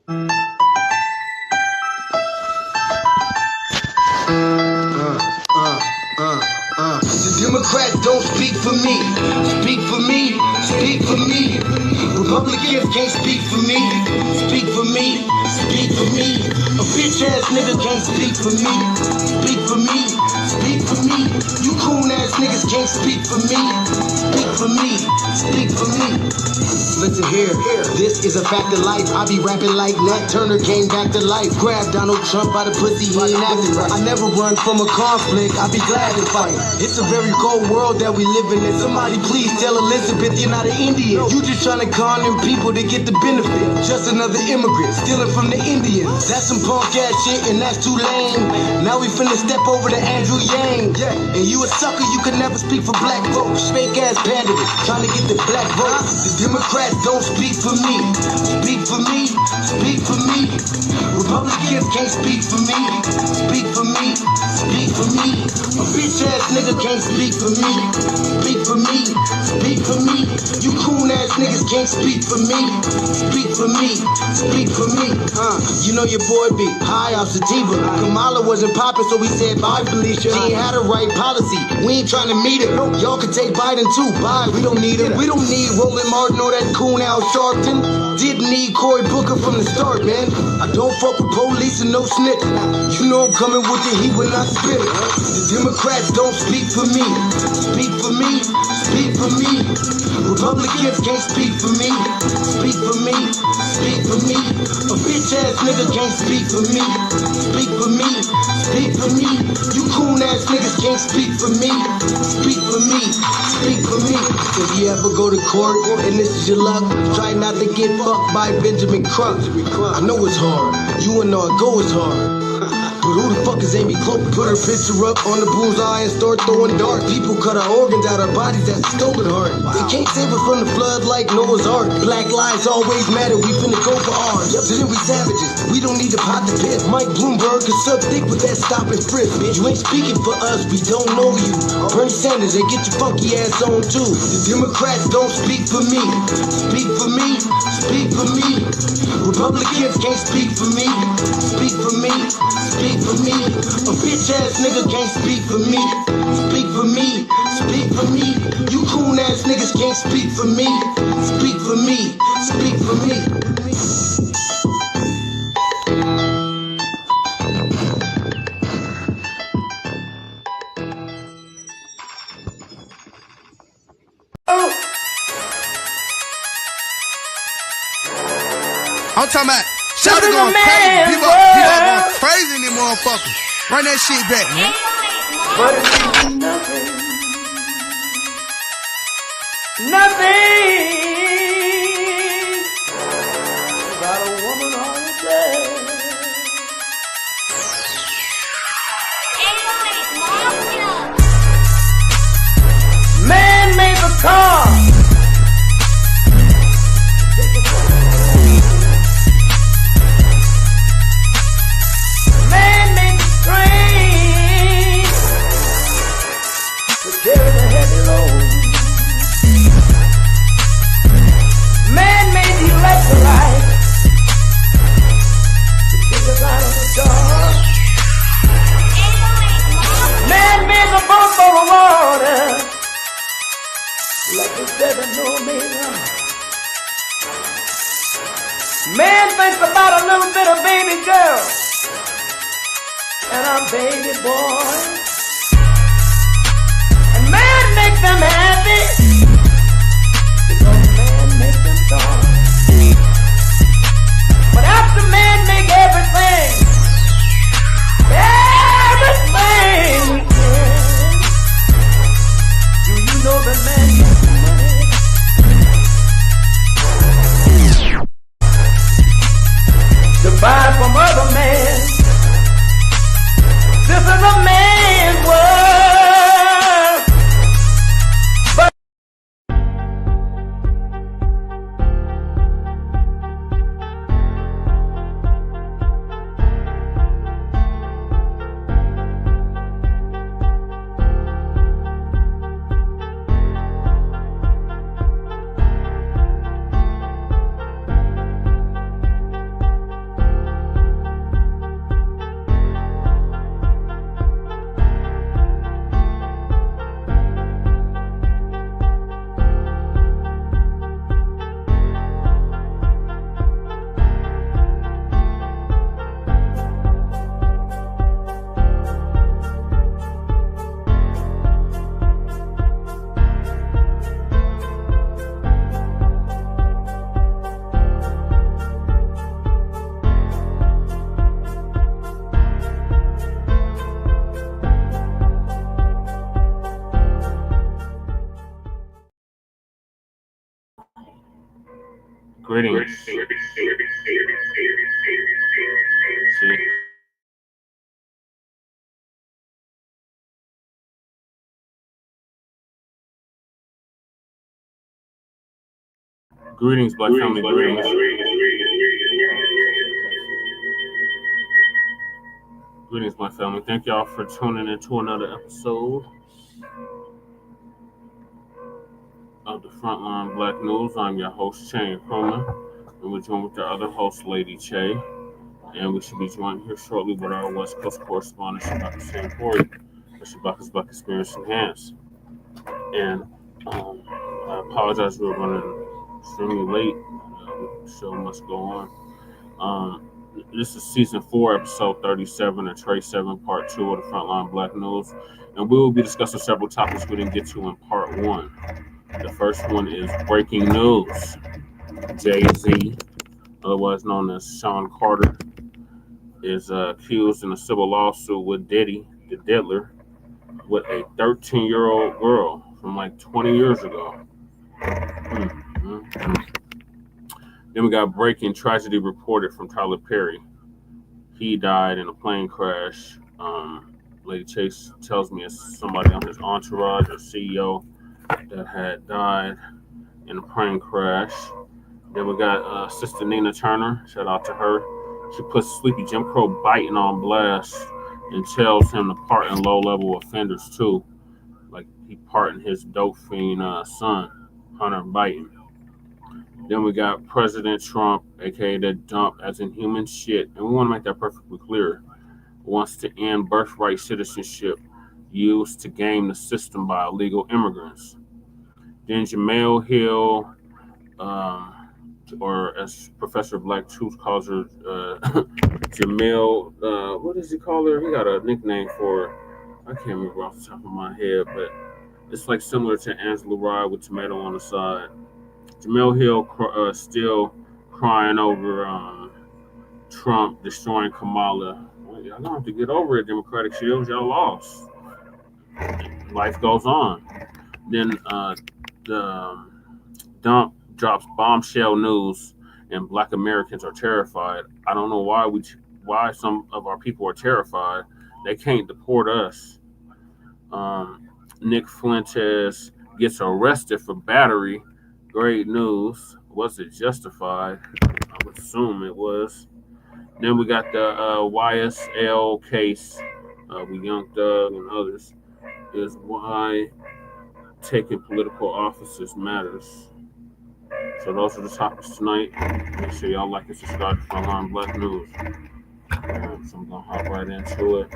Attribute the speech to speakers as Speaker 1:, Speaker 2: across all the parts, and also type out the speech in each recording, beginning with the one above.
Speaker 1: The Democrats don't speak for me. Speak for me. Speak for me. Republicans can't speak for me. Speak for me. Speak for me. A bitch ass nigga can't speak for me. Speak for me. Speak for me. You coon ass niggas can't speak for me. Speak for me. Speak for me. Listen here, this is a fact of life. I be rapping like Nat Turner came back to life. Grab Donald Trump by the pussy, he ain't acting right. I never run from a conflict, I be glad to fight. It's a very cold world that we live in. And somebody please tell Elizabeth you're not an Indian. You just trying to con them people to get the benefit. Just another immigrant, stealing from the Indians. That's some punk ass shit and that's too lame. Now we finna step over to Andrew Yang. And you a sucker, you could never speak for black folks. Fake ass pandering, trying to get the black votes. The Democrats don't speak for me. Speak for me. Speak for me. Republicans can't speak for me. Speak for me. Speak for me. A bitch ass nigga can't speak for me. Speak for me. Speak for me. You coon ass niggas can't speak for me. Speak for me. Speak for me. You know your boy be high off sativa. Kamala wasn't popping, so we said bye, Felicia. She ain't had a right policy. We ain't trying to meet her. Y'all can take Biden too. Bye. We don't need him. We don't need Roland Martin or that coon Al Sharpton. Didn't need Cory Booker from the start, man. I don't fuck with police and no snitch. You know I'm coming with the heat when I spit it. The Democrats don't speak for me. Speak for me. Speak for me. Republicans can't speak for me. Speak for me. Speak for me. A bitch ass nigga can't speak for me. Speak for me. Speak for me. You coon ass niggas can't speak for me. Speak for me. Speak for me. If you ever go to court and this is your luck, try not to get fucked by Benjamin Crump. I know it's hard. You and all go is hard. But who the fuck is Amy Cloak? Put her picture up on the bullseye and start throwing darts. People cut our organs out our bodies, that's a stolen heart. They can't save us from the flood like Noah's Ark. Black lives always matter, we finna go for ours. So then we savages, we don't need to pot the piss. Mike Bloomberg can suck dick with that stop and frisk. Bitch, you ain't speaking for us, we don't know you. Bernie Sanders, and get your funky ass on too. The Democrats don't speak for me. Speak for me. Speak for me. Republicans can't speak for me. Speak for me. Speak for me. A bitch ass nigga can't speak for me. Speak for me. Speak for me. You coon ass niggas can't speak for me. Speak for me. Speak for me.
Speaker 2: I'm talking about shout it going crazy. People going crazy in them motherfuckers. Run that shit back, man.
Speaker 3: But it's nothing. Nothing about a woman all day. Man made the car. Carry the heavy load. Man made the electrolyte to take us out of the dark. Man made the boat for the water like it's 7 no. Man thinks about a little bit of baby girl and a baby boy. Man make them happy because man make them strong. But after man make everything we can, do you know that man makes money? To buy from other men. This is a man
Speaker 4: Greetings. See. Greetings, Black family. Greetings. Greetings, my family. Thank y'all for tuning into another episode of the Frontline Black News. I'm your host, Che Cronin, and we're joined with our other host, Lady Che. And we should be joined here shortly with our West Coast correspondent, Shabaka Sampori, for Shabaka's Black Experience Enhanced. And I apologize, we were running extremely late. The show must go on. This is season 4, episode 37, and Trey 7, part 2 of the Frontline Black News. And we will be discussing several topics we didn't get to in part 1. The first one is breaking news. Jay-Z, otherwise known as Sean Carter, is accused in a civil lawsuit with Diddy, the diddler, with a 13-year-old girl from like 20 years ago. Then we got breaking tragedy reported from Tyler Perry. He died in a plane crash. Lady Chase tells me it's somebody on his entourage or CEO that had died in a plane crash. Then we got Sister Nina Turner. Shout out to her. She puts Sleepy Jim Crow Biting on blast and tells him to pardon low-level offenders too. Like he pardoned his dope fiend son, Hunter Biden. Then we got President Trump, aka the dump, as in human shit, and we want to make that perfectly clear. Wants to end birthright citizenship used to game the system by illegal immigrants. Then Jemele Hill, or as Professor Black Truth calls her, Jemele, what does he call her? He got a nickname for her. I can't remember off the top of my head, but it's like similar to Angela Rye with tomato on the side. Jemele Hill still crying over Trump destroying Kamala. Well, y'all don't have to get over it, Democratic Shields. Y'all lost. Life goes on. Then the dump drops bombshell news, and Black Americans are terrified. I don't know why some of our people are terrified. They can't deport us. Nicc Fuentes gets arrested for battery. Great news. Was it justified? I would assume it was. Then we got the YSL case with Young Thug and others. Is why taking political offices matters. So those are the topics tonight. Make sure y'all like and subscribe to Frontline Black News. So I'm going to hop right into it.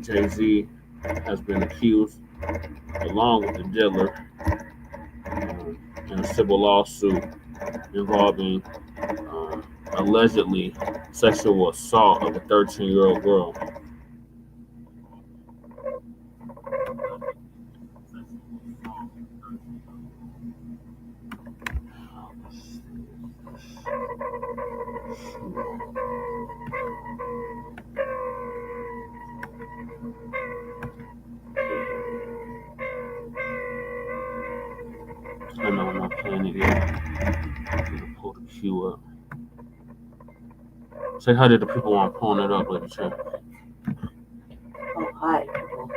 Speaker 4: Jay-Z has been accused, along with the diddler, in a civil lawsuit involving allegedly sexual assault of a 13-year-old girl. I know I'm not playing it yet. I'm gonna pull the queue up. Say hi to the people while I'm pulling it up, Lady Che.
Speaker 3: Oh, hi, people.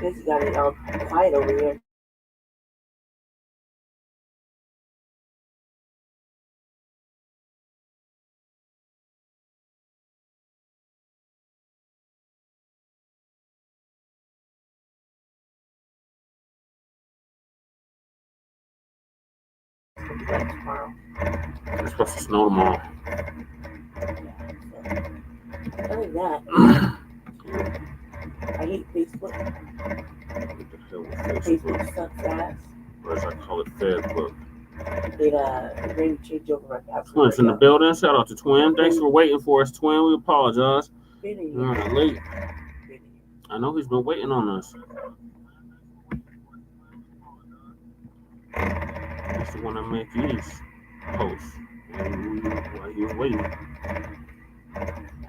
Speaker 3: Guess you got it all quiet over here. Like tomorrow.
Speaker 4: It's supposed to snow tomorrow.
Speaker 3: Other than that, I hate Facebook.
Speaker 4: What the hell with
Speaker 3: Facebook sucks ass.
Speaker 4: Or as I call it, Facebook.
Speaker 3: It made me change over my password.
Speaker 4: Twins in the building. Shout out to Twin. Thanks for waiting for us, Twin. We apologize.
Speaker 3: Really?
Speaker 4: Late. I know he's been waiting on us. He's the one that make these posts while he was waiting.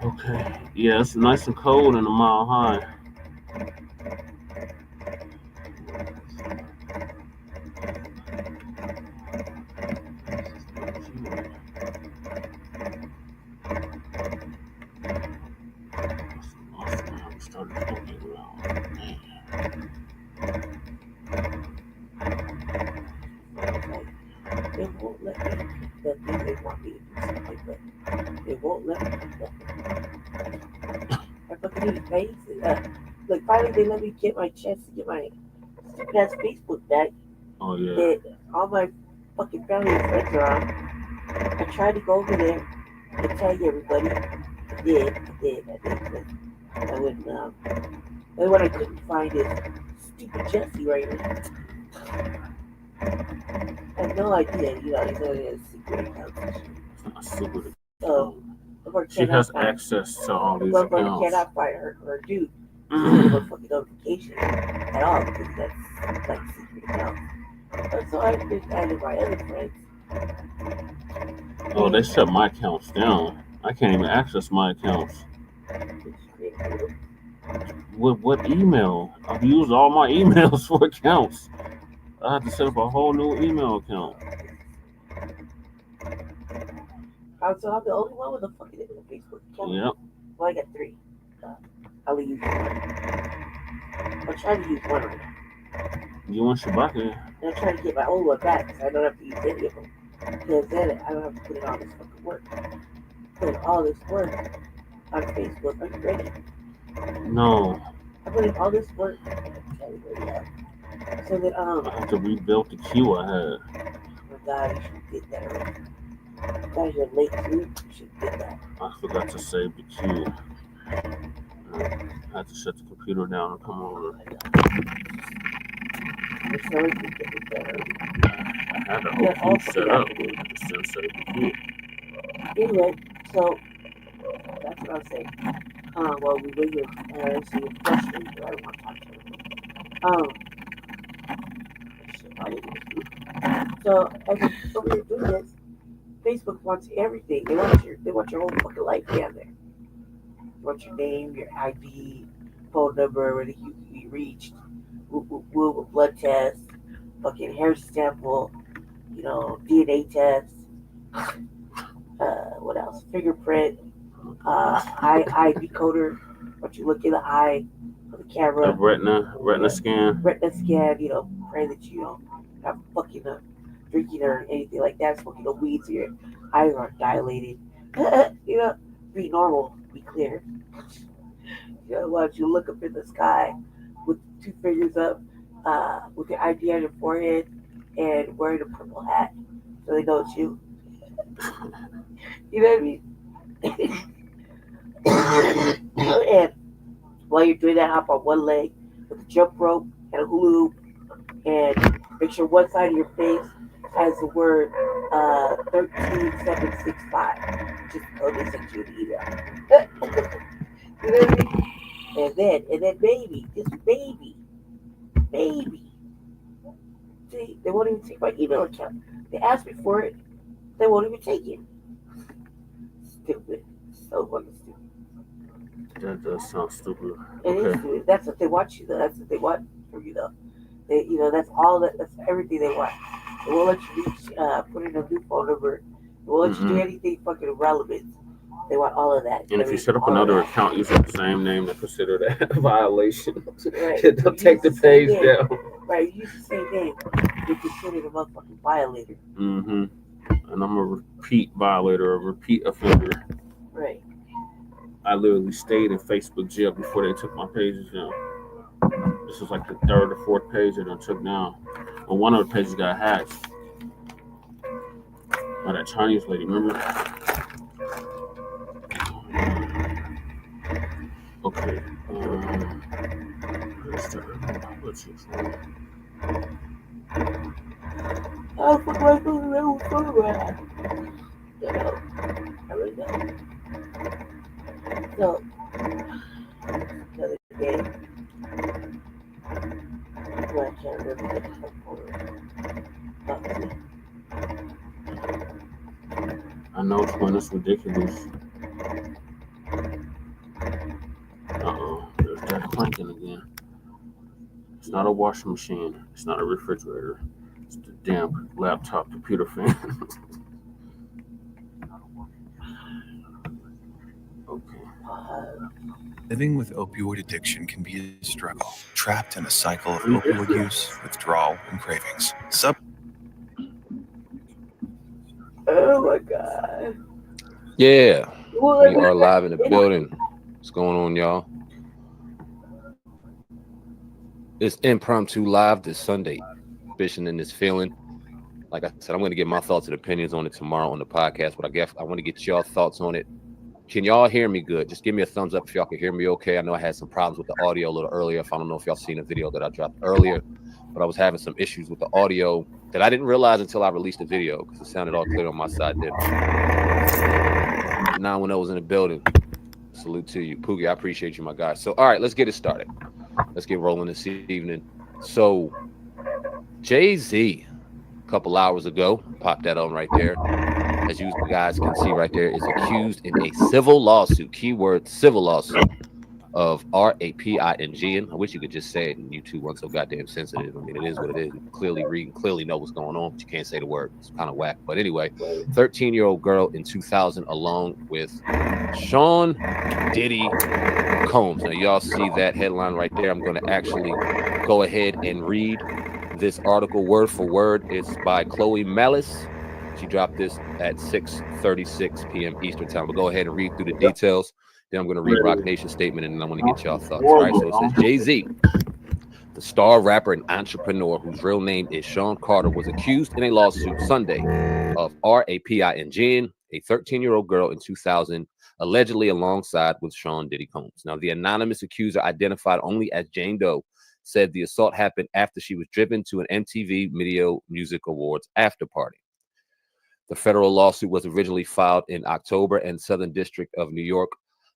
Speaker 4: Okay. Yeah, it's nice and cold and a mile high.
Speaker 3: Like finally they let me get my chance to get my stupid ass Facebook back.
Speaker 4: Oh yeah.
Speaker 3: That all my fucking family and friends are on. I tried to go over there and tag everybody. I did. But I wouldn't. And what I couldn't find is stupid Jesse right now. I have no idea. He's only a secret account.
Speaker 4: It's not secret.
Speaker 3: So.
Speaker 4: She has access to all these
Speaker 3: accounts.
Speaker 4: accounts.
Speaker 3: Cannot find her dude. She doesn't give a fucking notification at all because that's like secret accounts. So I just added my other friends.
Speaker 4: Oh, they shut my accounts down. I can't even access my accounts. What email? I've used all my emails for accounts. I had to set up a whole new email account.
Speaker 3: So I'm the only one with a fucking Facebook account.
Speaker 4: Yep.
Speaker 3: Well, I got 3. I'll use one. I'll try to use one right now.
Speaker 4: You and Shabaka.
Speaker 3: And I'll try to get my old one back so I don't have to use any of them. Because then I don't have to put in all this fucking work. Put in all this work on Facebook. Are you ready?
Speaker 4: No.
Speaker 3: I put in all this work. So that
Speaker 4: I have to rebuild the queue I had.
Speaker 3: Oh my God, you should get that already. Guys, you're late too. You should get that.
Speaker 4: I forgot to save the queue. I had to shut the computer down and come over. I had the whole queue set up. I just didn't save the queue.
Speaker 3: Anyway, so that's what I'm saying. Well, we wait here and answer your questions, but I don't want to talk to you. So as we're doing this, Facebook wants everything. They want your whole fucking life down there. They want your name, your ID, phone number, where you reached, blood test, fucking hair sample, DNA test. What else? Fingerprint, eye decoder. What you look in the eye of the camera.
Speaker 4: A retina scan.
Speaker 3: Retina scan. Pray that you don't have fucking drinking or anything like that. Smoking no weed, so your eyes aren't dilated. Be normal, be clear. Why don't you look up in the sky with 2 fingers up, with your ID on your forehead, and wearing a purple hat, so they know it's you. You know what I mean? And while you're doing that, hop on one leg with a jump rope and a hula hoop, and make sure one side of your face has the word 13765. Just code they sent you an email. You know what I mean? And then baby, just baby. See, they won't even take my email account. They asked me for it. They won't even take it. Stupid. So fucking stupid.
Speaker 4: That does sound stupid.
Speaker 3: It is stupid. That's what they want you though. That's what they want from you though. They, that's all that's everything they want. They won't let you reach, put in a new phone number. They won't let you do anything fucking irrelevant. They want all of that.
Speaker 4: And if you set up another account using the same name, they consider that a violation.
Speaker 3: Right.
Speaker 4: They'll take the page down.
Speaker 3: Right, you use the same name. You're considered a motherfucking violator.
Speaker 4: Mm-hmm. And I'm a repeat violator, a repeat offender.
Speaker 3: Right.
Speaker 4: I literally stayed in Facebook jail before they took my pages down. This was like the 3rd or 4th page that they took down. Well, one of the pages got hacked. By that Chinese lady, remember? Okay. What's your phone?
Speaker 3: Oh, fuck my phone, I don't photograph. I really know. So, the other day, I can't remember the photo.
Speaker 4: I know, twin, it's ridiculous. There's that clanking again. It's not a washing machine. It's not a refrigerator. It's the damn laptop computer fan. Okay.
Speaker 5: Living with opioid addiction can be a struggle. Trapped in a cycle of opioid use, withdrawal, and cravings.
Speaker 3: Oh my God.
Speaker 6: Yeah, we are live in the building. What's going on, y'all? It's impromptu live this Sunday. Fishing in this feeling. Like I said, I'm going to get my thoughts and opinions on it tomorrow on the podcast. But I guess I want to get y'all thoughts on it. Can y'all hear me good? Just give me a thumbs up if y'all can hear me okay. I know I had some problems with the audio a little earlier. If I don't know if y'all seen a video that I dropped earlier, but I was having some issues with the audio that I didn't realize until I released the video because it sounded all clear on my side. Then 910 was in the building. Salute to you, Poogie. I appreciate you, my guy. So, all right, let's get it started. Let's get rolling this evening. So, Jay-Z, a couple hours ago, pop that on right there. As you guys can see right there, is accused in a civil lawsuit, keyword civil lawsuit, of raping. And I wish you could just say it, and you two weren't so goddamn sensitive. I mean, it is what it is. You can clearly read and clearly know what's going on, but you can't say the word. It's kind of whack. But anyway, 13-year-old girl in 2000, along with Sean Diddy Combs. Now, y'all see that headline right there. I'm going to actually go ahead and read this article word for word. It's by Chloe Malice. She dropped this at 6:36 p.m. Eastern time. We'll go ahead and read through the details. Then I'm going to read Rock Nation's statement, and then I'm going to get y'all thoughts. All right, so it says Jay-Z, the star rapper and entrepreneur whose real name is Sean Carter, was accused in a lawsuit Sunday of raping a 13-year-old girl in 2000, allegedly alongside with Sean Diddy Combs. Now, the anonymous accuser, identified only as Jane Doe, said the assault happened after she was driven to an MTV Video Music Awards after party. The federal lawsuit was originally filed in October in Southern District of New York,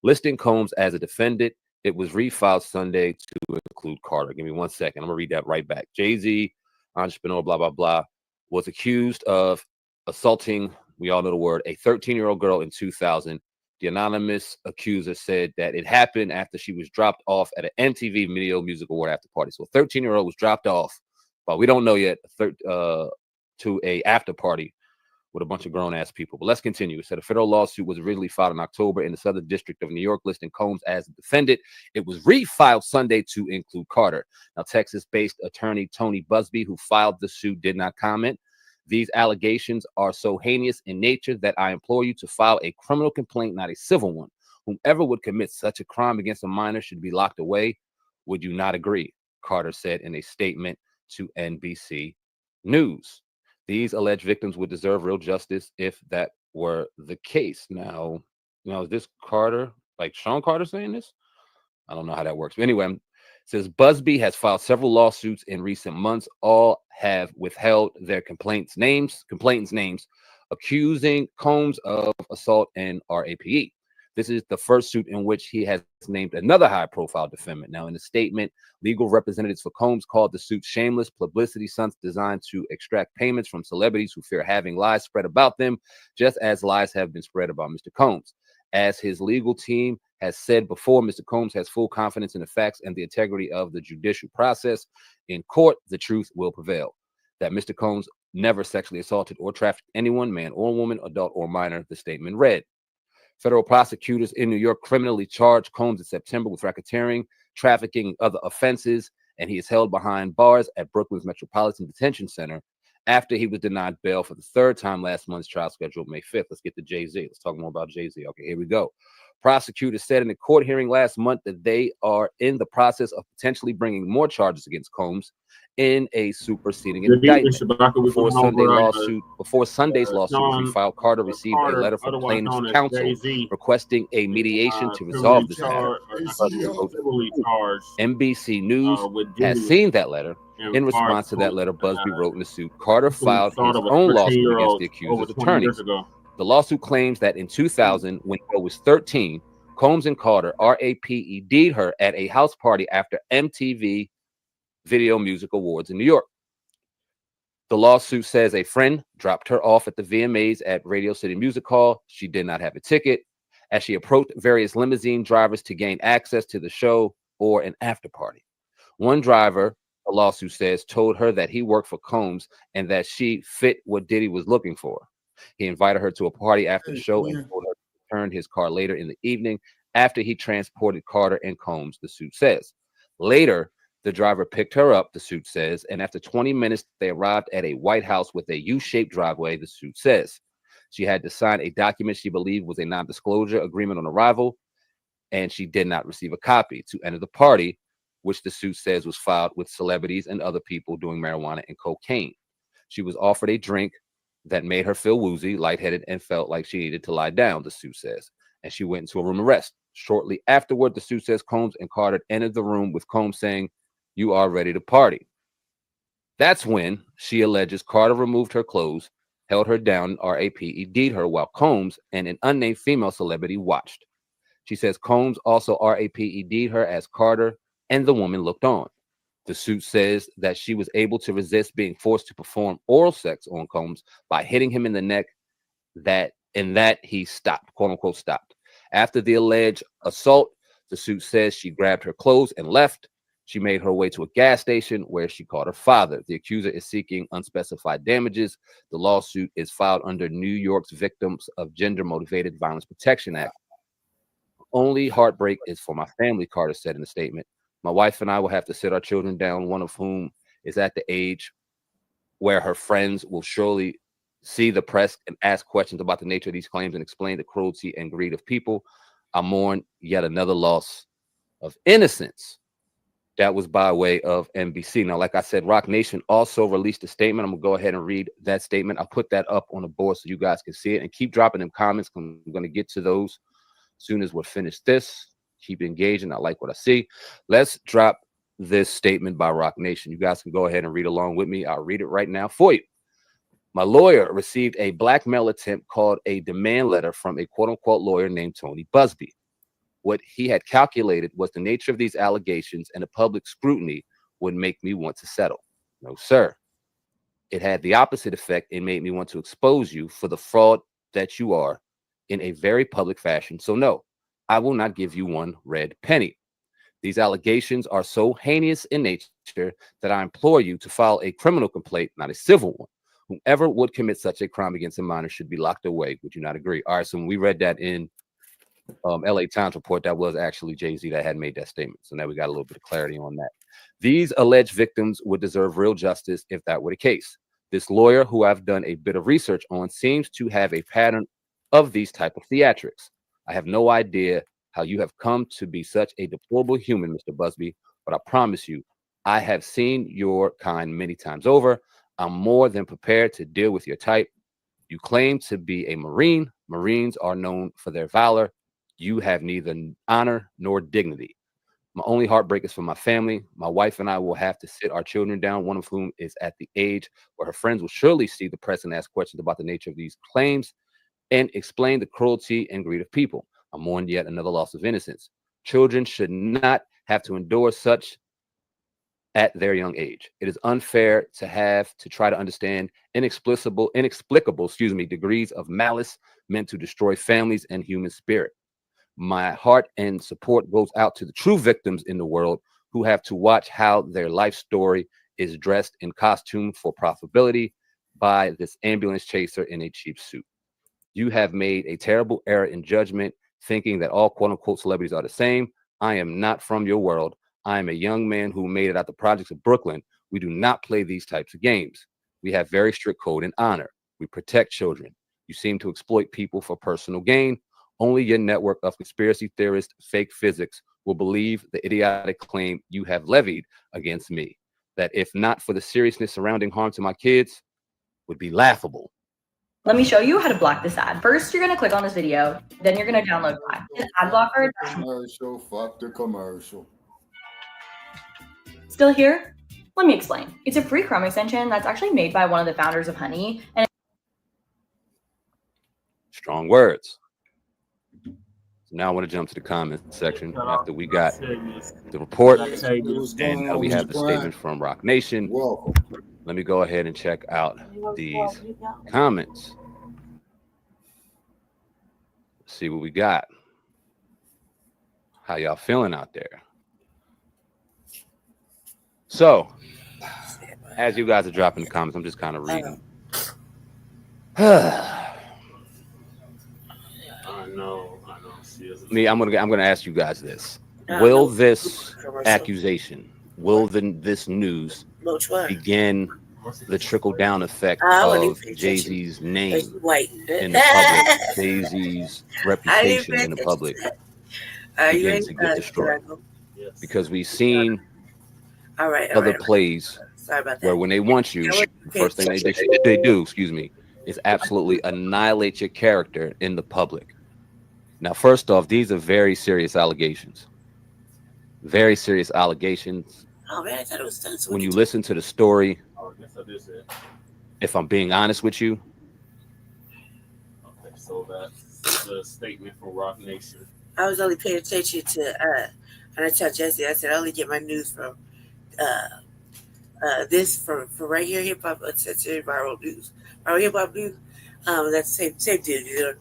Speaker 6: listing Combs as a defendant. It was refiled Sunday to include Carter. Give me 1 second. I'm going to read that right back. Jay-Z, entrepreneur, blah, blah, blah, was accused of assaulting, we all know the word, a 13-year-old girl in 2000. The anonymous accuser said that it happened after she was dropped off at an MTV Video Music Award after party. So a 13-year-old was dropped off, but we don't know yet, to a after party with a bunch of grown-ass people. But let's continue. It said a federal lawsuit was originally filed in October in the Southern District of New York, listing Combs as a defendant. It was refiled Sunday to include Carter. Now, Texas-based attorney Tony Busby, who filed the suit, did not comment. These allegations are so heinous in nature that I implore you to file a criminal complaint, not a civil one. Whomever would commit such a crime against a minor should be locked away. Would you not agree? Carter said in a statement to NBC News. These alleged victims would deserve real justice if that were the case. Now, is this Carter, like Sean Carter saying this? I don't know how that works. But anyway, it says Busby has filed several lawsuits in recent months. All have withheld their complainants' names, accusing Combs of assault and rape. This is the first suit in which he has named another high-profile defendant. Now, in a statement, legal representatives for Combs called the suit shameless publicity stunts designed to extract payments from celebrities who fear having lies spread about them, just as lies have been spread about Mr. Combs. As his legal team has said before, Mr. Combs has full confidence in the facts and the integrity of the judicial process. In court, the truth will prevail. That Mr. Combs never sexually assaulted or trafficked anyone, man or woman, adult or minor, the statement read. Federal prosecutors in New York criminally charged Combs in September with racketeering, trafficking, and other offenses, and he is held behind bars at Brooklyn's Metropolitan Detention Center after he was denied bail for the third time last month's trial scheduled May 5th. Let's get to Jay-Z. Let's talk more about Jay-Z. Okay, here we go. Prosecutors said in a court hearing last month that they are in the process of potentially bringing more charges against Combs in a superseding indictment. Before Sunday's lawsuit was refiled, Carter received a letter from plaintiff's counsel requesting a mediation to resolve this matter. NBC News has seen that letter. In response to that letter, Busby wrote in the suit, Carter filed his own lawsuit against the accuser's attorneys. The lawsuit claims that in 2000, when he was 13, Combs and Carter raped her at a house party after MTV Video Music Awards in New York. The lawsuit says a friend dropped her off at the VMAs at Radio City Music Hall. She did not have a ticket. As she approached various limousine drivers to gain access to the show or an after party. One driver, the lawsuit says, told her that he worked for Combs and that she fit what Diddy was looking for. He invited her to a party after the show and told her to return his car later in the evening after he transported Carter and Combs, the suit says. Later, the driver picked her up, the suit says, and after 20 minutes, they arrived at a White House with a U-shaped driveway, the suit says. She had to sign a document she believed was a non-disclosure agreement on arrival, and she did not receive a copy. To enter the party, which the suit says was filed with celebrities and other people doing marijuana and cocaine. She was offered a drink that made her feel woozy, lightheaded, and felt like she needed to lie down, the suit says, and she went into a room of rest. Shortly afterward, the suit says Combs and Carter entered the room with Combs saying, "You are ready to party." That's when she alleges Carter removed her clothes, held her down, RAPED'd her, while Combs and an unnamed female celebrity watched. She says Combs also RAPED'd her as Carter and the woman looked on. The suit says that she was able to resist being forced to perform oral sex on Combs by hitting him in the neck, that he stopped, quote unquote, stopped. After the alleged assault, the suit says she grabbed her clothes and left. She made her way to a gas station where she called her father. The accuser is seeking unspecified damages. The lawsuit is filed under New York's Victims of Gender Motivated Violence Protection Act. Only heartbreak is for my family, Carter said in a statement. My wife and I will have to sit our children down, one of whom is at the age where her friends will surely see the press and ask questions about the nature of these claims and explain the cruelty and greed of people. I mourn yet another loss of innocence. That was by way of NBC. Now, like I said, Rock Nation also released a statement. I'm going to go ahead and read that statement. I'll put that up on the board so you guys can see it, and keep dropping them comments. I'm going to get to those as soon as we're finished this. Keep engaging. I like what I see. Let's drop this statement by Rock Nation. You guys can go ahead and read along with me. I'll read it right now for you. My lawyer received a blackmail attempt called a demand letter from a quote-unquote lawyer named Tony Busby. What he had calculated was the nature of these allegations and the public scrutiny would make me want to settle. No, sir. It had the opposite effect. It made me want to expose you for the fraud that you are in a very public fashion. So no, I will not give you one red penny. These allegations are so heinous in nature that I implore you to file a criminal complaint, not a civil one. Whoever would commit such a crime against a minor should be locked away. Would you not agree? All right, so when we read that in LA Times report, that was actually Jay-Z that had made that statement. So now we got a little bit of clarity on that. These alleged victims would deserve real justice if that were the case. This lawyer, who I've done a bit of research on, seems to have a pattern of these type of theatrics. I have no idea how you have come to be such a deplorable human, Mr. Busby, but I promise you, I have seen your kind many times over. I'm more than prepared to deal with your type. You claim to be a Marine. Marines are known for their valor. You have neither honor nor dignity. My only heartbreak is for my family. My wife and I will have to sit our children down, one of whom is at the age where her friends will surely see the press and ask questions about the nature of these claims and explain the cruelty and greed of people. I mourn yet another loss of innocence. Children should not have to endure such at their young age. It is unfair to have to try to understand inexplicable, degrees of malice meant to destroy families and human spirit. My heart and support goes out to the true victims in the world who have to watch how their life story is dressed in costume for profitability by this ambulance chaser in a cheap suit. You have made a terrible error in judgment, thinking that all quote-unquote celebrities are the same. I am not from your world. I am a young man who made it out the projects of Brooklyn. We do not play these types of games. We have very strict code and honor. We protect children. You seem to exploit people for personal gain. Only your network of conspiracy theorists, fake physics, will believe the idiotic claim you have levied against me, that if not for the seriousness surrounding harm to my kids, would be laughable.
Speaker 7: Let me show you how to block this ad. First, you're going to click on this video. Then you're going to download Blacc. This ad blocker.
Speaker 8: Commercial, fuck the commercial.
Speaker 7: Still here? Let me explain. It's a free Chrome extension that's actually made by one of the founders of Honey. And
Speaker 6: strong words. So now I want to jump to the comment section after we got the report and we have the statement from Rock Nation. Let me go ahead and check out these comments. Let's see what we got. How y'all feeling out there? So, as you guys are dropping the comments, I'm just kind of reading.
Speaker 4: I know.
Speaker 6: Me, I'm gonna ask you guys this: will this accusation, will this news begin the trickle down effect of Jay-Z's name in the public, Jay-Z's reputation in the public begin to get destroyed? Because we've seen
Speaker 3: All right.
Speaker 6: other plays
Speaker 3: Sorry about that.
Speaker 6: where when they want you, the first thing they do, is absolutely annihilate your character in the public. Now, first off, these are very serious allegations. Very serious allegations.
Speaker 3: Oh man, I thought it was done.
Speaker 6: When you listen to the story,
Speaker 4: Oh, I guess that is it.
Speaker 6: if I'm being honest with you,
Speaker 4: Okay, so that's the statement from Rock Nation.
Speaker 3: I was only paying attention to and I tell Jesse, I said I only get my news from this from right here, hip hop uncensored viral news. Viral hip hop news. That's the same dude, you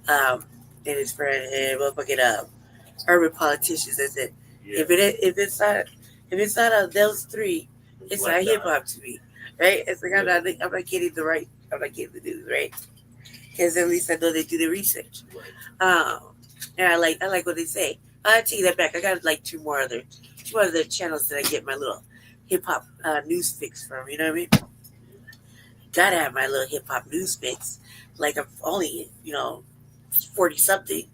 Speaker 3: know. And his friend and motherfucking urban politicians. I said,
Speaker 4: Yeah.
Speaker 3: if it's not of those three, it's not hip hop to me, right? It's like I'm not getting the news, right? Because at least I know they do the research.
Speaker 4: Right.
Speaker 3: And I like what they say. I take that back. I got like two more other channels that I get my little hip hop news fix from. You know what I mean? Gotta have my little hip hop news fix. Like I'm only 40 something.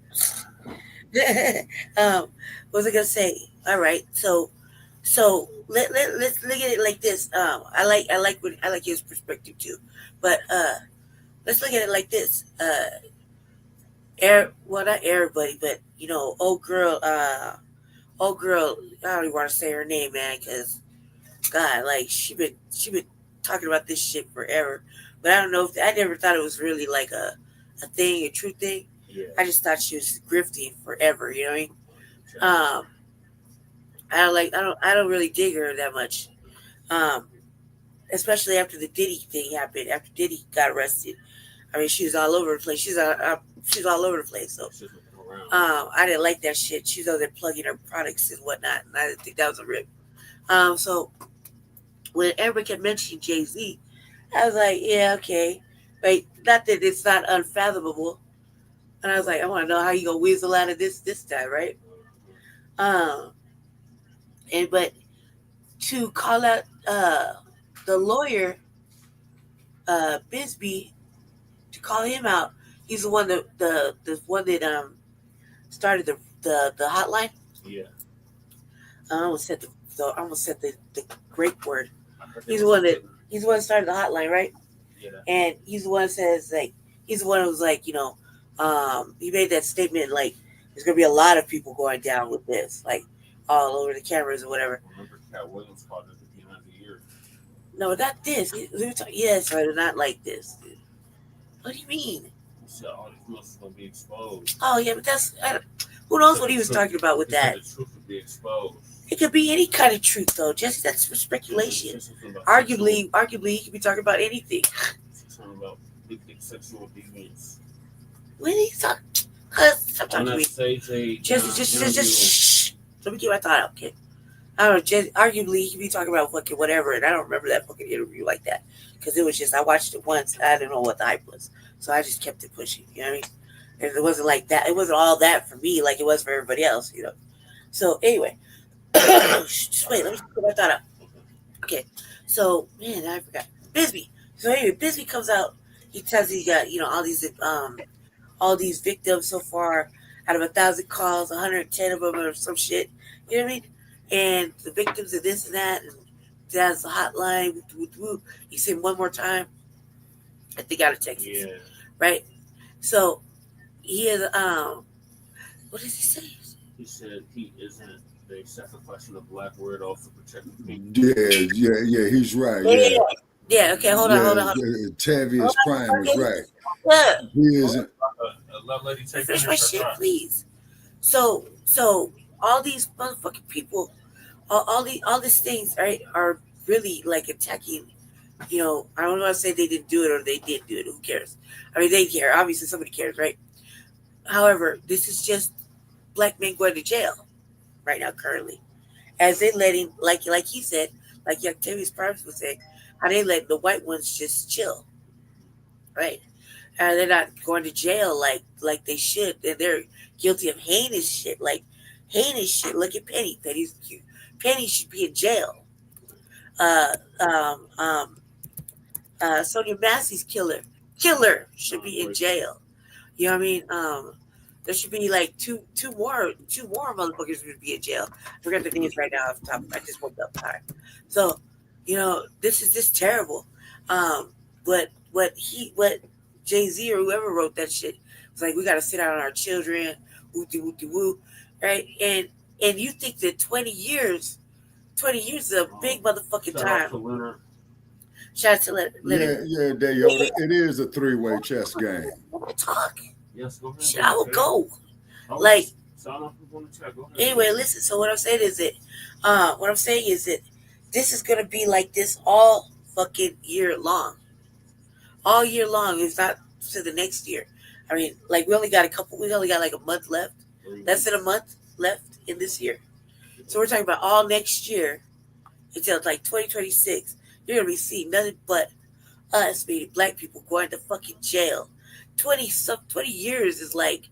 Speaker 3: What was I gonna say? All right, so let's look at it like this. I like his perspective too, but let's look at it like this. Not everybody, but old girl. I don't even want to say her name, man, because God, like she been talking about this shit forever. But I don't know I never thought it was really like a thing, a true thing.
Speaker 4: Yeah.
Speaker 3: I just thought she was grifting forever. You know what I mean? I don't really dig her that much. Especially after the Diddy thing happened. After Diddy got arrested, I mean, she was all over the place. She's all over the place. So, I didn't like that shit. She's over there plugging her products and whatnot, and I didn't think that was a rip. So when everybody kept mentioning Jay-Z, I was like, yeah, okay, but not that it's not unfathomable. And I was like, I want to know how you gonna weasel out of this time, right? But to call out the lawyer, Bisbee, to call him out, he's the one that the one that started the hotline.
Speaker 4: Yeah.
Speaker 3: I almost said the great word. He's the one that started the hotline, right?
Speaker 4: Yeah.
Speaker 3: And he's the one that says he's the one who was like, he made that statement like there's gonna be a lot of people going down with this, like all over the cameras or whatever.
Speaker 4: Remember Cat Williams called it at the end of the year.
Speaker 3: No, not this. Yes, right, not like this. What do you mean?
Speaker 4: He said all these muscles gonna be exposed.
Speaker 3: Oh yeah, but who knows what he was talking about with that?
Speaker 4: The truth will be exposed.
Speaker 3: It could be any kind of truth, though. Just that's for speculation. Arguably, he could be talking about anything.
Speaker 4: He's talking about big sexual deviance.
Speaker 3: When he's talking, stop talking
Speaker 4: On
Speaker 3: to
Speaker 4: that
Speaker 3: me.
Speaker 4: stage,
Speaker 3: Just shh. Let me get my thought out, okay? I don't know. Just arguably, he could be talking about fucking whatever, and I don't remember that fucking interview like that because it was just I watched it once. I didn't know what the hype was, so I just kept it pushing. You know what I mean? And it wasn't like that. It wasn't all that for me, like it was for everybody else. So anyway. Just wait, let me get my thought out. Okay, so man, I forgot Bisbee. So anyway, Bisbee comes out. He tells he got all these victims so far out of 1,000 calls, 110 of them or some shit. You know what I mean? And the victims of this and that, and that's the hotline. He said one more time. I think out of Texas,
Speaker 4: yeah.
Speaker 3: Right? So he is. What does he say?
Speaker 4: He said he isn't. They sacrificing the black word also protecting people.
Speaker 8: Yeah, he's right.
Speaker 3: Yeah, okay, hold on.
Speaker 8: Tavius Prime was right.
Speaker 3: Yeah.
Speaker 8: He isn't.
Speaker 3: Finish my shit, please. So all these motherfucking people, all these things, right, are really like attacking. I don't want to say they didn't do it or they did do it. Who cares? I mean, they care. Obviously, somebody cares, right? However, this is just black men going to jail right now, currently, as they letting, like he said, like Octavius Price was saying, how they let the white ones just chill, right? And they're not going to jail like they should, and they're guilty of heinous shit, Look at Penny. Penny should be in jail. Sonia Massey's killer should be in jail. You know what I mean? There should be like two more motherfuckers would be in jail. I forgot the names right now off the top. I just woke up tired. So, this is just terrible. But what Jay-Z or whoever wrote that shit was like, we got to sit out on our children, woo, right? And you think that 20 years is a big motherfucking time. Shout out to Leonard.
Speaker 8: Yeah, Yoda. It is a three-way chess game.
Speaker 3: Talk.
Speaker 4: Yes, go ahead.
Speaker 3: Shit, I will go. Anyway, listen. So what I'm saying is that this is gonna be like this all fucking year long. All year long. It's not to the next year. I mean, like we only got like a month left. Less than a month left in this year. So we're talking about all next year until like 2026. You're gonna be seeing nothing but us, being black people, going to fucking jail. 20 years is like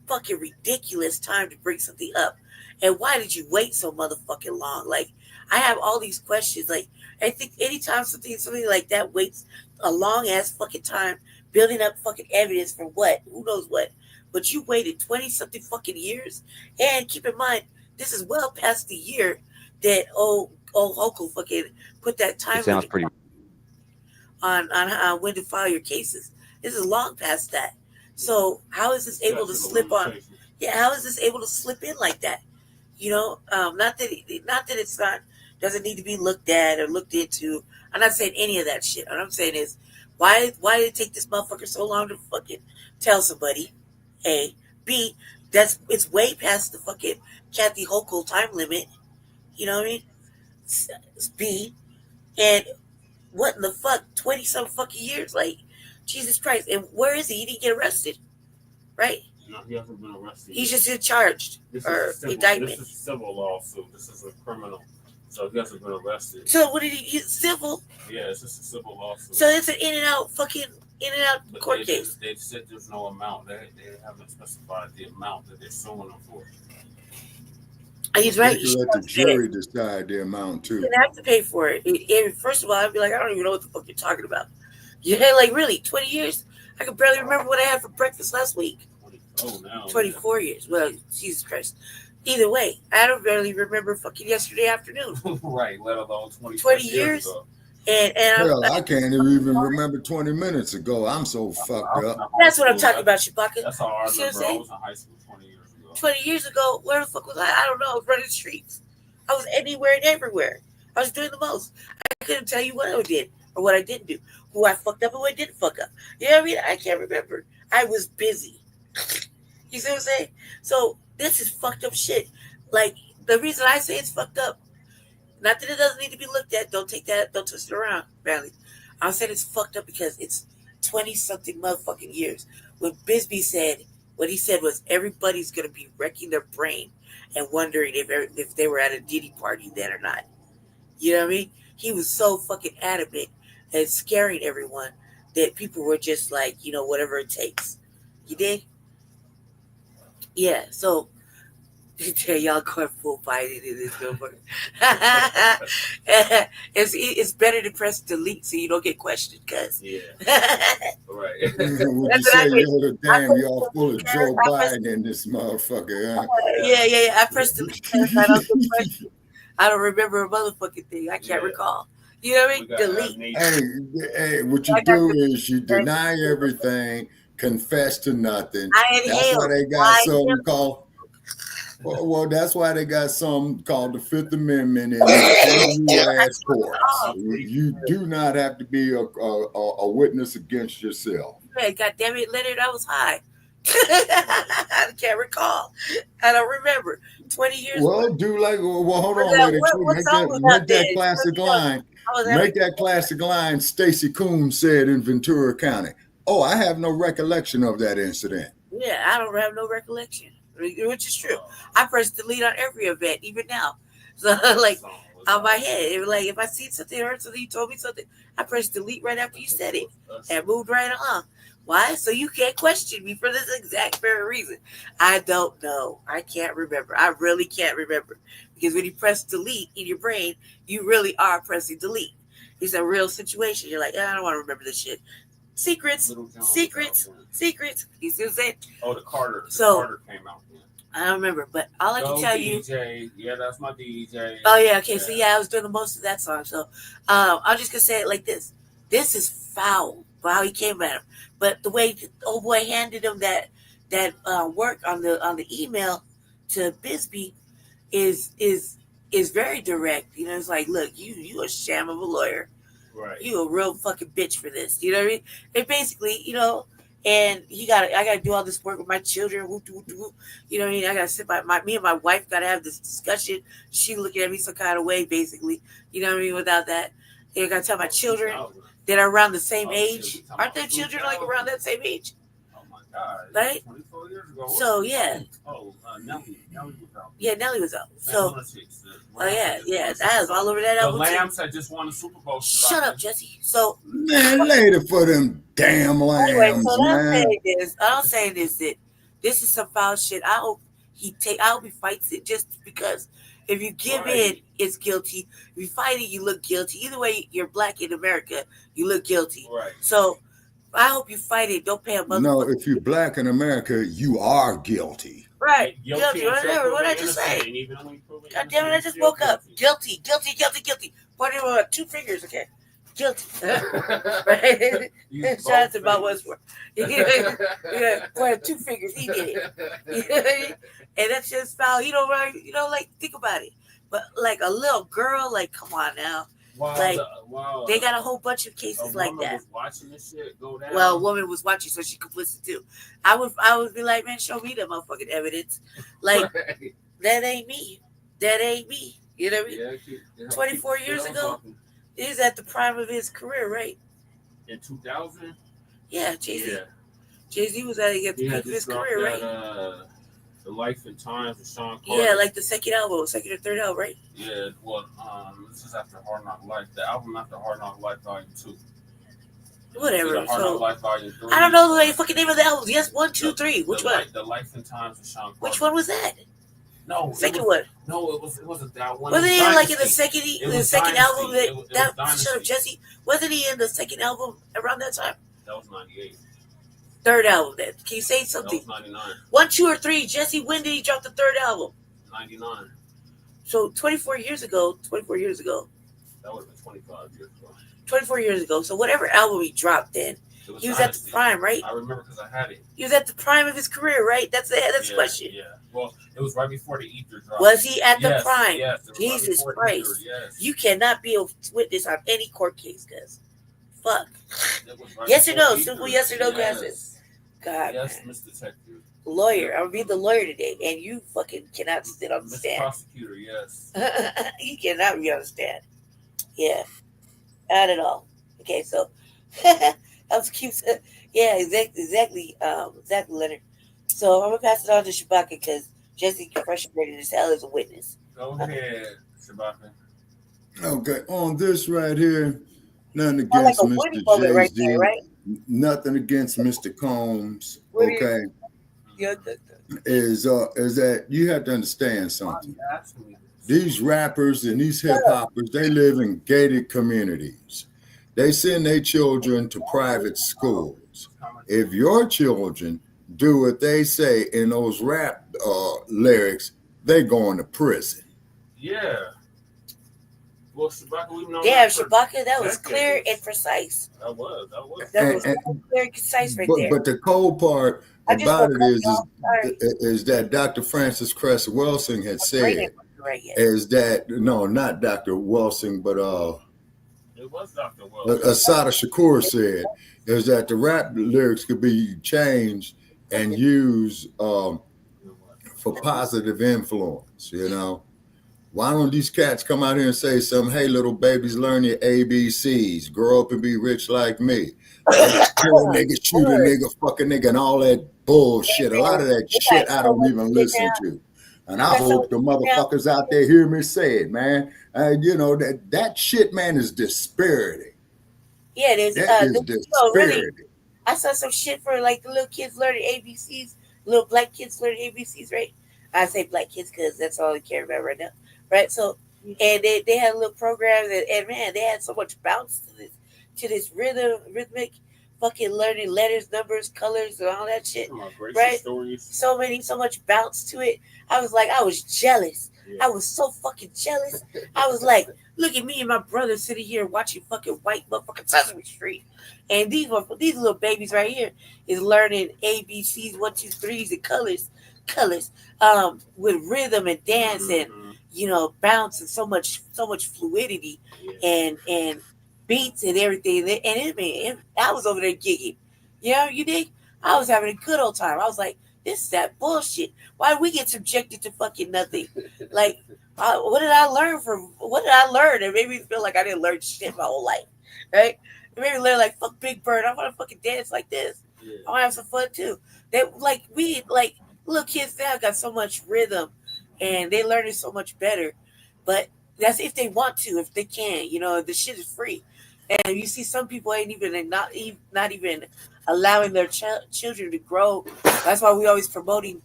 Speaker 3: fucking ridiculous time to bring something up. And why did you wait so motherfucking long? Like, I have all these questions. Like, I think anytime something like that waits a long ass fucking time building up fucking evidence for what? Who knows what? But you waited 20 something fucking years. And keep in mind, this is well past the year that old Hochul fucking put that time
Speaker 6: It sounds pretty.
Speaker 3: on when to file your cases. This is long past that. So how is this able to slip on? Yeah, how is this able to slip in like that? Not that it's not doesn't need to be looked at or looked into. I'm not saying any of that shit. What I'm saying is, why did it take this motherfucker so long to fucking tell somebody? A, B, it's way past the fucking Kathy Hochul time limit. You know what I mean? It's B, and what in the fuck? 20-some fucking years, like Jesus Christ! And where is he? He didn't get arrested, right?
Speaker 4: No, he hasn't been arrested.
Speaker 3: He's just charged or indictment.
Speaker 4: This is a civil lawsuit. This is a criminal, so he hasn't been arrested.
Speaker 3: So what did he? He's civil.
Speaker 4: Yeah, it's just a civil lawsuit.
Speaker 3: So it's an in and out court case.
Speaker 4: They said there's no amount. They haven't specified the amount that they're suing him for.
Speaker 3: He's right.
Speaker 8: You let the jury decide the amount too.
Speaker 3: You have to pay for it. First of all, I'd be like, I don't even know what the fuck you're talking about. Yeah, like really, 20 years? I can barely remember what I had for breakfast last week. 24 years. Well, Jesus Christ. Either way, I don't barely remember fucking yesterday afternoon.
Speaker 4: Right, let alone
Speaker 3: 20 years ago. And
Speaker 8: hell, I can't even remember 20 minutes ago. I'm so fucked up.
Speaker 3: That's what I'm talking about, Chewbacca.
Speaker 4: That's how I remember. I was in high school 20 years ago.
Speaker 3: 20 years ago, where the fuck was I? I don't know. I was running the streets. I was anywhere and everywhere. I was doing the most. I couldn't tell you what I did or what I didn't do, who I fucked up and who I didn't fuck up. You know what I mean? I can't remember. I was busy. You see what I'm saying? So this is fucked up shit. Like, the reason I say it's fucked up, not that it doesn't need to be looked at. Don't take that. Don't twist it around, Bradley. I'm saying it's fucked up because it's 20-something motherfucking years. What Bisbee said, what he said was everybody's going to be wrecking their brain and wondering if they were at a Diddy party then or not. You know what I mean? He was so fucking adamant and scaring everyone that people were just like, whatever it takes. You dig? Yeah, so y'all going full Biden in this motherfucker. It's better to press delete so you don't get questioned, cuz.
Speaker 4: Yeah. Right.
Speaker 8: What you say, damn, y'all full of Joe Biden in this motherfucker, huh?
Speaker 3: Yeah. I pressed delete because I don't get questioned. I don't remember a motherfucking thing. I can't recall. You know what I mean? Delete.
Speaker 8: Hey, what you do is you deny everything, confess to nothing. That's why they got something called. Well, that's why they got something called the Fifth Amendment in the U.S. courts. You do not have to be a witness against yourself.
Speaker 3: Yeah, God damn it, Leonard, I was high. I can't recall. I don't remember. 20 years ago.
Speaker 8: Well, hold on, lady. Make that classic line. Make that classic line Stacey Coombs said in Ventura County. Oh, I have no recollection of that incident.
Speaker 3: Yeah, I don't have no recollection, which is true. I press delete on every event, even now. So, like, on my head, like, if I see something or heard something, you told me something, I press delete right after you said it and moved right along. Why? So you can't question me for this exact very reason. I don't know. I can't remember. I really can't remember. Because when you press delete in your brain, you really are pressing delete. It's a real situation. You're like, I don't want to remember this shit. Secrets.
Speaker 4: Little John
Speaker 3: Secrets.
Speaker 4: was out then.
Speaker 3: Secrets. You see what I'm saying?
Speaker 4: Oh, the Carter.
Speaker 3: So-
Speaker 4: Carter came out then.
Speaker 3: I don't remember, but all I can tell you.
Speaker 4: DJ. Yeah, that's my DJ.
Speaker 3: Oh yeah, okay. So yeah, I was doing the most of that song. So I'm just gonna say it like this. This is foul for how he came at him. But the way the old boy handed him that work on the email to Bisbee is very direct. You know, it's like, look, you a sham of a lawyer.
Speaker 4: Right.
Speaker 3: You a real fucking bitch for this. You know what I mean? And basically, you know, and I gotta do all this work with my children. Whoop, whoop, whoop. You know what I mean? I gotta sit by me and my wife gotta have this discussion. She looking at me some kind of way, basically. You know what I mean? Without that, I gotta tell my children that are around the same age. Aren't their children like around that same age?
Speaker 4: Oh my God.
Speaker 3: Right?
Speaker 4: 24 years ago.
Speaker 3: So yeah.
Speaker 4: Oh, Nelly was out.
Speaker 3: Yeah, Nelly was out. So
Speaker 4: Oh
Speaker 3: yeah, that was all over that
Speaker 4: The
Speaker 3: album.
Speaker 4: Lambs had just won the Super Bowl.
Speaker 3: Shut up, Jesse. So
Speaker 8: Man, later for them damn
Speaker 3: anyway,
Speaker 8: lambs,
Speaker 3: so
Speaker 8: man.
Speaker 3: I'm saying this that this is some foul shit. I hope he fights it just because if you give in, it's guilty. If you fight it, you look guilty. Either way, you're black in America, you look guilty.
Speaker 4: Right.
Speaker 3: So I hope you fight it. Don't pay a motherfucker.
Speaker 8: No, if you're black in America, you are guilty.
Speaker 3: Right. Guilty. Whatever. What did I just say? God damn it, I just woke up. Guilty. Pointing with 2 fingers, okay? Guilty. Right? Shots about what's for. Pointing 2 fingers. He did it. You know what I mean? And that's just foul. You know, right? You know, like, think about it. But like a little girl, like, come on now.
Speaker 4: Wow,
Speaker 3: Like, they got a whole bunch of cases like that.
Speaker 4: Was watching this shit go down.
Speaker 3: Well, a woman was watching, so she could listen too. I would be like, man, show me the motherfucking evidence. Like, that ain't me. That ain't me. You know what I mean?
Speaker 4: Yeah,
Speaker 3: 24 years ago, he's at the prime of his career, right?
Speaker 4: In 2000?
Speaker 3: Yeah, Jay-Z.
Speaker 4: Yeah.
Speaker 3: Jay-Z was at the peak of his career, right?
Speaker 4: The Life and Times of Sean Carter.
Speaker 3: Yeah, like the second or third album, right?
Speaker 4: Yeah, well, this is after Hard Knock Life. The album after Hard Knock Life Volume 2.
Speaker 3: Whatever.
Speaker 4: Hard Knock Life Volume 3.
Speaker 3: I don't know the fucking name of the album. Yes, 1, 2, 3. Which one?
Speaker 4: The Life and Times of Sean Carter.
Speaker 3: Which one was that?
Speaker 4: No,
Speaker 3: second one.
Speaker 4: No, it wasn't that one.
Speaker 3: Wasn't he like in the second album
Speaker 4: Dynasty.
Speaker 3: shut up, Jesse? Wasn't he in the second album around that time?
Speaker 4: That was 98.
Speaker 3: Third album then. Can you say something?
Speaker 4: That was 99.
Speaker 3: 1, 2, or 3. Jesse, when did he drop the third album?
Speaker 4: 99.
Speaker 3: So 24 years ago.
Speaker 4: That would have been 25 years ago.
Speaker 3: 24 years ago. So whatever album he dropped then, he was at the prime, right?
Speaker 4: I remember because I had it.
Speaker 3: He was at the prime of his career, right? That's the question.
Speaker 4: Yeah. Well, it was right before the Ether dropped.
Speaker 3: Was he at the prime?
Speaker 4: Yes.
Speaker 3: Jesus
Speaker 4: right
Speaker 3: Christ.
Speaker 4: Ether, yes.
Speaker 3: You cannot be a witness on any court case, cuz. Fuck.
Speaker 4: Right
Speaker 3: yes or no?
Speaker 4: Ether.
Speaker 3: Simple yes or no questions. God.
Speaker 4: Yes, Mr. Detective.
Speaker 3: Lawyer. I'm gonna be the lawyer today, and you fucking cannot sit on the stand.
Speaker 4: Prosecutor, yes.
Speaker 3: You cannot be on the stand. Yeah. Not at all. Okay, so that was cute. Yeah, exactly, Leonard. So I'm gonna pass it on to Shabaka because Jesse frustrated as hell as a witness.
Speaker 4: Go ahead, Shabaka.
Speaker 8: Okay, on this right here, nothing against
Speaker 3: like
Speaker 8: Mr. Jay-Z,
Speaker 3: right there, right?
Speaker 8: Nothing against Mr. Combs.
Speaker 3: Woody.
Speaker 8: Okay, is that you have to understand something. These rappers and these hip hoppers, they live in gated communities. They send their children to private schools. If your children do what they say in those rap lyrics, they going to prison.
Speaker 4: Yeah. Well, Shabaka, we've known
Speaker 3: Shabaka, that was clear and precise.
Speaker 4: That was.
Speaker 3: That was clear and concise right there.
Speaker 8: But the cold part about it is that Dr. Francis Cress Welsing had said is that, no, not Dr. Welsing, but
Speaker 4: it was Dr. Welsing.
Speaker 8: Assata Shakur said is that the rap lyrics could be changed and used for positive influence, you know. Why don't these cats come out here and say something? Hey, little babies, learn your ABCs. Grow up and be rich like me. Kill a nigga, shoot a nigga, fuck a nigga, and all that bullshit. A lot of that shit I don't even listen to. And I hope the motherfuckers out there hear me say it, man. You know, that shit, man, is dispiriting.
Speaker 3: Yeah, it is.
Speaker 8: That is dispiriting.
Speaker 3: Really, I saw some shit for like the little kids learning ABCs, little black kids learning ABCs, right? I say black kids because that's all I care about right now. Right, so and they had a little program and man, they had so much bounce to this rhythmic fucking learning letters, numbers, colors, and all that shit. Right?
Speaker 4: Stories.
Speaker 3: So much bounce to it. I was jealous. Yeah. I was so fucking jealous. I was like, look at me and my brother sitting here watching fucking white motherfucking Sesame Street. And these little babies right here is learning ABCs, 1, 2, 3s, and colors, with rhythm and dance and bounce and so much fluidity and beats and everything. And I was over there gigging. You dig? I was having a good old time. I was like, this is that bullshit. Why did we get subjected to fucking nothing? Like, what did I learn? It made me feel like I didn't learn shit my whole life, right? It made me learn like, fuck Big Bird. I want to fucking dance like this. Yeah. I want to have some fun too. Little kids now got so much rhythm, and they learn it so much better. But that's if they want to, if they can. The shit is free, and you see some people ain't even not even allowing their children to grow. That's why we always promoting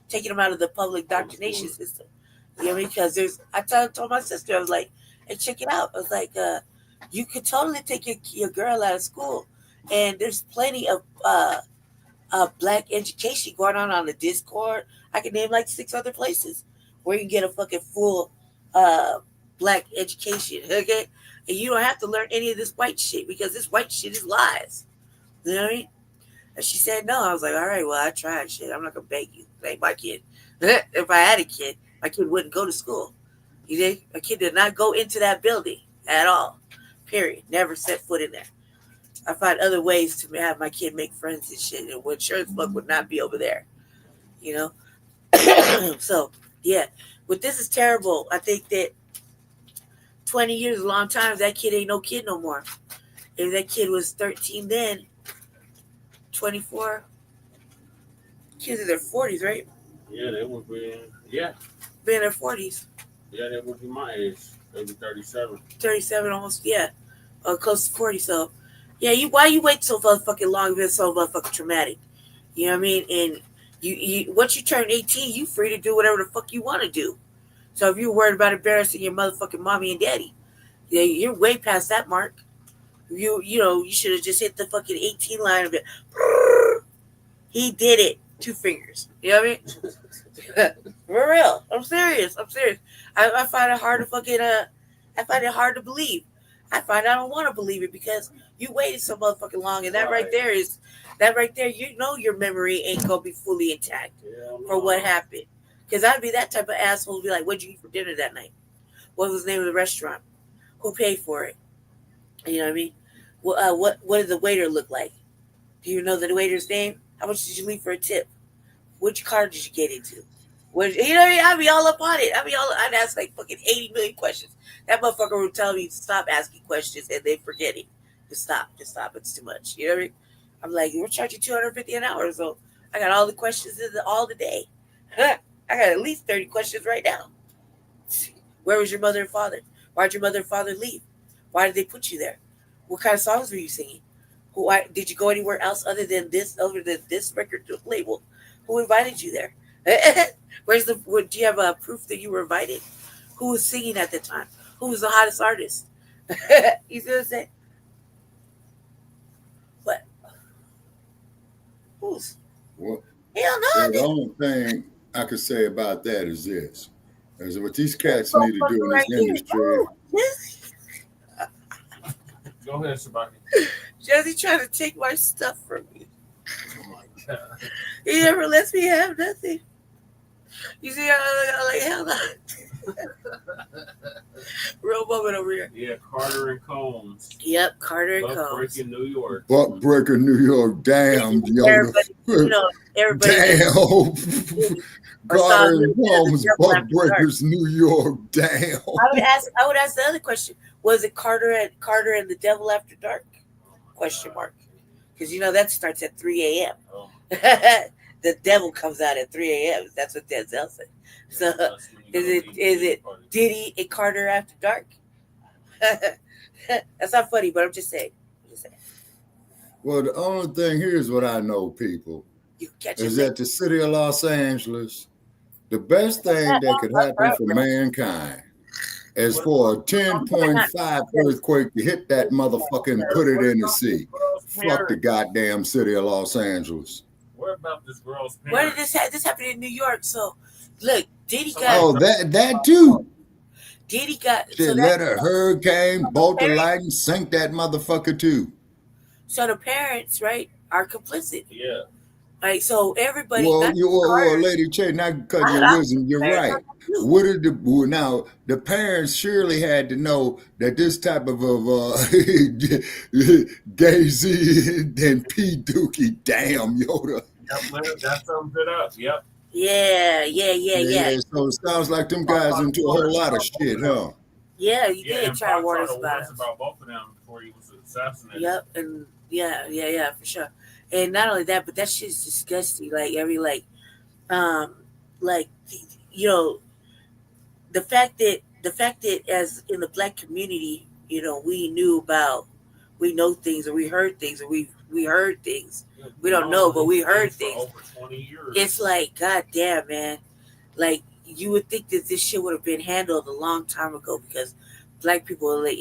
Speaker 3: taking them out of the public indoctrination system. Because I told my sister, I was like, hey, check it out. I was like, you could totally take your girl out of school, and there's plenty of Black education going on the Discord. I can name like 6 other places where you can get a fucking full Black education, okay? And you don't have to learn any of this white shit, because this white shit is lies. You know what I mean? And she said no. I was like, all right, well, I tried shit. I'm not gonna beg you. Like my kid. If I had a kid, my kid wouldn't go to school. You think? My kid did not go into that building at all. Period. Never set foot in there. I find other ways to have my kid make friends and shit, and when sure as fuck would not be over there. So yeah, but this is terrible. I think that 20 years is a long time. That kid ain't no kid no more. If that kid was 13 then, 24, kids in their 40s, right?
Speaker 4: Yeah, they would be. Yeah,
Speaker 3: be in their 40s.
Speaker 4: Yeah, they would be my age. Maybe 37.
Speaker 3: 37 almost. Yeah, close to 40. So yeah, why you wait so fucking long if it's so motherfucking traumatic? You know what I mean? And you once you turn 18, you free to do whatever the fuck you want to do. So if you're worried about embarrassing your motherfucking mommy and daddy, yeah, you're way past that mark. You should have just hit the fucking 18 line of it. He did it. 2 fingers. You know what I mean? For real. I'm serious. I find it hard to fucking I find it hard to believe. I don't want to believe it, because you waited so motherfucking long, and that right there, your memory ain't gonna be fully intact for what happened. Because I'd be that type of asshole to be like, what'd you eat for dinner that night? What was the name of the restaurant? Who paid for it? You know what I mean? What did the waiter look like? Do you know the waiter's name? How much did you leave for a tip? Which car did you get into? You know what I mean? I'd be all up on it. I'd ask like fucking 80 million questions. That motherfucker would tell me to stop asking questions, and they forget it. Just stop. It's too much. You know what I mean? I'm like, we're charging $250 an hour, so I got all the questions all the day. I got at least 30 questions right now. Where was your mother and father? Why did your mother and father leave? Why did they put you there? What kind of songs were you singing? Why did you go anywhere else other than this record label? Who invited you there? Do you have proof that you were invited? Who was singing at the time? Who was the hottest artist? You see what I'm saying? What? Who's?
Speaker 8: Well,
Speaker 3: hell no.
Speaker 8: The only thing I could say about that is this: is what these cats need to do in this industry.
Speaker 4: Go ahead, Sabaki.
Speaker 3: Jesse trying to take my stuff from me.
Speaker 4: Oh my God.
Speaker 3: He never lets me have nothing. You see, I'm like, hell no. Real moment over here.
Speaker 4: Yeah, Carter and Combs.
Speaker 3: Yep, Carter and Combs.
Speaker 4: Buck-breaking New York.
Speaker 8: Buck-breaking New York. Damn,
Speaker 3: everybody.
Speaker 8: Damn. Carter and Combs, Buck-breakers, New York. Damn.
Speaker 3: I would ask the other question. Was it Carter and the Devil After Dark? Question mark. Because that starts at 3 a.m. Oh. The devil comes out at 3 a.m. That's what Denzel said. So is it Diddy and Carter After Dark? That's not funny, but I'm just saying.
Speaker 8: Well, the only thing, here's what I know, people, is that the city of Los Angeles, the best thing that could happen for mankind as for a 10.5 earthquake to hit that motherfucker and put it in the sea. Fuck the goddamn city of Los Angeles.
Speaker 4: What about this girl's parents?
Speaker 3: Where did this happen in New York? So, look, Diddy got.
Speaker 8: Oh, that too.
Speaker 3: Diddy got.
Speaker 8: Shit, let a hurricane, bolt the lightning, sink that motherfucker too.
Speaker 3: So the parents, right, are complicit.
Speaker 4: Yeah.
Speaker 3: Like, so everybody.
Speaker 8: Well, Lady Che, not cutting your wisdom, you're right. What did now the parents surely had to know that this type of Gay Z and P Dookie, damn Yoda.
Speaker 4: That sums it up. Yep.
Speaker 3: Yeah.
Speaker 8: So it sounds like them guys into a whole lot of shit, huh?
Speaker 3: Yeah, you did try to warn us about
Speaker 4: both of them before he was assassinated.
Speaker 3: Yep, and yeah, for sure. And not only that, but that shit's disgusting. Like you know, the fact that as in the Black community, you know, we know things, or we heard things, or we heard things. We don't know, but we heard things.
Speaker 4: Over 20 years.
Speaker 3: It's like, goddamn, man. Like, you would think that this shit would have been handled a long time ago, because Black people are like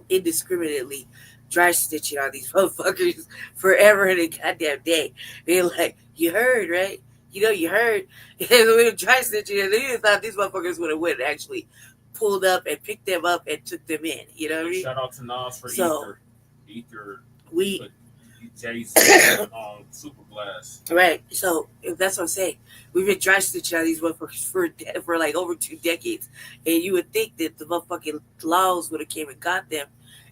Speaker 3: indiscriminately dry stitching on these motherfuckers forever and a goddamn day. They're like, you heard, right? You know, you heard. And we were dry stitching, and they thought these motherfuckers would have went and actually pulled up and picked them up and took them in. You know what I mean?
Speaker 4: Shout out to Nas for Ether. Jay-Z on Super Blast.
Speaker 3: Right. So that's what I'm saying. We've been dry stitching on these motherfuckers for like over 2 decades. And you would think that the motherfucking laws would have came and got them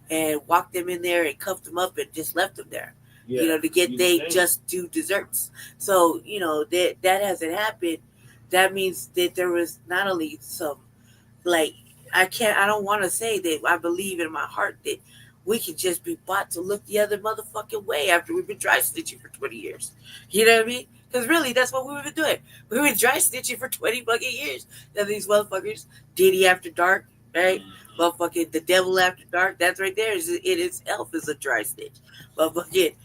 Speaker 3: and walked them in there and cuffed them up and just left them there. Yeah, you know, to get they just do desserts. So, you know, that hasn't happened. That means that there was not only some, like, I don't want to say that I believe in my heart that we can just be bought to look the other motherfucking way after we've been dry stitching for 20 years. You know what I mean? Because really, that's what we've been doing. We've been dry stitching for 20 fucking years. Now these motherfuckers, Diddy After Dark, right? Motherfucking The Devil After Dark, that's right there. It itself is a dry stitch. Motherfucking,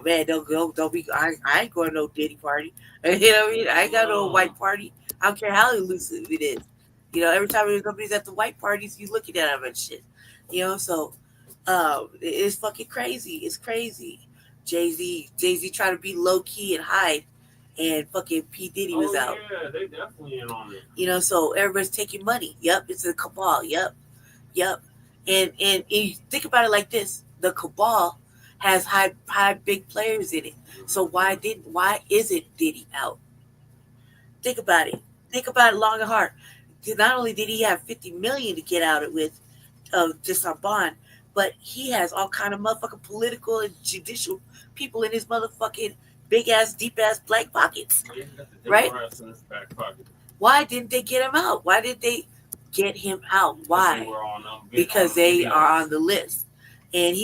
Speaker 3: man, don't be, I ain't going to no Diddy party. You know what I mean? I ain't got no white party. I don't care how elusive it is. You know, every time somebody's at the white parties, you looking at them and shit. You know, so it's fucking crazy. It's crazy. Jay-Z trying to be low key and hide, and fucking P. Diddy was out.
Speaker 4: Yeah, they definitely in on it.
Speaker 3: You know, so everybody's taking money. Yep, it's a cabal. Yep. And you think about it like this: the cabal has high big players in it. So why isn't Diddy out? Think about it. Think about it long and hard. Not only did he have $50 million to get out it with, just on bond, but he has all kind of motherfucking political and judicial people in his motherfucking big ass, deep ass black pockets, right?
Speaker 4: In his back pocket.
Speaker 3: Why didn't they get him out? Why did they get him out? Why? Because they are on the list, and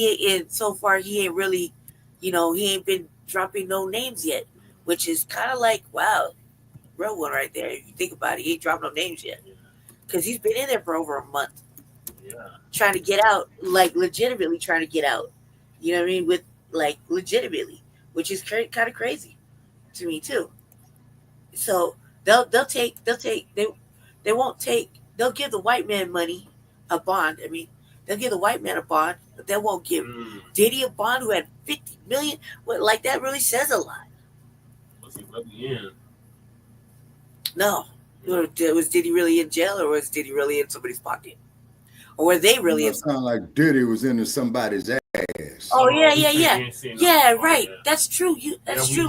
Speaker 3: so far he ain't really, you know, he ain't been dropping no names yet, which is kind of like, wow, real one right there. If you think about it, he ain't dropped no names yet, because he's been in there for over a month.
Speaker 4: Yeah.
Speaker 3: Trying to get out, like legitimately trying to get out. You know what I mean? With like legitimately, which is kind of crazy to me too. So they'll give the white man money, a bond. I mean, they'll give the white man a bond, but they won't give Diddy a bond who had $50 million. Well, like that really says a lot.
Speaker 4: Was he really in?
Speaker 3: No. Was Diddy really in jail, or was Diddy really in somebody's pocket? Or were they really?
Speaker 8: It sounded like Diddy was into somebody's ass.
Speaker 3: Oh yeah, right. That's true. That's true.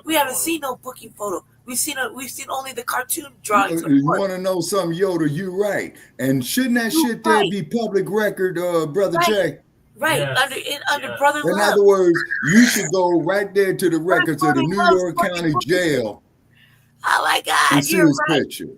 Speaker 3: We haven't seen no booking photo. We've seen only the cartoon drawings.
Speaker 8: You want to know something, Yoda? You right. And shouldn't that shit there be public record, Brother Jay?
Speaker 3: Right. Yes. Under Brother Love.
Speaker 8: In other words, you should go right there to the records of the New York County Jail.
Speaker 3: Oh my God!
Speaker 8: And see his picture.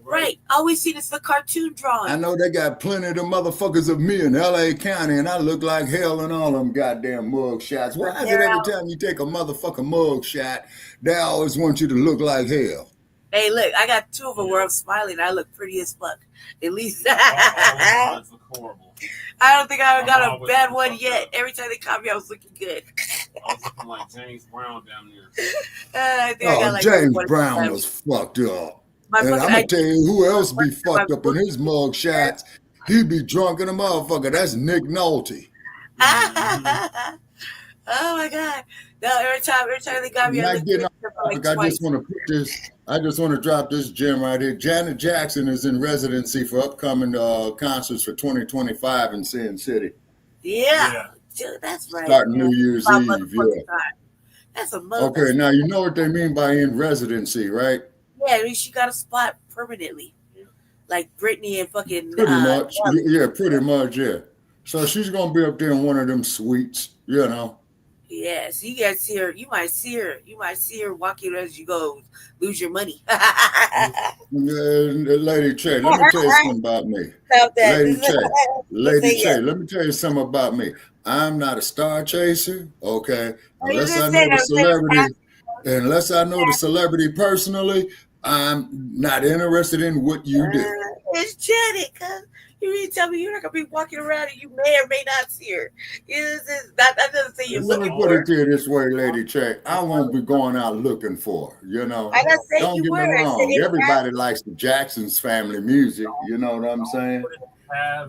Speaker 3: Right. All we see is the cartoon drawing.
Speaker 8: I know they got plenty of the motherfuckers of me in L.A. County, and I look like hell in all them goddamn mug shots. Why is it every time you take a motherfucking mug shot, they always want you to look like hell?
Speaker 3: Hey, look, I got 2 of them where I'm smiling. I look pretty as fuck. At least.
Speaker 4: Look horrible.
Speaker 3: I don't think I got a bad one yet. Every time they caught me, I was looking good.
Speaker 4: I was looking like James Brown down there.
Speaker 3: I think I got like
Speaker 8: James Brown was fucked up. And I'm gonna tell you who else be fucked up in his mug shots. He be drunk in a motherfucker. That's Nicc Nolte.
Speaker 3: Oh my God! No, every time they got me, I
Speaker 8: just want to put this. I just want to drop this gem right here. Janet Jackson is in residency for upcoming concerts for 2025 in Sin City.
Speaker 3: Yeah. Dude, that's right.
Speaker 8: Starting New Year's Eve. Yeah.
Speaker 3: That's a
Speaker 8: okay. Now you know what they mean by in residency, right?
Speaker 3: Yeah, I mean she got a spot permanently, like Britney and fucking.
Speaker 8: Pretty much. Yeah, pretty much. Yeah. So she's gonna be up there in one of them suites, you know.
Speaker 3: Yes, you guys see her. You might see her walking as you go lose your money.
Speaker 8: Lady Che, let me tell you something about me. Lady Che, let me tell you something about me. I'm not a star chaser, okay? Unless I know the celebrity personally, I'm not interested in what you do.
Speaker 3: It's Janet, cuz. You mean to tell me you're not gonna be walking around and you may or may not see her? That doesn't say you're looking for her.
Speaker 8: Let me put it to you this way, Lady Che. I won't be going out looking for her, you know.
Speaker 3: I don't say
Speaker 8: don't
Speaker 3: you
Speaker 8: get
Speaker 3: were.
Speaker 8: me wrong. Everybody likes the Jackson's family music, you know what I'm saying?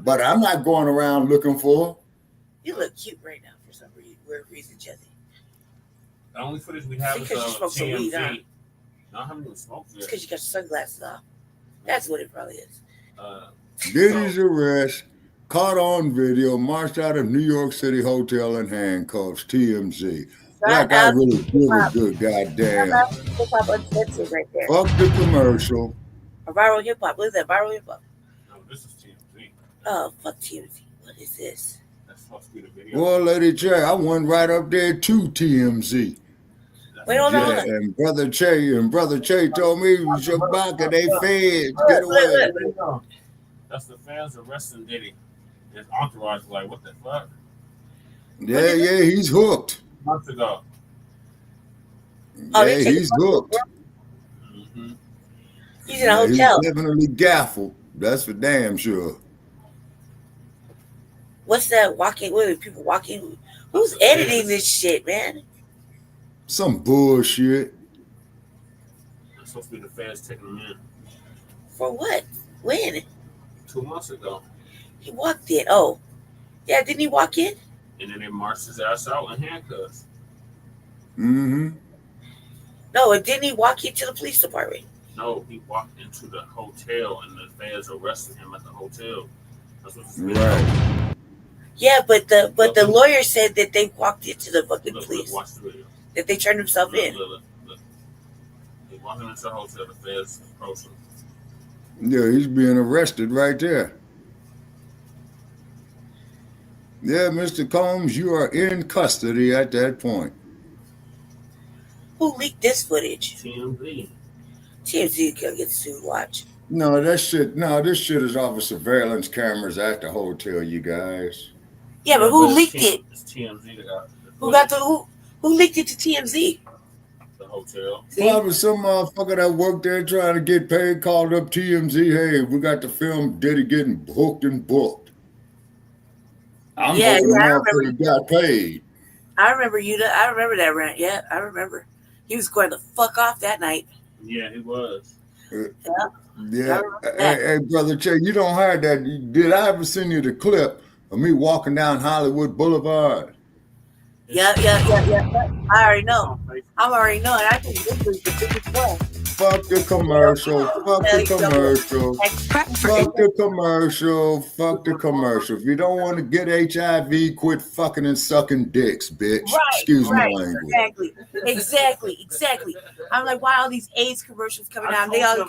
Speaker 8: But I'm not going around looking for her.
Speaker 3: You look cute right now for some reason, Jesse.
Speaker 4: The only footage we have is
Speaker 3: because you smoked some weed, huh?
Speaker 4: No, I haven't even smoked yet.
Speaker 3: It's because you got your sunglasses off. That's what it probably is.
Speaker 8: Diddy's arrest, caught on video, marched out of New York City hotel in handcuffs, TMZ. Like I really give a good goddamn.
Speaker 3: Hip-hop uncensored right there.
Speaker 8: Fuck the commercial.
Speaker 3: A viral hip-hop. What is that? Viral hip-hop?
Speaker 4: No, this is TMZ.
Speaker 3: Oh, fuck TMZ. What is this?
Speaker 4: That's supposed to be the video.
Speaker 8: Well, Lady Che, I went right up there to TMZ.
Speaker 3: Wait, hold on.
Speaker 8: And Brother Che told me, Shabaka, they feds, get away.
Speaker 4: That's the fans arresting Diddy. His entourage like, what the fuck?
Speaker 8: Yeah, he's hooked.
Speaker 4: Months ago.
Speaker 8: Yeah, he's hooked.
Speaker 4: Mm-hmm.
Speaker 3: He's in a hotel.
Speaker 8: He's definitely gaffled. That's for damn sure.
Speaker 3: What's that walking? What are people walking? Who's editing this shit, man?
Speaker 8: Some bullshit.
Speaker 4: It's supposed to be the fans taking him in.
Speaker 3: For what? When?
Speaker 4: 2 months ago.
Speaker 3: He walked in. Oh. Yeah, didn't he walk in?
Speaker 4: And then they marched his ass out in handcuffs.
Speaker 8: Mm-hmm.
Speaker 3: No, and didn't he walk into the police department?
Speaker 4: No, he walked into the hotel and the fans arrested him at the hotel. That's what it's
Speaker 8: right.
Speaker 3: Yeah, but the lawyer said that they walked into the fucking police.
Speaker 4: Watch the video.
Speaker 3: That they turned himself in.
Speaker 4: Look. He walked into the hotel, the fans approached him.
Speaker 8: Yeah, he's being arrested right there. Yeah, Mr. Combs, you are in custody at that point.
Speaker 3: Who leaked this footage?
Speaker 4: TMZ.
Speaker 3: TMZ can get sued, watch.
Speaker 8: No, this shit is off of surveillance cameras at the hotel, you guys.
Speaker 3: Yeah, but who leaked it?
Speaker 4: It's TMZ that
Speaker 3: got who leaked it to TMZ?
Speaker 4: The hotel.
Speaker 8: Probably some motherfucker that worked there trying to get paid called up TMZ. Hey, we got the film Diddy getting hooked and booked. I'm hoping the motherfucker got paid.
Speaker 3: I remember I remember that rant. Yeah, I remember. He was going the fuck off that night.
Speaker 4: Yeah, he was.
Speaker 8: Yeah. Hey, Brother Che, you don't hide that. Did I ever send you the clip of me walking down Hollywood Boulevard?
Speaker 3: Yeah. I already know. I'm already knowing. I think this was the biggest one.
Speaker 8: Fuck the commercial. Fuck the commercial. Fuck the commercial. Fuck the commercial. If you don't want to get HIV, quit fucking and sucking dicks, bitch.
Speaker 3: Right,
Speaker 8: Excuse my language.
Speaker 3: Exactly. I'm like, why all these AIDS commercials coming out? They always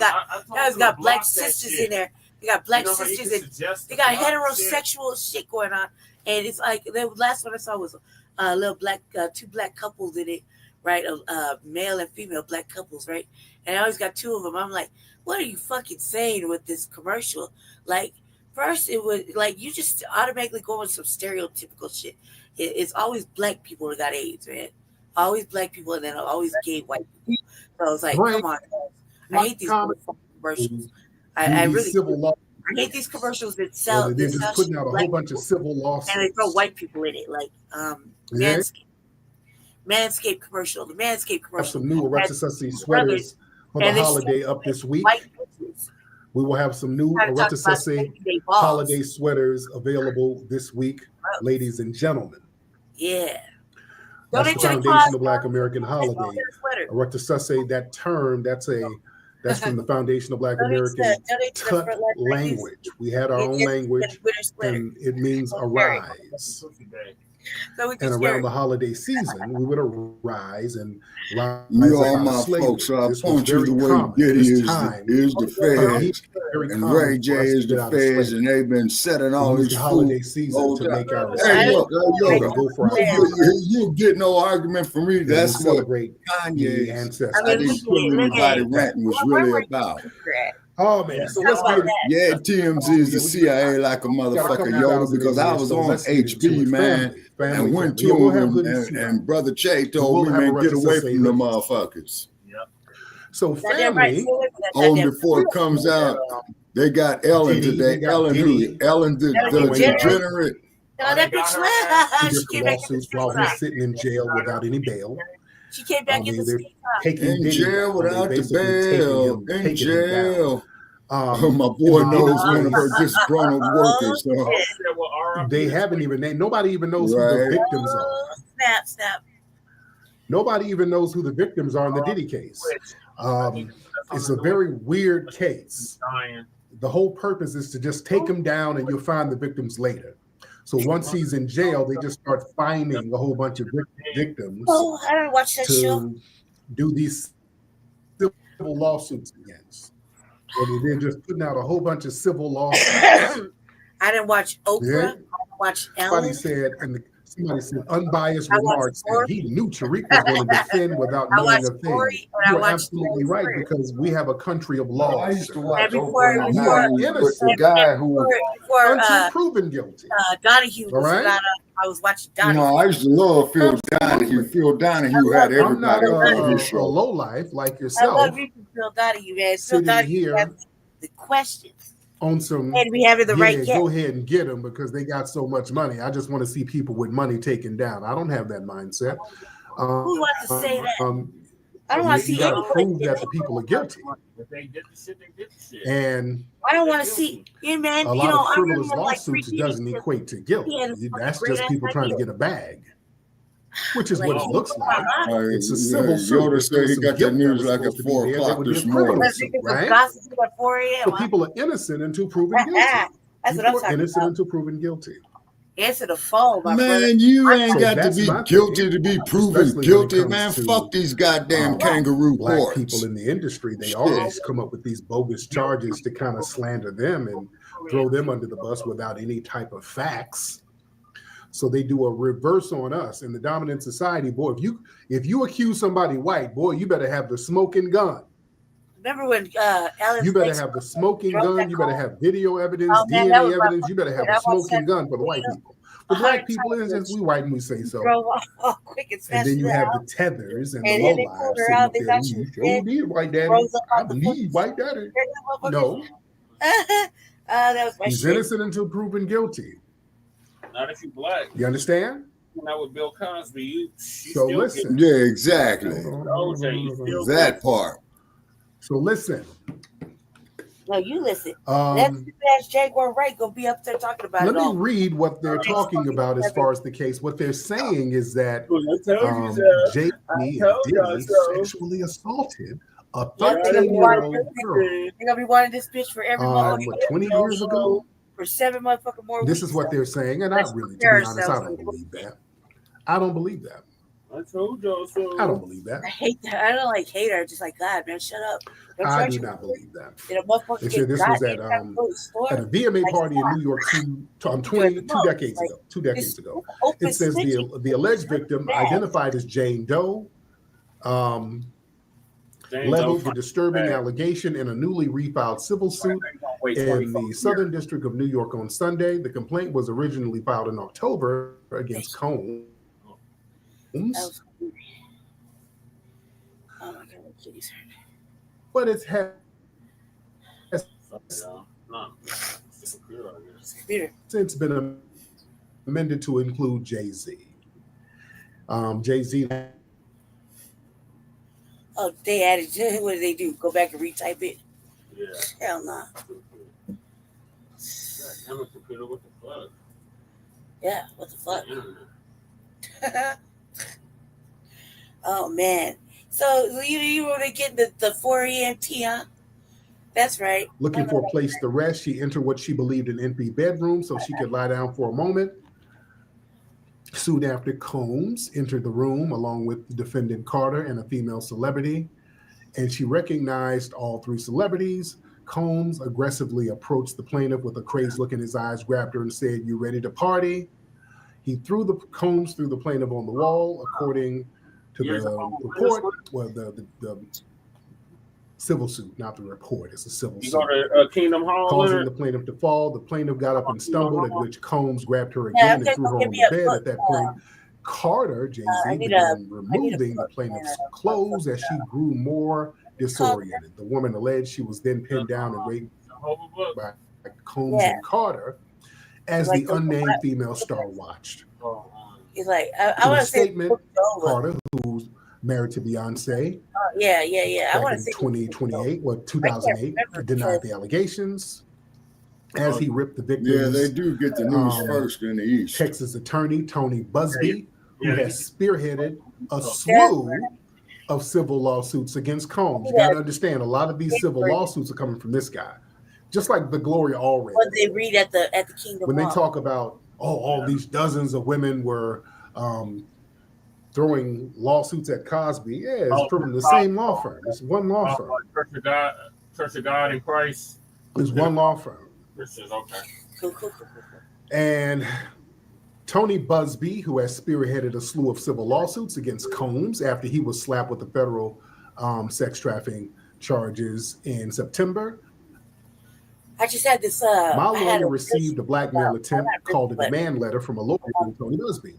Speaker 3: got black sisters in there. They got black sisters and they got heterosexual shit going on. And it's like the last one I saw was a little black, two black couples in it, right? Male and female black couples, right? And I always got two of them. I'm like, what are you fucking saying with this commercial? Like, first it was like you just automatically go on some stereotypical shit. It's always black people that got AIDS, man. Always black people, and then always gay white people. So I was like, come on, I hate these commercials. I really I hate these commercials that sell.
Speaker 9: They're just putting out a whole bunch of civil lawsuits,
Speaker 3: and they throw white people in it, like Manscaped commercial. The Manscaped commercial.
Speaker 9: Some new erectocity sweaters for the holiday up this week. We will have some new Areta Sese holiday sweaters available this week, ladies and gentlemen.
Speaker 3: Yeah.
Speaker 9: That's the Foundation of Black American Holiday. Areta Sese, that term, that's from the Foundation of Black American Tut language. We had our own language, and it means arise. And around the holiday season, we would arise and rise.
Speaker 8: You all my folks, so I point you the way Diddy is the feds, and Ray J is the feds, and they've been setting all these
Speaker 9: holiday season to make our
Speaker 8: you get no argument from me. That's what Kanye ancestors. I didn't put anybody ranting was really about.
Speaker 9: Oh man, so let's get
Speaker 8: it. TMZ is the CIA like a motherfucker, Yoda, because I was on HB, man, and went to him, and Brother Che told me, man, get away from the motherfuckers.
Speaker 9: So family,
Speaker 8: before it comes out, they got Ellen today. Ellen who? Ellen the degenerate.
Speaker 3: That bitch left.
Speaker 9: She came back while he's sitting in jail without any bail.
Speaker 3: She came back in
Speaker 8: jail without the bail. In jail. My boy knows one of her disgruntled workers.
Speaker 9: They haven't even named. Nobody even knows who the victims are.
Speaker 3: Snap.
Speaker 9: Nobody even knows who the victims are in the Diddy case. It's a very weird case. The whole purpose is to just take him down, and you'll find the victims later. So once he's in jail, they just start finding a whole bunch of victims.
Speaker 3: Oh, I didn't watch that show.
Speaker 9: Do these civil lawsuits against. And they're just putting out a whole bunch of civil lawsuits.
Speaker 3: I didn't watch Oprah.
Speaker 9: Yeah.
Speaker 3: I didn't watch Ellen.
Speaker 9: Somebody said unbiased remarks, and he knew Tariq was going to defend without knowing a thing. You're absolutely right, because we have a country of laws.
Speaker 8: I used to watch Oprah the guy who
Speaker 9: until proven guilty.
Speaker 3: Donahue was I was watching Donahue.
Speaker 8: I used to love Phil Donahue. Phil Donahue had everybody
Speaker 9: on his show. A low life like yourself.
Speaker 3: I love you, Phil Donahue, man. Phil Donahue has the questions.
Speaker 9: On some,
Speaker 3: and we have the right.
Speaker 9: Go ahead and get them because they got so much money. I just want to see people with money taken down. I don't have that mindset.
Speaker 3: Who wants to say that? I don't want to see
Speaker 9: to prove that the people are guilty. And
Speaker 3: I don't want to see, man.
Speaker 9: A lot of frivolous lawsuits doesn't equate to guilt. That's just people trying to get a bag, which is what it looks like. It's a civil suit.
Speaker 8: Yoda said he got that news like at 4 o'clock this morning.
Speaker 9: Right? So people are innocent until proven guilty.
Speaker 3: That's what I'm talking
Speaker 9: innocent until proven guilty.
Speaker 3: Answer the phone, my brother.
Speaker 8: Man, you ain't got to be guilty to be proven guilty, man. Fuck these goddamn kangaroo
Speaker 9: Black
Speaker 8: courts.
Speaker 9: People in the industry, they always come up with these bogus charges to kind of slander them and throw them under the bus without any type of facts. So they do a reverse on us in the dominant society. Boy, if you accuse somebody white, boy, you better have the smoking gun.
Speaker 3: Remember when
Speaker 9: you better have the smoking gun. You better have video evidence, DNA evidence. You better have a smoking gun for the white people. For Black people, it's just we white and we say so. And then you have the tethers and the low lives. You sure need white daddy. I believe white daddy. No. He's innocent until proven guilty.
Speaker 4: Not if you Black.
Speaker 9: You understand?
Speaker 4: Not with Bill Cosby. You
Speaker 9: so listen.
Speaker 8: Yeah, exactly. That part.
Speaker 9: So listen.
Speaker 3: No, you listen. That's Jaguar Wright gonna be up there talking about
Speaker 9: let
Speaker 3: it.
Speaker 9: Let me read what they're talking about as far as the case. What they're saying is that Jay and Diddy sexually assaulted a 13-year-old girl.
Speaker 3: You're gonna be wanting this bitch for every month.
Speaker 9: 20 years ago?
Speaker 3: For 7 motherfucking more.
Speaker 9: This is what they're saying, and I really, to be honest, I don't believe that. I don't believe that.
Speaker 4: I told y'all so.
Speaker 9: I don't believe that.
Speaker 3: I hate that. I don't like hate her. Just like, God, man, shut up.
Speaker 9: I do not believe that.
Speaker 3: They
Speaker 9: said this was at a VMA party in New York 2 decades ago. 2 decades ago. It says the alleged victim, identified as Jane Doe, leveled the disturbing allegation in a newly refiled civil suit in the Southern District of New York on Sunday. The complaint was originally filed in October against Combs. But it's since been amended to include Jay-Z. Jay-Z
Speaker 10: Oh, they added. What did they do? Go back and retype it?
Speaker 4: Yeah.
Speaker 10: Hell nah.
Speaker 4: Damn it, computer, what the fuck?
Speaker 10: Yeah, what the fuck? Oh man. So you were getting the 4 a.m. tea, huh? That's right.
Speaker 9: Looking for a place to rest, she entered what she believed an empty bedroom so she could lie down for a moment. Soon after, Combs entered the room along with the defendant Carter and a female celebrity, and she recognized all three celebrities. Combs aggressively approached the plaintiff with a crazed look in his eyes, grabbed her and said, "You ready to party?" He threw the Combs through the plaintiff on the wall, according to the report. Well, the civil suit, not the report. It's a civil suit.
Speaker 4: You go to Kingdom Hall,
Speaker 9: causing the plaintiff to fall. The plaintiff got up and stumbled, at which Combs grabbed her again and threw her on the bed. At that point, Carter, Jay-Z, began removing the plaintiff's clothes as she grew more disoriented. The woman alleged she was then pinned down and raped by Combs and Carter as the unnamed female star watched.
Speaker 10: He's like,
Speaker 9: I want to say statement, Carter, who's married to Beyonce.
Speaker 10: Yeah. I
Speaker 9: want to say 2008, denied the allegations as he ripped the victims.
Speaker 8: Yeah, they do get the news first in the East.
Speaker 9: Texas attorney Tony Busby, who has spearheaded a slew of civil lawsuits against Combs. You got to understand, a lot of these civil lawsuits are coming from this guy. Just like the Gloria Allred.
Speaker 10: What they read at the Kingdom
Speaker 9: when they talk about, all these dozens of women were throwing lawsuits at Cosby. Yeah, it's from the same law firm. It's one law firm.
Speaker 4: Church of God in Christ.
Speaker 9: It's one law firm.
Speaker 4: Christians, okay.
Speaker 10: Cool.
Speaker 9: And Tony Busby, who has spearheaded a slew of civil lawsuits against Combs after he was slapped with the federal sex trafficking charges in September.
Speaker 10: I just had this.
Speaker 9: My lawyer received a blackmail attempt called a demand letter from a lawyer named Tony Busby.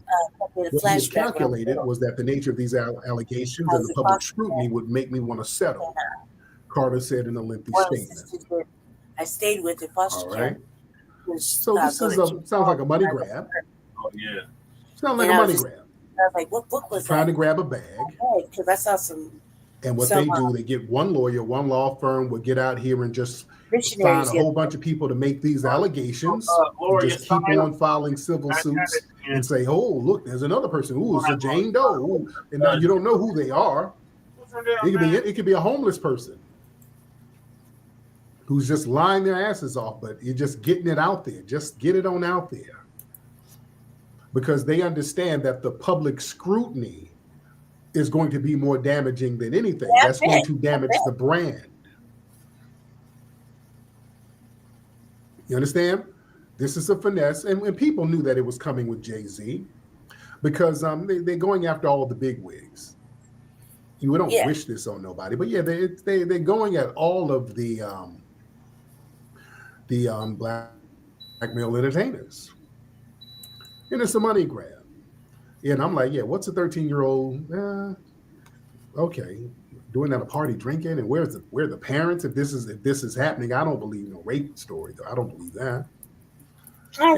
Speaker 9: What he had calculated was that the nature of these allegations and the public scrutiny would make me want to settle, Carter said in a lengthy statement.
Speaker 10: I stayed with the foster care.
Speaker 9: So this is sounds like a money grab.
Speaker 4: Oh yeah.
Speaker 9: Sounds like a money grab.
Speaker 10: I was like, what book was
Speaker 9: trying
Speaker 10: that?
Speaker 9: to grab a bag.
Speaker 10: Because I saw some.
Speaker 9: And what they do, they get one lawyer, one law firm would get out here and just find a whole bunch of people to make these allegations, and just keep on filing civil suits and say, "Oh, look, there's another person. Ooh, it's a Jane Doe." Ooh. And now you don't know who they are. It could be a homeless person who's just lying their asses off, but you're just getting it out there. Just get it on out there. Because they understand that the public scrutiny is going to be more damaging than anything. That's going to damage the brand. You understand? This is a finesse. And people knew that it was coming with Jay-Z because they're going after all the big wigs. We don't wish this on nobody, but they're going at all of the blackmail entertainers. And it's a money grab. And I'm like, what's a 13-year-old? Okay, doing at a party drinking, and where are the parents? If this is happening, I don't believe no rape story though. I don't believe that.
Speaker 10: I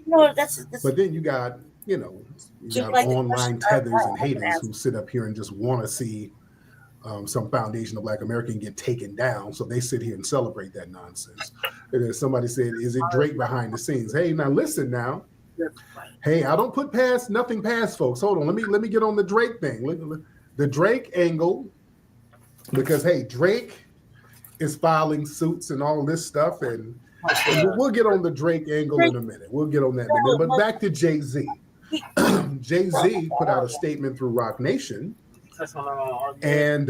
Speaker 10: know that's.
Speaker 9: But then you got like online tethers and haters who sit up here and just want to see some foundational Black American get taken down, so they sit here and celebrate that nonsense. And then somebody said, "Is it Drake behind the scenes?" Hey, now listen now. Hey, I don't put nothing past folks. Hold on, let me get on the Drake thing. The Drake angle, because hey, Drake is filing suits and all this stuff, and we'll get on the Drake angle in a minute. We'll get on that in a minute. But back to Jay-Z. Jay-Z put out a statement through Rock Nation, and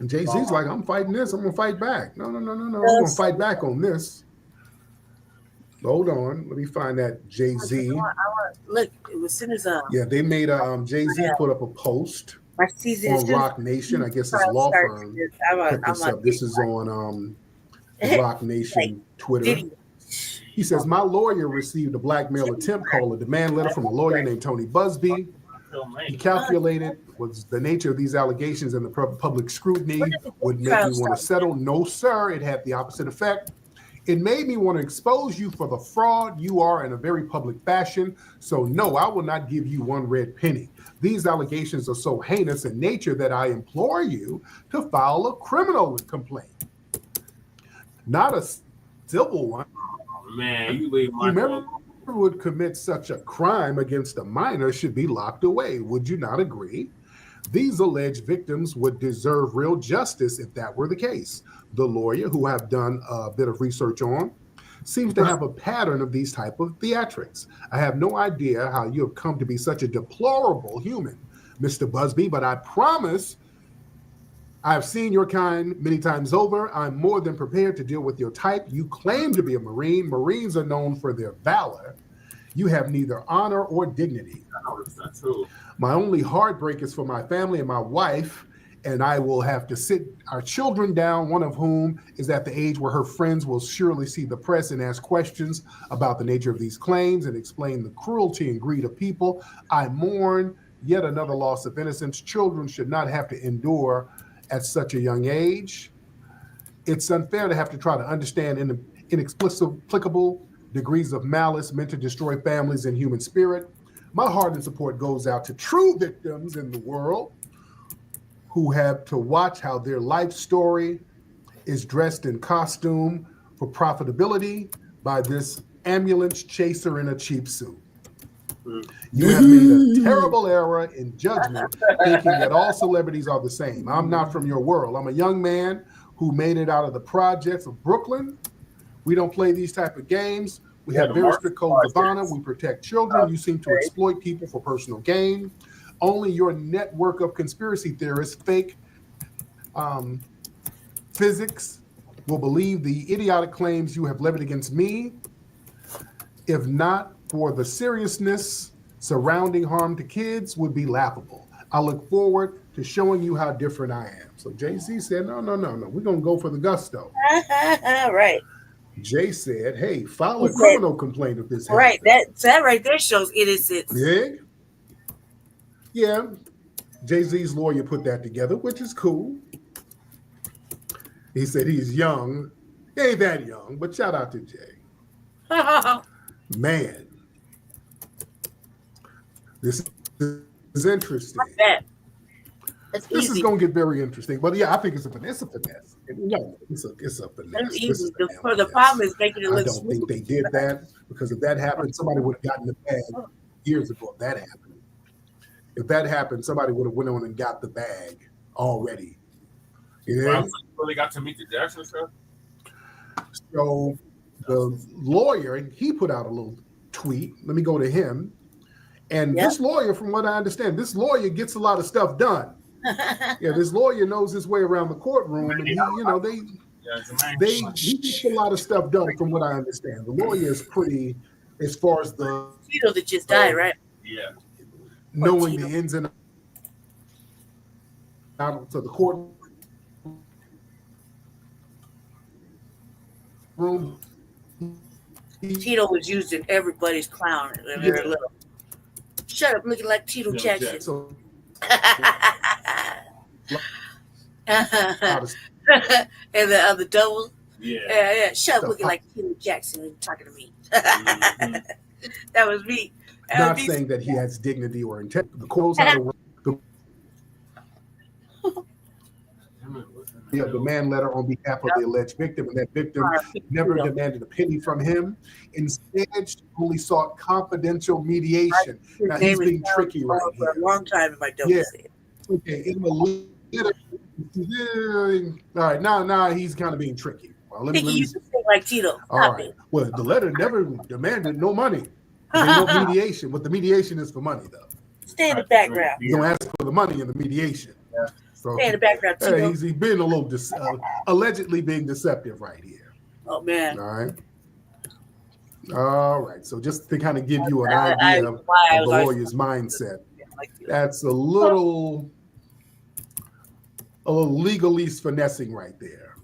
Speaker 9: Jay-Z's like, "I'm fighting this. I'm gonna fight back. No. I'm gonna fight back on this." Hold on, let me find that Jay-Z.
Speaker 10: Look, as soon as
Speaker 9: they made a Jay-Z put up a post on Rock Nation. I guess his law firm picked this up. This is on the Rock Nation Twitter. He says, "My lawyer received a blackmail attempt called a demand letter from a lawyer named Tony Busby. He calculated was the nature of these allegations and the public scrutiny would make me want to settle. No, sir, it had the opposite effect. It made me want to expose you for the fraud you are in a very public fashion. So no, I will not give you one red penny. These allegations are so heinous in nature that I implore you to file a criminal complaint, not a civil one.
Speaker 4: Man, you leave my
Speaker 9: Whoever would commit such a crime against a minor should be locked away. Would you not agree? These alleged victims would deserve real justice if that were the case. The lawyer, who I've done a bit of research on, seems to have a pattern of these type of theatrics. I have no idea how you have come to be such a deplorable human, Mr. Busby, but I promise I've seen your kind many times over. I'm more than prepared to deal with your type. You claim to be a Marine. Marines are known for their valor. You have neither honor or dignity.
Speaker 4: No, that's not true.
Speaker 9: My only heartbreak is for my family and my wife, and I will have to sit our children down, one of whom is at the age where her friends will surely see the press and ask questions about the nature of these claims and explain the cruelty and greed of people. I mourn yet another loss of innocence. Children should not have to endure at such a young age. It's unfair to have to try to understand inexplicable degrees of malice meant to destroy families and human spirit. My heart and support goes out to true victims in the world who have to watch how their life story is dressed in costume for profitability by this ambulance chaser in a cheap suit. You have made a terrible error in judgment, thinking that all celebrities are the same. I'm not from your world. I'm a young man who made it out of the projects of Brooklyn. We don't play these type of games. We have very strict codes of honor. We protect children. You seem to exploit people for personal gain. Only your network of conspiracy theorists, fake physics, will believe the idiotic claims you have levied against me. If not for the seriousness surrounding harm to kids, would be laughable. I look forward to showing you how different I am. So Jay-Z said, no. We're going to go for the gusto.
Speaker 10: Right.
Speaker 9: Jay said, hey, file a criminal complaint if this happens.
Speaker 10: Right. That right there shows innocence.
Speaker 9: Yeah. Jay-Z's lawyer put that together, which is cool. He said he's young. He ain't that young, but shout out to Jay. Man. This is interesting. This is going to get very interesting. But yeah, I think it's a finesse. No, it's a finesse.
Speaker 10: That's easy. The problem is making it look
Speaker 9: I don't think they did that, because if that happened, somebody would have gotten the bag years ago. If that happened, somebody would have went on and got the bag already.
Speaker 4: Well, really got to meet the Jackson stuff.
Speaker 9: So the lawyer, he put out a little tweet. Let me go to him. And this lawyer, from what I understand, this lawyer gets a lot of stuff done. This lawyer knows his way around the courtroom, and he gets a lot of stuff done, from what I understand. The lawyer is pretty, as far as the
Speaker 10: Tito that just died, right?
Speaker 4: Yeah.
Speaker 9: Knowing the ins and outs of the courtroom.
Speaker 10: Tito was using everybody's clown when they were little. Shut up, looking like Tito Jackson.
Speaker 9: So,
Speaker 10: and the other double.
Speaker 4: Yeah.
Speaker 10: Shut up, looking like Tito Jackson and talking to me. That was me.
Speaker 9: Not saying that he has dignity or intent. The courts had a demand letter on behalf of the alleged victim, and that victim never demanded a penny from him. Instead, she only sought confidential mediation. Now he's being tricky right here.
Speaker 10: For a long time in my double set.
Speaker 9: Okay, in the letter, all right, now he's kind of being tricky. Well, let me
Speaker 10: used to say like Tito.
Speaker 9: All right. Well, the letter never demanded no money. There's no mediation. But the mediation is for money, though.
Speaker 10: Stay in the background.
Speaker 9: You don't ask for the money in the mediation. So,
Speaker 10: stay in the background, Tito.
Speaker 9: He's been a little allegedly being deceptive right here.
Speaker 10: Oh man.
Speaker 9: All right. So just to kind of give you an idea of the lawyer's mindset, that's a little legalese finessing right there.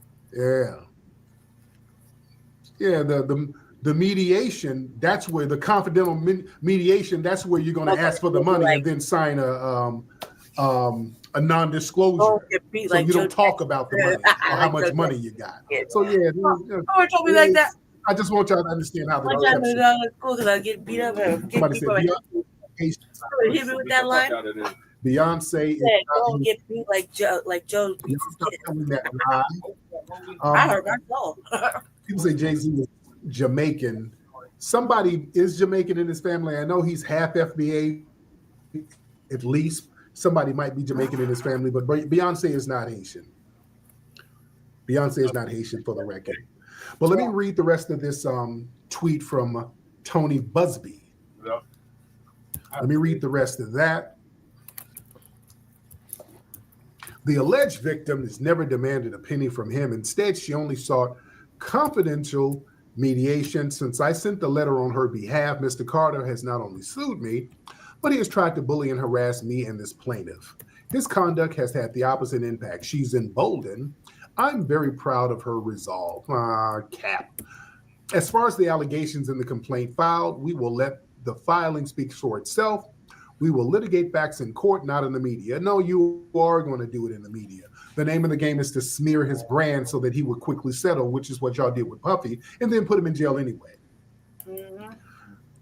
Speaker 9: Yeah. The mediation, that's where the confidential mediation, that's where you're going to ask for the money and then sign a non-disclosure, so you don't talk about the money or how much money you got. So yeah,
Speaker 10: told me like that.
Speaker 9: I just want y'all to understand how the
Speaker 10: because I get beat up.
Speaker 9: Somebody said
Speaker 10: hit me with that line.
Speaker 9: Beyonce
Speaker 10: don't get beat like Joe. I heard that all.
Speaker 9: People say Jay-Z is Jamaican. Somebody is Jamaican in his family. I know he's half FBA, at least. Somebody might be Jamaican in his family, but Beyonce is not Haitian. Beyonce is not Haitian, for the record. But let me read the rest of this tweet from Tony Busby. Let me read the rest of that. The alleged victim has never demanded a penny from him. Instead, she only sought confidential mediation. Since I sent the letter on her behalf, Mr. Carter has not only sued me, but he has tried to bully and harass me and this plaintiff. His conduct has had the opposite impact. She's emboldened. I'm very proud of her resolve. Cap. As far as the allegations in the complaint filed, we will let the filing speak for itself. We will litigate facts in court, not in the media. No, you are going to do it in the media. The name of the game is to smear his brand so that he would quickly settle, which is what y'all did with Puffy, and then put him in jail anyway. Mm-hmm.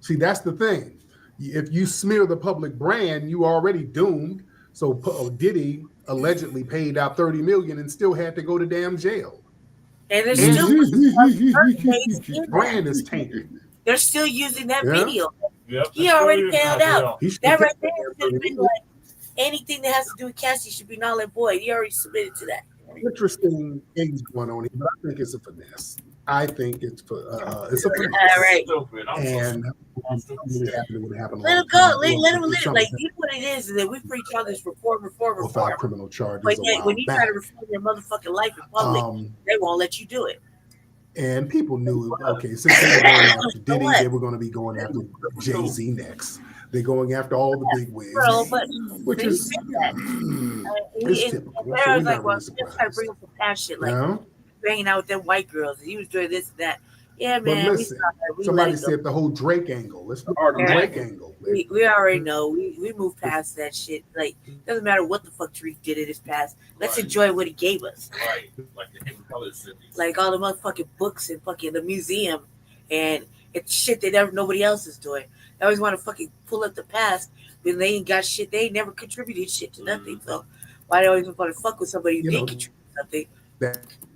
Speaker 9: See, that's the thing. If you smear the public brand, you already doomed. So Diddy allegedly paid out $30 million and still had to go to damn jail.
Speaker 10: And there's still
Speaker 9: brand is tainted.
Speaker 10: They're still using that video. Yep, he already found out. That right there should have been like anything that has to do with Cassie should be null and void. He already submitted to that.
Speaker 9: Interesting things going on here, but I think it's a finesse. I think it's a finesse.
Speaker 10: Right.
Speaker 9: And
Speaker 10: let him go. Let him live. Like, you know what it is that we preach all this reform.
Speaker 9: Without criminal charges.
Speaker 10: But when you try to reform your motherfucking life in public, they won't let you do it.
Speaker 9: And people knew, okay, since they were going after Diddy, they were going to be going after Jay-Z next. They're going after all the big wigs, which is typical.
Speaker 10: I was like, well, just try to bring up some past shit, like hanging out with them white girls, and he was doing this and that. Yeah, man.
Speaker 9: But listen, somebody said the whole Drake angle. Let's look at the Drake angle.
Speaker 10: We already know. We moved past that shit. Like, doesn't matter what the fuck Drake did in his past. Let's enjoy what he gave us.
Speaker 4: Right. Like the Hidden Colors series.
Speaker 10: Like all the motherfucking books and fucking the museum and it's shit that nobody else is doing. They always want to fucking pull up the past when they ain't got shit. They ain't never contributed shit to nothing. So why they always want to fuck with somebody who did contribute something?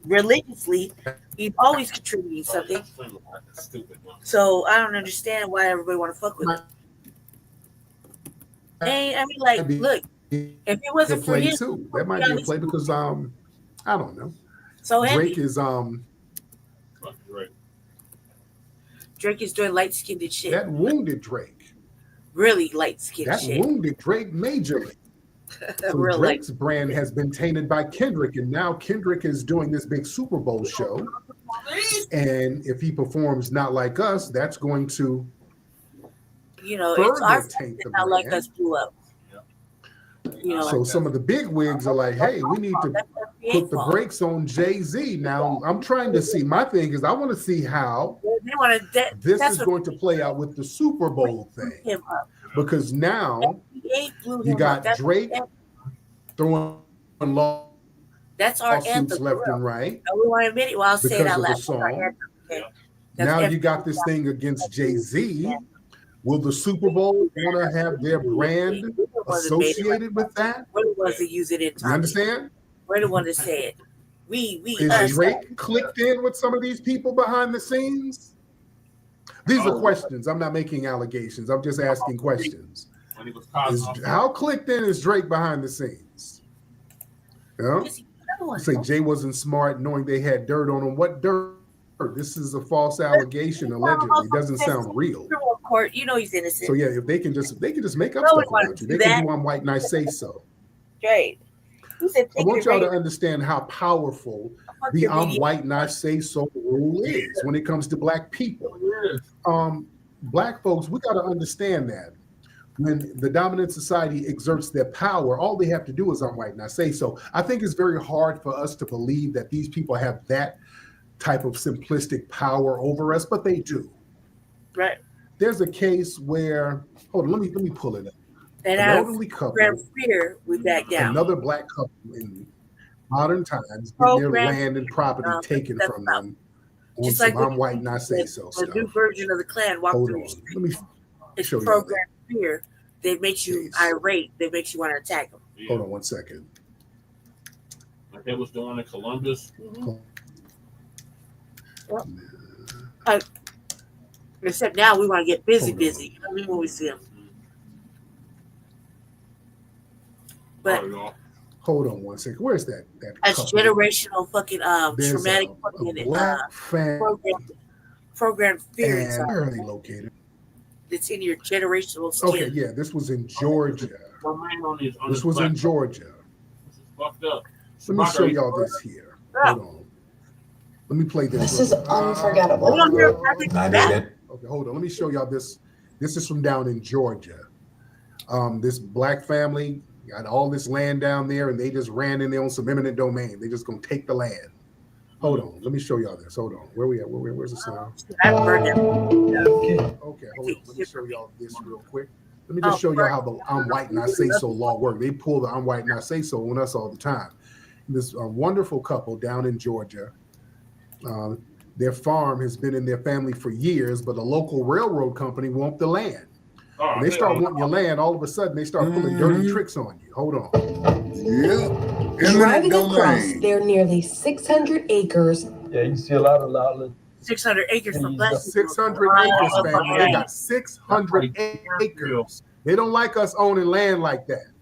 Speaker 10: Religiously, he's always contributing something. So I don't understand why everybody want to fuck with him. I mean, like, look, if it wasn't for him,
Speaker 9: too. That might be a play because I don't know.
Speaker 10: So
Speaker 9: Drake is
Speaker 10: Drake is doing light-skinned shit.
Speaker 9: That wounded Drake.
Speaker 10: Really light-skinned shit.
Speaker 9: That wounded Drake majorly. So Drake's brand has been tainted by Kendrick, and now Kendrick is doing this big Super Bowl show. And if he performs Not Like Us, that's going to
Speaker 10: it's our taint the Not Like Us blew up.
Speaker 9: So some of the big wigs are like, hey, we need to put the brakes on Jay-Z. Now, I'm trying to see, my thing is I want to see how this is going to play out with the Super Bowl thing. Because now you got Drake throwing
Speaker 10: that's our anthem
Speaker 9: left and right.
Speaker 10: We want to admit it. Well, I'll say it out loud.
Speaker 9: Now you got this thing against Jay-Z. Will the Super Bowl want to have their brand associated with that?
Speaker 10: We're the ones that use it in time.
Speaker 9: You understand?
Speaker 10: We're the ones that say it.
Speaker 9: Is Drake clicked in with some of these people behind the scenes? These are questions. I'm not making allegations. I'm just asking questions. How clicked in is Drake behind the scenes? Say Jay wasn't smart knowing they had dirt on him. What dirt? This is a false allegation, allegedly. It doesn't sound real.
Speaker 10: Court, he's innocent.
Speaker 9: So yeah, if they can just make up stuff about you. They can do I'm white and I say so.
Speaker 10: Right.
Speaker 9: I want y'all to understand how powerful the I'm white and I say so rule is when it comes to black people. Black folks, we got to understand that when the dominant society exerts their power, all they have to do is I'm white and I say so. I think it's very hard for us to believe that these people have that type of simplistic power over us, but they do.
Speaker 10: Right.
Speaker 9: There's a case where, hold on, let me pull it up.
Speaker 10: And
Speaker 9: an
Speaker 10: out
Speaker 9: elderly
Speaker 10: of
Speaker 9: couple,
Speaker 10: program fear, we back down.
Speaker 9: another black couple in modern times, getting their land and property taken from them on
Speaker 10: just
Speaker 9: some
Speaker 10: like
Speaker 9: I'm white and I say so stuff.
Speaker 10: The new version of the Klan walk
Speaker 9: Hold
Speaker 10: through
Speaker 9: on.
Speaker 10: your street.
Speaker 9: Let me
Speaker 10: It's
Speaker 9: show you
Speaker 10: program fear. They make you irate. They make you want to attack them.
Speaker 4: Yeah.
Speaker 9: Hold on 1 second.
Speaker 4: Like they was doing in Columbus.
Speaker 10: Except now we want to get busy. You know what I mean, when we see them. But
Speaker 9: hold on 1 second. Where's that?
Speaker 10: That's
Speaker 9: couple?
Speaker 10: generational fucking
Speaker 9: There's
Speaker 10: traumatic
Speaker 9: a
Speaker 10: fucking
Speaker 9: black
Speaker 10: program fear.
Speaker 9: And where are they located?
Speaker 10: It's in your generational skin.
Speaker 9: Okay, yeah, this was in Georgia. This was in Georgia.
Speaker 4: Fucked up.
Speaker 9: Let me show y'all this here. Hold on. Let me play this.
Speaker 11: This is unforgettable.
Speaker 9: Okay, hold on. Let me show y'all this. This is from down in Georgia. This black family got all this land down there, and they just ran in there on some eminent domain. They just gonna take the land. Hold on. Let me show y'all this. Hold on. Where we at? Where's the sound? Okay, hold on. Let me show y'all this real quick. Let me just show y'all how the I'm white and I say so law works. They pull the I'm white and I say so on us all the time. This wonderful couple down in Georgia, their farm has been in their family for years, but a local railroad company wants the land. When they start wanting your land, all of a sudden they start pulling dirty tricks on you. Hold on.
Speaker 8: Yeah.
Speaker 11: Driving across their nearly 600 acres.
Speaker 12: Yeah, you see a lot of
Speaker 10: 600 acres for black people.
Speaker 9: 600 acres, family. They got 600 acres. They don't like us owning land like that.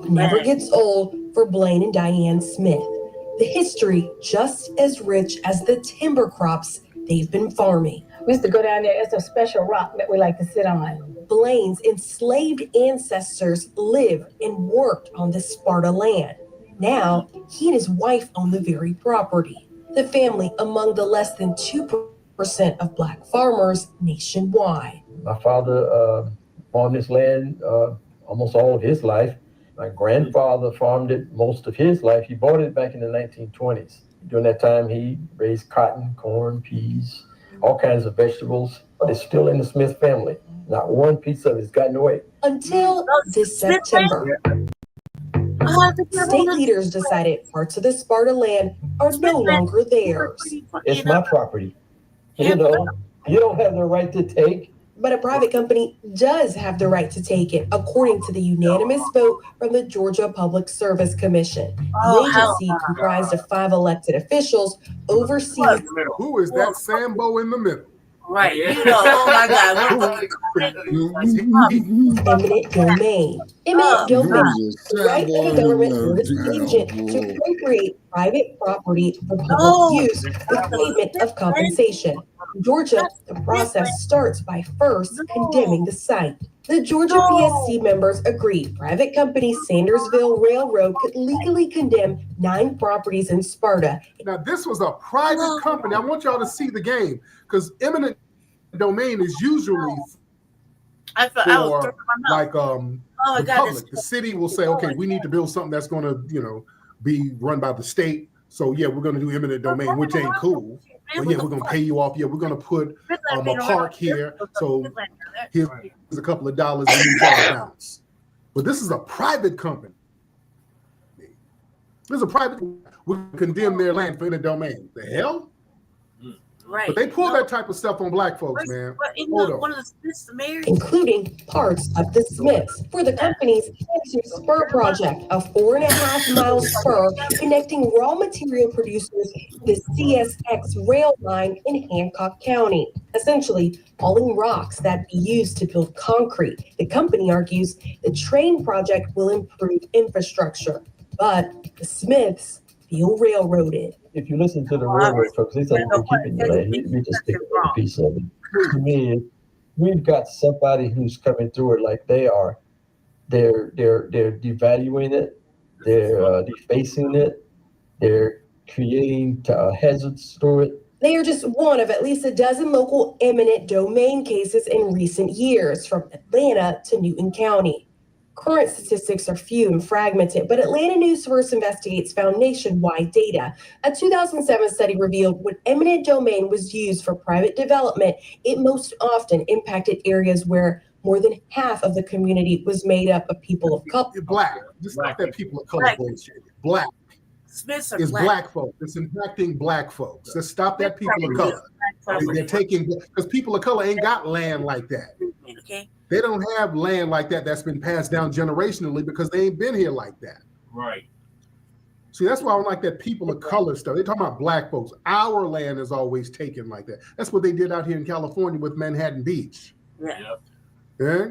Speaker 11: Never gets old for Blaine and Diane Smith. The history just as rich as the timber crops they've been farming.
Speaker 13: We used to go down there. It's a special rock that we like to sit on.
Speaker 11: Blaine's enslaved ancestors lived and worked on the Sparta land. Now, he and his wife own the very property. The family among the less than 2% of black farmers nationwide.
Speaker 12: My father farmed this land almost all of his life. My grandfather farmed it most of his life. He bought it back in the 1920s. During that time, he raised cotton, corn, peas, all kinds of vegetables. But it's still in the Smith family. Not one piece of it has gotten away.
Speaker 11: Until this September. State leaders decided parts of the Sparta land are no longer theirs.
Speaker 12: It's my property. You know, you don't have the right to take.
Speaker 11: But a private company does have the right to take it, according to the unanimous vote from the Georgia Public Service Commission. The agency, comprised of 5 elected officials, oversees.
Speaker 9: Who is that Sambo in the middle?
Speaker 10: Right. You know, oh my God.
Speaker 11: Eminent domain. Eminent domain. The right of the government or its agent to appropriate private property for public use with payment of compensation. In Georgia, the process starts by first condemning the site. The Georgia PSC members agreed private company Sandersville Railroad could legally condemn 9 properties in Sparta.
Speaker 9: Now, this was a private company. I want y'all to see the game because eminent domain is usually for like the public. The city will say, okay, we need to build something that's going to, be run by the state. So yeah, we're going to do eminent domain, which ain't cool. But yeah, we're going to pay you off. Yeah, we're going to put a park here. So here's a couple of dollars in these accounts. But this is a private company. This is a private. We condemn their land for eminent domain. The hell?
Speaker 10: Right.
Speaker 9: But they pull that type of stuff on black folks, man. Hold on.
Speaker 10: One of the Smiths, the mayor,
Speaker 11: including parts of the Smiths, for the company's Cancer Spur project, a 4.5-mile spur connecting raw material producers to the CSX rail line in Hancock County, essentially hauling rocks that be used to build concrete. The company argues the train project will improve infrastructure, but the Smiths feel railroaded.
Speaker 12: If you listen to the railroad folks, they say you're keeping your land. You just take a piece of it. To me, we've got somebody who's coming through it like they are. They're devaluing it. They're defacing it. They're creating hazards through it.
Speaker 11: They are just one of at least a dozen local eminent domain cases in recent years, from Atlanta to Newton County. Current statistics are few and fragmented, but Atlanta News First Investigates found nationwide data. A 2007 study revealed when eminent domain was used for private development, it most often impacted areas where more than half of the community was made up of people of color.
Speaker 9: Black. Just stop that people of color bullshit. Black.
Speaker 10: Smiths are
Speaker 9: It's
Speaker 10: black.
Speaker 9: black folks. It's impacting black folks. Let's stop that people of color. They're taking, because people of color ain't got land like that.
Speaker 10: Okay.
Speaker 9: They don't have land like that that's been passed down generationally because they ain't been here like that.
Speaker 4: Right.
Speaker 9: See, that's why I don't like that people of color stuff. They're talking about black folks. Our land is always taken like that. That's what they did out here in California with Manhattan Beach.
Speaker 10: Yeah.
Speaker 9: Yeah?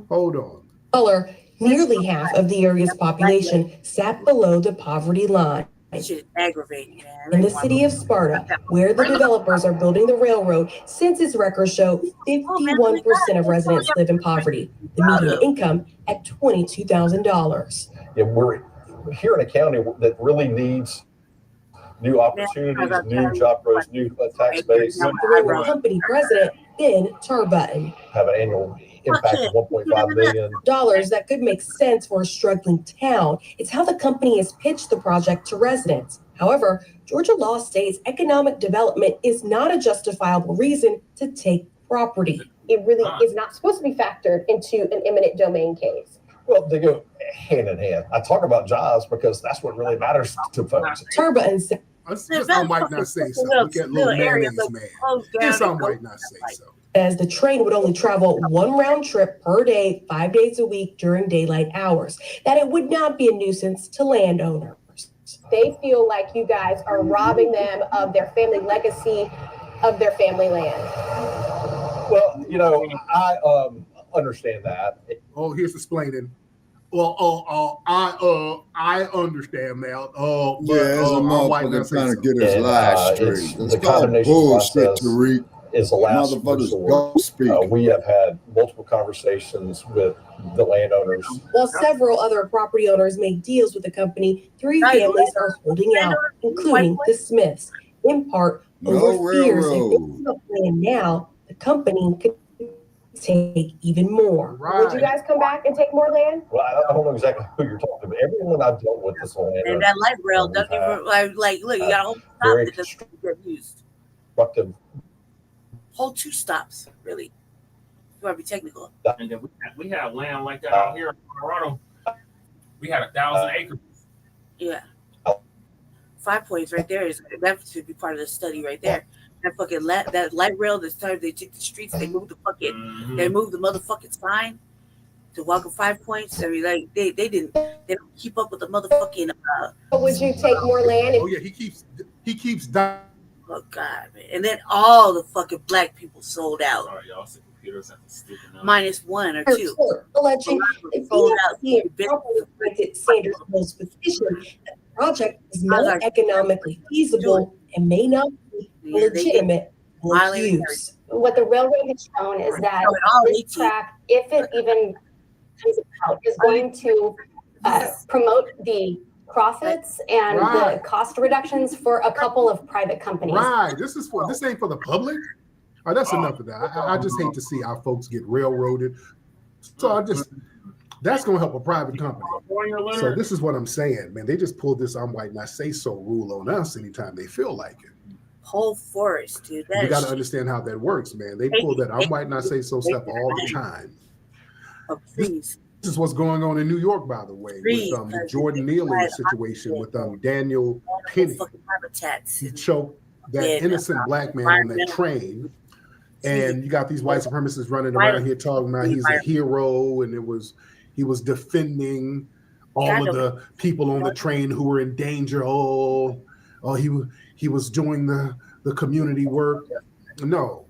Speaker 9: Hold on.
Speaker 11: Color, nearly half of the area's population sat below the poverty line.
Speaker 10: That shit is aggravating, man.
Speaker 11: In the city of Sparta, where the developers are building the railroad, census records show 51% of residents live in poverty, the median income at $22,000.
Speaker 14: Yeah, we're here in a county that really needs new opportunities, new job growth, new tax base.
Speaker 11: The railroad company president, Ben Tarbutton.
Speaker 14: Have an annual impact of $1.5 billion.
Speaker 11: That could make sense for a struggling town. It's how the company has pitched the project to residents. However, Georgia law states economic development is not a justifiable reason to take property.
Speaker 15: It really is not supposed to be factored into an eminent domain case.
Speaker 14: Well, they go hand in hand. I talk about jobs because that's what really matters to folks.
Speaker 11: Tarbutton said,
Speaker 9: I might not say so. Look at little mayonnaise man. This I might not say so.
Speaker 11: As the train would only travel one round trip per day, 5 days a week during daylight hours, that it would not be a nuisance to landowners.
Speaker 15: They feel like you guys are robbing them of their family legacy, of their family land.
Speaker 14: Well, you know, I understand that.
Speaker 9: Oh, here's explaining. Well, I understand that.
Speaker 8: Yeah, as a motherfucker trying to get his life straight. It's called bullshit, Tariq.
Speaker 14: Is the last resort. We have had multiple conversations with the landowners.
Speaker 11: While several other property owners make deals with the company, 3 families are holding out, including the Smiths, in part over fears if they give up land now, the company could take even more.
Speaker 15: Would you guys come back and take more land?
Speaker 14: Well, I don't know exactly who you're talking about. Everyone I've dealt with this whole
Speaker 10: And that light rail doesn't even like look, you got a whole stop that doesn't get used. Whole 2 stops, really. You want to be technical.
Speaker 4: And then we have land like that out here in Colorado. We had 1,000 acres.
Speaker 10: Yeah. 5 Points right there is that should be part of the study right there. That fucking that light rail that started, they took the streets, they moved the fucking, they moved the motherfucking sign to walk at 5 Points. I mean, like they don't keep up with the motherfucking.
Speaker 15: Would you take more land?
Speaker 9: Oh yeah, he keeps dying.
Speaker 10: Oh God, man. And then all the fucking black people sold out.
Speaker 4: Sorry, y'all. Computers have to stick
Speaker 10: minus 1 or 2.
Speaker 11: Alleging the BFC improperly granted Sanders' most petition that the project is not economically feasible and may not be legitimate use.
Speaker 15: What the railroad has shown is that this track, if it even comes out, is going to promote the profits and the cost reductions for a couple of private companies.
Speaker 9: Right. This ain't for the public. Oh, that's enough of that. I just hate to see our folks get railroaded. So that's gonna help a private company. So this is what I'm saying, man. They just pulled this "I'm white and I say so" rule on us anytime they feel like it.
Speaker 10: Whole forest, dude.
Speaker 9: You got to understand how that works, man. They pull that "I'm white and I say so" stuff all the time. This is what's going on in New York, by the way, with the Jordan Neely situation with Daniel Penny. He choked that innocent black man on that train. And you got these white supremacists running around here talking about he's a hero, and he was defending all of the people on the train who were in danger. Oh, he was doing the community work. No,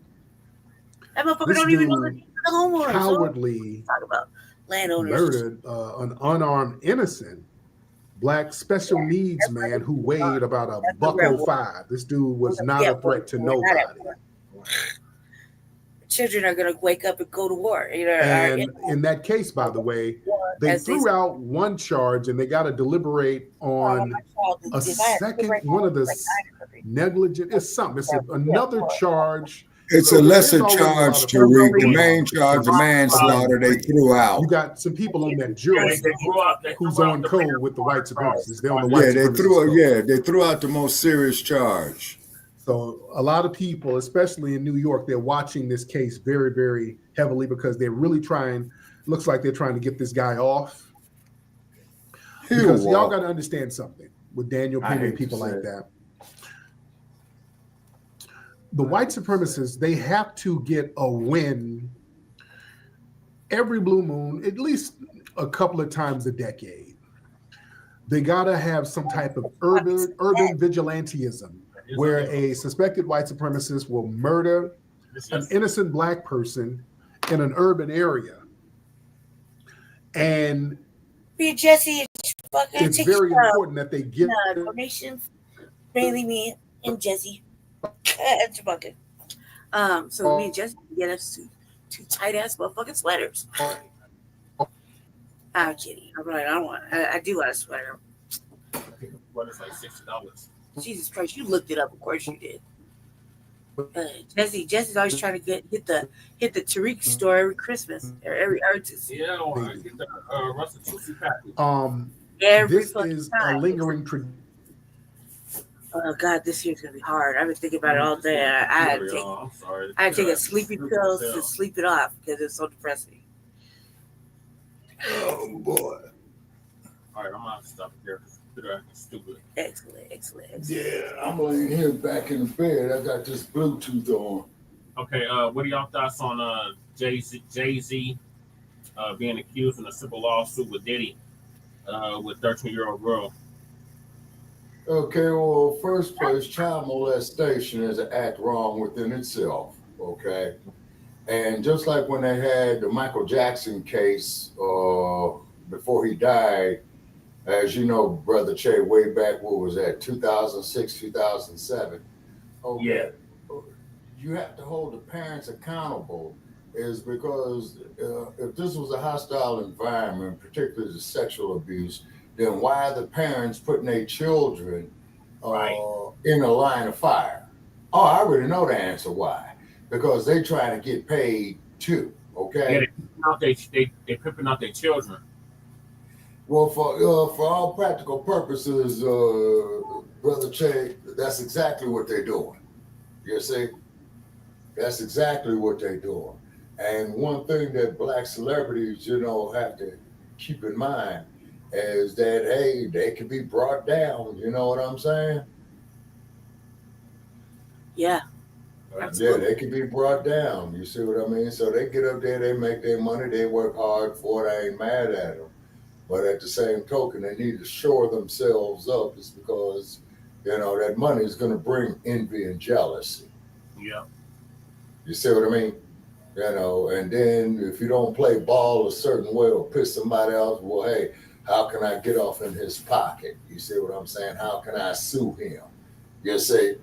Speaker 10: that motherfucker don't even know the homeowners.
Speaker 9: Cowardly
Speaker 10: talk about landowners
Speaker 9: murdered an unarmed innocent black special needs man who weighed about $105. This dude was not a threat to nobody.
Speaker 10: Children are going to wake up and go to war. You know,
Speaker 9: and in that case, by the way, they threw out one charge and they got to deliberate on a second one of the negligent. It's something. It's another charge.
Speaker 8: It's a lesser charge, Tariq. The main charge of manslaughter they threw out.
Speaker 9: You got some people on that jury who's on code with the white supremacists. They're on the white
Speaker 8: supremacists. They threw out the most serious charge.
Speaker 9: So a lot of people, especially in New York, they're watching this case very, very heavily because they're really trying, looks like they're trying to get this guy off. Because y'all got to understand something with Daniel Penny and people like that. The white supremacists, they have to get a win every blue moon, at least a couple of times a decade. They got to have some type of urban vigilantism where a suspected white supremacist will murder an innocent black person in an urban area. And
Speaker 10: me and Jesse,
Speaker 9: it's very important that they get
Speaker 10: donations. Bailey, me, and Jesse. So me and Jesse get us two tight ass motherfucking sweaters. I'm kidding. I'm right. I do want a sweater.
Speaker 4: What is like $60?
Speaker 10: Jesus Christ, you looked it up. Of course you did. Jesse's always trying to hit the Tariq store every Christmas or every artist.
Speaker 4: Yeah, I get the Russell package.
Speaker 9: This is a lingering tradition.
Speaker 10: Oh God, this year's gonna be hard. I've been thinking about it all day. I had to take a sleepy pill to sleep it off because it's so depressing.
Speaker 8: Oh boy.
Speaker 4: All right, I'm gonna stop here because they're acting stupid.
Speaker 10: Excellent.
Speaker 8: Yeah, I'm laying here back in the bed. I got this Bluetooth on.
Speaker 4: Okay, what are y'all thoughts on Jay-Z being accused in a civil lawsuit with Diddy with 13-year-old girl?
Speaker 8: Okay, well, first place, child molestation is an act wrong within itself, okay? And just like when they had the Michael Jackson case before he died, as you know, Brother Che, way back, what was that, 2006, 2007? Okay.
Speaker 4: Yeah.
Speaker 8: You have to hold the parents accountable is because if this was a hostile environment, particularly the sexual abuse, then why are the parents putting their children in a line of fire? Oh, I already know the answer why. Because they trying to get paid too, okay?
Speaker 4: Yeah, they're pimping out their children.
Speaker 8: Well, for all practical purposes, Brother Che, that's exactly what they're doing. You see? That's exactly what they're doing. And one thing that black celebrities, have to keep in mind is that, hey, they can be brought down. You know what I'm saying?
Speaker 10: Yeah.
Speaker 8: Absolutely. Yeah, they can be brought down. You see what I mean? So they get up there, they make their money, they work hard for it. I ain't mad at them. But at the same token, they need to shore themselves up. It's because, that money is going to bring envy and jealousy.
Speaker 4: Yeah.
Speaker 8: You see what I mean? And then if you don't play ball a certain way or piss somebody else, well, hey, how can I get off in his pocket? You see what I'm saying? How can I sue him? You see?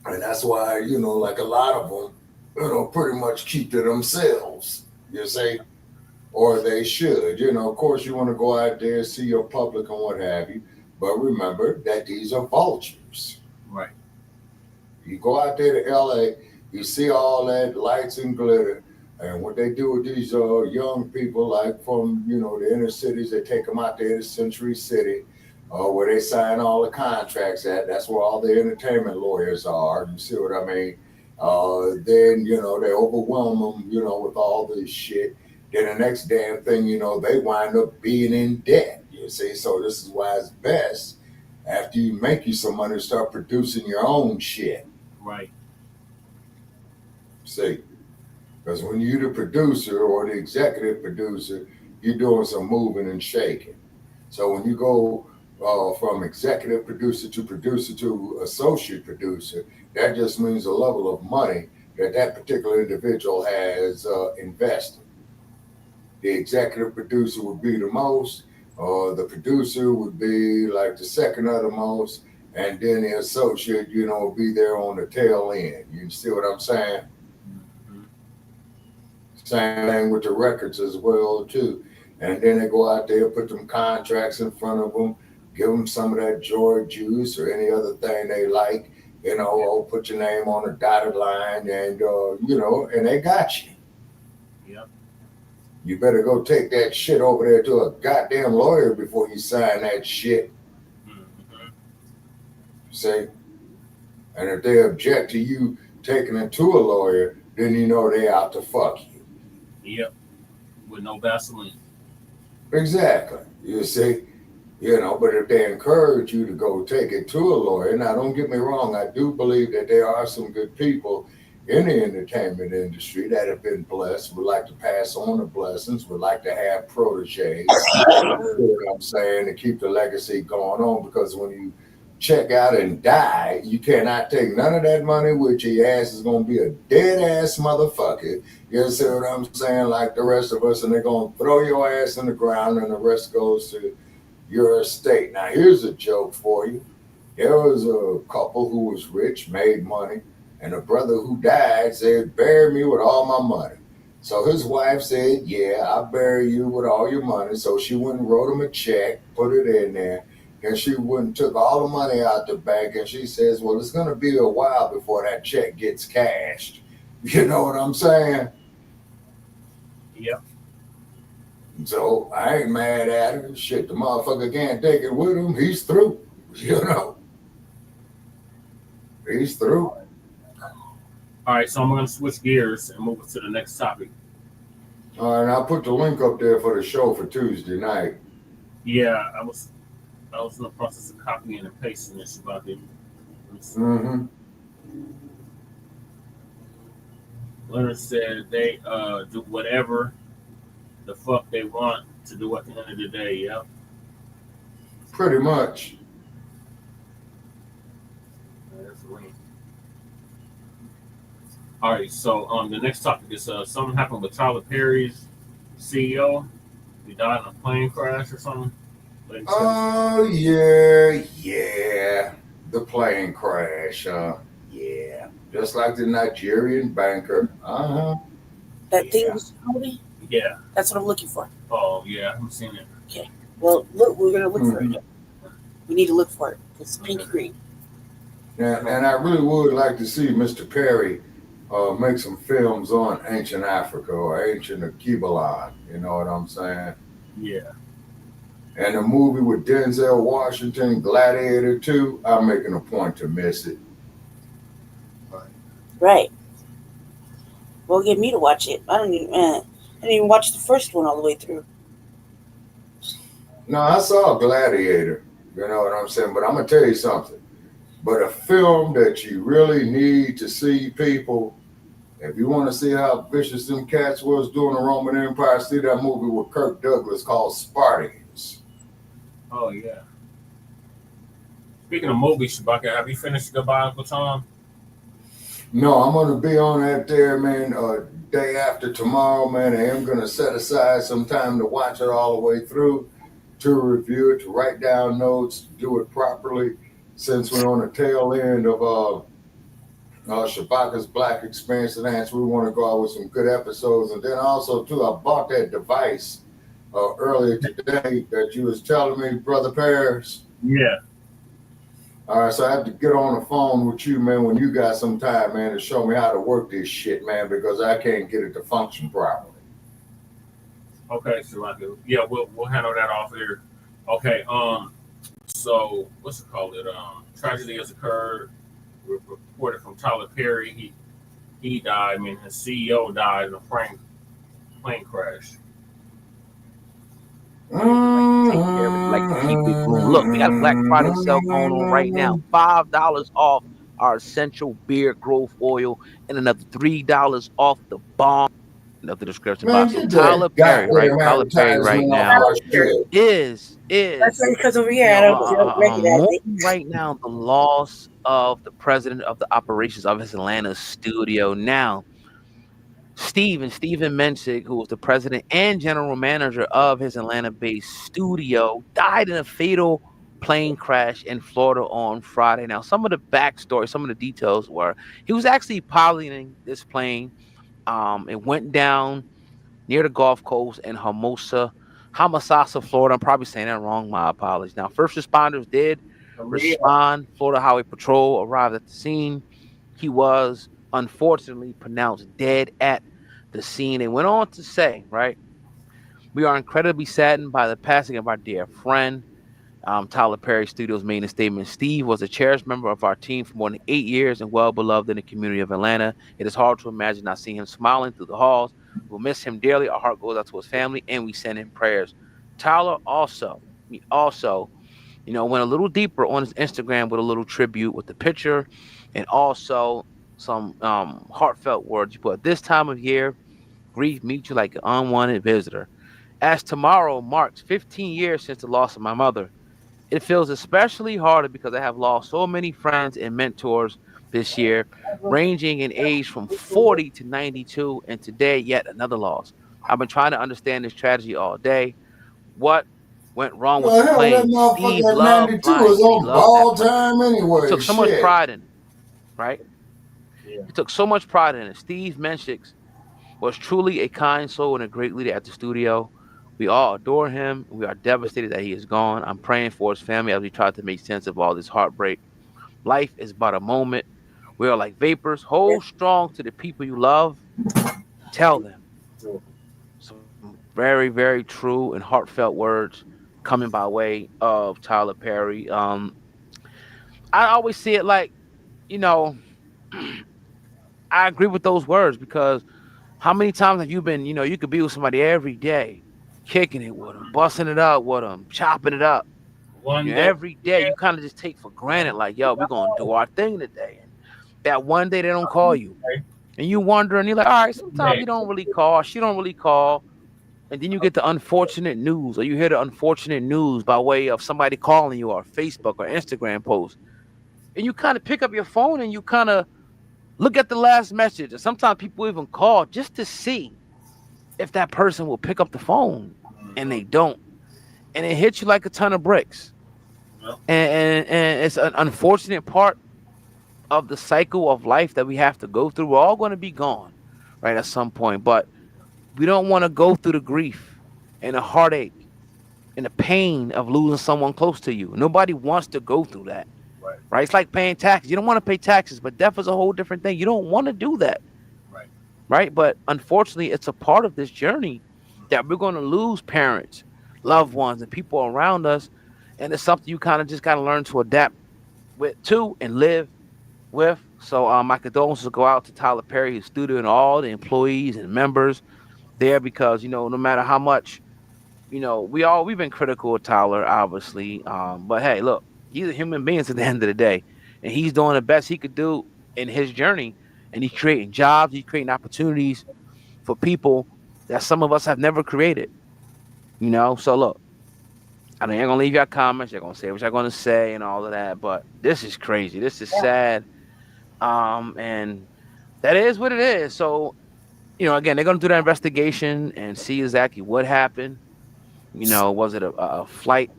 Speaker 8: And that's why, like a lot of them, pretty much keep to themselves, you see? Or they should. Of course, you want to go out there, see your public and what have you. But remember that these are vultures.
Speaker 4: Right.
Speaker 8: You go out there to LA, you see all that lights and glitter. And what they do with these young people, like from, the inner cities, they take them out there to Century City, where they sign all the contracts at. That's where all the entertainment lawyers are. You see what I mean? Then, they overwhelm them, with all this shit. Then the next damn thing, they wind up being in debt. You see? So this is why it's best after you make you some money, start producing your own shit.
Speaker 4: Right.
Speaker 8: See? Because when you're the producer or the executive producer, you're doing some moving and shaking. So when you go from executive producer to associate producer, that just means the level of money that particular individual has invested. The executive producer would be the most, the producer would be like the second or the most, and then the associate, would be there on the tail end. You see what I'm saying? Same thing with the records as well, too. And then they go out there, put them contracts in front of them, give them some of that joy juice or any other thing they like, put your name on a dotted line and, and they got you.
Speaker 4: Yep.
Speaker 8: You better go take that shit over there to a goddamn lawyer before you sign that shit.
Speaker 4: Mm-hmm.
Speaker 8: See? And if they object to you taking it to a lawyer, then you know they out to fuck you.
Speaker 4: Yep. With no Vaseline.
Speaker 8: Exactly. You see, but if they encourage you to go take it to a lawyer, now don't get me wrong, I do believe that there are some good people in the entertainment industry that have been blessed, would like to pass on the blessings, would like to have proteges, you know what I'm saying, to keep the legacy going on, because when you check out and die, you cannot take none of that money with you. Your ass is going to be a dead-ass motherfucker. You see what I'm saying? Like the rest of us, and they're going to throw your ass in the ground, and the rest goes to your estate. Now, here's a joke for you. There was a couple who was rich, made money, and a brother who died said, bury me with all my money. So his wife said, yeah, I'll bury you with all your money. So she went and wrote him a check, put it in there, and she went and took all the money out the bank, and she says, well, it's going to be a while before that check gets cashed. You know what I'm saying?
Speaker 4: Yep.
Speaker 8: So I ain't mad at her. Shit, the motherfucker can't take it with him. He's through. He's through.
Speaker 4: All right, so I'm going to switch gears and move to the next topic.
Speaker 8: All right, I'll put the link up there for the show for Tuesday night.
Speaker 4: Yeah, I was in the process of copying and pasting this about it.
Speaker 8: Mm-hmm.
Speaker 4: Leonard said they do whatever the fuck they want to do at the end of the day, yeah?
Speaker 8: Pretty much.
Speaker 4: That's right. All right, so the next topic is something happened with Tyler Perry's CEO. He died in a plane crash or something.
Speaker 8: Oh, yeah. The plane crash, yeah. Just like the Nigerian banker. Uh-huh.
Speaker 10: That thing was Cody?
Speaker 4: Yeah.
Speaker 10: That's what I'm looking for.
Speaker 4: Oh, yeah, I haven't seen it.
Speaker 10: Okay. Well, look, we're going to look for it. We need to look for it. It's pink and green.
Speaker 8: And I really would like to see Mr. Perry make some films on ancient Africa or ancient Akibalan. You know what I'm saying?
Speaker 4: Yeah.
Speaker 8: And the movie with Denzel Washington, Gladiator 2, I'm making a point to miss it.
Speaker 10: Right. Well, get me to watch it. I didn't even watch the first one all the way through.
Speaker 8: No, I saw Gladiator. You know what I'm saying? But I'm going to tell you something. But a film that you really need to see, people, if you want to see how vicious them cats was during the Roman Empire, see that movie with Kirk Douglas called Spartacus.
Speaker 4: Oh, yeah. Speaking of movies, Shabaka, have you finished Goodbye, Uncle Tom?
Speaker 8: No, I'm going to be on that there, man, day after tomorrow, man. I am going to set aside some time to watch it all the way through, to review it, to write down notes, to do it properly, since we're on the tail end of Shabaka's Black Experience and Dance. We want to go out with some good episodes. And then also, too, I bought that device earlier today that you was telling me, Brother Paris.
Speaker 4: Yeah.
Speaker 8: All right, so I have to get on the phone with you, man, when you got some time, man, to show me how to work this shit, man, because I can't get it to function properly.
Speaker 4: Okay, Shabaka. Yeah, we'll handle that off here. Okay, so what's it called? Tragedy has occurred. Reported from Tyler Perry. He died. I mean, his CEO died in a plane crash.
Speaker 16: Like to keep it going. Look, we got a Black Friday sale going on right now. $5 off our essential beard growth oil and another $3 off the bomb. Another description box. So Tyler Perry, right? Tyler Perry right now is
Speaker 10: because over here I don't recognize
Speaker 16: right now the loss of the president of the operations of his Atlanta studio. Now, Steven Menchik, who was the president and general manager of his Atlanta-based studio, died in a fatal plane crash in Florida on Friday. Now, some of the backstory, some of the details were he was actually piloting this plane. It went down near the Gulf Coast in Homosassa, Florida. I'm probably saying that wrong. My apologies. Now, first responders did respond. Florida Highway Patrol arrived at the scene. He was unfortunately pronounced dead at the scene. They went on to say, right, we are incredibly saddened by the passing of our dear friend. Tyler Perry Studios made a statement. Steve was a cherished member of our team for more than 8 years and well beloved in the community of Atlanta. It is hard to imagine not seeing him smiling through the halls. We'll miss him dearly. Our heart goes out to his family, and we send him prayers. Tyler also, went a little deeper on his Instagram with a little tribute with the picture and also some heartfelt words. He put, "This time of year, grief meets you like an unwanted visitor. As tomorrow marks 15 years since the loss of my mother, it feels especially harder because I have lost so many friends and mentors this year, ranging in age from 40 to 92, and today yet another loss. I've been trying to understand this tragedy all day. What went wrong with the
Speaker 8: Well, hell, that
Speaker 16: plane? Steve
Speaker 8: motherfucker at
Speaker 16: loved
Speaker 8: 92
Speaker 16: flying.
Speaker 8: is
Speaker 16: He
Speaker 8: on
Speaker 16: loved that
Speaker 8: ball
Speaker 16: plane.
Speaker 8: time
Speaker 16: He
Speaker 8: anyway.
Speaker 16: took so much
Speaker 8: Shit.
Speaker 16: pride in it, right? He took so much pride in it. Steve Menschicks was truly a kind soul and a great leader at the studio. We all adore him. We are devastated that he is gone. I'm praying for his family as we try to make sense of all this heartbreak. Life is but a moment. We are like vapors. Hold strong to the people you love. Tell them." Some very, very true and heartfelt words coming by way of Tyler Perry. I always see it like, I agree with those words because how many times have you been, you could be with somebody every day, kicking it with them, busting it up with them, chopping it up. Every day you kind of just take for granted, like, yo, we're going to do our thing today. And that one day they don't call you. And you wonder, and you're like, all right, sometimes he don't really call, she don't really call. And then you get the unfortunate news, or you hear the unfortunate news by way of somebody calling you or Facebook or Instagram post. And you kind of pick up your phone and you kind of look at the last message. And sometimes people even call just to see if that person will pick up the phone, and they don't. And it hits you like a ton of bricks. And it's an unfortunate part of the cycle of life that we have to go through. We're all going to be gone, right, at some point. But we don't want to go through the grief and the heartache and the pain of losing someone close to you. Nobody wants to go through that. Right? It's like paying taxes. You don't want to pay taxes, but death is a whole different thing. You don't want to do that. Right? But unfortunately, it's a part of this journey that we're going to lose parents, loved ones, and people around us. And it's something you kind of just got to learn to adapt to and live with. So my condolences go out to Tyler Perry, his studio, and all the employees and members there, because no matter how much we've been critical of Tyler, obviously, but hey, look, he's a human being at the end of the day, and he's doing the best he could do in his journey, and he's creating jobs, he's creating opportunities for people that some of us have never created. So look, I know you're gonna leave your comments, you're gonna say what you're gonna say and all of that, but this is crazy, this is sad, and that is what it is. So again, they're going to do that investigation and see exactly what happened. Was it a pilot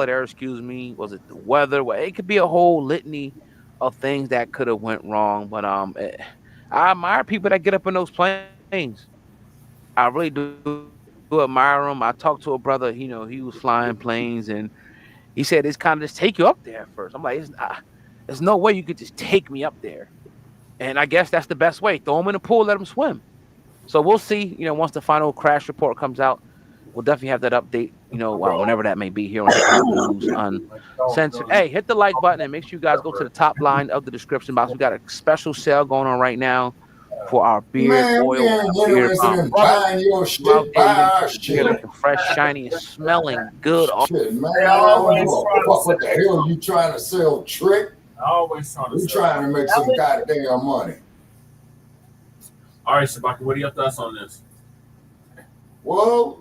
Speaker 16: error, excuse me? Was it the weather? Well, it could be a whole litany of things that could have went wrong. But I admire people that get up in those planes. I really do admire them. I talked to a brother, he was flying planes, and he said it's kind of just take you up there first. I'm like, there's no way you could just take me up there. And I guess that's the best way. Throw them in the pool, let them swim. So we'll see, once the final crash report comes out, we'll definitely have that update, whenever that may be here on Hip Hop News Uncensored. Hey, hit the like button and make sure you guys go to the top line of the description box. We got a special sale going on right now for our beard oil.
Speaker 8: We ain't interested in buying your shit, buy our shit.
Speaker 16: Looking fresh, shiny, and smelling good.
Speaker 8: Shit, man, I don't give a fuck what the hell you trying to sell, Trick. We trying to make some goddamn money.
Speaker 4: All right, Shabaki, what are your thoughts on this?
Speaker 8: Well,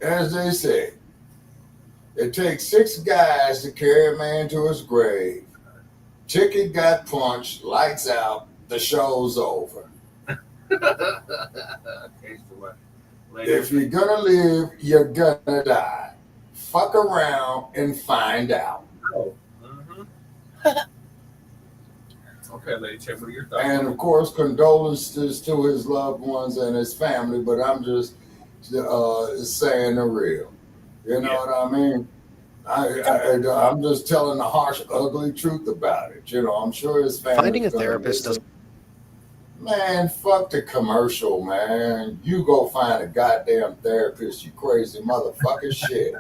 Speaker 8: as they say, it takes 6 guys to carry a man to his grave. Ticket got punched, lights out, the show's over. If you're gonna live, you're gonna die. Fuck around and find out.
Speaker 4: Okay, Lady Ch, what are your thoughts?
Speaker 8: And of course, condolences to his loved ones and his family, but I'm just saying the real. You know what I mean? I'm just telling the harsh, ugly truth about it. I'm sure his family.
Speaker 17: Finding a therapist doesn't.
Speaker 8: Man, fuck the commercial, man. You go find a goddamn therapist, you crazy motherfucker. Shit.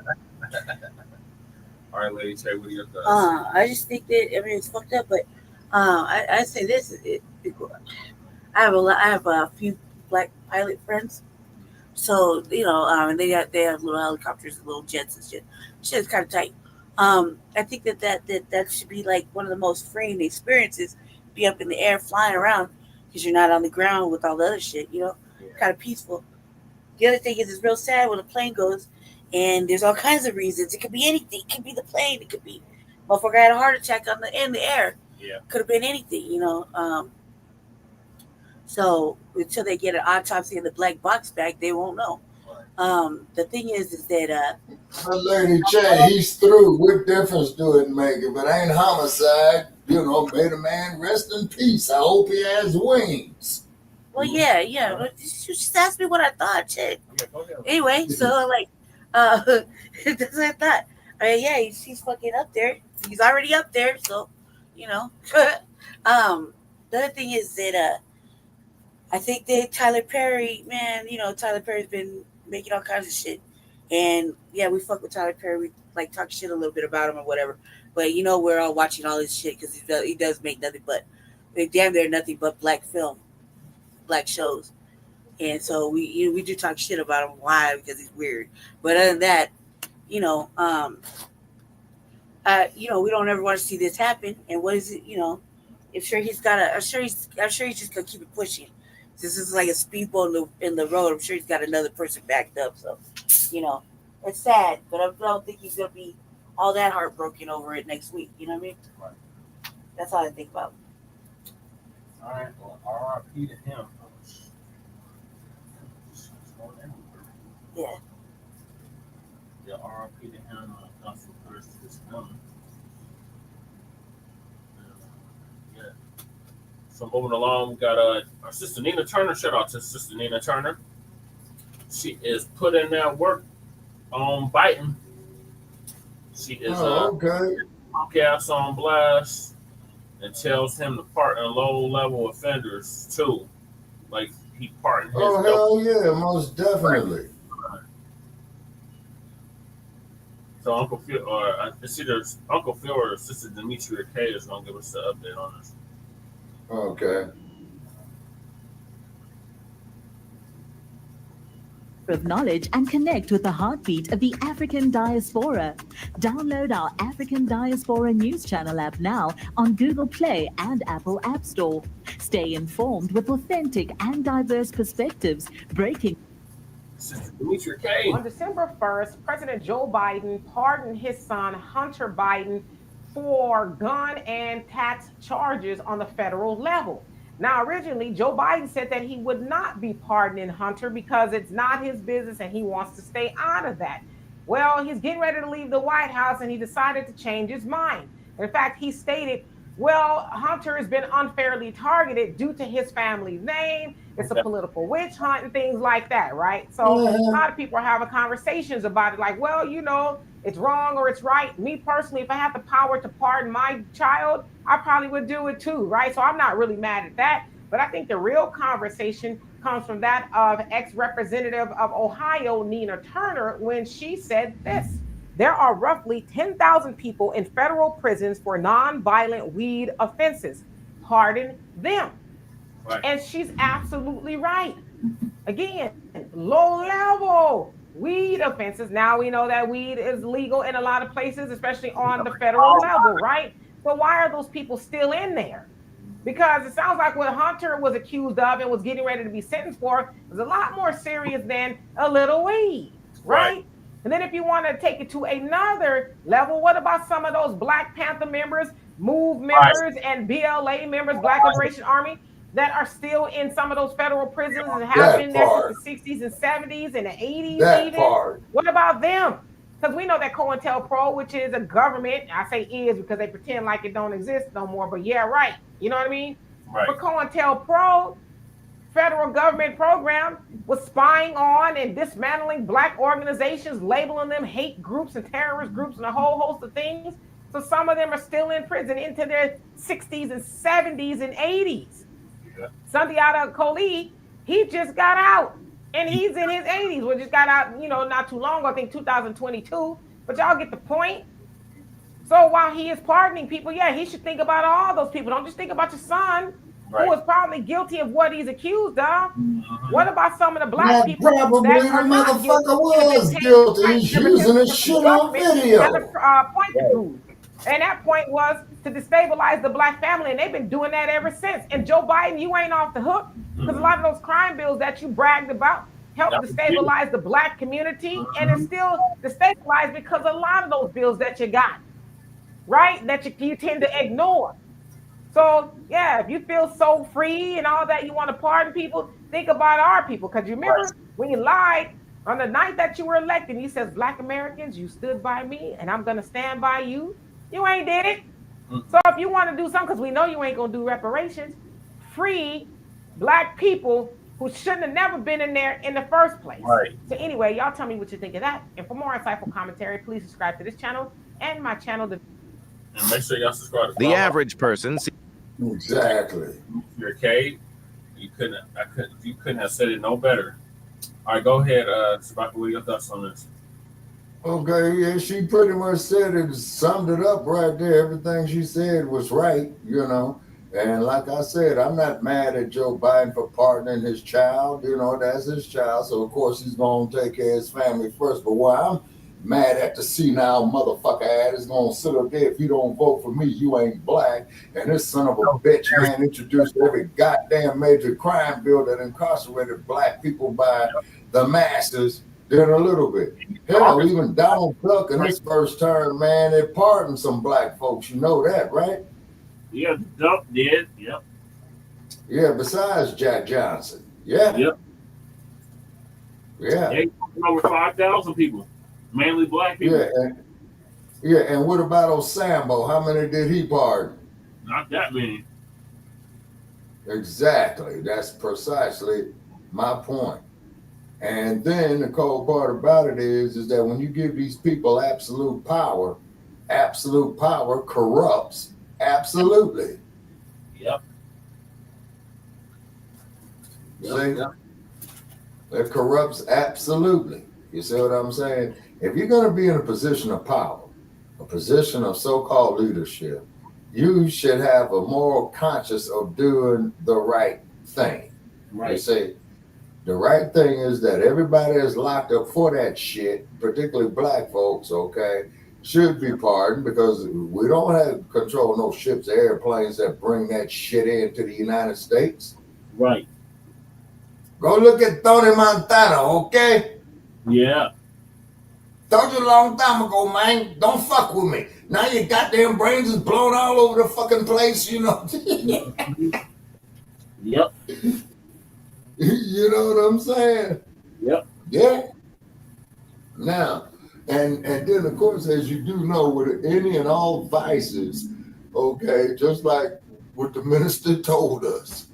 Speaker 4: All right, Lady Tay, what are your thoughts?
Speaker 10: I just think that it's fucked up, but I say this: I have a few black pilot friends, so and they have little helicopters, little jets and shit. Shit's kind of tight. I think that should be like one of the most freeing experiences. Be up in the air, flying around, because you're not on the ground with all the other shit. Kind of peaceful. The other thing is, it's real sad when a plane goes, and there's all kinds of reasons. It could be anything. It could be the plane. It could be motherfucker had a heart attack in the air.
Speaker 4: Yeah.
Speaker 10: Could have been anything. So until they get an autopsy in the black box back, they won't know. The thing is that
Speaker 8: but Lady J, he's through. What difference do it make? If it ain't homicide, may the man rest in peace. I hope he has wings.
Speaker 10: Well, yeah. You just asked me what I thought, shit. Anyway, so that's what I thought. Yeah, he's fucking up there. He's already up there, so The other thing is that I think that Tyler Perry, man, Tyler Perry's been making all kinds of shit, and yeah, we fuck with Tyler Perry. We talk shit a little bit about him or whatever, but we're all watching all this shit because he does make nothing but damn near nothing but black film, black shows, and so we do talk shit about him. Why? Because he's weird. But other than that, we don't ever want to see this happen. And what is it? I'm sure he's just gonna keep it pushing. This is like a speedboat in the road. I'm sure he's got another person backed up. So, it's sad, but I don't think he's gonna be all that heartbroken over it next week. You know what I mean?
Speaker 4: Right.
Speaker 10: That's all I think about.
Speaker 4: All right. Well, R.I.P. to him.
Speaker 10: Yeah.
Speaker 4: Yeah, R.I.P. to him. Thoughts and prayers to his family. Yeah. So moving along, we got our sister Nina Turner. Shout out to sister Nina Turner. She is putting that work on Biden. She is podcast on blast and tells him to pardon low-level offenders too, like he pardoned his.
Speaker 8: Oh hell yeah, most definitely.
Speaker 4: So Uncle Phil, or it's either Uncle Phil or Sister Demetria K is gonna give us the update on this.
Speaker 8: Okay.
Speaker 17: Of knowledge and connect with the heartbeat of the African diaspora. Download our African Diaspora News Channel app now on Google Play and Apple App Store. Stay informed with authentic and diverse perspectives, breaking.
Speaker 18: On December 1st, President Joe Biden pardoned his son, Hunter Biden, for gun and tax charges on the federal level. Now, originally, Joe Biden said that he would not be pardoning Hunter because it's not his business and he wants to stay out of that. Well, he's getting ready to leave the White House and he decided to change his mind. In fact, he stated, well, Hunter has been unfairly targeted due to his family's name. It's a political witch hunt and things like that, right? So a lot of people are having conversations about it like, well, it's wrong or it's right. Me personally, if I had the power to pardon my child, I probably would do it too, right? So I'm not really mad at that. But I think the real conversation comes from that of ex-representative of Ohio, Nina Turner, when she said this: there are roughly 10,000 people in federal prisons for non-violent weed offenses. Pardon them. Right. And she's absolutely right. Again, low-level weed offenses. Now we know that weed is legal in a lot of places, especially on the federal level, right? So why are those people still in there? Because it sounds like what Hunter was accused of and was getting ready to be sentenced for was a lot more serious than a little weed, right? And then if you want to take it to another level, what about some of those Black Panther members, MOVE members, and BLA members, Black Liberation Army, that are still in some of those federal prisons and have been there since the 60s and 70s and the 80s even? What about them? Because we know that COINTELPRO, which is a government, I say is because they pretend like it don't exist no more, but yeah, right. You know what I mean? Right. But COINTELPRO, federal government program, was spying on and dismantling Black organizations, labeling them hate groups and terrorist groups and a whole host of things. So some of them are still in prison into their 60s and 70s and 80s. Santiago Coley, he just got out and he's in his 80s. We just got out, not too long ago, I think 2022. But y'all get the point. So while he is pardoning people, yeah, he should think about all those people. Don't just think about your son, who is probably guilty of what he's accused of. What about some of the black people
Speaker 8: probably
Speaker 18: that
Speaker 8: the
Speaker 18: are not guilty?
Speaker 8: motherfucker was guilty. He's using his shit on video.
Speaker 18: Another point to prove. And that point was to destabilize the black family, and they've been doing that ever since. And Joe Biden, you ain't off the hook, because a lot of those crime bills that you bragged about helped destabilize the black community, and it's still destabilized because a lot of those bills that you got, right, that you tend to ignore. So yeah, if you feel so free and all that, you want to pardon people, think about our people. Because you remember when you lied on the night that you were elected, he says, Black Americans, you stood by me and I'm going to stand by you. You ain't did it. So if you want to do something, because we know you ain't going to do reparations, free black people who shouldn't have never been in there in the first place. So anyway, y'all tell me what you think of that. And for more insightful commentary, please subscribe to this channel and my channel.
Speaker 4: And make sure y'all subscribe to
Speaker 19: the average person.
Speaker 8: Exactly.
Speaker 4: Your Cade, you couldn't have said it no better. All right, go ahead, Sabaka, what are your thoughts on this?
Speaker 8: Okay, yeah, she pretty much said it, summed it up right there. Everything she said was right, you know. And like I said, I'm not mad at Joe Biden for pardoning his child. You know, that's his child. So, of course, he's going to take care of his family first. But what I'm mad at the senile motherfucker ass is going to sit up there. If you don't vote for me, you ain't black. And this son of a bitch, man, introduced every goddamn major crime bill that incarcerated black people by the masses. Did a little bit. Hell, even Donald Duck in his first term, man, they pardoned some black folks. You know that, right?
Speaker 4: Yeah, Duck did. Yep.
Speaker 8: Yeah, besides Jack Johnson. Yeah.
Speaker 4: Yep.
Speaker 8: Yeah.
Speaker 4: Over 5,000 people, mainly black people.
Speaker 8: Yeah, and what about Osambo? How many did he pardon?
Speaker 4: Not that many.
Speaker 8: Exactly. That's precisely my point. And then the cold part about it is that when you give these people absolute power corrupts absolutely.
Speaker 4: Yep.
Speaker 8: See? It corrupts absolutely. You see what I'm saying? If you're going to be in a position of power, a position of so-called leadership, you should have a moral conscience of doing the right thing.
Speaker 4: Right.
Speaker 8: You see? The right thing is that everybody is locked up for that shit, particularly black folks, okay, should be pardoned because we don't have control of no ships or airplanes that bring that shit into the United States.
Speaker 4: Right.
Speaker 8: Go look at Tony Montana, okay?
Speaker 4: Yeah.
Speaker 8: Told you a long time ago, man, don't fuck with me. Now your goddamn brains is blown all over the fucking place, you know?
Speaker 4: Yep.
Speaker 8: You know what I'm saying?
Speaker 4: Yep.
Speaker 8: Yeah. Now, and then of course, as you do know, with any and all vices, okay, just like what the minister told us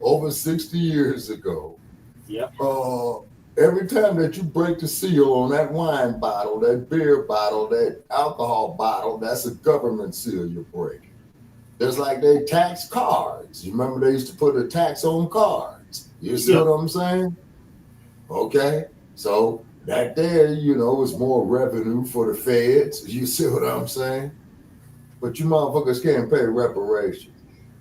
Speaker 8: over 60 years ago.
Speaker 4: Yep.
Speaker 8: Every time that you break the seal on that wine bottle, that beer bottle, that alcohol bottle, that's a government seal you're breaking. Just like they tax cards. You remember they used to put a tax on cards. You see what I'm saying? Okay. So that there, you know, is more revenue for the feds. You see what I'm saying? But you motherfuckers can't pay reparations.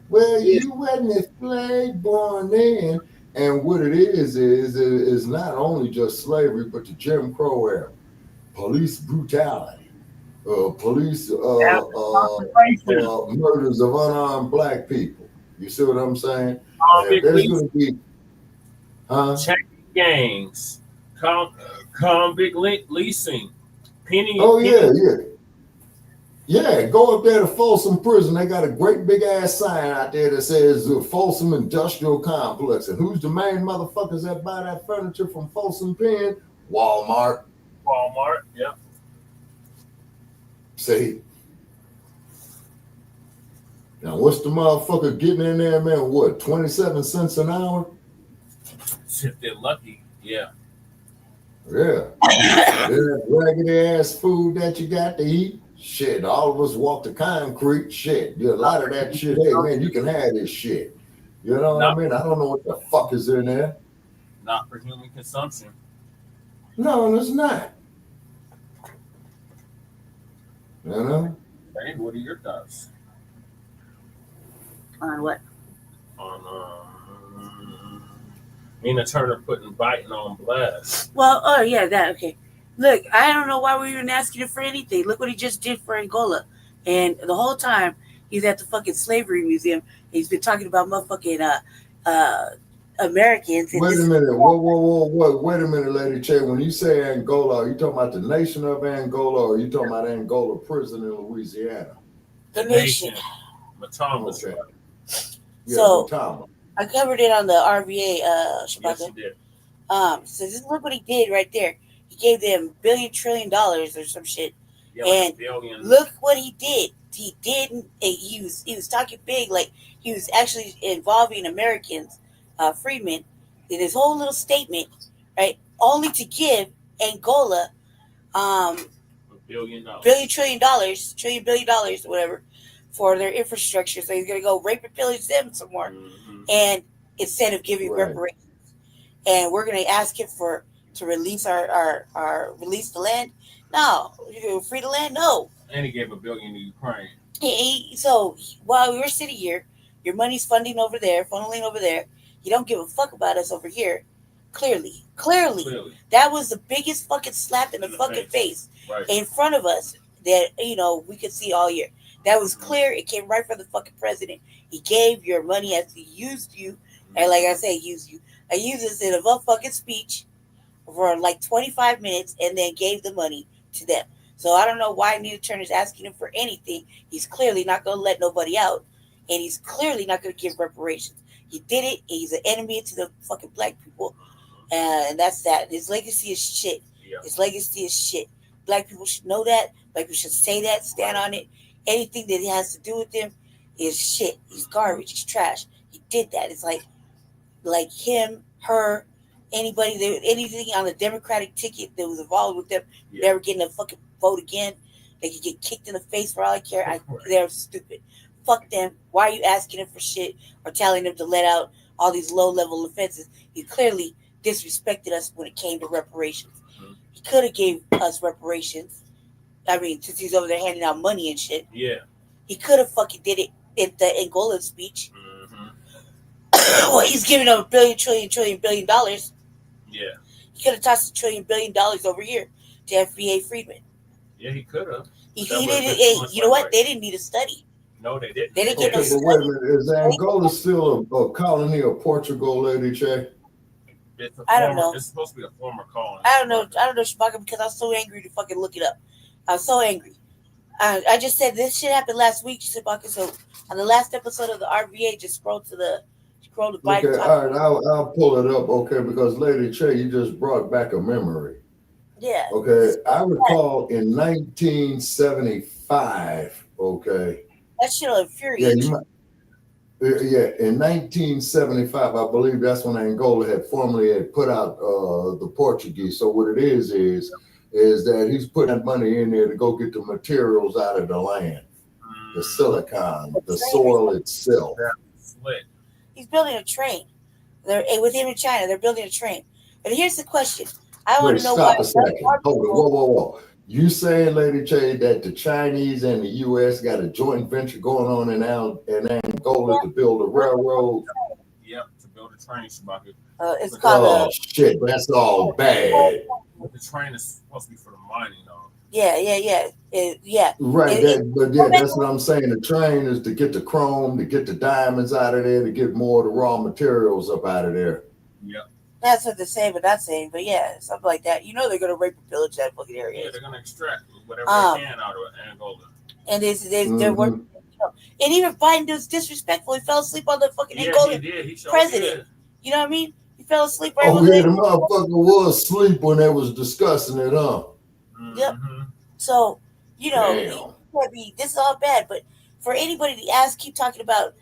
Speaker 8: Well, you wasn't a slave born then. And what it is not only just slavery, but the Jim Crow era, police brutality, police murders of unarmed black people. You see what I'm saying? There's going to be
Speaker 4: check gangs, convict leasing, penny.
Speaker 8: Oh yeah. Yeah, go up there to Folsom Prison. They got a great big ass sign out there that says Folsom Industrial Complex. And who's the main motherfuckers that buy that furniture from Folsom Pen? Walmart.
Speaker 4: Walmart, yeah.
Speaker 8: See? Now, what's the motherfucker getting in there, man? What, 27 cents an hour?
Speaker 4: If they're lucky, yeah.
Speaker 8: Yeah. That raggedy ass food that you got to eat. Shit, all of us walk the concrete. Shit, a lot of that shit. Hey, man, you can have this shit. You know what I mean? I don't know what the fuck is in there.
Speaker 4: Not for human consumption.
Speaker 8: No, it's not. You know?
Speaker 4: Hey, what are your thoughts
Speaker 10: On what?
Speaker 4: on Nina Turner putting Biden on blast?
Speaker 10: Well, oh yeah, that okay. Look, I don't know why we're even asking him for anything. Look what he just did for Angola, and the whole time he's at the fucking slavery museum. He's been talking about motherfucking Americans.
Speaker 8: Wait a minute. Whoa. Wait a minute, Lady Che. When you say Angola, are you talking about the nation of Angola or are you talking about Angola prison in Louisiana?
Speaker 10: The nation.
Speaker 4: Matama's
Speaker 8: okay.
Speaker 10: Yeah, so
Speaker 8: Matama.
Speaker 10: I covered it on the RVA, Shabaka.
Speaker 4: Yes, you did.
Speaker 10: So this look what he did right there. He gave them $1 trillion or some shit.
Speaker 4: Yeah,
Speaker 10: and
Speaker 4: like
Speaker 10: look what he did. He didn't. He was talking big, like he was actually involving Americans, freedmen, in his whole little statement, right? Only to give Angola, $1 billion, $1 billion, whatever, for their infrastructure. So he's gonna go rape and pillage them some more, and instead of giving reparations, and we're gonna ask him to release our release the land. No, free the land. No.
Speaker 4: And he gave $1 billion to Ukraine.
Speaker 10: So while we're sitting here, your money's funneling over there. You don't give a fuck about us over here. Clearly. That was the biggest fucking slap in the fucking face in front of us that, we could see all year. That was clear. It came right from the fucking president. He gave your money as he used you. And like I say, used you. I used this in a fucking speech for like 25 minutes and then gave the money to them. So I don't know why Nina Turner's asking him for anything. He's clearly not going to let nobody out. And he's clearly not going to give reparations. He did it. He's an enemy to the fucking black people. And that's that. His legacy is shit. Yeah. His legacy is shit. Black people should know that. Black people should say that, stand on it. Anything that has to do with him is shit. He's garbage. He's trash. He did that. It's like him, her, anybody, anything on the Democratic ticket that was involved with them, never getting a fucking vote again. They could get kicked in the face for all I care. They're stupid. Fuck them. Why are you asking them for shit or telling them to let out all these low-level offenses? He clearly disrespected us when it came to reparations. He could have gave us reparations. I mean, since he's over there handing out money and shit. Yeah. He could have fucking did it in the Angola speech. Well, he's giving them $1 billion. Yeah. He could have tossed $1 billion over here to FBA freedmen.
Speaker 4: Yeah, he could have.
Speaker 10: He didn't. You know what? They didn't need a study.
Speaker 4: No, they didn't.
Speaker 10: They didn't get no study.
Speaker 8: But wait a minute. Is Angola still a colony of Portugal, Lady Che?
Speaker 10: I don't know.
Speaker 4: It's supposed to be a former colony.
Speaker 10: I don't know, Shabaka, because I was so angry to fucking look it up. I was so angry. I just said this shit happened last week, Shabaka. So on the last episode of the RVA, just scroll to Biden.
Speaker 8: Okay, all right, I'll pull it up, okay, because Lady Che, you just brought back a memory.
Speaker 10: Yeah.
Speaker 8: Okay, I recall in 1975, okay.
Speaker 10: That shit'll infuriate you.
Speaker 8: Yeah, in 1975, I believe that's when Angola had formally put out the Portuguese. So what it is that he's putting that money in there to go get the materials out of the land, the silicon, the soil itself.
Speaker 10: He's building a train. With him in China, they're building a train. But here's the question. I want to know why.
Speaker 8: Stop a second. Hold on. Whoa. You saying, Lady Che, that the Chinese and the U.S. got a joint venture going on in Angola to build a railroad?
Speaker 4: Yep, to build a train, Shabaka.
Speaker 10: It's called
Speaker 8: shit, that's all bad.
Speaker 4: The train is supposed to be for the mining, though.
Speaker 10: Yeah.
Speaker 8: Right, that's what I'm saying. The train is to get the chrome, to get the diamonds out of there, to get more of the raw materials up out of there.
Speaker 4: Yep.
Speaker 10: That's what they're saying, but not saying. But yeah, something like that. You know they're gonna rape and pillage that fucking area.
Speaker 4: Yeah, they're gonna extract whatever they can out of Angola.
Speaker 10: And they're working. And even Biden was disrespectful. He fell asleep on the fucking Angola president. You know what I mean? He fell asleep right
Speaker 8: the motherfucker was asleep when they was discussing it, huh?
Speaker 10: Yep. So, this is all bad, but for anybody to keep talking about,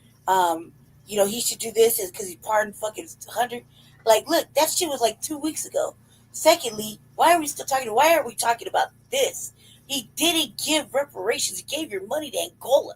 Speaker 10: he should do this because he pardoned fucking Hunter. Like, look, that shit was like 2 weeks ago. Secondly, why aren't we talking about this? He didn't give reparations. He gave your money to Angola.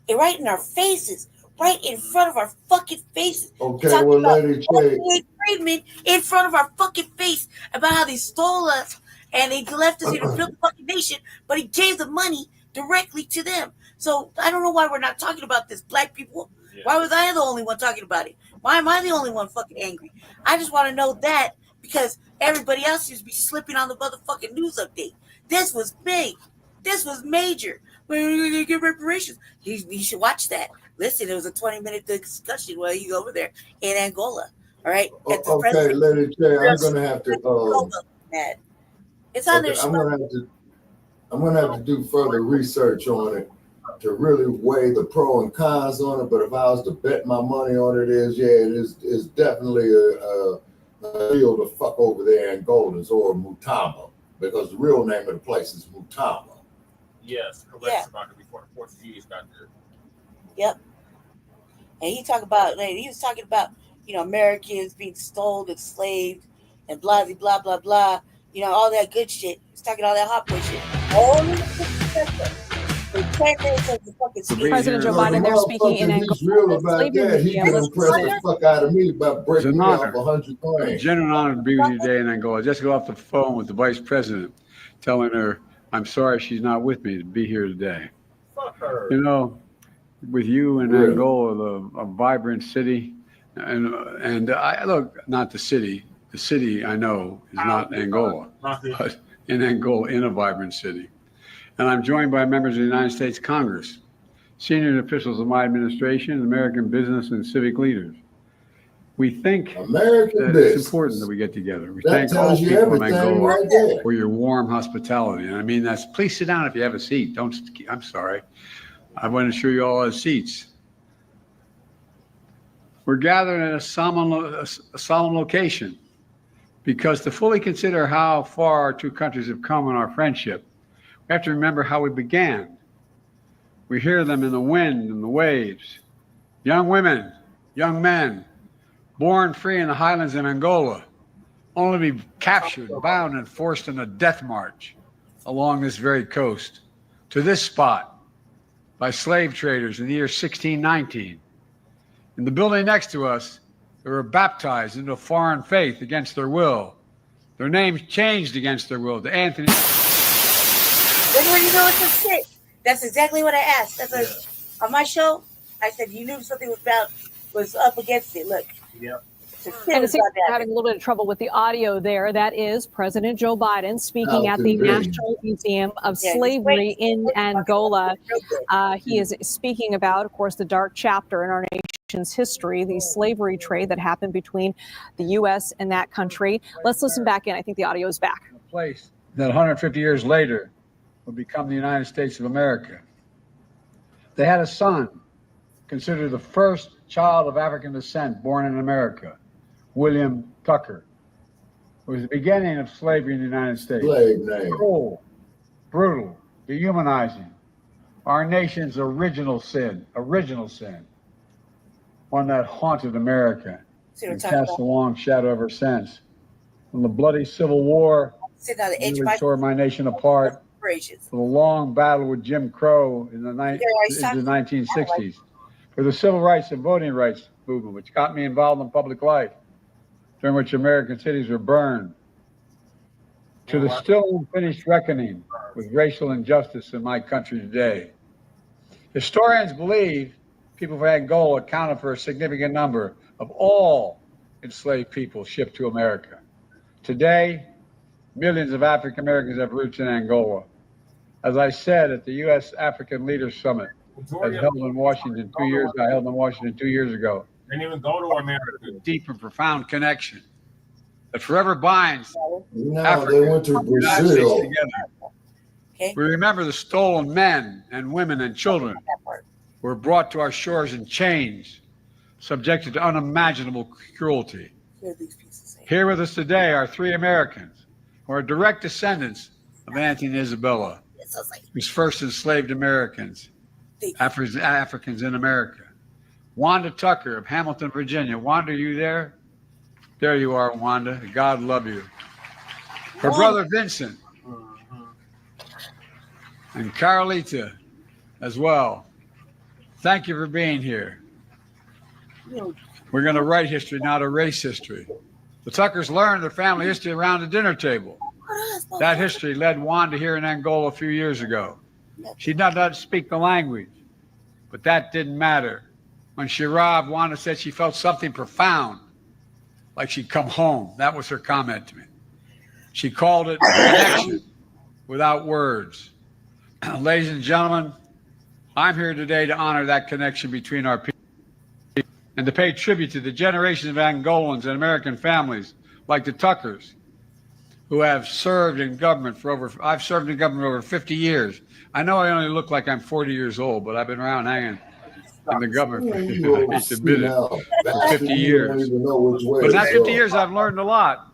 Speaker 10: And right in our faces. Right in front of our fucking faces.
Speaker 8: Okay, well, Lady Che.
Speaker 10: Freedmen in front of our fucking face about how they stole us and they left us here to build the fucking nation, but he gave the money directly to them. So I don't know why we're not talking about this, black people.
Speaker 4: Yeah.
Speaker 10: Why was I the only one talking about it? Why am I the only one fucking angry? I just want to know that because everybody else seems to be slipping on the motherfucking news update. This was big. This was major. We're going to get reparations. You should watch that. Listen, it was a 20-minute discussion while he's over there in Angola. All right.
Speaker 8: Okay, Lady J, I'm going to have to.
Speaker 10: It's on their
Speaker 8: I'm going to have to do further research on it to really weigh the pro and cons on it. But if I was to bet my money on it, it's definitely a deal to fuck over there in Goldens or Mutamba, because the real name of the place is Mutamba.
Speaker 4: Yes, correct.
Speaker 10: Yeah.
Speaker 4: About it before the Portuguese got there.
Speaker 10: Yep. And he was talking about, Americans being stole, enslaved, and blah, blah, blah, blah. All that good shit. He's talking all that hot boy shit. Only
Speaker 19: President Joe Biden there speaking in Angola.
Speaker 8: He's real about that. He can impress the fuck out of me by breaking me off 100
Speaker 20: It's a genuine honor to be with you today in Angola. I just got off the phone with the vice president, telling her I'm sorry she's not with me to be here today.
Speaker 4: Fuck her.
Speaker 20: With you in Angola, a vibrant city, and I look, not the city. The city I know is not Angola, but in Angola, in a vibrant city. And I'm joined by members of the United States Congress, senior officials of my administration, American business and civic leaders. We think it's important that we get together. We thank all people of Angola for your warm hospitality. And I mean, please sit down if you have a seat. I'm sorry. I want to show you all our seats. We're gathered in a solemn location because to fully consider how far our two countries have come in our friendship, we have to remember how we began. We hear them in the wind and the waves. Young women, young men, born free in the highlands of Angola, only to be captured, bound, and forced on a death march along this very coast to this spot by slave traders in the year 1619. In the building next to us, they were baptized into a foreign faith against their will. Their names changed against their will to Anthony.
Speaker 10: When you know it's a shit. That's exactly what I asked. On my show, I said you knew something was up against it. Look.
Speaker 4: Yep.
Speaker 19: And it seems we're having a little bit of trouble with the audio there. That is President Joe Biden speaking at the National Museum of Slavery in Angola. He is speaking about, of course, the dark chapter in our nation's history, the slavery trade that happened between the U.S. and that country. Let's listen back in. I think the audio is back.
Speaker 20: A place that 150 years later would become the United States of America. They had a son, considered the first child of African descent born in America, William Tucker. It was the beginning of slavery in the United States.
Speaker 8: Slave name.
Speaker 20: Cruel, brutal, dehumanizing. Our nation's original sin, one that haunted America and cast a long shadow ever since. From the bloody Civil War, really tore my nation apart, for the long battle with Jim Crow in the 1960s, for the civil rights and voting rights movement, which got me involved in public life, during which American cities were burned, to the still unfinished reckoning with racial injustice in my country today. Historians believe people from Angola accounted for a significant number of all enslaved people shipped to America. Today, millions of African Americans have roots in Angola. As I said at the U.S. African Leaders Summit, held in Washington 2 years ago,
Speaker 4: They didn't even go to America.
Speaker 20: Deep and profound connection that forever binds Africa
Speaker 8: they went to Brazil.
Speaker 20: together. We remember the stolen men and women and children who were brought to our shores in chains, subjected to unimaginable cruelty. Here with us today are three Americans who are direct descendants of Anthony and Isabella, whose first enslaved Americans, Africans in America. Wanda Tucker of Hamilton, Virginia. Wanda, are you there? There you are, Wanda. God love you. Her brother Vincent and Carolita as well. Thank you for being here. We're going to write history, not erase history. The Tuckers learned their family history around the dinner table. That history led Wanda here in Angola a few years ago. She did not speak the language, but that didn't matter. When she arrived, Wanda said she felt something profound, like she'd come home. That was her comment to me. She called it connection without words. Ladies and gentlemen, I'm here today to honor that connection between our people and to pay tribute to the generations of Angolans and American families like the Tuckers, who have served in government I've served in government over 50 years. I know I only look like I'm 40 years old, but I've been around hanging in the government for 50 years. But in that 50 years, I've learned a lot.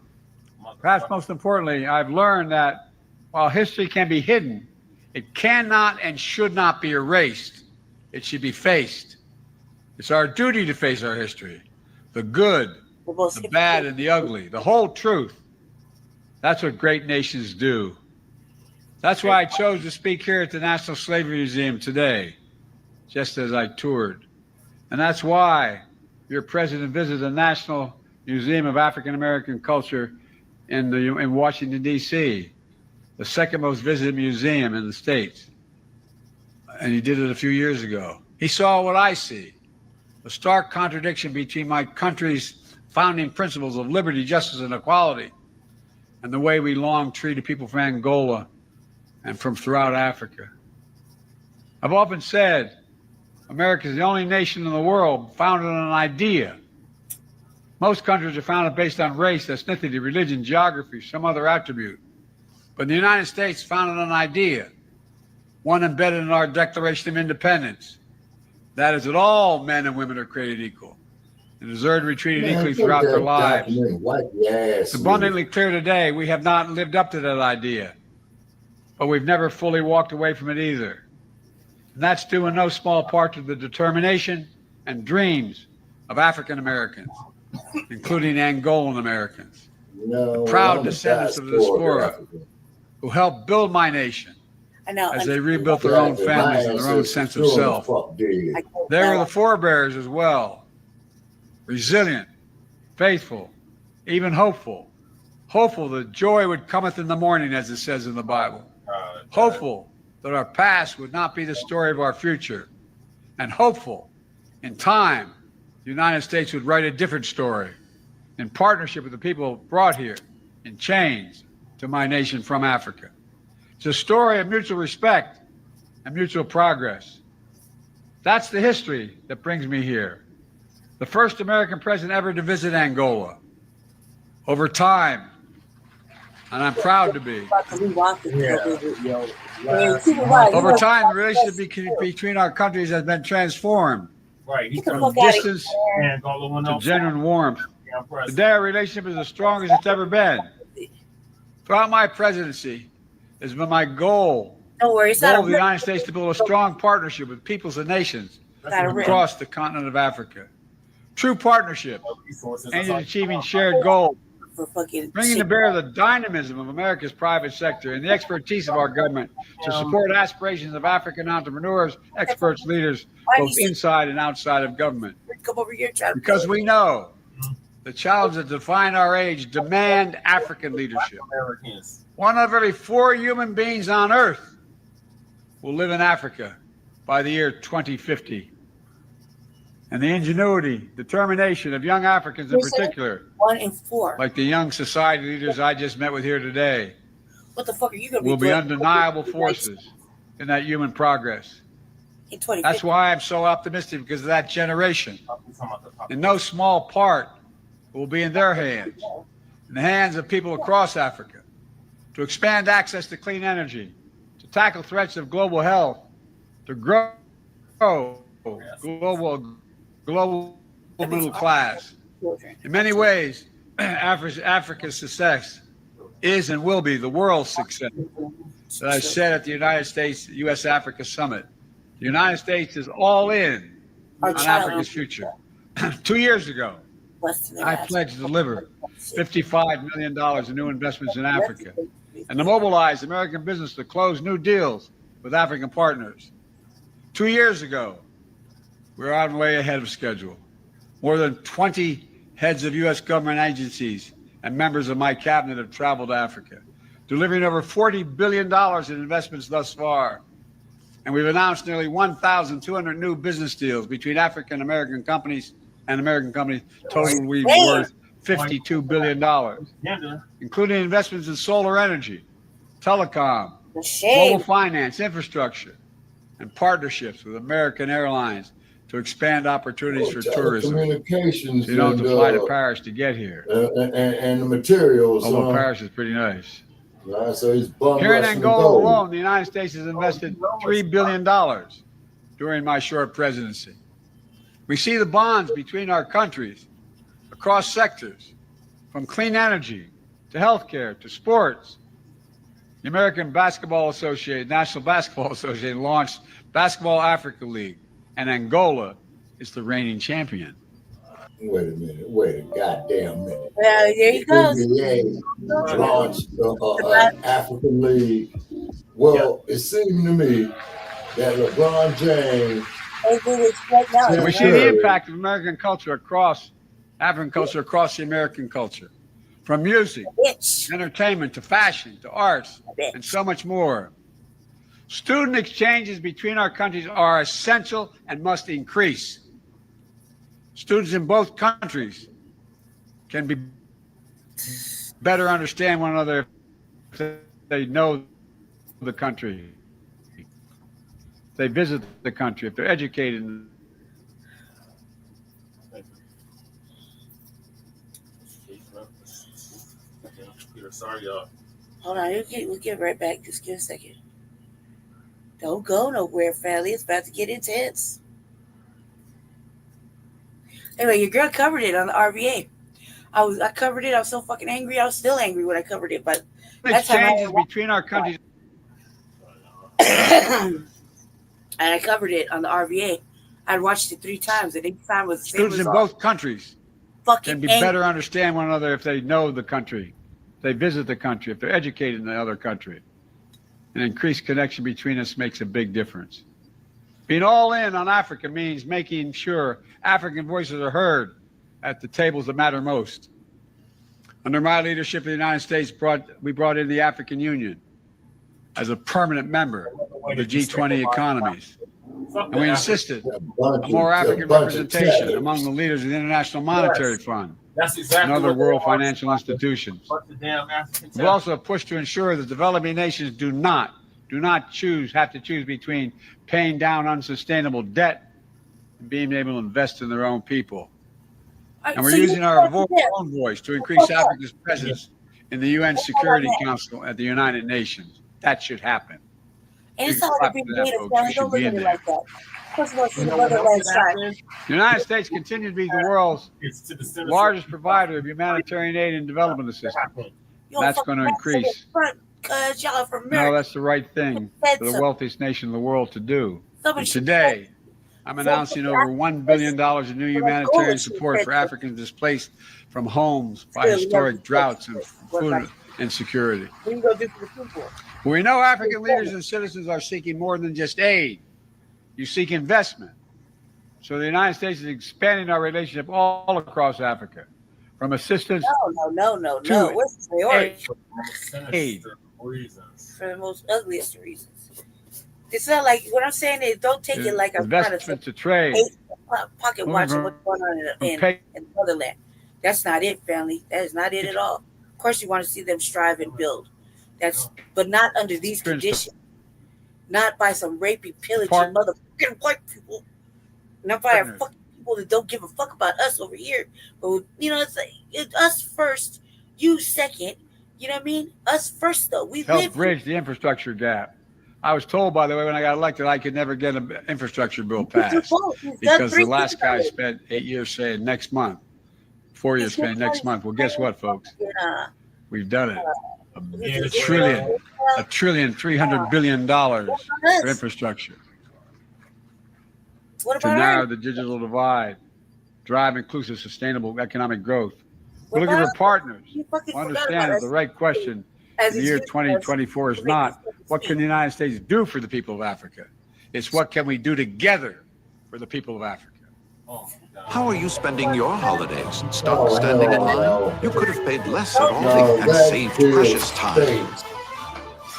Speaker 20: Perhaps most importantly, I've learned that while history can be hidden, it cannot and should not be erased. It should be faced. It's our duty to face our history, the good, the bad, and the ugly, the whole truth. That's what great nations do. That's why I chose to speak here at the National Slavery Museum today, just as I toured. And that's why your president visited the National Museum of African American Culture in Washington, D.C., the second most visited museum in the States. And he did it a few years ago. He saw what I see, a stark contradiction between my country's founding principles of liberty, justice, and equality, and the way we long treated people from Angola and from throughout Africa. I've often said America is the only nation in the world founded on an idea. Most countries are founded based on race, ethnicity, religion, geography, some other attribute. But the United States founded on an idea, one embedded in our Declaration of Independence. That is that all men and women are created equal and deserve to be treated equally throughout their lives. It's abundantly clear today we have not lived up to that idea, but we've never fully walked away from it either. And that's due in no small part to the determination and dreams of African Americans, including Angolan Americans, the proud descendants of the diaspora who helped build my nation as they rebuilt their own families and their own sense of self. They were the forebears as well. Resilient, faithful, even hopeful. Hopeful that joy would cometh in the morning, as it says in the Bible. Hopeful that our past would not be the story of our future. And hopeful, in time, the United States would write a different story in partnership with the people brought here in chains to my nation from Africa. It's a story of mutual respect and mutual progress. That's the history that brings me here. The first American president ever to visit Angola. Over time, and I'm proud to be. Over time, the relationship between our countries has been transformed from distance to genuine warmth. Today, our relationship is the strongest it's ever been. Throughout my presidency, it's been my goal of the United States to build a strong partnership with peoples and nations across the continent of Africa. True partnership aimed at achieving shared goals, bringing to bear the dynamism of America's private sector and the expertise of our government to support aspirations of African entrepreneurs, experts, leaders, both inside and outside of government. Because we know the challenges that define our age demand African leadership. One out of every 4 human beings on Earth will live in Africa by the year 2050. And the ingenuity, determination of young Africans in particular,
Speaker 10: 1 in 4,
Speaker 20: like the young society leaders I just met with here today,
Speaker 10: what the fuck are you gonna
Speaker 20: will be undeniable forces in that human progress. That's why I'm so optimistic, because of that generation. In no small part will be in their hands, in the hands of people across Africa, to expand access to clean energy, to tackle threats of global health, to grow global middle class. In many ways, Africa's success is and will be the world's success. That I said at the United States U.S.-Africa Summit, the United States is all in on Africa's future. 2 years ago, I pledged to deliver $55 million in new investments in Africa and to mobilize American business to close new deals with African partners. 2 years ago, we were on way ahead of schedule. More than 20 heads of U.S. government agencies and members of my cabinet have traveled to Africa, delivering over $40 billion in investments thus far. And we've announced nearly 1,200 new business deals between African American companies and American companies, total we've worth $52 billion, including investments in solar energy, telecom, global finance, infrastructure, and partnerships with American Airlines to expand opportunities for tourism.
Speaker 8: Communications.
Speaker 20: So you don't have to fly to Paris to get here.
Speaker 8: And the materials.
Speaker 20: Although Paris is pretty nice.
Speaker 8: So he's
Speaker 20: here in Angola alone, the United States has invested $3 billion during my short presidency. We see the bonds between our countries across sectors, from clean energy to healthcare to sports. The American Basketball Association, National Basketball Association, launched Basketball Africa League, and Angola is the reigning champion.
Speaker 8: Wait a minute. Wait a goddamn minute.
Speaker 10: There you go.
Speaker 8: NBA launched African League. Well, it seemed to me that LeBron James.
Speaker 20: So we see the impact of American culture across African culture, across the American culture, from music, entertainment, to fashion, to arts, and so much more. Student exchanges between our countries are essential and must increase. Students in both countries can be better understand one another if they know the country, if they visit the country, if they're educated.
Speaker 4: Sorry, y'all.
Speaker 10: Hold on, we'll get right back. Just give a second. Don't go nowhere, family. It's about to get intense. Anyway, your girl covered it on the RVA. I covered it. I was so fucking angry. I was still angry when I covered it, but that's
Speaker 20: exchanges between our countries.
Speaker 10: And I covered it on the RVA. I watched it 3 times, and each time was the same
Speaker 20: Students in both countries can be better understand one another if they know the country, if they visit the country, if they're educated in the other country. An increased connection between us makes a big difference. Being all in on Africa means making sure African voices are heard at the tables that matter most. Under my leadership, the United States we brought in the African Union as a permanent member of the G20 economies. And we insisted on more African representation among the leaders of the International Monetary Fund and other world financial institutions. We've also pushed to ensure that developing nations do not have to choose between paying down unsustainable debt and being able to invest in their own people. And we're using our own voice to increase Africa's presence in the UN Security Council at the United Nations. That should happen.
Speaker 10: And it's all to be made of family. Don't look at it like that. First of all, see the weather last time.
Speaker 20: The United States continues to be the world's largest provider of humanitarian aid and development assistance. That's going to increase.
Speaker 10: Because y'all are from America.
Speaker 20: No, that's the right thing for the wealthiest nation in the world to do. And today, I'm announcing over $1 billion in new humanitarian support for Africans displaced from homes by historic droughts and food insecurity.
Speaker 10: What are you going to do for the people?
Speaker 20: We know African leaders and citizens are seeking more than just aid. You seek investment. So the United States is expanding our relationship all across Africa, from assistance
Speaker 10: No. What's the priority?
Speaker 20: aid.
Speaker 10: For the most ugliest reasons. It's not like what I'm saying is don't take it like I'm trying
Speaker 20: to trade.
Speaker 10: Pocket watching what's going on in the motherland. That's not it, family. That is not it at all. Of course, you want to see them strive and build. But not under these conditions. Not by some rapey, pillaging motherfucking white people. Not by our fucking people that don't give a fuck about us over here. But it's like us first, you second. You know what I mean? Us first, though. We
Speaker 20: help bridge the infrastructure gap. I was told, by the way, when I got elected, I could never get an infrastructure bill passed because the last guy spent 8 years saying next month, 4 years saying next month. Well, guess what, folks? We've done it. $1 trillion, $300 billion for infrastructure. To narrow the digital divide, drive inclusive, sustainable economic growth. We're looking for partners who understand that the right question in the year 2024 is not what can the United States do for the people of Africa? It's what can we do together for the people of Africa?
Speaker 21: How are you spending your holidays? Stuck standing in line? You could have paid less at Aldi and saved precious time.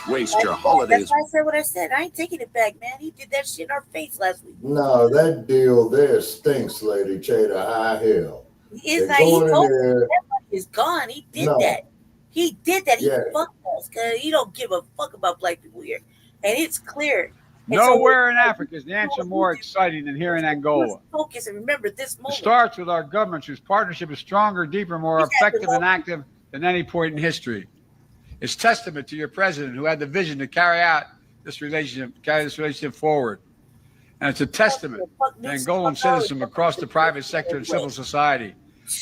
Speaker 21: waste your holidays.
Speaker 10: That's why I said what I said. I ain't taking it back, man. He did that shit in our face last week.
Speaker 8: No, that deal there stinks, Lady Che, to high hell.
Speaker 10: It's like he told me that money is gone. He did that. He did that. He fucked us because he don't give a fuck about black people here. And it's clear.
Speaker 20: Nowhere in Africa is the answer more exciting than here in Angola.
Speaker 10: Focus and remember this moment.
Speaker 20: It starts with our governments whose partnership is stronger, deeper, more effective and active than any point in history. It's testament to your president who had the vision to carry this relationship forward. And it's a testament to Angolan citizens across the private sector and civil society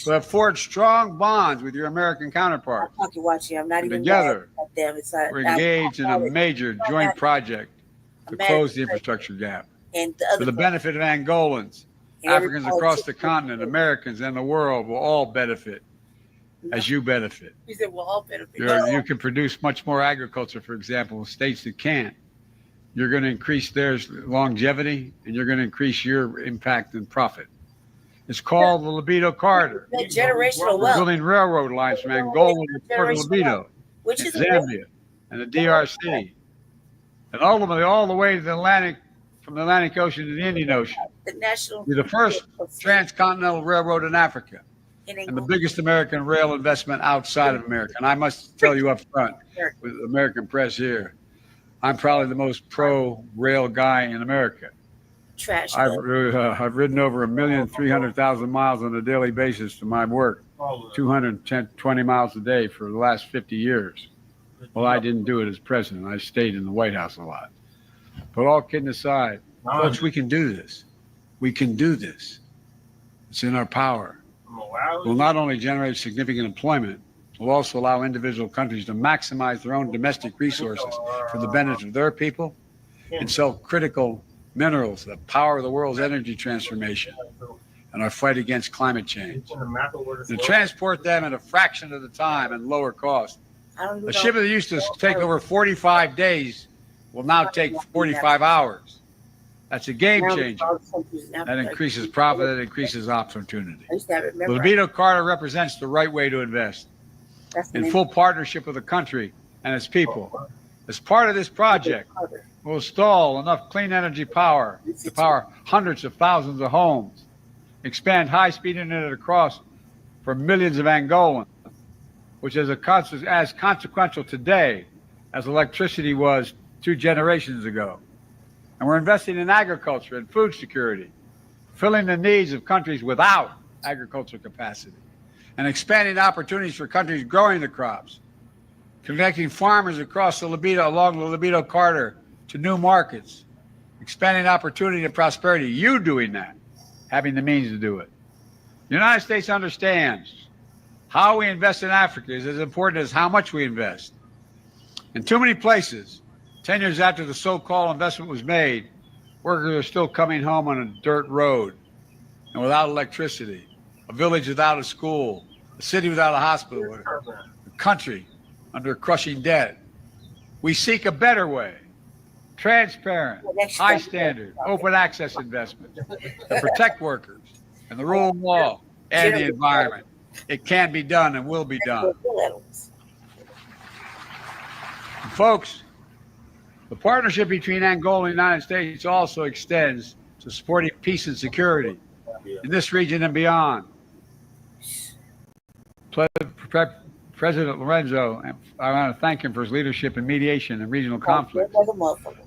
Speaker 20: who have forged strong bonds with your American counterparts.
Speaker 10: I'm not even
Speaker 20: together,
Speaker 10: mad at them.
Speaker 20: we're engaged in a major joint project to close the infrastructure gap for the benefit of Angolans, Africans across the continent, Americans, and the world will all benefit as you benefit.
Speaker 10: He said we'll all benefit.
Speaker 20: You can produce much more agriculture, for example, in states that can't. You're going to increase their longevity, and you're going to increase your impact and profit. It's called the Libido Corridor.
Speaker 10: Generational wealth.
Speaker 20: We're building railroad lines from Angola to Port Libido, Zambia, and the DRC. And ultimately, all the way to the Atlantic, from the Atlantic Ocean to the Indian Ocean.
Speaker 10: You're
Speaker 20: the first transcontinental railroad in Africa and the biggest American rail investment outside of America. And I must tell you up front, with the American press here, I'm probably the most pro-rail guy in America. I've ridden over 1,300,000 miles on a daily basis to my work, 220 miles a day for the last 50 years. Well, I didn't do it as president. I stayed in the White House a lot. But all kidding aside, folks, we can do this. We can do this. It's in our power. We'll not only generate significant employment, we'll also allow individual countries to maximize their own domestic resources for the benefit of their people and sell critical minerals that power the world's energy transformation and our fight against climate change. And transport them at a fraction of the time and lower cost. A ship that used to take over 45 days will now take 45 hours. That's a game changer. That increases profit, that increases opportunity. The Libido Corridor represents the right way to invest in full partnership with the country and its people. As part of this project, we'll install enough clean energy power to power hundreds of thousands of homes, expand high-speed internet across for millions of Angolans, which is as consequential today as electricity was 2 generations ago. And we're investing in agriculture and food security, filling the needs of countries without agricultural capacity, and expanding opportunities for countries growing the crops, connecting farmers across along the Libido Corridor to new markets, expanding opportunity and prosperity. You doing that, having the means to do it. The United States understands how we invest in Africa is as important as how much we invest. In too many places, 10 years after the so-called investment was made, workers are still coming home on a dirt road and without electricity, a village without a school, a city without a hospital, a country under crushing debt. We seek a better way, transparent, high standard, open access investment to protect workers and the rule of law and the environment. It can be done and will be done. And folks, the partnership between Angola and the United States also extends to supporting peace and security in this region and beyond. President Lorenzo, I want to thank him for his leadership in mediation and regional conflicts.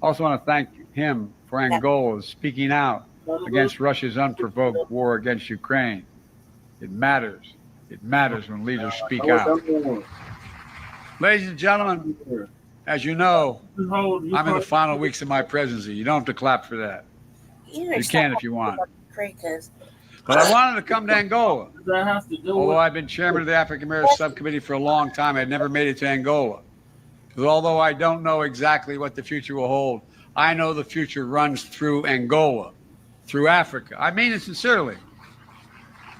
Speaker 20: Also want to thank him for Angola speaking out against Russia's unprovoked war against Ukraine. It matters. It matters when leaders speak out. Ladies and gentlemen, as you know, I'm in the final weeks of my presidency. You don't have to clap for that. You can if you want. But I wanted to come to Angola. Although I've been chairman of the African American Subcommittee for a long time, I'd never made it to Angola. Because although I don't know exactly what the future will hold, I know the future runs through Angola, through Africa. I mean it sincerely.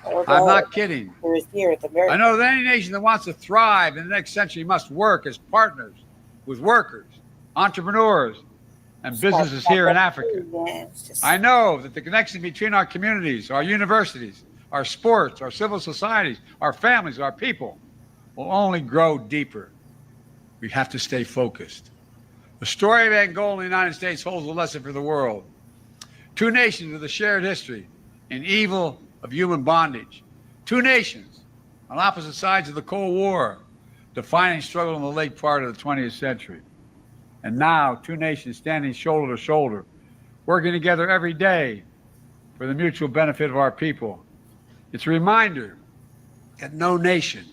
Speaker 20: I'm not kidding. I know that any nation that wants to thrive in the next century must work as partners with workers, entrepreneurs, and businesses here in Africa. I know that the connection between our communities, our universities, our sports, our civil societies, our families, our people will only grow deeper. We have to stay focused. The story of Angola and the United States holds a lesson for the world. Two nations with a shared history in evil of human bondage. Two nations on opposite sides of the Cold War, defining struggle in the late part of the 20th century. And now, two nations standing shoulder to shoulder, working together every day for the mutual benefit of our people. It's a reminder that no nation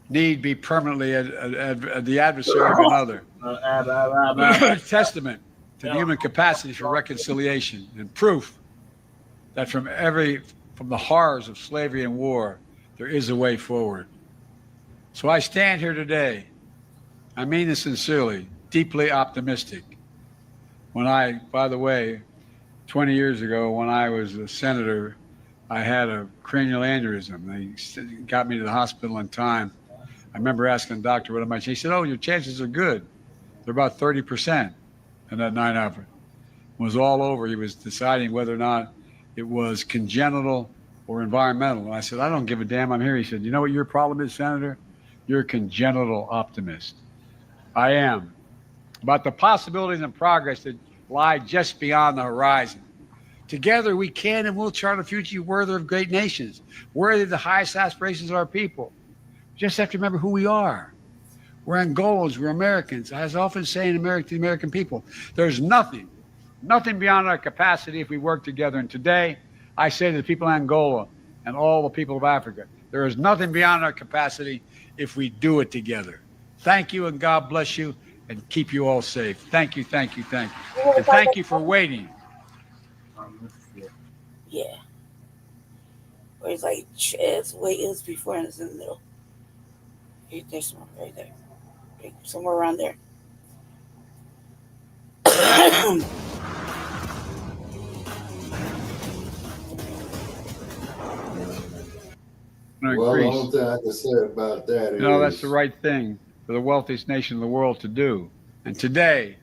Speaker 20: need be permanently the adversary of another. A testament to the human capacity for reconciliation and proof that from the horrors of slavery and war, there is a way forward. So I stand here today, I mean this sincerely, deeply optimistic. By the way, 20 years ago when I was a senator, I had a cranial aneurysm. They got me to the hospital in time. I remember asking the doctor, what am I? He said, oh, your chances are good. They're about 30%. And that night after it was all over, he was deciding whether or not it was congenital or environmental. And I said, I don't give a damn, I'm here. He said, you know what your problem is, Senator? You're a congenital optimist. I am. About the possibilities and progress that lie just beyond the horizon. Together we can and will chart a future worthy of great nations, worthy of the highest aspirations of our people. Just have to remember who we are. We're Angolans, we're Americans. As I often say in America to the American people, there's nothing beyond our capacity if we work together. And today, I say to the people of Angola and all the people of Africa, there is nothing beyond our capacity if we do it together. Thank you, and God bless you, and keep you all safe. Thank you, thank you, thank you. And thank you for waiting.
Speaker 10: Yeah. Where it's like, it's wait, it was before and it's in the middle. There's one right there. Okay, somewhere around there.
Speaker 8: Well, the only thing I can say about that is...
Speaker 20: That's the right thing for the wealthiest nation in the world to do. And today,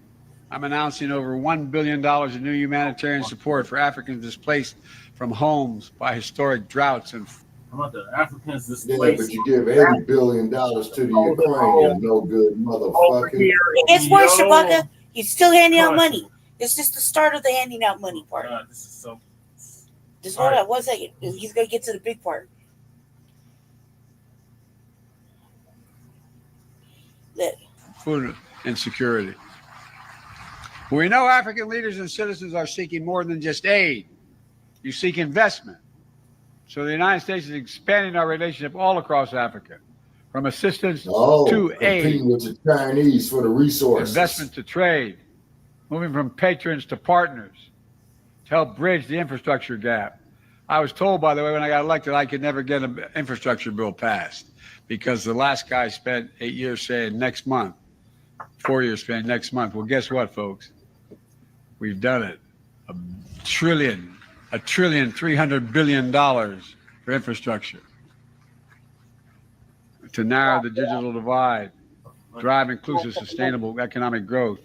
Speaker 20: I'm announcing over $1 billion in new humanitarian support for Africans displaced from homes by historic droughts and...
Speaker 4: How about the Africans displaced?
Speaker 8: Yeah, but you give $80 billion to the Ukrainian, no good motherfucker.
Speaker 10: It gets worse, Shabaka. He's still handing out money. This is the start of the handing out money part.
Speaker 4: This is so...
Speaker 10: Just hold on 1 second. He's going to get to the big part.
Speaker 20: Food insecurity. We know African leaders and citizens are seeking more than just aid. You seek investment. So the United States is expanding our relationship all across Africa, from assistance to aid.
Speaker 8: Competing with the Chinese for the resources.
Speaker 20: Investment to trade, moving from patrons to partners to help bridge the infrastructure gap. I was told, by the way, when I got elected, I could never get an infrastructure bill passed because the last guy spent 8 years saying next month, 4 years saying next month. Well, guess what, folks? We've done it. $1 trillion, $300 billion for infrastructure to narrow the digital divide, drive inclusive, sustainable economic growth.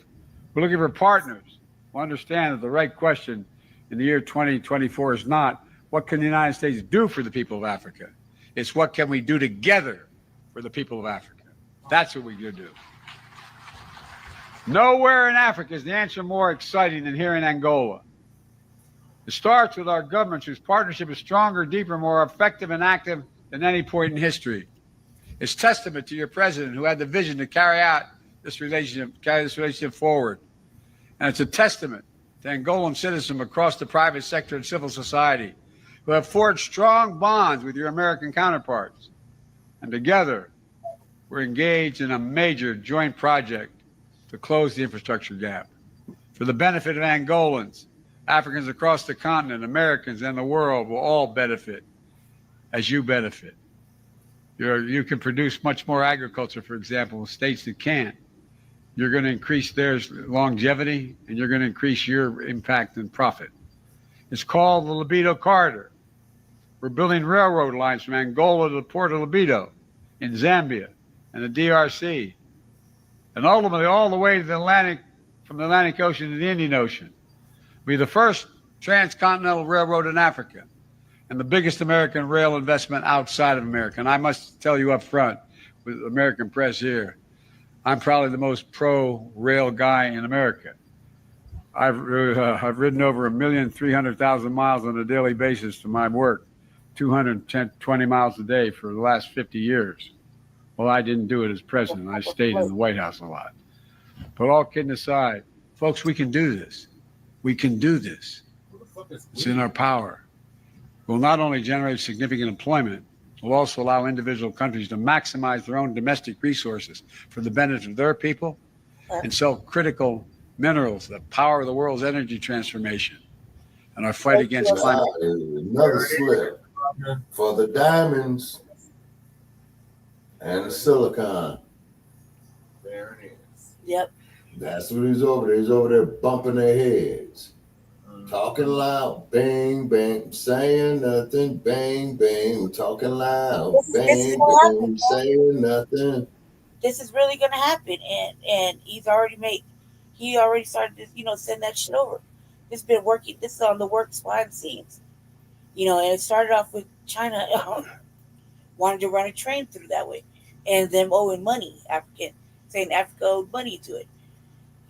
Speaker 20: We're looking for partners who understand that the right question in the year 2024 is not what can the United States do for the people of Africa? It's what can we do together for the people of Africa? That's what we do. Nowhere in Africa is the answer more exciting than here in Angola. It starts with our governments whose partnership is stronger, deeper, more effective and active than any point in history. It's testament to your president who had the vision to carry this relationship forward. And it's a testament to Angolan citizens across the private sector and civil society who have forged strong bonds with your American counterparts. And together, we're engaged in a major joint project to close the infrastructure gap for the benefit of Angolans. Africans across the continent, Americans, and the world will all benefit as you benefit. You can produce much more agriculture, for example, in states that can't. You're going to increase their longevity, and you're going to increase your impact and profit. It's called the Libido Corridor. We're building railroad lines from Angola to the port of Libido in Zambia and the DRC, and ultimately all the way to the Atlantic, from the Atlantic Ocean to the Indian Ocean. Be the first transcontinental railroad in Africa and the biggest American rail investment outside of America. And I must tell you up front with the American press here, I'm probably the most pro-rail guy in America. I've ridden over 1,300,000 miles on a daily basis to my work, 220 miles a day for the last 50 years. Well, I didn't do it as president. I stayed in the White House a lot. But all kidding aside, folks, we can do this. We can do this. It's in our power. We'll not only generate significant employment, we'll also allow individual countries to maximize their own domestic resources for the benefit of their people and sell critical minerals that power the world's energy transformation and our fight against climate.
Speaker 8: Another slip for the diamonds and the silicon.
Speaker 10: There it is. Yep.
Speaker 8: That's what he's over there. He's over there bumping their heads. Talking loud, bang, bang, saying nothing, bang, bang, talking loud, bang, bang, saying nothing.
Speaker 10: This is really gonna happen, and he already started to, send that shit over. It's been working. This is on the works behind the scenes. And it started off with China wanted to run a train through that way, and them owing money, saying Africa owed money to it.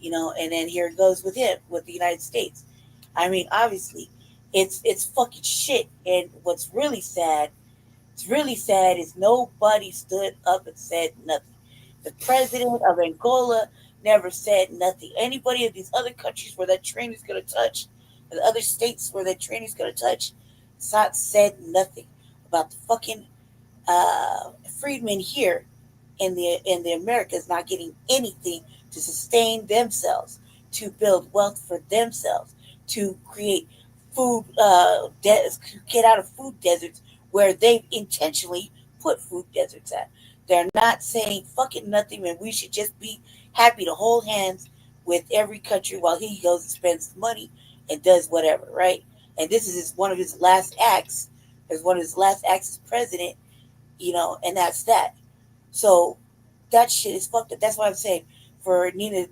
Speaker 10: And then here it goes with the United States. I mean, obviously, it's fucking shit. And what's really sad, is nobody stood up and said nothing. The president of Angola never said nothing. Anybody of these other countries where that train is going to touch, and the other states where that train is going to touch, said nothing about the fucking freedmen here in the Americas not getting anything to sustain themselves, to build wealth for themselves, to create food, get out of food deserts where they intentionally put food deserts at. They're not saying fucking nothing, and we should just be happy to hold hands with every country while he goes and spends money and does whatever, right? And this is one of his last acts. As one of his last acts as president, and that's that. So that shit is fucked up. That's why I'm saying for Nina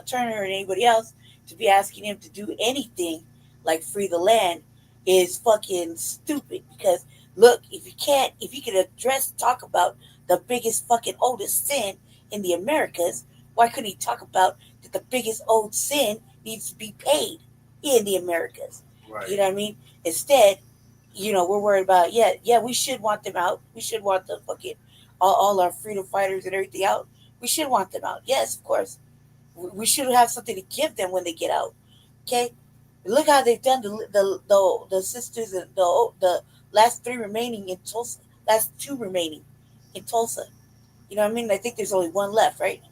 Speaker 10: Turner and anybody else to be asking him to do anything like free the land is fucking stupid. Because look, if you could talk about the biggest fucking oldest sin in the Americas, why couldn't he talk about that the biggest old sin needs to be paid in the Americas? Right. You know what I mean? Instead, we're worried about, we should want them out. We should want the fucking all our freedom fighters and everything out. We should want them out. Yes, of course. We should have something to give them when they get out. Okay? Look how they've done the sisters and the last two remaining in Tulsa. You know what I mean? I think there's only one left, right?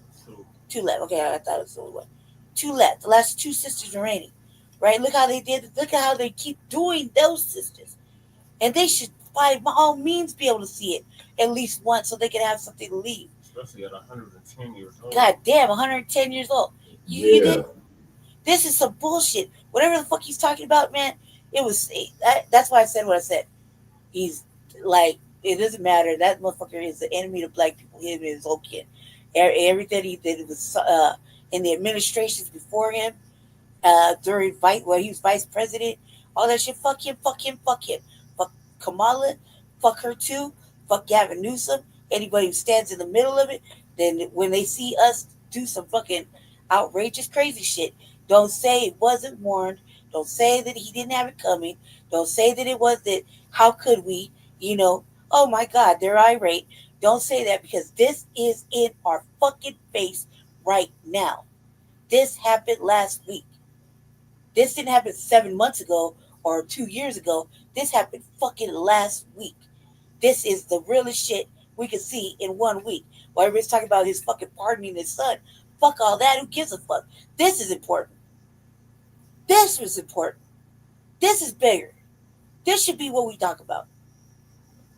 Speaker 10: Two left. Okay, I thought it was only one. Two left. The last two sisters remaining. Right? Look how they did. Look at how they keep doing those sisters. And they should, by all means, be able to see it at least once so they can have something to leave.
Speaker 4: Especially at 110 years old.
Speaker 10: God damn, 110 years old. You did. This is some bullshit. Whatever the fuck he's talking about, man, that's why I said what I said. He's like, it doesn't matter. That motherfucker is the enemy of black people. Him and his whole kid. Everything he did was in the administrations before him, when he was vice president, all that shit. Fuck him. Fuck Kamala. Fuck her too. Fuck Gavin Newsom. Anybody who stands in the middle of it, then when they see us do some fucking outrageous, crazy shit, don't say it wasn't warned. Don't say that he didn't have it coming. Don't say that it was that. How could we? Oh my God, they're irate. Don't say that, because this is in our fucking face right now. This happened last week. This didn't happen 7 months ago or 2 years ago. This happened fucking last week. This is the realest shit we could see in 1 week. While everybody's talking about his fucking pardoning his son. Fuck all that. Who gives a fuck? This is important. This was important. This is bigger. This should be what we talk about.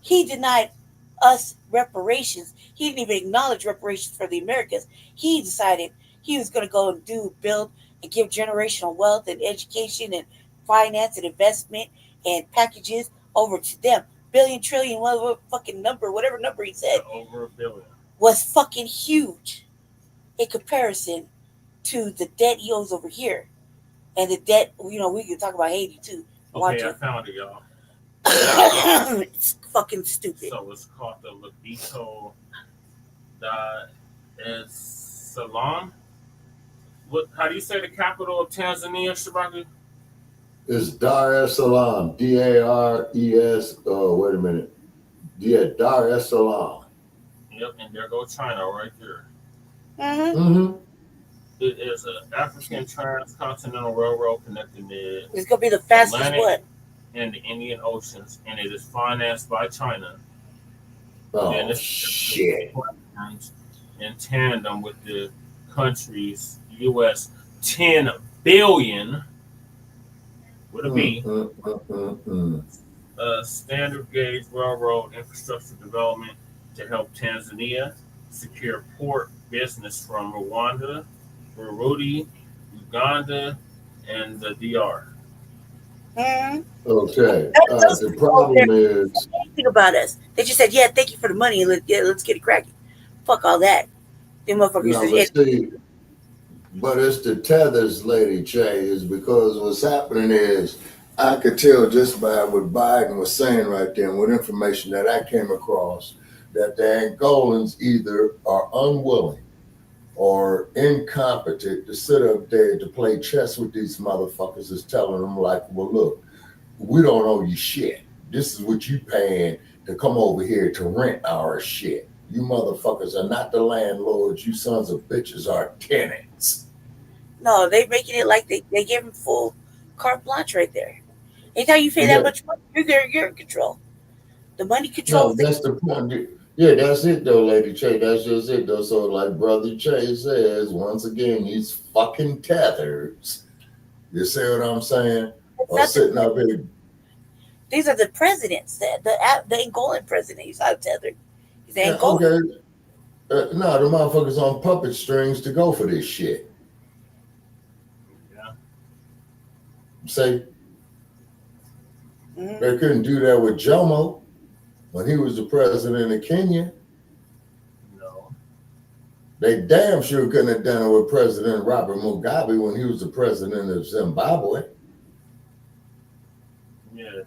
Speaker 10: He denied us reparations. He didn't even acknowledge reparations for the Americas. He decided he was going to go and build and give generational wealth and education and finance and investment and packages over to them. Billion, trillion, whatever fucking number, whatever number he said,
Speaker 4: over $1 billion,
Speaker 10: was fucking huge in comparison to the debt he owes over here. And the debt, we can talk about Haiti too.
Speaker 4: Okay, I found it, y'all.
Speaker 10: It's fucking stupid.
Speaker 4: So it's called the Lobito Es Salaam. What? How do you say the capital of Tanzania, Shabaki?
Speaker 8: It's Dar es Salaam. Dares. Oh, wait a minute. Yeah, Dar es Salaam.
Speaker 4: Yep, and there goes China right there.
Speaker 8: Mm-hmm.
Speaker 4: It is an African transcontinental railroad connecting the
Speaker 10: It's gonna be the fastest
Speaker 4: Atlantic
Speaker 10: one.
Speaker 4: and the Indian Oceans, and it is financed by China.
Speaker 8: Oh,
Speaker 4: and it's
Speaker 8: shit.
Speaker 4: In tandem with the country's U.S. $10 billion with a B. Standard gauge railroad infrastructure development to help Tanzania secure port business from Rwanda, Burundi, Uganda, and the DR.
Speaker 8: Okay. The problem is
Speaker 10: Think about us. They just said, "Yeah, thank you for the money. Let's get it cracking." Fuck all that. Them motherfuckers.
Speaker 8: no, but it's the tethers, Lady Che, is because what's happening is I could tell just by what Biden was saying right there and what information that I came across that the Angolans either are unwilling or incompetent to sit up there to play chess with these motherfuckers is telling them like, well, look, we don't owe you shit. This is what you paying to come over here to rent our shit. You motherfuckers are not the landlords. You sons of bitches are tenants.
Speaker 10: No, they making it like they give them full carte blanche right there. Anytime you pay that much money, you're in control. The money controls.
Speaker 8: No, that's the point. Yeah, that's it though, Lady Che. That's just it though. So like Brother Che says, once again, these fucking tethers. You see what I'm saying? Or sitting up here.
Speaker 10: These are the presidents, the Angolan president. He's not tethered. He's Angolan.
Speaker 8: Okay. No, the motherfuckers on puppet strings to go for this shit.
Speaker 4: Yeah.
Speaker 8: See? They couldn't do that with Jomo when he was the president of Kenya.
Speaker 4: No.
Speaker 8: They damn sure couldn't have done it with President Robert Mugabe when he was the president of Zimbabwe.
Speaker 4: Yeah,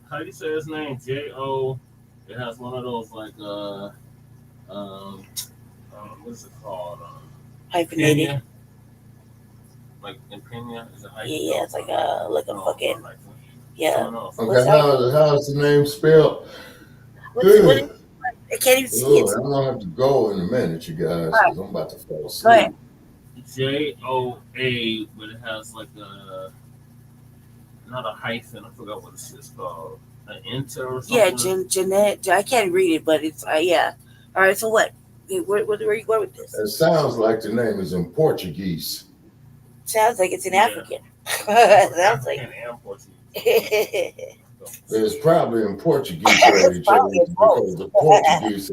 Speaker 4: how do you say his name? J-O. It has one of those like what's it called?
Speaker 10: Hyphenated.
Speaker 4: Pena. Like in Pena, is it hyphenated?
Speaker 10: Yeah, it's like a fucking yeah.
Speaker 8: Okay, how's the name spelled?
Speaker 10: I can't even see it.
Speaker 8: I'm gonna have to go in a minute, you guys, because I'm about to fall asleep.
Speaker 10: Go ahead.
Speaker 4: J-O-A, but it has like a not a hyphen. I forgot what it's called. An enter or something.
Speaker 10: Yeah, Jeanette. I can't read it, but it's yeah. All right. So what? Where are you going with this?
Speaker 8: It sounds like the name is in Portuguese.
Speaker 10: Sounds like it's in African. Sounds like.
Speaker 8: It's probably in Portuguese, because the Portuguese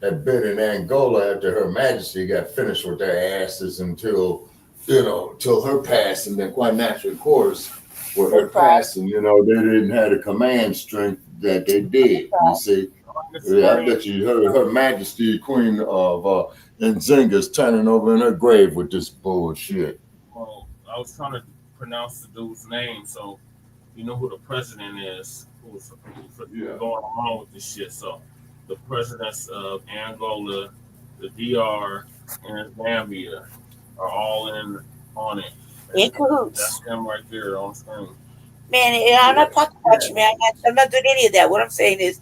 Speaker 8: had been in Angola after Her Majesty got finished with their asses until her passing. Then quite naturally, of course, with her passing, they didn't have the command strength that they did. You see, I bet you Her Majesty Queen of Nzinga's turning over in her grave with this bullshit.
Speaker 4: Well, I was trying to pronounce the dude's name, so you know who the president is, who's going along with this shit. So the presidents of Angola, the DR, and Zambia are all in on it.
Speaker 10: In cahoots.
Speaker 4: That's them right there on screen.
Speaker 10: Man, I'm not talking about you, man. I'm not doing any of that. What I'm saying is,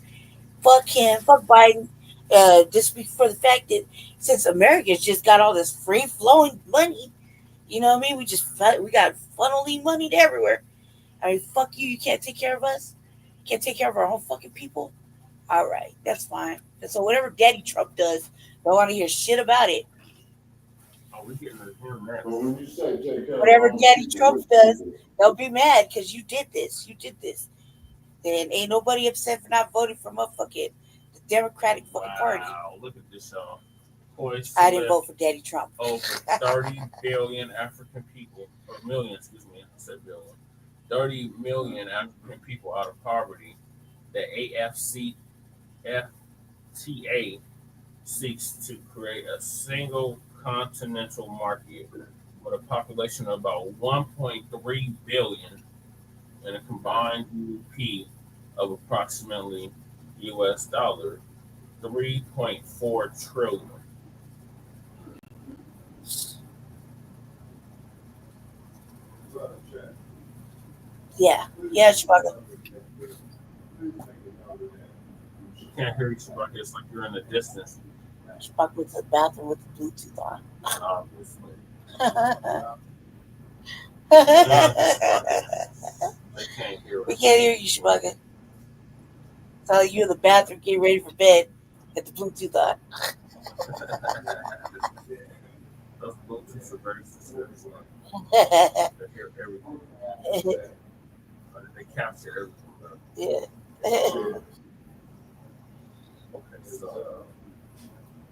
Speaker 10: fuck him, fuck Biden. Just for the fact that since Americans just got all this free flowing money, you know what I mean? We got funneling money to everywhere. I mean, fuck you. You can't take care of us. You can't take care of our own fucking people. All right, that's fine. And so whatever Daddy Trump does, don't want to hear shit about it.
Speaker 4: Oh, we're getting to him next.
Speaker 8: Well, when you say take care
Speaker 10: Whatever Daddy Trump does, they'll be mad because you did this. You did this. And ain't nobody upset for not voting for motherfucking the Democratic fucking Party.
Speaker 4: Wow, look at this, y'all.
Speaker 10: I didn't vote for Daddy Trump.
Speaker 4: Over 30 billion African people, or million, excuse me, I said billion. 30 million African people out of poverty. The AFCFTA seeks to create a single continental market with a population of about 1.3 billion and a combined GDP of approximately US dollar $3.4 trillion.
Speaker 10: Yeah, yeah, Shabaka.
Speaker 4: Can't hear you, Shabaka. It's like you're in the distance.
Speaker 10: Shabaka went to the bathroom with the Bluetooth on.
Speaker 4: Obviously.
Speaker 10: We can't hear you, Shabaka. So you're in the bathroom getting ready for bed at the Bluetooth on.
Speaker 4: Those Bluetooths are very sensitive. They hear everything. They capture everything.
Speaker 10: Yeah.
Speaker 4: Okay, so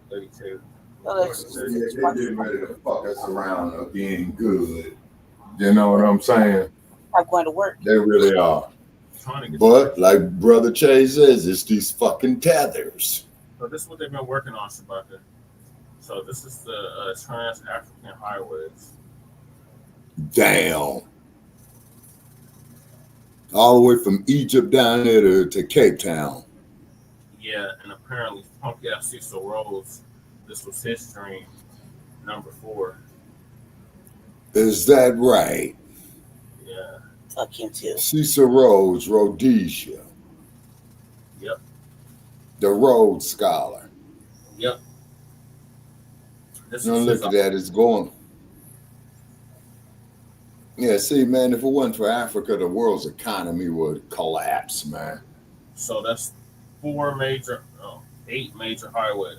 Speaker 4: 32.
Speaker 8: They're getting ready to fuck us around again good. You know what I'm saying?
Speaker 10: I'm going to work.
Speaker 8: They really are. But like Brother Che says, it's these fucking tethers.
Speaker 4: So this is what they've been working on, Shabaka. So this is the Trans-African highways.
Speaker 8: Damn. All the way from Egypt down there to Cape Town.
Speaker 4: Yeah, and apparently Funky ass Cecil Rhodes, this was his dream, number 4.
Speaker 8: Is that right?
Speaker 4: Yeah.
Speaker 10: Fuck him too.
Speaker 8: Cecil Rhodes, Rhodesia.
Speaker 4: Yep.
Speaker 8: The Rhodes Scholar.
Speaker 4: Yep.
Speaker 8: Now look at that, it's going. Yeah, see, man, if it wasn't for Africa, the world's economy would collapse, man.
Speaker 4: So that's 8 major highways.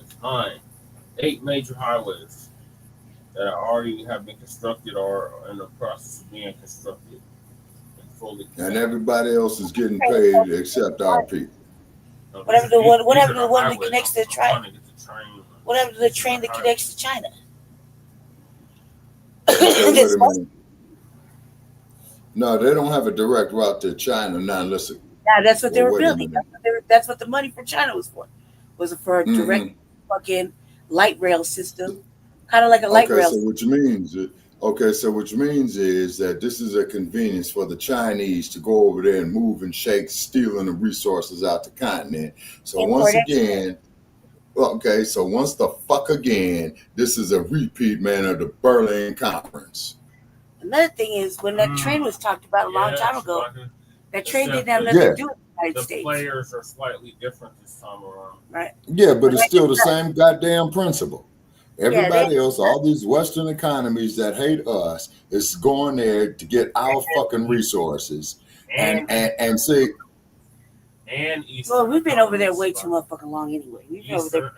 Speaker 4: 8 major highways that already have been constructed or are in the process of being constructed and fully connected.
Speaker 8: And everybody else is getting paid except our people.
Speaker 10: Whatever the one that connects to the train. Whatever the train that connects to China.
Speaker 8: Wait a minute. No, they don't have a direct route to China. Now, listen.
Speaker 10: Yeah, that's what they were building. That's what the money for China was for. Was for a direct fucking light rail system, kind of like a light rail.
Speaker 8: So which means is that this is a convenience for the Chinese to go over there and move and shake, stealing the resources out the continent. So once again, this is a repeat, man, of the Berlin Conference.
Speaker 10: Another thing is when that train was talked about a long time ago, that train didn't have nothing to do with the United States.
Speaker 4: The players are slightly different this time around.
Speaker 10: Right.
Speaker 8: Yeah, but it's still the same goddamn principle. Everybody else, all these Western economies that hate us, is going there to get our fucking resources and say.
Speaker 4: And
Speaker 10: well, we've been over there way too motherfucking long anyway. We've been over there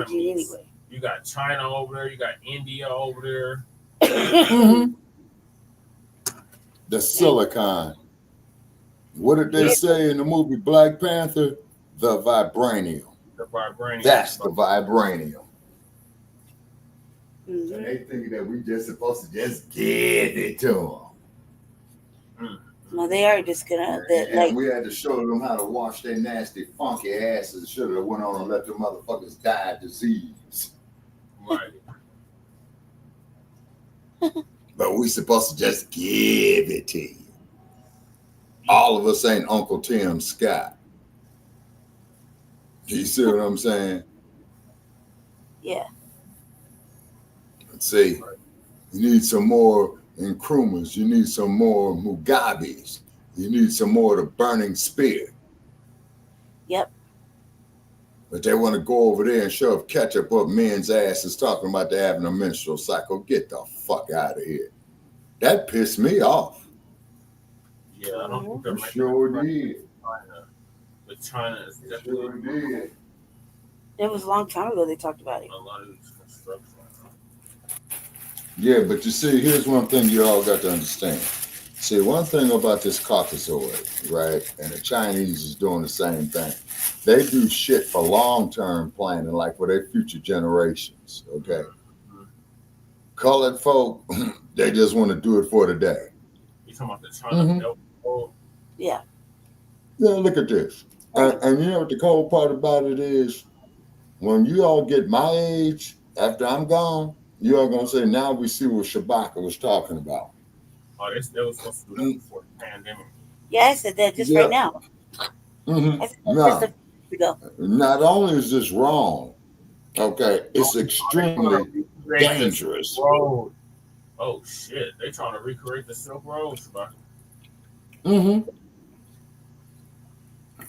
Speaker 10: anyway.
Speaker 4: You got China over there. You got India over there.
Speaker 8: The silicon. What did they say in the movie Black Panther? The vibranium.
Speaker 4: The vibranium.
Speaker 8: That's the vibranium. And they think that we just supposed to just give it to them.
Speaker 10: No, they are just gonna.
Speaker 8: And we had to show them how to wash their nasty, funky asses. Should have went on and let them motherfuckers die of disease.
Speaker 4: Right.
Speaker 8: But we supposed to just give it to you. All of us ain't Uncle Tim Scott. You see what I'm saying?
Speaker 10: Yeah.
Speaker 8: Let's see. You need some more Nkrumahs. You need some more Mugabes. You need some more of the burning spear.
Speaker 10: Yep.
Speaker 8: But they want to go over there and shove ketchup up men's asses talking about they having a menstrual cycle. Get the fuck out of here. That pissed me off.
Speaker 4: Yeah, I don't think they're
Speaker 8: sure did.
Speaker 4: But China is definitely.
Speaker 10: It was a long time ago they talked about it.
Speaker 4: A lot of these construction.
Speaker 8: Yeah, but you see, here's one thing you all got to understand. See, one thing about this Caucasoid, right, and the Chinese is doing the same thing. They do shit for long-term planning, like for their future generations, okay? Colored folk, they just want to do it for today.
Speaker 4: You talking about the China?
Speaker 10: Yeah.
Speaker 8: Yeah, look at this. And you know what the cold part about it is? When you all get my age, after I'm gone, you all going to say, now we see what Shabaka was talking about.
Speaker 4: Oh, they was supposed to do that before the pandemic.
Speaker 10: Yeah, I said that just right now.
Speaker 8: No. Not only is this wrong, okay, it's extremely dangerous.
Speaker 4: Oh shit! They trying to recreate the Silk Road, Shabaka.
Speaker 8: Mm-hmm.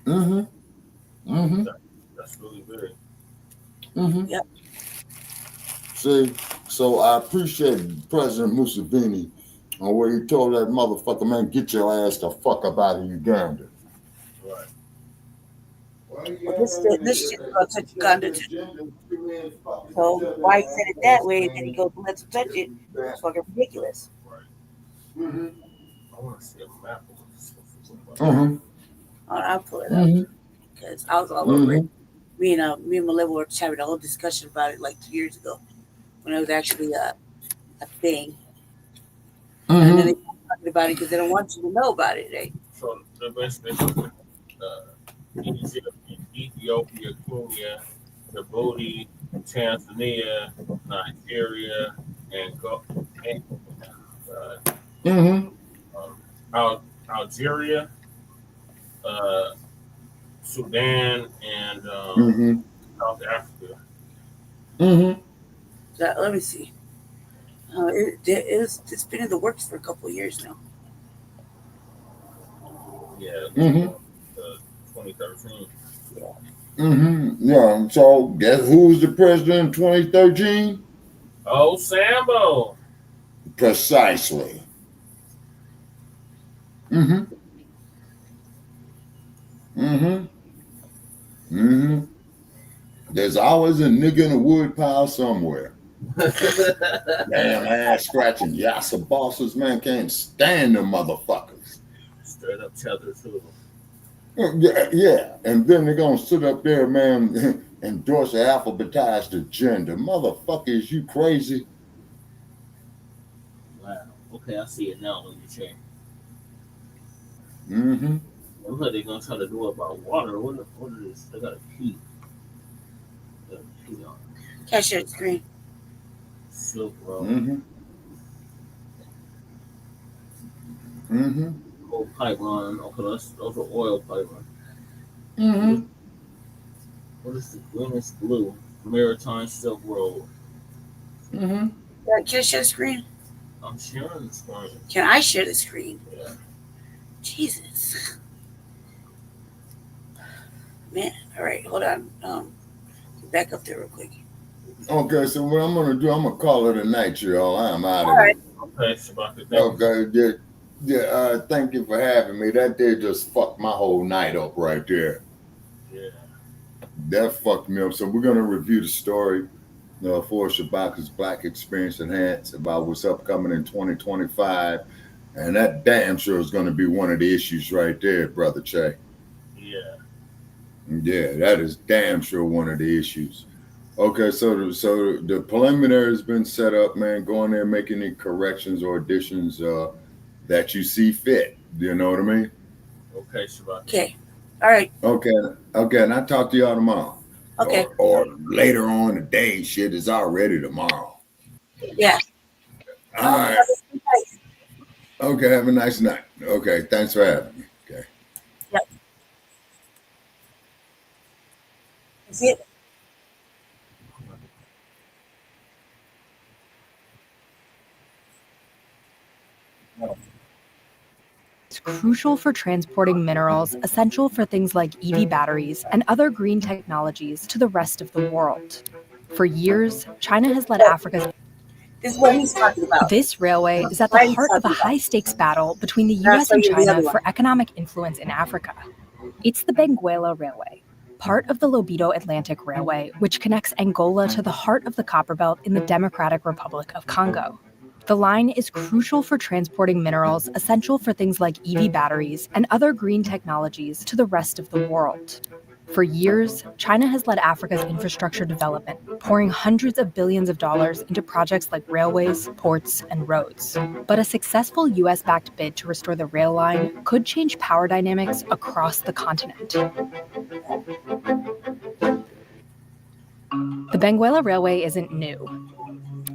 Speaker 8: Mm-hmm. Mm-hmm.
Speaker 4: That's really big.
Speaker 8: Mm-hmm.
Speaker 10: Yep.
Speaker 8: See, so I appreciate President Museveni on where he told that motherfucker, man, get your ass the fuck up out of Uganda.
Speaker 4: Right.
Speaker 10: Well, this shit gonna touch Uganda too. So why he said it that way, and then he goes, let's touch it. It's fucking ridiculous.
Speaker 8: Mm-hmm.
Speaker 4: I want to see a map of this.
Speaker 8: Mm-hmm.
Speaker 10: I'll pull it up because I was all over it. Me and Malevo were having a whole discussion about it like 2 years ago when it was actually a thing. And then they started talking about it because they don't want you to know about it, right?
Speaker 4: So the best thing Ethiopia, Kenya, Djibouti, Tanzania, Nigeria, and Algeria, Sudan, and South Africa.
Speaker 10: Let me see. It's been in the works for a couple of years now.
Speaker 4: Yeah. 2013.
Speaker 8: Yeah. So guess who was the president in 2013?
Speaker 4: Oh, Sambo.
Speaker 8: Precisely. There's always a nigga in a wood pile somewhere. Damn ass scratching yassa bosses, man, can't stand them motherfuckers.
Speaker 4: Straight up tether to them.
Speaker 8: Yeah, and then they're gonna sit up there, man, endorse the alphabetized agenda. Motherfucker, is you crazy?
Speaker 4: Wow. Okay, I see it now when you change.
Speaker 8: What
Speaker 4: are they gonna try to do about water? What is this? They got a key.
Speaker 10: Can't share the screen.
Speaker 4: Silk Road. Old pipeline. Okay, those are oil pipeline. What is the greenest blue? Maritime Silk Road.
Speaker 10: Can I share the screen?
Speaker 4: I'm sharing the screen.
Speaker 10: Can I share the screen?
Speaker 4: Yeah.
Speaker 10: Jesus. Man, all right, hold on. Back up there real quick.
Speaker 8: Okay, so what I'm gonna do, I'm gonna call it a night, y'all. I'm out of
Speaker 10: here.
Speaker 8: Okay, yeah. Thank you for having me. That day just fucked my whole night up right there.
Speaker 4: Yeah.
Speaker 8: That fucked me up. So we're gonna review the story for Shabaka's Black Experience Enhanced about what's upcoming in 2025, and that damn sure is gonna be one of the issues right there, Brother Che.
Speaker 4: Yeah.
Speaker 8: Yeah, that is damn sure one of the issues. Okay, so the preliminary has been set up, man. Go in there, make any corrections or additions that you see fit. You know what I mean?
Speaker 4: Okay, Shabaka.
Speaker 10: Okay. All right.
Speaker 8: Okay, and I'll talk to y'all tomorrow.
Speaker 10: Okay.
Speaker 8: Or later on today. Shit is already tomorrow.
Speaker 10: Yeah.
Speaker 8: All right. Okay, have a nice night. Okay, thanks for having me. Okay.
Speaker 10: Yep. That's it.
Speaker 1: It's crucial for transporting minerals essential for things like EV batteries and other green technologies to the rest of the world. For years, China has led Africa's.
Speaker 10: This is what he's talking about.
Speaker 1: This railway is at the heart of a high-stakes battle between the US and China for economic influence in Africa. It's the Benguela Railway, part of the Lobito Atlantic Railway, which connects Angola to the heart of the Copperbelt in the Democratic Republic of Congo. The line is crucial for transporting minerals essential for things like EV batteries and other green technologies to the rest of the world. For years, China has led Africa's infrastructure development, pouring hundreds of billions of dollars into projects like railways, ports, and roads. But a successful US-backed bid to restore the rail line could change power dynamics across the continent. The Benguela Railway isn't new.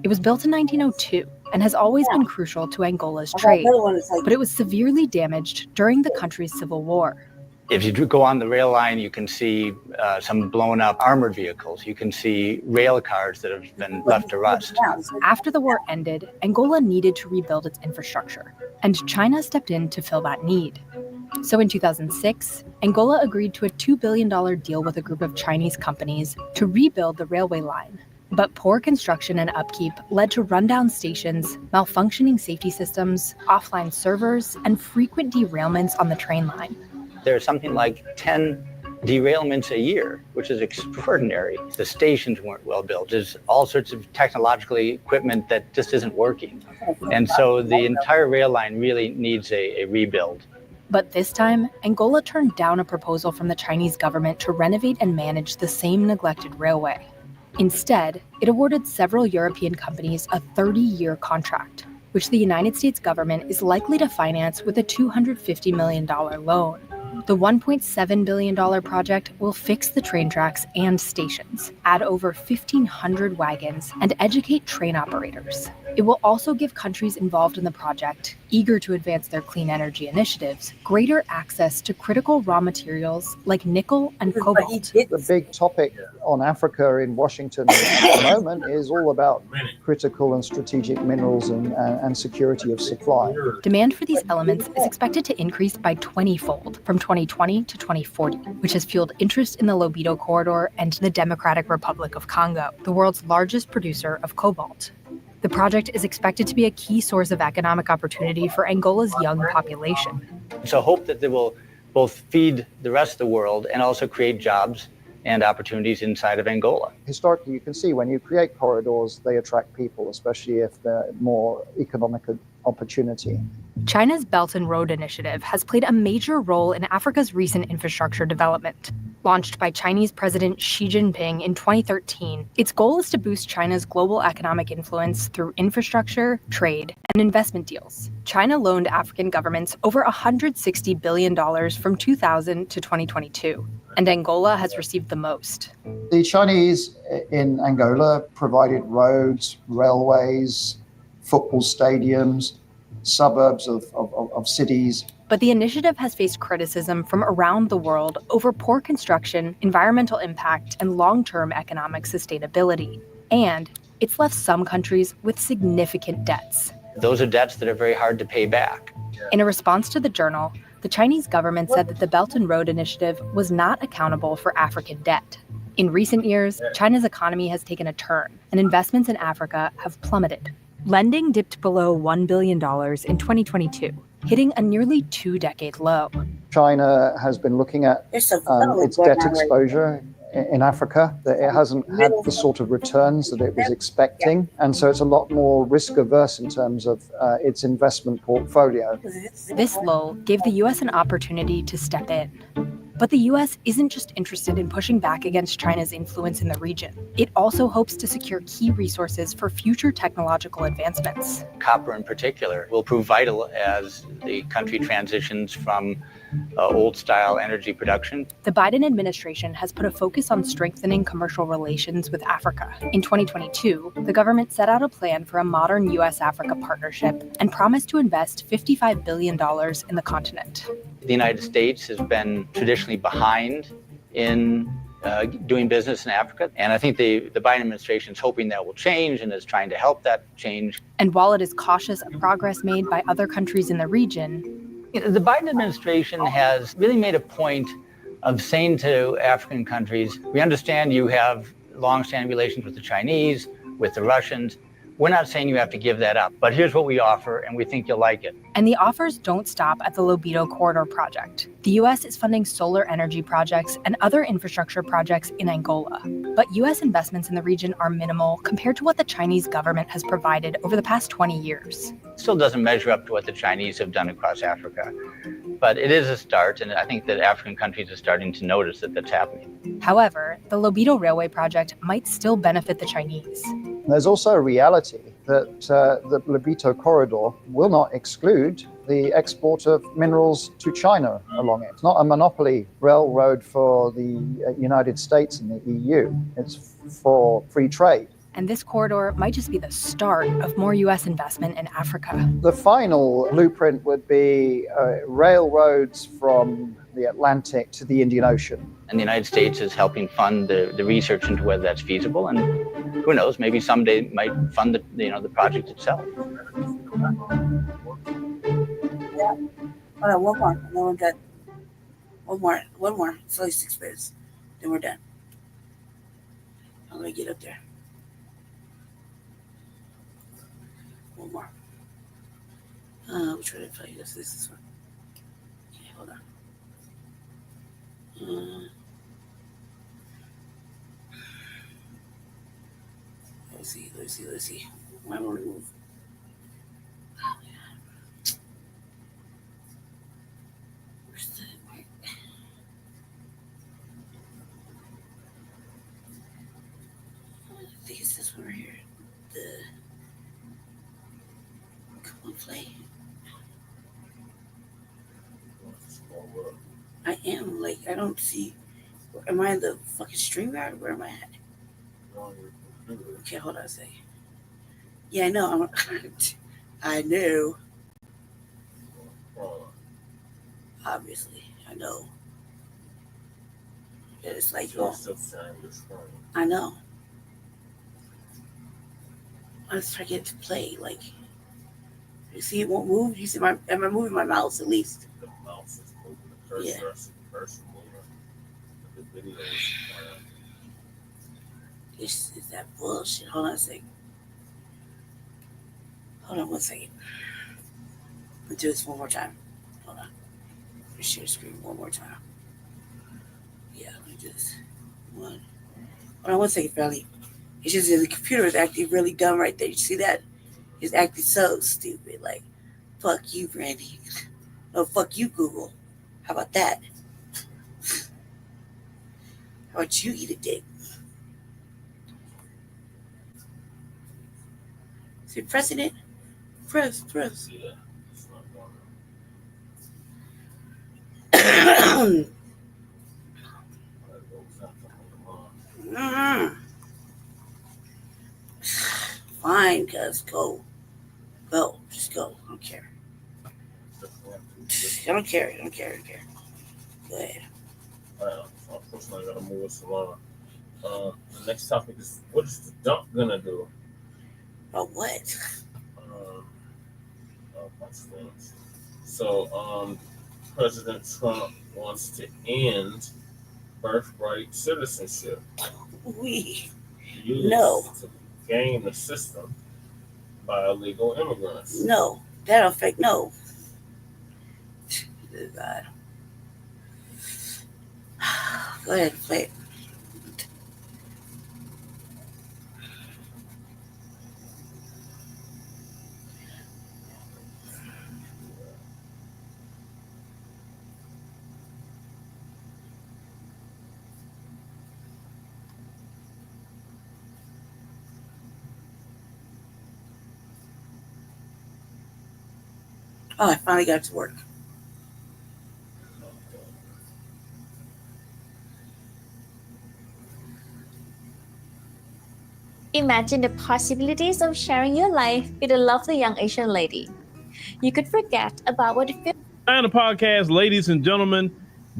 Speaker 1: It was built in 1902 and has always been crucial to Angola's trade, but it was severely damaged during the country's civil war.
Speaker 2: If you go on the rail line, you can see some blown up armored vehicles. You can see rail cars that have been left to rust.
Speaker 1: After the war ended, Angola needed to rebuild its infrastructure, and China stepped in to fill that need. So in 2006, Angola agreed to a $2 billion deal with a group of Chinese companies to rebuild the railway line. But poor construction and upkeep led to rundown stations, malfunctioning safety systems, offline servers, and frequent derailments on the train line.
Speaker 2: There's something like 10 derailments a year, which is extraordinary. The stations weren't well built. There's all sorts of technological equipment that just isn't working. And so the entire rail line really needs a rebuild.
Speaker 1: But this time, Angola turned down a proposal from the Chinese government to renovate and manage the same neglected railway. Instead, it awarded several European companies a 30-year contract, which the United States government is likely to finance with a $250 million loan. The $1.7 billion project will fix the train tracks and stations, add over 1,500 wagons, and educate train operators. It will also give countries involved in the project, eager to advance their clean energy initiatives, greater access to critical raw materials like nickel and cobalt.
Speaker 22: The big topic on Africa in Washington at the moment is all about critical and strategic minerals and security of supply.
Speaker 1: Demand for these elements is expected to increase by 20-fold from 2020 to 2040, which has fueled interest in the Lobito Corridor and the Democratic Republic of Congo, the world's largest producer of cobalt. The project is expected to be a key source of economic opportunity for Angola's young population.
Speaker 2: So hope that they will both feed the rest of the world and also create jobs and opportunities inside of Angola.
Speaker 22: Historically, you can see when you create corridors, they attract people, especially if they're more economic opportunity.
Speaker 1: China's Belt and Road Initiative has played a major role in Africa's recent infrastructure development. Launched by Chinese President Xi Jinping in 2013, its goal is to boost China's global economic influence through infrastructure, trade, and investment deals. China loaned African governments over $160 billion from 2000 to 2022, and Angola has received the most.
Speaker 22: The Chinese in Angola provided roads, railways, football stadiums, suburbs of cities.
Speaker 1: But the initiative has faced criticism from around the world over poor construction, environmental impact, and long-term economic sustainability. And it's left some countries with significant debts.
Speaker 2: Those are debts that are very hard to pay back.
Speaker 1: In a response to the Journal, the Chinese government said that the Belt and Road Initiative was not accountable for African debt. In recent years, China's economy has taken a turn, and investments in Africa have plummeted. Lending dipped below $1 billion in 2022, hitting a nearly two-decade low.
Speaker 22: China has been looking at its debt exposure in Africa, that it hasn't had the sort of returns that it was expecting. And so it's a lot more risk averse in terms of its investment portfolio.
Speaker 1: This lull gave the U.S. an opportunity to step in. But the U.S. isn't just interested in pushing back against China's influence in the region. It also hopes to secure key resources for future technological advancements.
Speaker 2: Copper in particular will prove vital as the country transitions from old-style energy production.
Speaker 1: The Biden administration has put a focus on strengthening commercial relations with Africa. In 2022, the government set out a plan for a modern U.S.-Africa partnership and promised to invest $55 billion in the continent.
Speaker 2: The United States has been traditionally behind in doing business in Africa. And I think the Biden administration is hoping that will change and is trying to help that change.
Speaker 1: And while it is cautious of progress made by other countries in the region,
Speaker 2: the Biden administration has really made a point of saying to African countries, we understand you have long-standing relations with the Chinese, with the Russians. We're not saying you have to give that up, but here's what we offer, and we think you'll like it.
Speaker 1: And the offers don't stop at the Lobito Corridor project. The U.S. is funding solar energy projects and other infrastructure projects in Angola. But U.S. investments in the region are minimal compared to what the Chinese government has provided over the past 20 years.
Speaker 2: It still doesn't measure up to what the Chinese have done across Africa. But it is a start, and I think that African countries are starting to notice that that's happening.
Speaker 1: However, the Lobito Railway project might still benefit the Chinese.
Speaker 22: There's also a reality that the Lobito Corridor will not exclude the export of minerals to China along it. It's not a monopoly railroad for the United States and the EU. It's for free trade.
Speaker 1: And this corridor might just be the start of more U.S. investment in Africa.
Speaker 22: The final blueprint would be railroads from the Atlantic to the Indian Ocean.
Speaker 2: And the United States is helping fund the research into whether that's feasible, and who knows, maybe someday it might fund the project itself.
Speaker 10: Yeah. Hold on, one more, and then we're done. One more. It's only 6 minutes, then we're done. I'm gonna get up there. One more. Which one did I play? This one. Okay, hold on. Let's see. Why won't it move? Oh, yeah. Where's the mic? I think it's this one right here. Come on, play. I am, like, I don't see. Am I in the fucking stream guard? Where am I at? Okay, hold on a second. Yeah, I know. I know. Obviously, I know. It's like, I know. Let's try to get it to play. Like, you see, it won't move. You see, am I moving my mouse at least?
Speaker 4: The mouse is moving. The cursor is moving. The video is
Speaker 10: This is that bullshit. Hold on a second. Hold on 1 second. Let's do this one more time. Hold on. Share screen one more time. Yeah, let me do this. Hold on 1 second, Valley. It's just that the computer is acting really dumb right there. You see that? It's acting so stupid. Like, fuck you, Brandy. No, fuck you, Google. How about that? How about you eat a dick? See, President? Press.
Speaker 4: Yeah.
Speaker 10: Fine, cuz go. Just go. I don't care. I don't care. Go ahead.
Speaker 4: Unfortunately, I gotta move us along. The next topic is, what is the dump gonna do?
Speaker 10: What?
Speaker 4: Bunch of things. So, President Trump wants to end birthright citizenship.
Speaker 10: No.
Speaker 4: To game the system by illegal immigrants.
Speaker 10: No. That'll affect no. God. Go ahead, play it. Oh, I finally got to work.
Speaker 5: Imagine the possibilities of sharing your life with a lovely young Asian lady. You could forget about what it feels.
Speaker 7: On the podcast, ladies and gentlemen,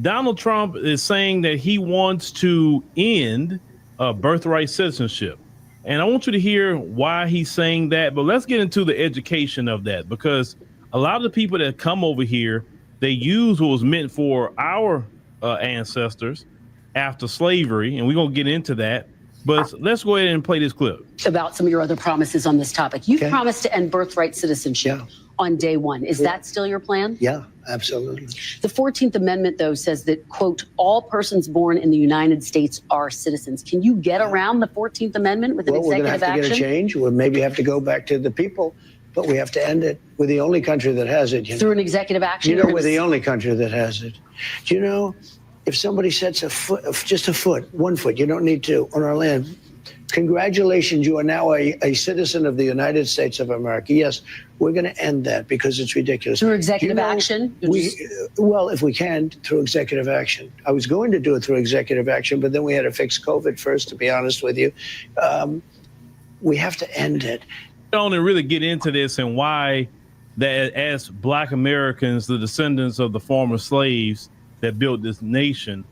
Speaker 7: Donald Trump is saying that he wants to end birthright citizenship. And I want you to hear why he's saying that, but let's get into the education of that, because a lot of the people that come over here, they use what was meant for our ancestors after slavery, and we're going to get into that. But let's go ahead and play this clip.
Speaker 23: About some of your other promises on this topic. You've promised to end birthright citizenship on day one. Is that still your plan?
Speaker 24: Yeah, absolutely.
Speaker 23: The 14th Amendment, though, says that, quote, all persons born in the United States are citizens. Can you get around the 14th Amendment with an executive action?
Speaker 24: We're going to have to get a change. We'll maybe have to go back to the people, but we have to end it. We're the only country that has it.
Speaker 23: Through an executive action?
Speaker 24: You know, we're the only country that has it. Do you know, if somebody sets a foot, just a foot, 1 foot, you don't need two, on our land, congratulations, you are now a citizen of the United States of America. Yes, we're going to end that because it's ridiculous.
Speaker 23: Through executive action?
Speaker 24: Well, if we can, through executive action. I was going to do it through executive action, but then we had to fix COVID first, to be honest with you. We have to end it.
Speaker 7: I want to really get into this and why that as Black Americans, the descendants of the former slaves, that built this nation,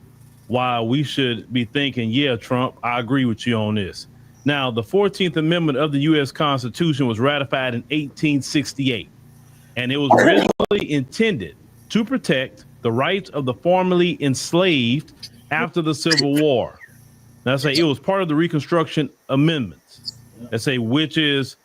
Speaker 7: while we should be thinking, yeah, Trump, I agree with you on this. Now, the 14th Amendment of the U.S. Constitution was ratified in 1868, and it was originally intended to protect the rights of the formerly enslaved after the Civil War. Now, I say it was part of the Reconstruction Amendments. I say which is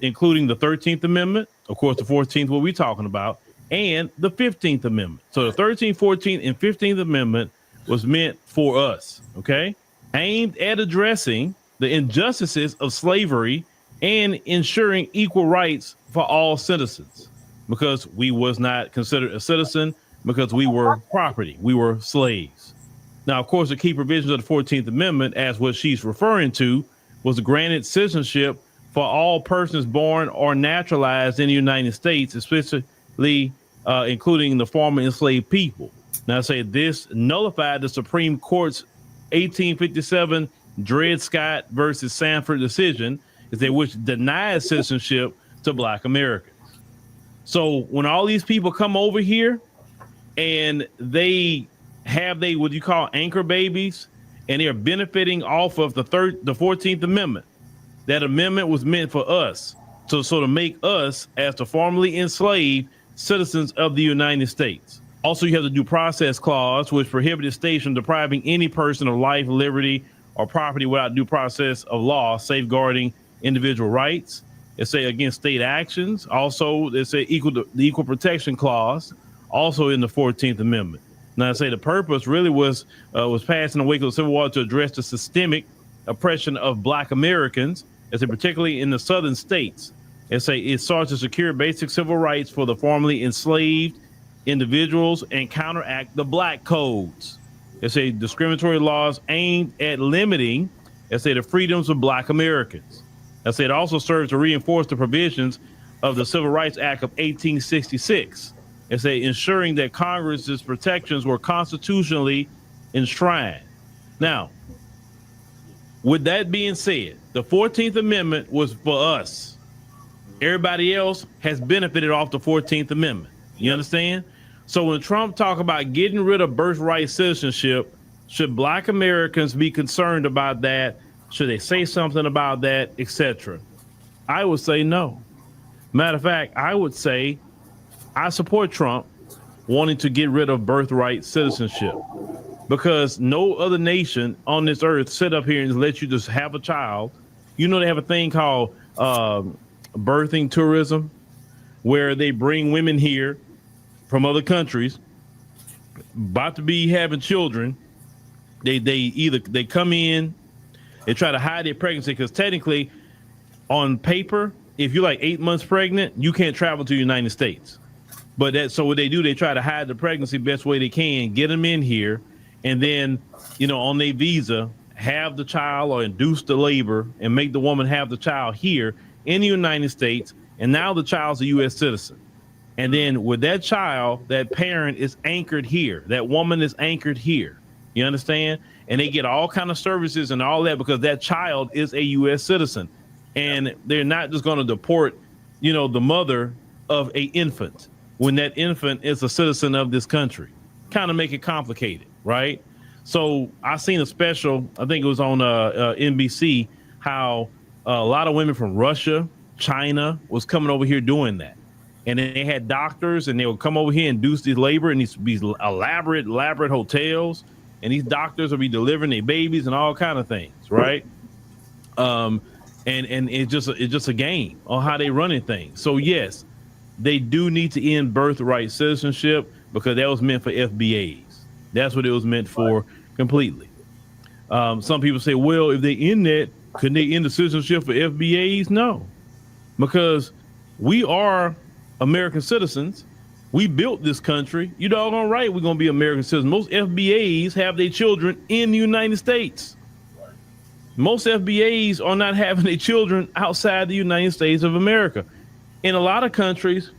Speaker 7: including the 13th Amendment, of course, the 14th, what we're talking about, and the 15th Amendment. So the 13th, 14th, and 15th Amendment was meant for us, okay? Aimed at addressing the injustices of slavery and ensuring equal rights for all citizens, because we was not considered a citizen because we were property, we were slaves. Now, of course, the key provisions of the 14th Amendment, as what she's referring to, was granted citizenship for all persons born or naturalized in the United States, especially including the former enslaved people. Now, I say this nullified the Supreme Court's 1857 Dred Scott versus Sanford decision, which denied citizenship to Black Americans. So when all these people come over here and they have what you call anchor babies, and they're benefiting off of the 14th Amendment, that amendment was meant for us to sort of make us, as the formerly enslaved, citizens of the United States. Also, you have the Due Process Clause, which prohibited states from depriving any person of life, liberty, or property without due process of law, safeguarding individual rights. It say against state actions. Also, it say the Equal Protection Clause, also in the 14th Amendment. Now, I say the purpose really was passed in the wake of the Civil War to address the systemic oppression of Black Americans, particularly in the southern states. It sought to secure basic civil rights for the formerly enslaved individuals and counteract the Black codes. Discriminatory laws aimed at limiting, the freedoms of Black Americans. It also serves to reinforce the provisions of the Civil Rights Act of 1866. Ensuring that Congress's protections were constitutionally enshrined. Now, with that being said, the 14th Amendment was for us. Everybody else has benefited off the 14th Amendment. You understand? So when Trump talk about getting rid of birthright citizenship, should Black Americans be concerned about that? Should they say something about that, etc.? I would say no. Matter of fact, I would say I support Trump wanting to get rid of birthright citizenship, because no other nation on this earth sit up here and let you just have a child. You know, they have a thing called birthing tourism, where they bring women here from other countries about to be having children. They come in, they try to hide their pregnancy, because technically on paper, if you're like 8 months pregnant, you can't travel to the United States. But so what they do, they try to hide the pregnancy best way they can, get them in here, and then, on their visa, have the child or induce the labor and make the woman have the child here in the United States. And now the child's a U.S. citizen. And then with that child, that parent is anchored here. That woman is anchored here. You understand? And they get all kind of services and all that because that child is a U.S. citizen. And they're not just going to deport, the mother of a infant when that infant is a citizen of this country. Kind of make it complicated, right? So I seen a special, I think it was on NBC, how a lot of women from Russia, China was coming over here doing that. And then they had doctors, and they would come over here and induce this labor in these elaborate hotels. And these doctors will be delivering their babies and all kind of things, right? And it's just a game on how they running things. So yes, they do need to end birthright citizenship, because that was meant for FBAs. That's what it was meant for completely. Some people say, well, if they end that, couldn't they end the citizenship for FBAs? No, because we are American citizens. We built this country. You doggone right we're going to be American citizens. Most FBAs have their children in the United States. Most FBAs are not having their children outside the United States of America. In a lot of countries,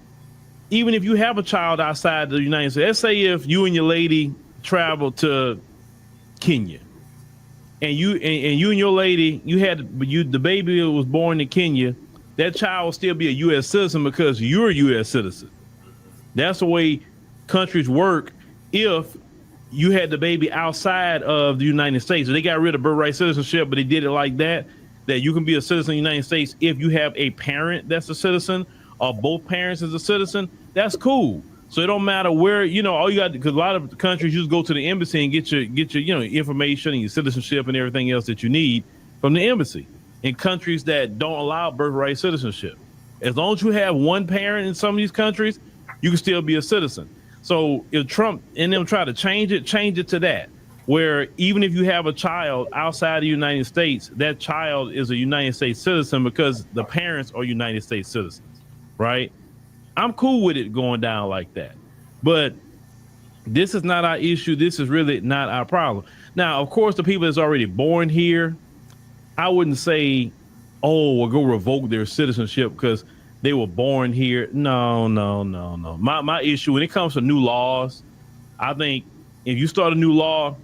Speaker 7: even if you have a child outside the United States, let's say if you and your lady travel to Kenya, and you and your lady, the baby was born in Kenya, that child will still be a U.S. citizen because you're a U.S. citizen. That's the way countries work if you had the baby outside of the United States. So they got rid of birthright citizenship, but they did it like that you can be a citizen of the United States if you have a parent that's a citizen or both parents is a citizen. That's cool. So it don't matter where, all you got, because a lot of countries you just go to the embassy and get your information and your citizenship and everything else that you need from the embassy. In countries that don't allow birthright citizenship, as long as you have one parent in some of these countries, you can still be a citizen. So if Trump and them try to change it to that, where even if you have a child outside the United States, that child is a United States citizen because the parents are United States citizens, right? I'm cool with it going down like that. But this is not our issue. This is really not our problem. Now, of course, the people that's already born here, I wouldn't say, we'll go revoke their citizenship because they were born here. No. My issue when it comes to new laws, I think if you start a new law,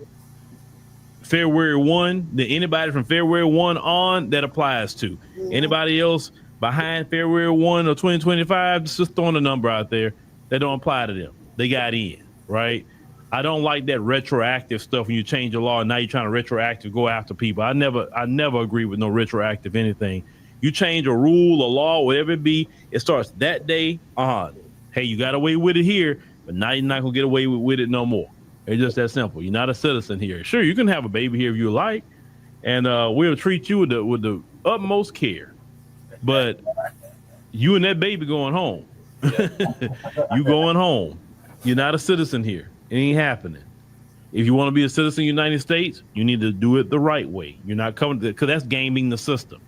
Speaker 7: February 1, then anybody from February 1 on, that applies to. Anybody else behind February 1 of 2025, just throwing a number out there, that don't apply to them. They got in, right? I don't like that retroactive stuff when you change the law and now you're trying to retroactive go after people. I never agree with no retroactive anything. You change a rule, a law, whatever it be, it starts that day. Hey, you got away with it here, but now you're not gonna get away with it no more. It's just that simple. You're not a citizen here. Sure, you can have a baby here if you like, and we'll treat you with the utmost care. But you and that baby going home. You going home. You're not a citizen here. It ain't happening. If you want to be a citizen of the United States, you need to do it the right way. You're not coming because that's gaming the system.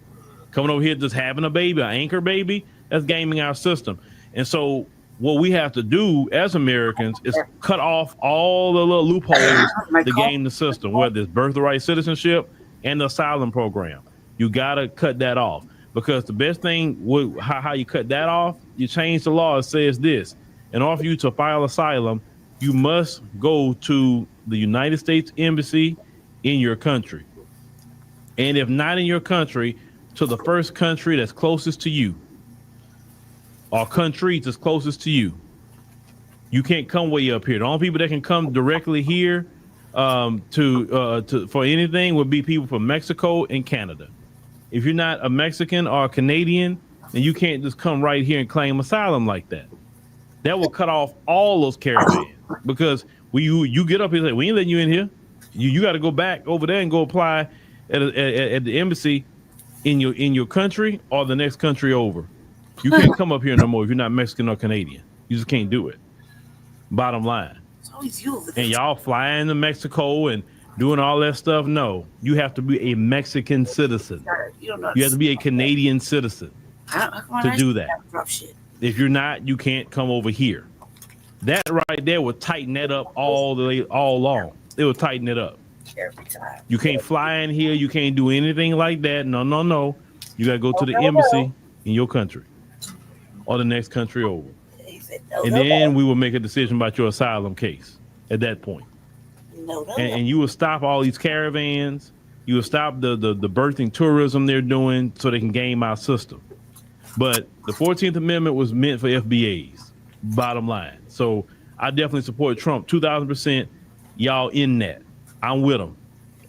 Speaker 7: Coming over here just having a baby, an anchor baby, that's gaming our system. And so what we have to do as Americans is cut off all the little loopholes to game the system, whether it's birthright citizenship and the asylum program. You got to cut that off because the best thing, how you cut that off, you change the law. It says this: in order for you to file asylum, you must go to the United States Embassy in your country. And if not in your country, to the first country that's closest to you. Or countries that's closest to you. You can't come way up here. The only people that can come directly here for anything would be people from Mexico and Canada. If you're not a Mexican or a Canadian, then you can't just come right here and claim asylum like that. That will cut off all those caravans because you get up here and say, we ain't letting you in here. You got to go back over there and go apply at the embassy in your country or the next country over. You can't come up here no more if you're not Mexican or Canadian. You just can't do it. Bottom line.
Speaker 10: It's always you.
Speaker 7: And y'all flying to Mexico and doing all that stuff. No, you have to be a Mexican citizen. You have to be a Canadian citizen to do that. If you're not, you can't come over here. That right there would tighten that up all along. It would tighten it up.
Speaker 10: Every time.
Speaker 7: You can't fly in here. You can't do anything like that. No. You got to go to the embassy in your country or the next country over. And then we will make a decision about your asylum case at that point. And you will stop all these caravans. You will stop the birthing tourism they're doing so they can game our system. But the 14th Amendment was meant for FBAs, bottom line. So I definitely support Trump 2,000%. Y'all in that. I'm with them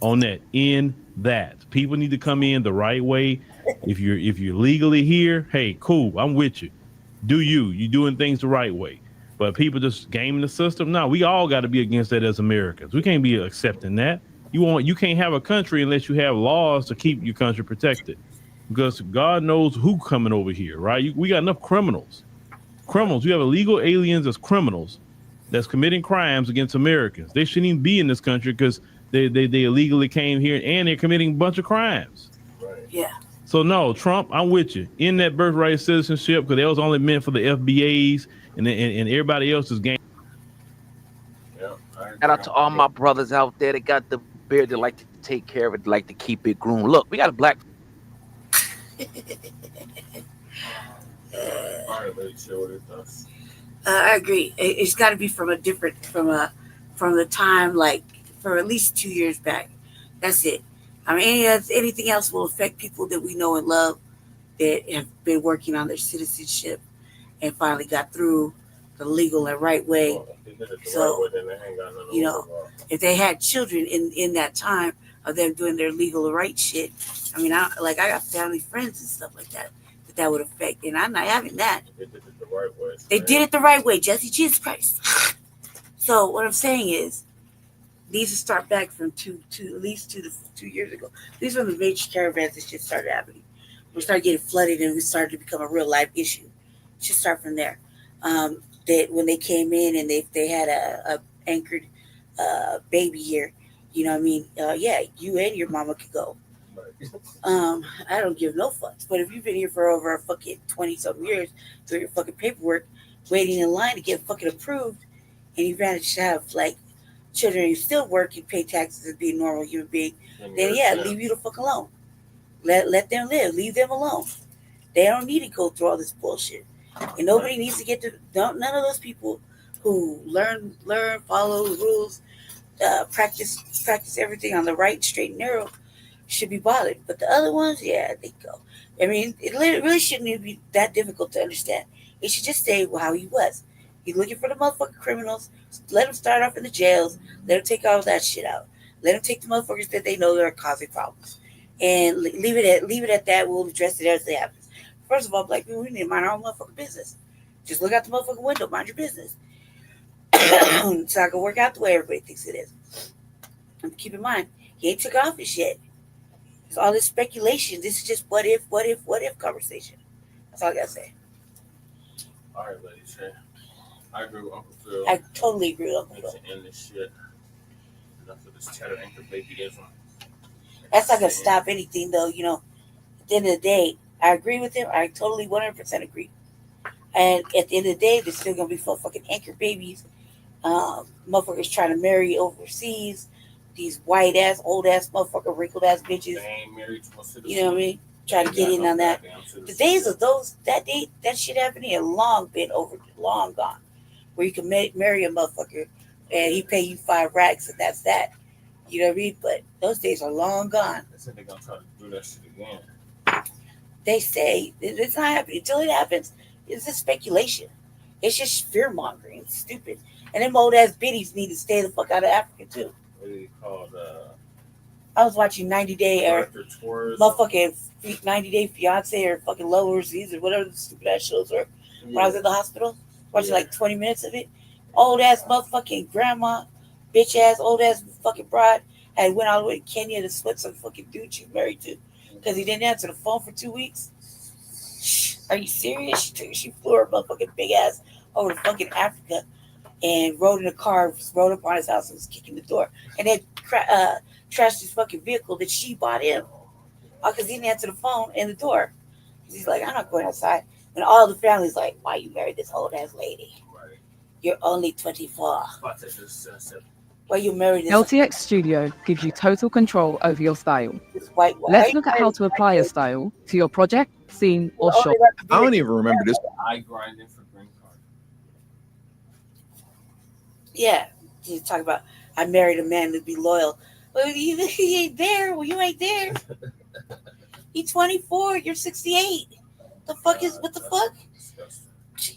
Speaker 7: on that. In that. People need to come in the right way. If you're legally here, hey, cool. I'm with you. Do you doing things the right way. But people just gaming the system. No, we all got to be against that as Americans. We can't be accepting that. You can't have a country unless you have laws to keep your country protected. Because God knows who coming over here, right? We got enough criminals. You have illegal aliens as criminals that's committing crimes against Americans. They shouldn't even be in this country because they illegally came here and they're committing a bunch of crimes.
Speaker 10: Right. Yeah.
Speaker 7: So no, Trump, I'm with you in that birthright citizenship because that was only meant for the FBAs and everybody else's game.
Speaker 16: Shout out to all my brothers out there that got the beard. They like to take care of it, like to keep it groomed. Look, we got a black.
Speaker 10: I agree. It's got to be from the time like for at least 2 years back. That's it. I mean, anything else will affect people that we know and love that have been working on their citizenship and finally got through the legal and right way. So, you know, if they had children in that time of them doing their legal and right shit, I mean, I got family friends and stuff like that would affect, and I'm not having that. They did it the right way. They did it the right way, Jesse. Jesus Christ. So what I'm saying is, these to start back from at least 2 years ago. These were the major caravans that shit started happening. We started getting flooded, and we started to become a real life issue. It should start from there. That when they came in and they had a anchored baby here, you know what I mean? Yeah, you and your mama could go. I don't give no fucks. But if you've been here for over a fucking 20-something years doing your fucking paperwork, waiting in line to get fucking approved, and you manage to have like children and you still work, you pay taxes and be a normal human being, then yeah, leave you the fuck alone. Let them live. Leave them alone. They don't need to go through all this bullshit. And nobody needs to get to none of those people who learn, follow the rules, practice everything on the right, straight and narrow should be bothered. But the other ones, yeah, they go. I mean, it really shouldn't even be that difficult to understand. It should just stay how he was. He's looking for the motherfucking criminals. Let them start off in the jails. Let them take all that shit out. Let them take the motherfuckers that they know that are causing problems. And leave it at that. We'll address it as it happens. First of all, black people, we need to mind our own motherfucking business. Just look out the motherfucking window. Mind your business. It's not going to work out the way everybody thinks it is. And keep in mind, he ain't took off his shit. It's all this speculation. This is just what if conversation. That's all I got to say.
Speaker 4: All right, ladies. I agree with Uncle Phil.
Speaker 10: I totally agree with Uncle Phil.
Speaker 4: To end this shit. Enough of this cheddar anchor babyism.
Speaker 10: That's not going to stop anything, though. You know, at the end of the day, I agree with him. I totally 100% agree. And at the end of the day, there's still going to be fucking anchor babies. Motherfuckers trying to marry overseas. These white-ass, old-ass, motherfucker, wrinkled-ass bitches.
Speaker 4: They ain't married to a citizen.
Speaker 10: You know what I mean? Trying to get in on that. The days of that shit happening are long gone. Where you can marry a motherfucker and he pay you 5 racks and that's that. You know what I mean? But those days are long gone.
Speaker 4: They said they're going to try to do that shit again.
Speaker 10: They say it's not happening. Until it happens, it's just speculation. It's just fear-mongering. It's stupid. And them old-ass biddies need to stay the fuck out of Africa, too.
Speaker 4: What is it called?
Speaker 10: I was watching 90 Day or motherfucking 90 Day Fiance or fucking Low Overseas or whatever the stupid ass shows were when I was in the hospital. Watching like 20 minutes of it. Old ass motherfucking grandma, bitch ass, old ass fucking bride had went all the way to Kenya to split some fucking dude she married to because he didn't answer the phone for 2 weeks. Are you serious? She flew her motherfucking big ass over to fucking Africa and rode in a car, rode up on his house and was kicking the door. And then trashed his fucking vehicle that she bought him because he didn't answer the phone and the door. He's like, I'm not going outside. And all the family's like, why you married this old ass lady? Right. You're only 24. Why you married this
Speaker 3: LTX Studio gives you total control over your style. Let's look at how to apply your style to your project, scene, or shop.
Speaker 6: I don't even remember this.
Speaker 4: I grinding for green card.
Speaker 10: Yeah. You talk about, I married a man to be loyal. Well, he ain't there. Well, you ain't there. He's 24. You're 68. What the fuck?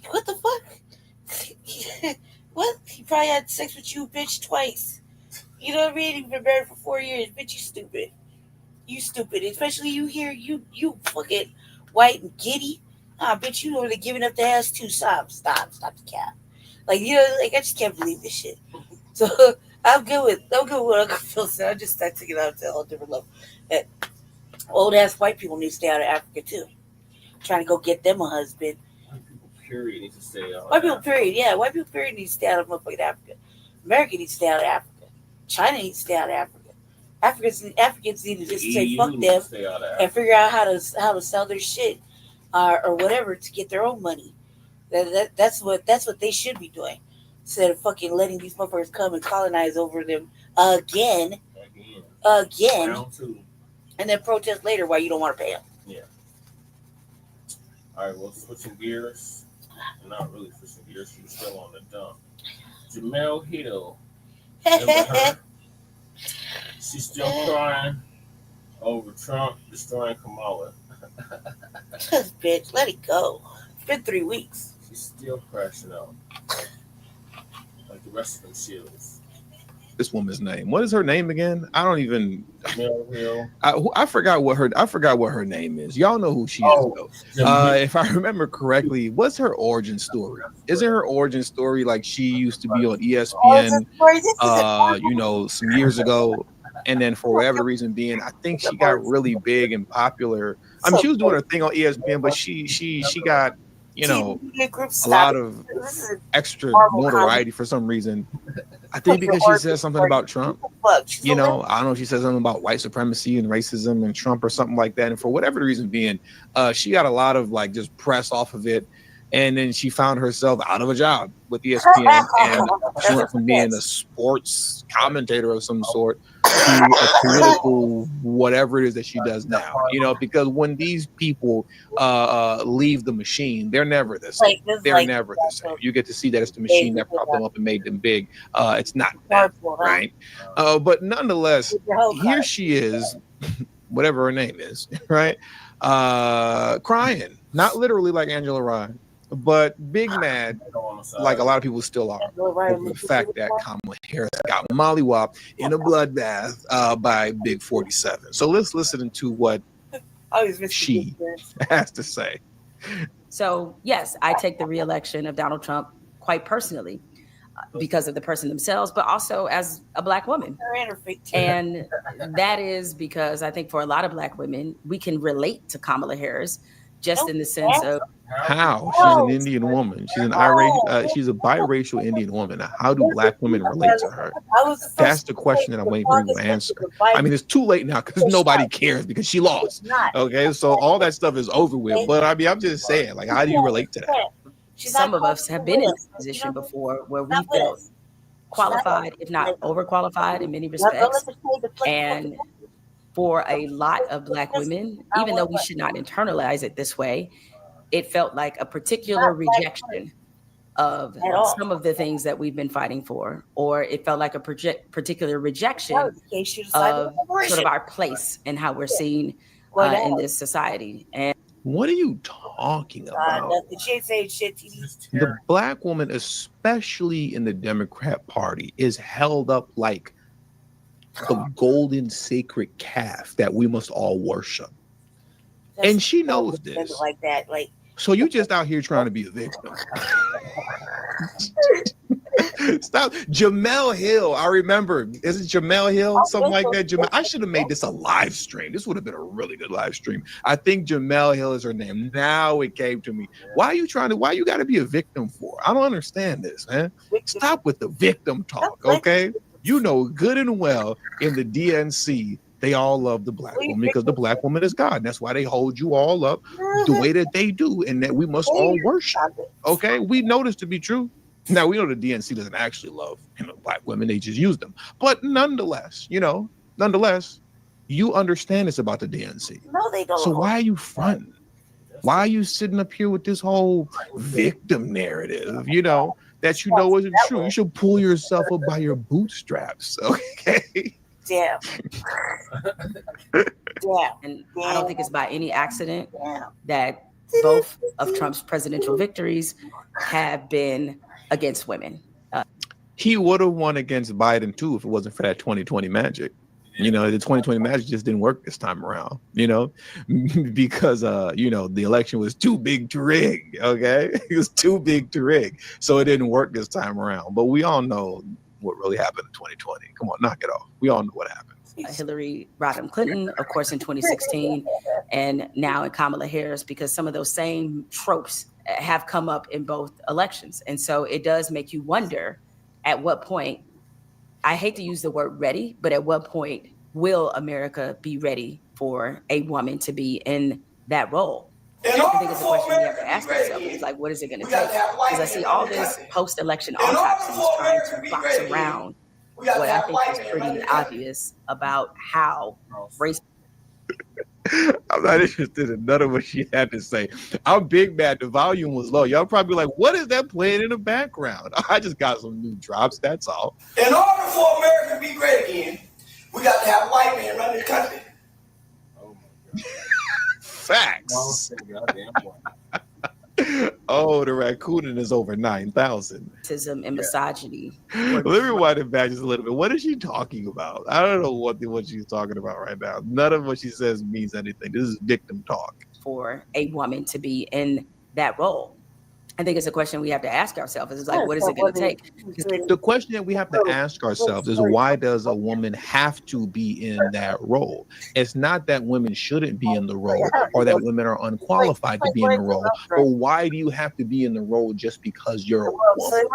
Speaker 10: What the fuck? What? He probably had sex with you, bitch, twice. You know what I mean? You've been married for 4 years. Bitch, you stupid. You stupid. Especially you here, you fucking white and giddy. Bitch, you already giving up the ass too. Stop the cap. Like, you know, like, I just can't believe this shit. So I'm good with what Uncle Phil said. I just started taking it out to a whole different level. That old ass white people need to stay out of Africa too. Trying to go get them a husband.
Speaker 4: White people period need to stay out.
Speaker 10: White people period, yeah. White people period need to stay out of motherfucking Africa. America needs to stay out of Africa. China needs to stay out of Africa. Africans need to just say fuck them and figure out how to sell their shit or whatever to get their own money. That's what they should be doing. Instead of fucking letting these motherfuckers come and colonize over them again, and then protest later why you don't want to pay them.
Speaker 4: Yeah. All right, well, switching gears. Not really switching gears. She was still on the dump. Jemele Hill. Remember her? She's still crying over Trump destroying Kamala.
Speaker 10: Bitch, let it go. It's been 3 weeks.
Speaker 4: She She's still crashing out. Like the rest of them shields.
Speaker 6: This woman's name. What is her name again? I don't even.
Speaker 4: Hill.
Speaker 6: I forgot what her name is. Y'all know who she is though. If I remember correctly, what's her origin story? Isn't her origin story like she used to be on ESPN? Some years ago, and then for whatever reason being, I think she got really big and popular. I mean, she was doing her thing on ESPN, but she got a lot of extra notoriety for some reason. I think because she said something about Trump. I don't know if she said something about white supremacy and racism and Trump or something like that. And for whatever the reason being, she got a lot of like just press off of it. And then she found herself out of a job with ESPN, and she went from being a sports commentator of some sort to a political whatever it is that she does now. Because when these people leave the machine, they're never the same. They're never the same. You get to see that it's the machine that propped them up and made them big. It's not them, right? But nonetheless, here she is, whatever her name is, right? Crying, not literally like Angela Rye, but big mad, like a lot of people still are, over the fact that Kamala Harris got mollywopped in a bloodbath by Big 47. So let's listen to what she has to say.
Speaker 12: So yes, I take the re-election of Donald Trump quite personally because of the person themselves, but also as a Black woman. And that is because I think for a lot of Black women, we can relate to Kamala Harris just in the sense of
Speaker 6: how she's an Indian woman. She's she's a biracial Indian woman. Now, how do Black women relate to her? That's the question that I'm waiting for you to answer. I mean, it's too late now because nobody cares because she lost. Okay, so all that stuff is over with. But I mean, I'm just saying, like, how do you relate to that?
Speaker 12: Some of us have been in this position before where we felt qualified, if not overqualified in many respects. And for a lot of Black women, even though we should not internalize it this way, it felt like a particular rejection of some of the things that we've been fighting for, or it felt like a particular rejection of sort of our place and how we're seen in this society. And
Speaker 6: what are you talking about? The Black woman, especially in the Democrat Party, is held up like the golden sacred calf that we must all worship. And she knows this. So you just out here trying to be a victim. Stop. Jemele Hill. I remember. Is it Jemele Hill? Something like that. I should have made this a live stream. This would have been a really good live stream. I think Jemele Hill is her name. Now it came to me. Why you got to be a victim for? I don't understand this, man. Stop with the victim talk, okay? You know good and well in the DNC, they all love the Black woman because the Black woman is God. And that's why they hold you all up the way that they do, and that we must all worship. Okay, we know this to be true. Now we know the DNC doesn't actually love Black women; they just use them. But nonetheless, you understand it's about the DNC.
Speaker 10: No, they don't.
Speaker 6: So why are you fronting? Why are you sitting up here with this whole victim narrative? That isn't true. You should pull yourself up by your bootstraps. Okay.
Speaker 10: Damn.
Speaker 12: And I don't think it's by any accident that both of Trump's presidential victories have been against women.
Speaker 6: He would have won against Biden too if it wasn't for that 2020 magic. The 2020 magic just didn't work this time around, because, the election was too big to rig. Okay. It was too big to rig. So it didn't work this time around. But we all know what really happened in 2020. Come on, knock it off. We all know what happened.
Speaker 12: Hillary Rodham Clinton, of course, in 2016, and now in Kamala Harris, because some of those same tropes have come up in both elections. And so it does make you wonder at what point, I hate to use the word ready, but at what point will America be ready for a woman to be in that role? I think it's a question we have to ask ourselves. It's like, what is it going to take? Because I see all this post-election autopsies trying to box around what I think is pretty obvious about how race.
Speaker 6: I'm not interested in none of what she had to say. I'm big mad. The volume was low. Y'all probably like, what is that playing in the background? I just got some new drops. That's all.
Speaker 13: In order for America to be great again, we got to have white men run this country.
Speaker 6: Facts. Oh, the raccooning is over 9,000.
Speaker 12: Racism and misogyny.
Speaker 6: Let me rewind it back just a little bit. What is she talking about? I don't know what she's talking about right now. None of what she says means anything. This is victim talk.
Speaker 12: For a woman to be in that role. I think it's a question we have to ask ourselves. It's like, what is it going to take?
Speaker 6: The question that we have to ask ourselves is, why does a woman have to be in that role? It's not that women shouldn't be in the role or that women are unqualified to be in the role, but why do you have to be in the role just because you're a woman?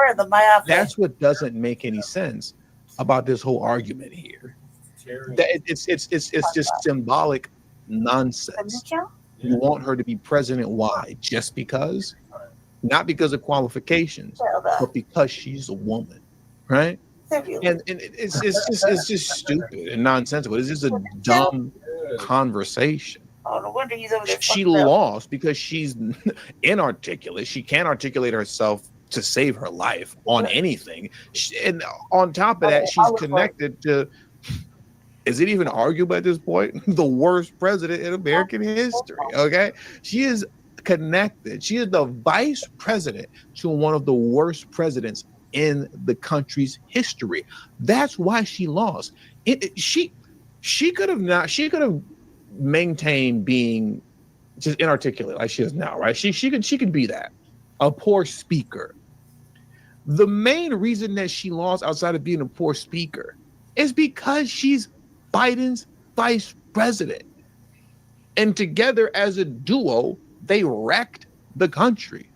Speaker 6: That's what doesn't make any sense about this whole argument here. It's just symbolic nonsense. You want her to be president. Why? Just because? Not because of qualifications, but because she's a woman, right? And it's just stupid and nonsensical. It's just a dumb conversation.
Speaker 10: Oh, no wonder he's over there.
Speaker 6: She lost because she's inarticulate. She can't articulate herself to save her life on anything. And on top of that, she's connected to, is it even arguable at this point, the worst president in American history, okay? She is connected. She is the vice president to one of the worst presidents in the country's history. That's why she lost. She could have maintained being just inarticulate like she is now, right? She could be that, a poor speaker. The main reason that she lost, outside of being a poor speaker, is because she's Biden's vice president. And together as a duo, they wrecked the country.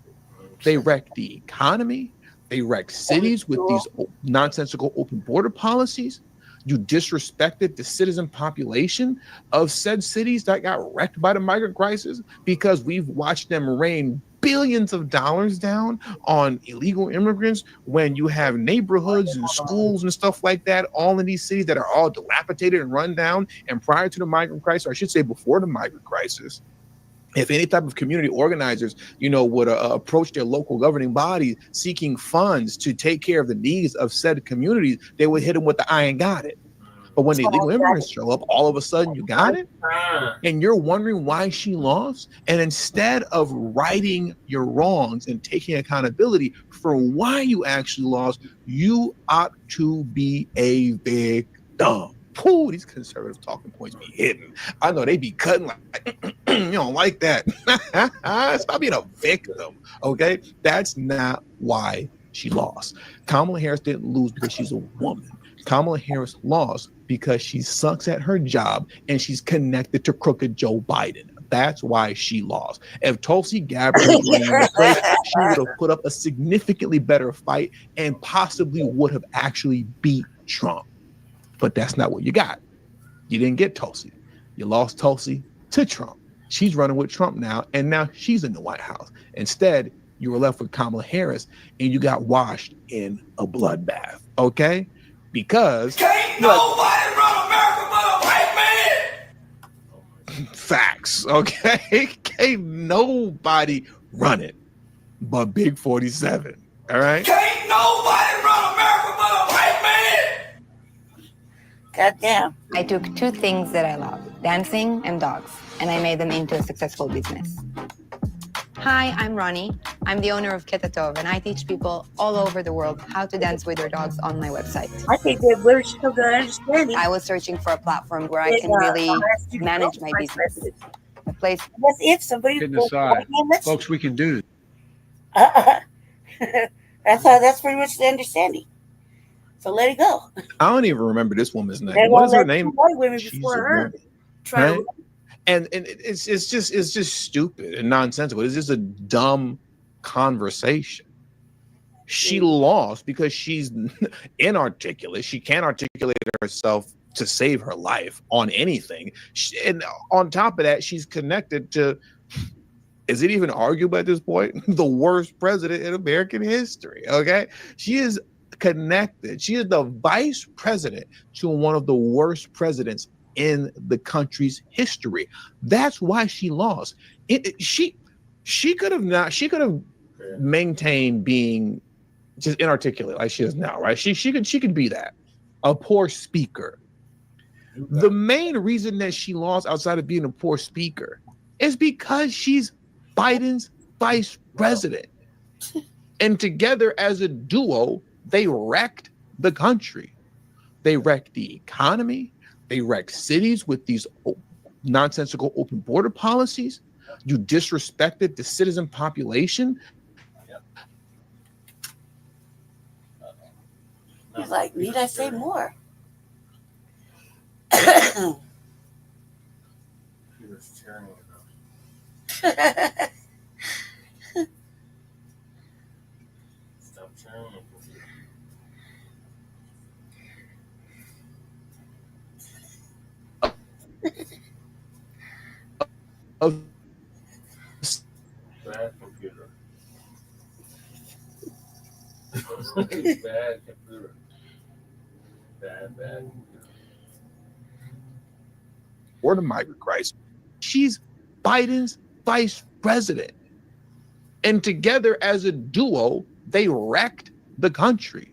Speaker 6: They wrecked the economy. They wrecked cities with these nonsensical open border policies. You disrespected the citizen population of said cities that got wrecked by the migrant crisis because we've watched them rain billions of dollars down on illegal immigrants when you have neighborhoods and schools and stuff like that all in these cities that are all dilapidated and run down. And prior to the migrant crisis, or I should say before the migrant crisis, if any type of community organizers, would approach their local governing body seeking funds to take care of the needs of said communities, they would hit them with the "I ain't got it." But when the illegal immigrants show up, all of a sudden you got it, and you're wondering why she lost. And instead of righting your wrongs and taking accountability for why you actually lost, you ought to be a victim. Ooh, these conservative talking points be hitting. I know they be cutting like, you don't like that. It's about being a victim, okay? That's not why she lost. Kamala Harris didn't lose because she's a woman. Kamala Harris lost because she sucks at her job and she's connected to crooked Joe Biden. That's why she lost. If Tulsi Gabbard was running the place, she would have put up a significantly better fight and possibly would have actually beat Trump. But that's not what you got. You didn't get Tulsi. You lost Tulsi to Trump. She's running with Trump now, and now she's in the White House. Instead, you were left with Kamala Harris, and you got washed in a bloodbath, okay? Because
Speaker 13: can't nobody run America but a white man.
Speaker 6: Facts, okay? Can't nobody run it but Big 47, all right?
Speaker 13: Can't nobody run America but a white man.
Speaker 10: Goddamn.
Speaker 9: I took two things that I love, dancing and dogs, and I made them into a successful business. Hi, I'm Ronnie. I'm the owner of Ketatov, and I teach people all over the world how to dance with their dogs on my website.
Speaker 10: I think that we're still good understanding.
Speaker 9: I was searching for a platform where I can really manage my business. A place.
Speaker 10: That's if somebody
Speaker 11: Getting aside. Folks, we can do
Speaker 10: that's pretty much the understanding. So let it go.
Speaker 6: I don't even remember this woman's name.
Speaker 10: They
Speaker 6: What is her
Speaker 10: let
Speaker 6: name?
Speaker 10: white women before her. Try
Speaker 6: Right? And it's just stupid and nonsensical. It's just a dumb conversation. She lost because she's inarticulate. She can't articulate herself to save her life on anything. And on top of that, she's connected to, is it even arguable at this point, the worst president in American history, okay? She is connected. She is the vice president to one of the worst presidents in the country's history. That's why she lost. She could have maintained being just inarticulate like she is now, right? She could be that, a poor speaker. The main reason that she lost, outside of being a poor speaker, is because she's Biden's vice president. And together as a duo, they wrecked the country. They wrecked the economy. They wrecked cities with these nonsensical open border policies. You disrespected the citizen population.
Speaker 10: He's like, need I say more?
Speaker 4: Bad computer. Bad computer. Bad.
Speaker 6: Or the migrant crisis. She's Biden's vice president. And together as a duo, they wrecked the country.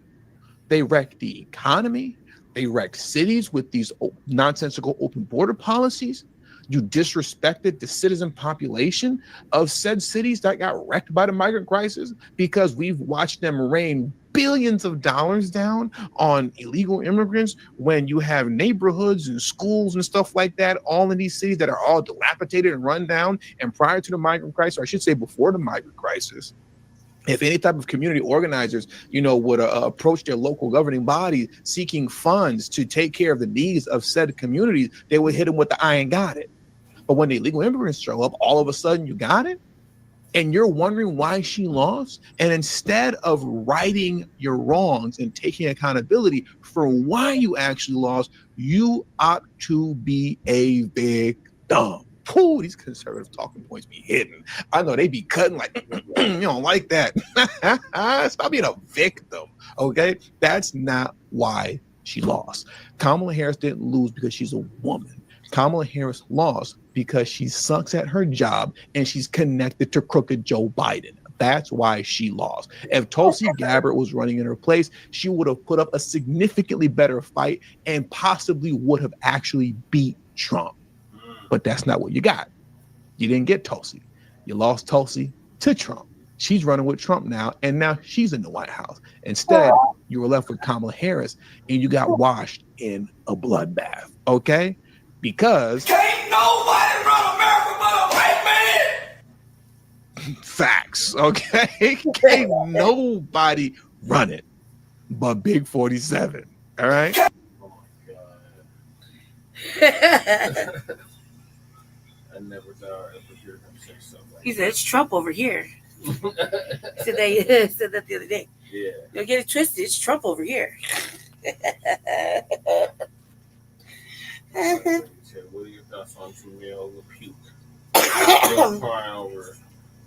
Speaker 6: They wrecked the economy. They wrecked cities with these nonsensical open border policies. You disrespected the citizen population of said cities that got wrecked by the migrant crisis because we've watched them rain billions of dollars down on illegal immigrants when you have neighborhoods and schools and stuff like that, all in these cities that are all dilapidated and run down. And prior to the migrant crisis, or I should say before the migrant crisis, if any type of community organizers, would approach their local governing body seeking funds to take care of the needs of said communities, they would hit them with the "I ain't got it." But when the illegal immigrants show up, all of a sudden you got it, and you're wondering why she lost. And instead of righting your wrongs and taking accountability for why you actually lost, you ought to be a victim. Ooh, these conservative talking points be hidden. I know they be cutting like, you don't like that. Stop being a victim, okay? That's not why she lost. Kamala Harris didn't lose because she's a woman. Kamala Harris lost because she sucks at her job and she's connected to crooked Joe Biden. That's why she lost. If Tulsi Gabbard was running in her place, she would have put up a significantly better fight and possibly would have actually beat Trump. But that's not what you got. You didn't get Tulsi. You lost Tulsi to Trump. She's running with Trump now, and now she's in the White House. Instead, you were left with Kamala Harris, and you got washed in a bloodbath, okay? Because
Speaker 13: can't nobody run America but a white man.
Speaker 6: Facts, okay? Can't nobody run it but Big 47, all right?
Speaker 4: Oh my God. I never thought I'd ever hear him say something like
Speaker 10: He said, it's Trump over here. said that the other day.
Speaker 4: Yeah.
Speaker 10: Don't get it twisted. It's Trump over here.
Speaker 4: What are your thoughts on Jemele Puke? Crying over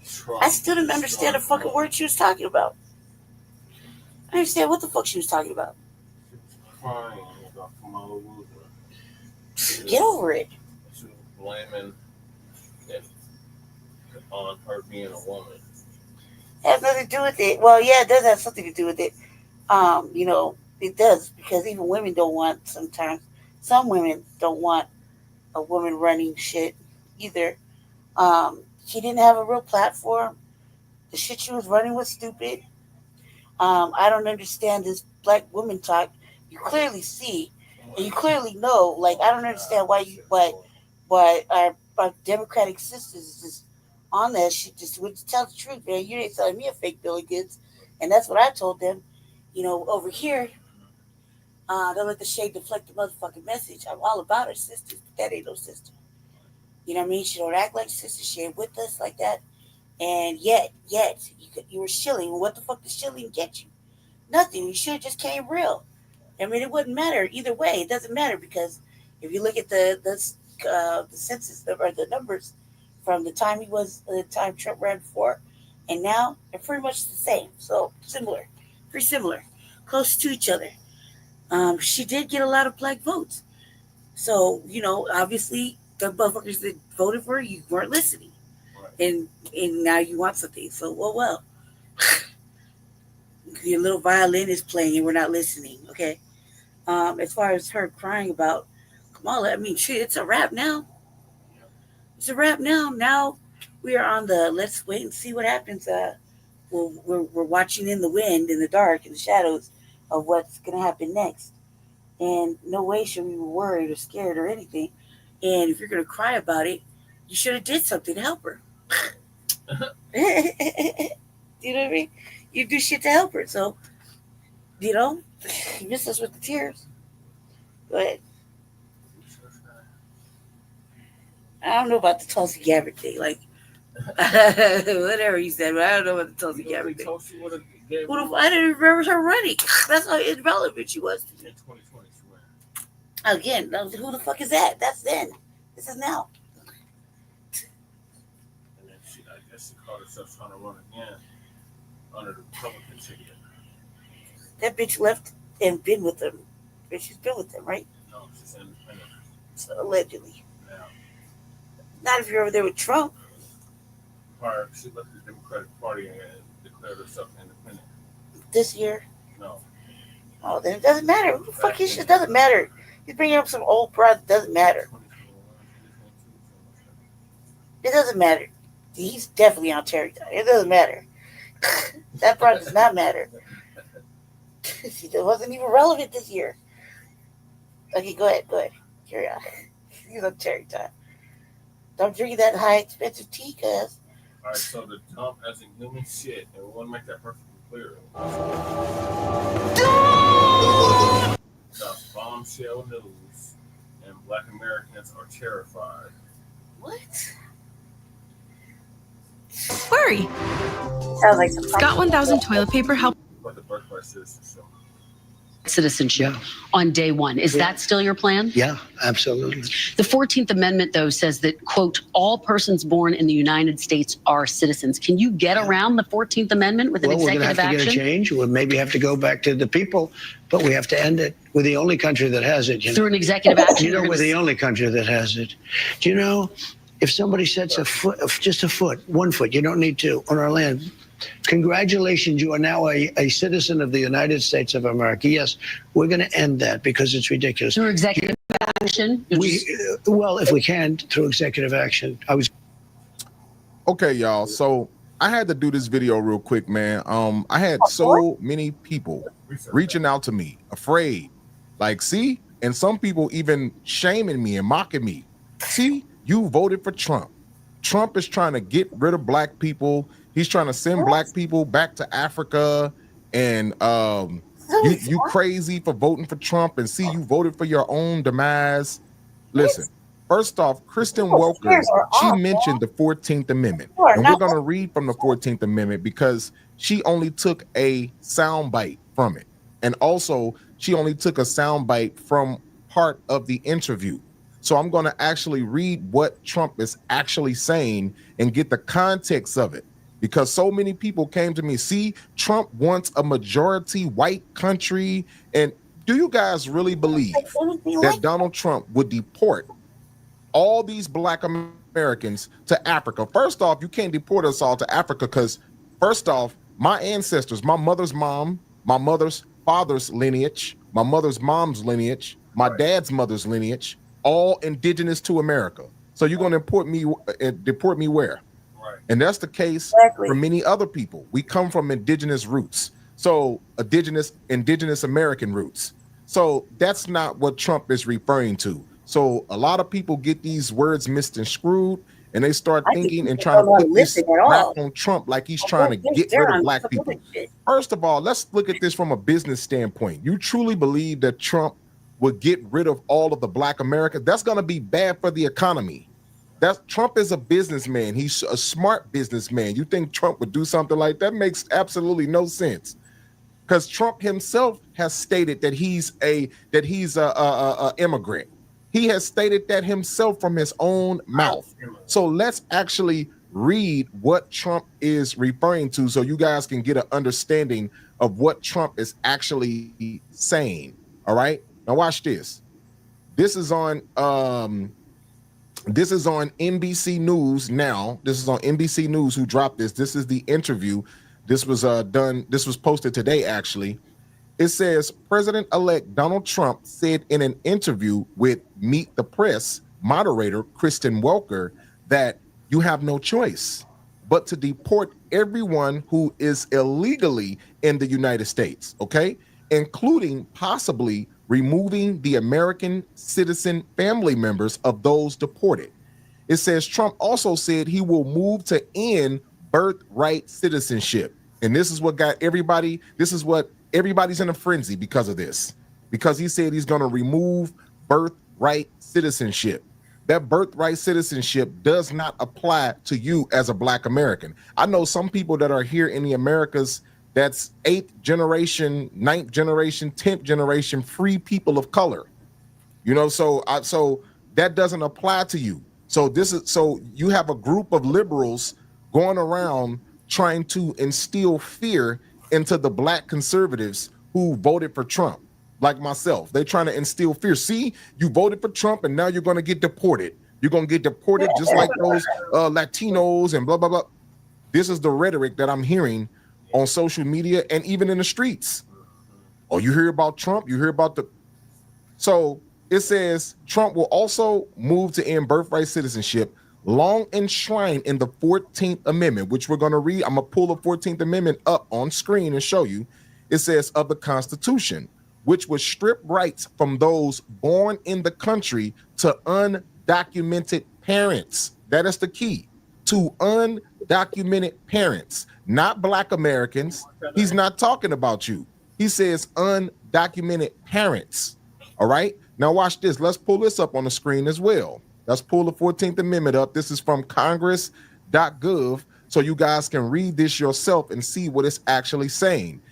Speaker 4: Trump.
Speaker 10: I still didn't understand the fucking word she was talking about. I didn't understand what the fuck she was talking about.
Speaker 4: Crying about Kamala.
Speaker 10: Get over it.
Speaker 4: She was blaming it on her being a woman.
Speaker 10: It has nothing to do with it. Well, yeah, it does have something to do with it. It does, because even women don't want, sometimes, some women don't want a woman running shit either. She didn't have a real platform. The shit she was running was stupid. I don't understand this black woman talk. You clearly see, and you clearly know, like, I don't understand why our Democratic sisters is just on that shit. Just would tell the truth, man. You ain't selling me a fake bill of goods. And that's what I told them. Over here, don't let the shade deflect the motherfucking message. I'm all about her sisters, but that ain't no sister. You know what I mean? She don't act like sister. She ain't with us like that. And yet, you were shilling. What the fuck did shilling get you? Nothing. You should have just came real. I mean, it wouldn't matter either way. It doesn't matter, because if you look at the census or the numbers from the time Trump ran before and now, they're pretty much the same. So pretty similar, close to each other. She did get a lot of black votes. So, obviously the motherfuckers that voted for her, you weren't listening. And now you want something. So, well. Your little violin is playing and we're not listening, okay? As far as her crying about Kamala, I mean, shit, it's a wrap now. It's a wrap now. Now we are on the let's wait and see what happens. We're watching in the wind, in the dark, in the shadows of what's going to happen next. And no way should we be worried or scared or anything. And if you're going to cry about it, you should have did something to help her. Do you know what I mean? You do shit to help her. So, you miss us with the tears. Go ahead. I don't know about the Tulsi Gabbard thing. Like, whatever you said, but I don't know about the Tulsi Gabbard thing. I didn't remember her running. That's how irrelevant she was. In 2020, again, who the fuck is that? That's then. This is now.
Speaker 4: And then I guess she called herself trying to run again under the Republican ticket.
Speaker 10: That bitch left and been with them. She's been with them, right?
Speaker 4: No, she's independent.
Speaker 10: So, allegedly.
Speaker 4: Now,
Speaker 10: not if you're over there with Trump.
Speaker 4: She left the Democratic Party and declared herself independent.
Speaker 10: This year?
Speaker 4: No.
Speaker 10: Oh, then it doesn't matter. Who the fuck his shit doesn't matter. He's bringing up some old broad. Doesn't matter. It doesn't matter. He's definitely on Terry time. It doesn't matter. That broad does not matter. It wasn't even relevant this year. Okay, go ahead. Carry on. He's on Terry time. Don't drink that high expensive tea, cuz.
Speaker 4: All right, so the Trump as a human shit, and we want to make that perfectly clear. The bombshell news, and Black Americans are terrified.
Speaker 10: What?
Speaker 1: Worry.
Speaker 10: Sounds like
Speaker 1: Got 1,000 toilet paper help.
Speaker 4: But the Birthright Citizenship.
Speaker 23: Citizenship on day one. Is that still your plan?
Speaker 24: Yeah, absolutely.
Speaker 23: The 14th Amendment, though, says that, quote, all persons born in the United States are citizens. Can you get around the 14th Amendment with an executive action?
Speaker 24: We're going to have to get a change. We'll maybe have to go back to the people, but we have to end it. We're the only country that has it.
Speaker 23: Through an executive action?
Speaker 24: We're the only country that has it. Do you know, if somebody sets a foot, just a foot, 1 foot, you don't need to, on our land, congratulations, you are now a citizen of the United States of America. Yes, we're going to end that because it's ridiculous.
Speaker 23: Through executive action?
Speaker 24: Well, if we can, through executive action.
Speaker 6: Okay, y'all. So I had to do this video real quick, man. I had so many people reaching out to me, afraid. Like, see? And some people even shaming me and mocking me. See, you voted for Trump. Trump is trying to get rid of black people. He's trying to send black people back to Africa, and you crazy for voting for Trump, and see, you voted for your own demise. Listen, first off, Kristen Welker, she mentioned the 14th Amendment, and we're going to read from the 14th Amendment because she only took a soundbite from it, and also she only took a soundbite from part of the interview. So I'm going to actually read what Trump is actually saying and get the context of it. Because so many people came to me, see, Trump wants a majority white country. And do you guys really believe that Donald Trump would deport all these black Americans to Africa? First off, you can't deport us all to Africa because, first off, my ancestors, my mother's mom, my mother's father's lineage, my mother's mom's lineage, my dad's mother's lineage, all indigenous to America. So you're going to deport me where? And that's the case for many other people. We come from indigenous roots. So indigenous American roots. So that's not what Trump is referring to. So a lot of people get these words misconstrued and they start thinking and trying to put this rap on Trump like he's trying to get rid of black people. First of all, let's look at this from a business standpoint. You truly believe that Trump would get rid of all of the black America? That's going to be bad for the economy. Trump is a businessman. He's a smart businessman. You think Trump would do something like that? Makes absolutely no sense. Because Trump himself has stated that he's a immigrant. He has stated that himself from his own mouth. So let's actually read what Trump is referring to so you guys can get an understanding of what Trump is actually saying. All right. Now watch this. This is on NBC News now. This is on NBC News who dropped this. This is the interview. This was posted today, actually. It says President-elect Donald Trump said in an interview with Meet the Press moderator Kristen Welker that
Speaker 14: you have no choice but to deport everyone who is illegally in the United States, okay? Including possibly removing the American citizen family members of those deported. It says Trump also said he will move to end birthright citizenship. And this is what got everybody, this is what everybody's in a frenzy because of this. Because he said he's going to remove birthright citizenship. That birthright citizenship does not apply to you as a Black American. I know some people that are here in the Americas that's 8th generation, 9th generation, 10th generation free people of color. You know, so that doesn't apply to you. So you have a group of liberals going around trying to instill fear into the Black conservatives who voted for Trump. Like myself, they're trying to instill fear. See, you voted for Trump and now you're going to get deported. You're going to get deported just like those Latinos and blah, blah, blah. This is the rhetoric that I'm hearing on social media and even in the streets. Oh, you hear about Trump? You hear about the... So it says Trump will also move to end birthright citizenship, long enshrined in the 14th Amendment, which we're going to read. I'm going to pull the 14th Amendment up on screen and show you. It says of the Constitution, which would strip rights from those born in the country to undocumented parents. That is the key. To undocumented parents, not Black Americans. He's not talking about you. He says undocumented parents. All right. Now watch this. Let's pull this up on the screen as well. Let's pull the 14th Amendment up. This is from congress.gov. So you guys can read this yourself and see what it's actually saying.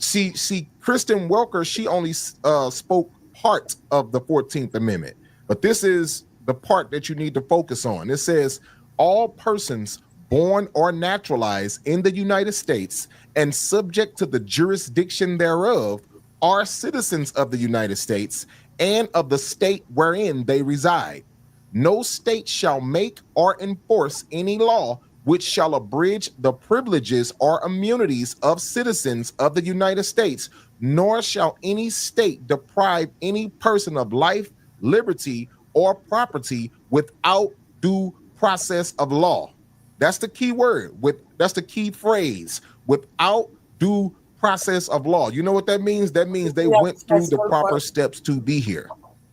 Speaker 14: See, Kristen Welker, she only spoke part of the 14th Amendment, but this is the part that you need to focus on. It says, all persons born or naturalized in the United States and subject to the jurisdiction thereof are citizens of the United States and of the state wherein they reside. No state shall make or enforce any law which shall abridge the privileges or immunities of citizens of the United States, nor shall any state deprive any person of life, liberty, or property without due process of law. That's the key word. That's the key phrase. Without due process of law. You know what that means? That means they went through the proper steps to be here.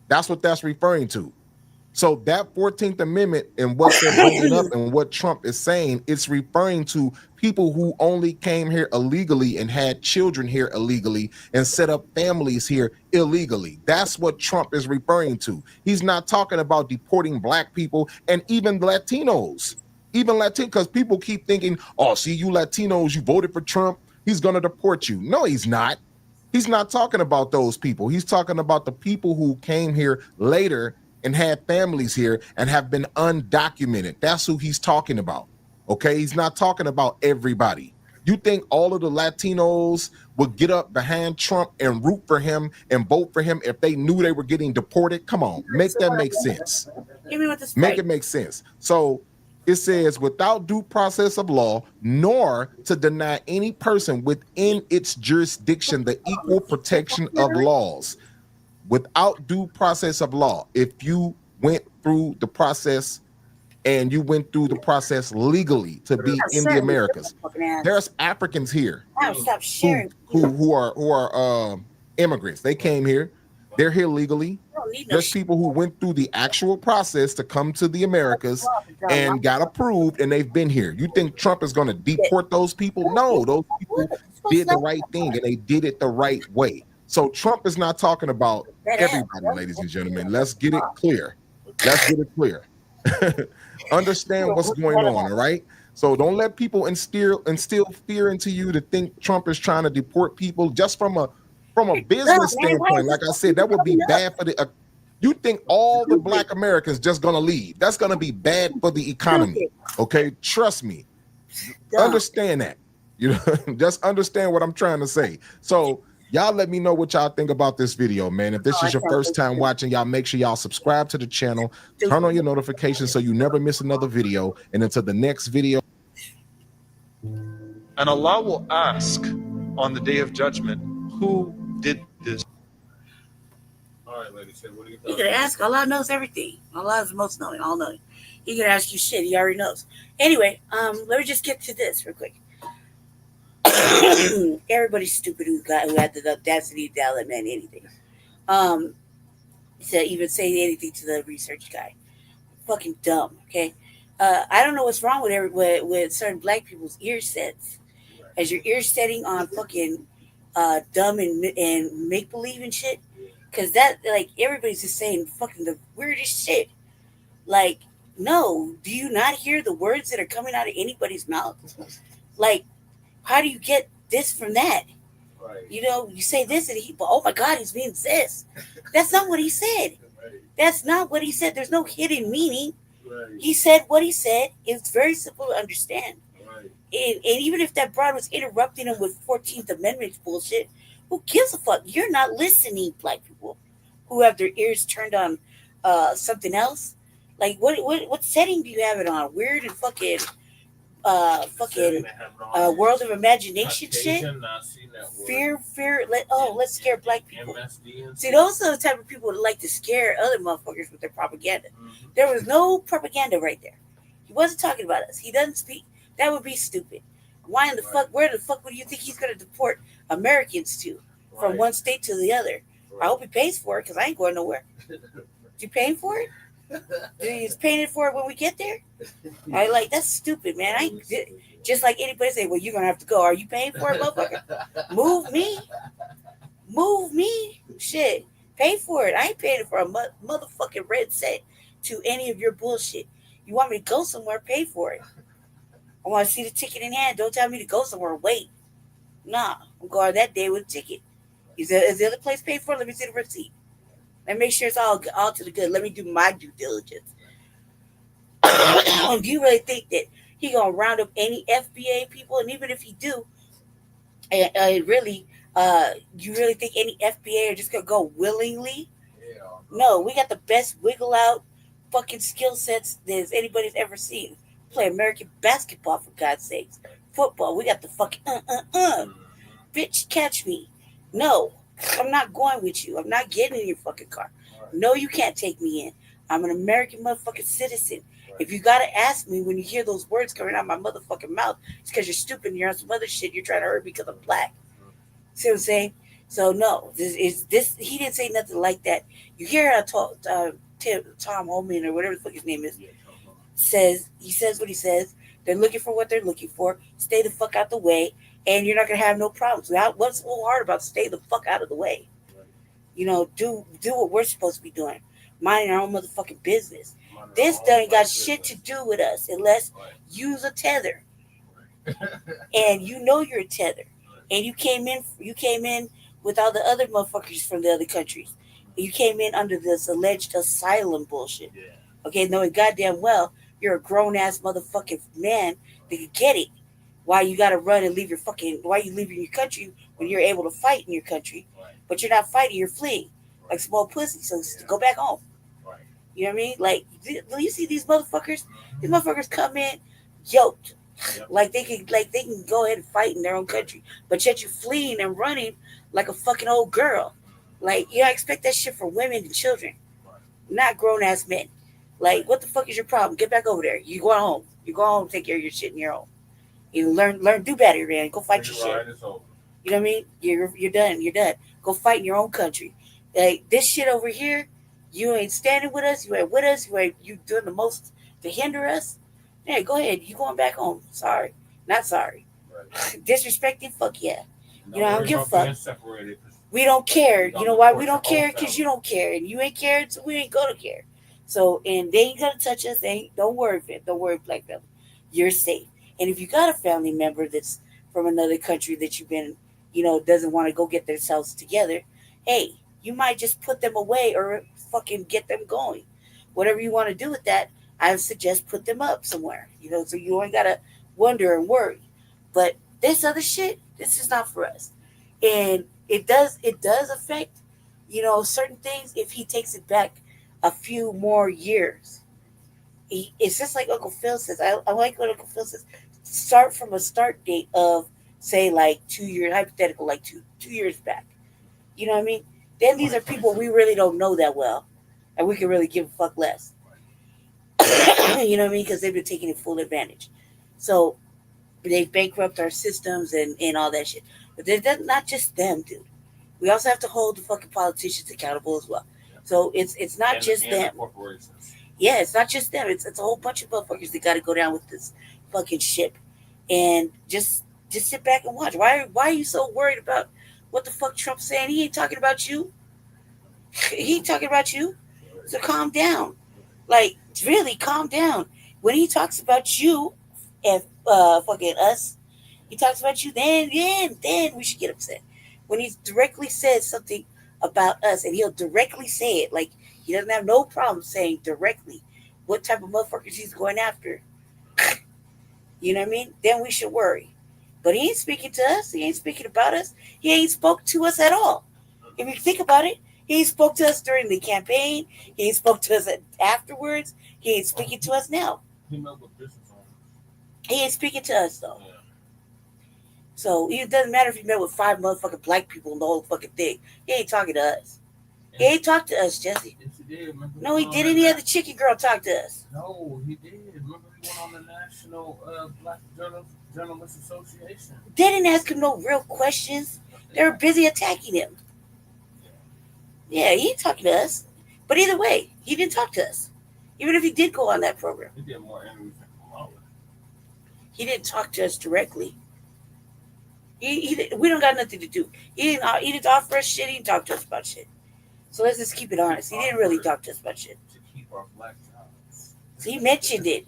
Speaker 14: That's what that's referring to. So that 14th Amendment and what they're bringing up and what Trump is saying, it's referring to people who only came here illegally and had children here illegally and set up families here illegally. That's what Trump is referring to. He's not talking about deporting Black people and even Latinos. Even Latino, because people keep thinking, oh, see, you Latinos, you voted for Trump, he's going to deport you. No, he's not. He's not talking about those people. He's talking about the people who came here later and had families here and have been undocumented. That's who he's talking about. Okay, he's not talking about everybody. You think all of the Latinos would get up behind Trump and root for him and vote for him if they knew they were getting deported? Come on, make that make sense. Make it make sense. So it says without due process of law, nor to deny any person within its jurisdiction the equal protection of laws. Without due process of law, if you went through the process and you went through the process legally to be in the Americas, there's Africans here who are immigrants. They came here, they're here legally. There's people who went through the actual process to come to the Americas and got approved, and they've been here. You think Trump is going to deport those people? No, those people did the right thing and they did it the right way. So Trump is not talking about everybody, ladies and gentlemen. Let's get it clear. Let's get it clear. Understand what's going on, all right? So don't let people instill fear into you to think Trump is trying to deport people just from a business standpoint. Like I said, that would be bad for the you think all the Black Americans just gonna leave. That's gonna be bad for the economy. Okay, trust me. Understand that. You know, just understand what I'm trying to say. So y'all let me know what y'all think about this video, man. If this is your first time watching, y'all make sure y'all subscribe to the channel, turn on your notifications so you never miss another video. And until the next video.
Speaker 15: And Allah will ask on the day of judgment, who did this?
Speaker 10: All right, ladies, what do you think? You can ask. Allah knows everything. Allah is the most knowing, all knowing. He can ask you shit. He already knows. Anyway, let me just get to this real quick. Everybody's stupid who had the audacity to tell that man anything. To even say anything to the research guy. Fucking dumb. Okay. I don't know what's wrong with certain black people's ear sets. As your ear setting on fucking dumb and make believe and shit. Cause that like everybody's just saying fucking the weirdest shit. Like, no, do you not hear the words that are coming out of anybody's mouth? Like, how do you get this from that? Right. You know, you say this and but oh my God, he's being this. That's not what he said. That's not what he said. There's no hidden meaning. Right. He said what he said. It's very simple to understand. Right. And even if that broad was interrupting him with 14th Amendment bullshit, who gives a fuck? You're not listening, black people who have their ears turned on something else. Like, what setting do you have it on? Weird and fucking world of imagination shit. Fear. Let's scare black people. See, those are the type of people that like to scare other motherfuckers with their propaganda. Mm-hmm. There was no propaganda right there. He wasn't talking about us. He doesn't speak. That would be stupid. Why in the fuck? Where the fuck would you think he's going to deport Americans to from one state to the other? I hope he pays for it because I ain't going nowhere. You paying for it? He's paying for it when we get there. I like that's stupid, man. I just like anybody say, well, you're gonna have to go. Are you paying for it, motherfucker? Move me, shit. Pay for it. I ain't paying for a motherfucking red set to any of your bullshit. You want me to go somewhere? Pay for it. I want to see the ticket in hand. Don't tell me to go somewhere. Wait, nah, I'm going that day with a ticket. Is the other place paid for? Let me see the receipt. And make sure it's all to the good. Let me do my due diligence. Do you really think that he gonna round up any FBA people? And even if he do, you really think any FBA are just gonna go willingly? Yeah, no, we got the best wiggle out fucking skill sets that anybody's ever seen. Play American basketball, for God's sakes. Football, we got the fucking bitch, catch me. No. I'm not going with you. I'm not getting in your fucking car. Right. No, you can't take me in. I'm an American motherfucking citizen. Right. If you gotta ask me when you hear those words coming out of my motherfucking mouth, it's because you're stupid and you're on some other shit. You're trying to hurt me because I'm black. See what I'm saying? So no, this he didn't say nothing like that. You hear how Tom Holman or whatever the fuck his name is says what he says. They're looking for what they're looking for. Stay the fuck out the way. And you're not going to have no problems. What's so hard about stay the fuck out of the way? You know, do what we're supposed to be doing. Minding our own motherfucking business. This ain't got shit to do with us unless you's a tether. And you know you're a tether. And you came in with all the other motherfuckers from the other countries. You came in under this alleged asylum bullshit. Okay, knowing goddamn well you're a grown-ass motherfucking man that can get it. Why you gotta run and leave why you leaving your country when you're able to fight in your country, but you're not fighting, you're fleeing like small pussy. So go back home. You know what I mean? Like, do you see these motherfuckers? These motherfuckers come in yoked, like they can go ahead and fight in their own country, but yet you fleeing and running like a fucking old girl. Like, I expect that shit for women and children, not grown ass men. Like, what the fuck is your problem? Get back over there. You go home. You go home, take care of your shit in your own. You learn, do better, man. Go fight your shit. You know what I mean? You're done. You're done. Go fight in your own country. Like, this shit over here, you ain't standing with us. You ain't with us. You doing the most to hinder us. Hey, go ahead. You going back home. Sorry. Not sorry. Right. Disrespecting? Fuck yeah. You know, I don't give a fuck. We don't care. You know why we don't care? Because you don't care. And you ain't cared, so we ain't gonna care. So, and they ain't gonna touch us. Don't worry, black people. You're safe. And if you got a family member that's from another country that you've been, doesn't want to go get themselves together, hey, you might just put them away or fucking get them going. Whatever you want to do with that, I suggest put them up somewhere, so you ain't got to wonder and worry. But this other shit, this is not for us. And it does affect, certain things if he takes it back a few more years. It's just like Uncle Phil says. I like what Uncle Phil says. Start from a start date of, say, like 2 years, hypothetical, like two years back. You know what I mean? Then these are people we really don't know that well, and we can really give a fuck less. You know what I mean? Because they've been taking it full advantage. So they bankrupt our systems and all that shit. But they're not just them, dude. We also have to hold the fucking politicians accountable as well. So it's not just them. Yeah, it's not just them. It's a whole bunch of motherfuckers that got to go down with this fucking ship, and just sit back and watch. Why are you so worried about what the fuck Trump's saying? He ain't talking about you. He ain't talking about you. So calm down. Like, really calm down. When he talks about you and fucking us, he talks about you, then we should get upset. When he directly says something about us, and he'll directly say it, like he doesn't have no problem saying directly what type of motherfuckers he's going after. You know what I mean? Then we should worry. But he ain't speaking to us. He ain't speaking about us. He ain't spoke to us at all. If you think about it, he ain't spoke to us during the campaign. He ain't spoke to us afterwards. He ain't speaking to us now. He ain't speaking to us, though. So it doesn't matter if he met with 5 motherfucking black people in the whole fucking thing. He ain't talking to us. He ain't talked to us, Jesse. Yes, he did. No, he didn't. He had the chicken girl talk to us.
Speaker 4: No, he did. Remember he went on the National Black Journalists Association.
Speaker 10: They didn't ask him no real questions. They were busy attacking him. Yeah, he ain't talking to us. But either way, he didn't talk to us. Even if he did go on that program.
Speaker 4: He did more interviews than Kamala.
Speaker 10: He didn't talk to us directly. We don't got nothing to do. He didn't offer us shit. He didn't talk to us about shit. So let's just keep it honest. He didn't really talk to us about shit.
Speaker 4: To keep our black jobs.
Speaker 10: So he mentioned it.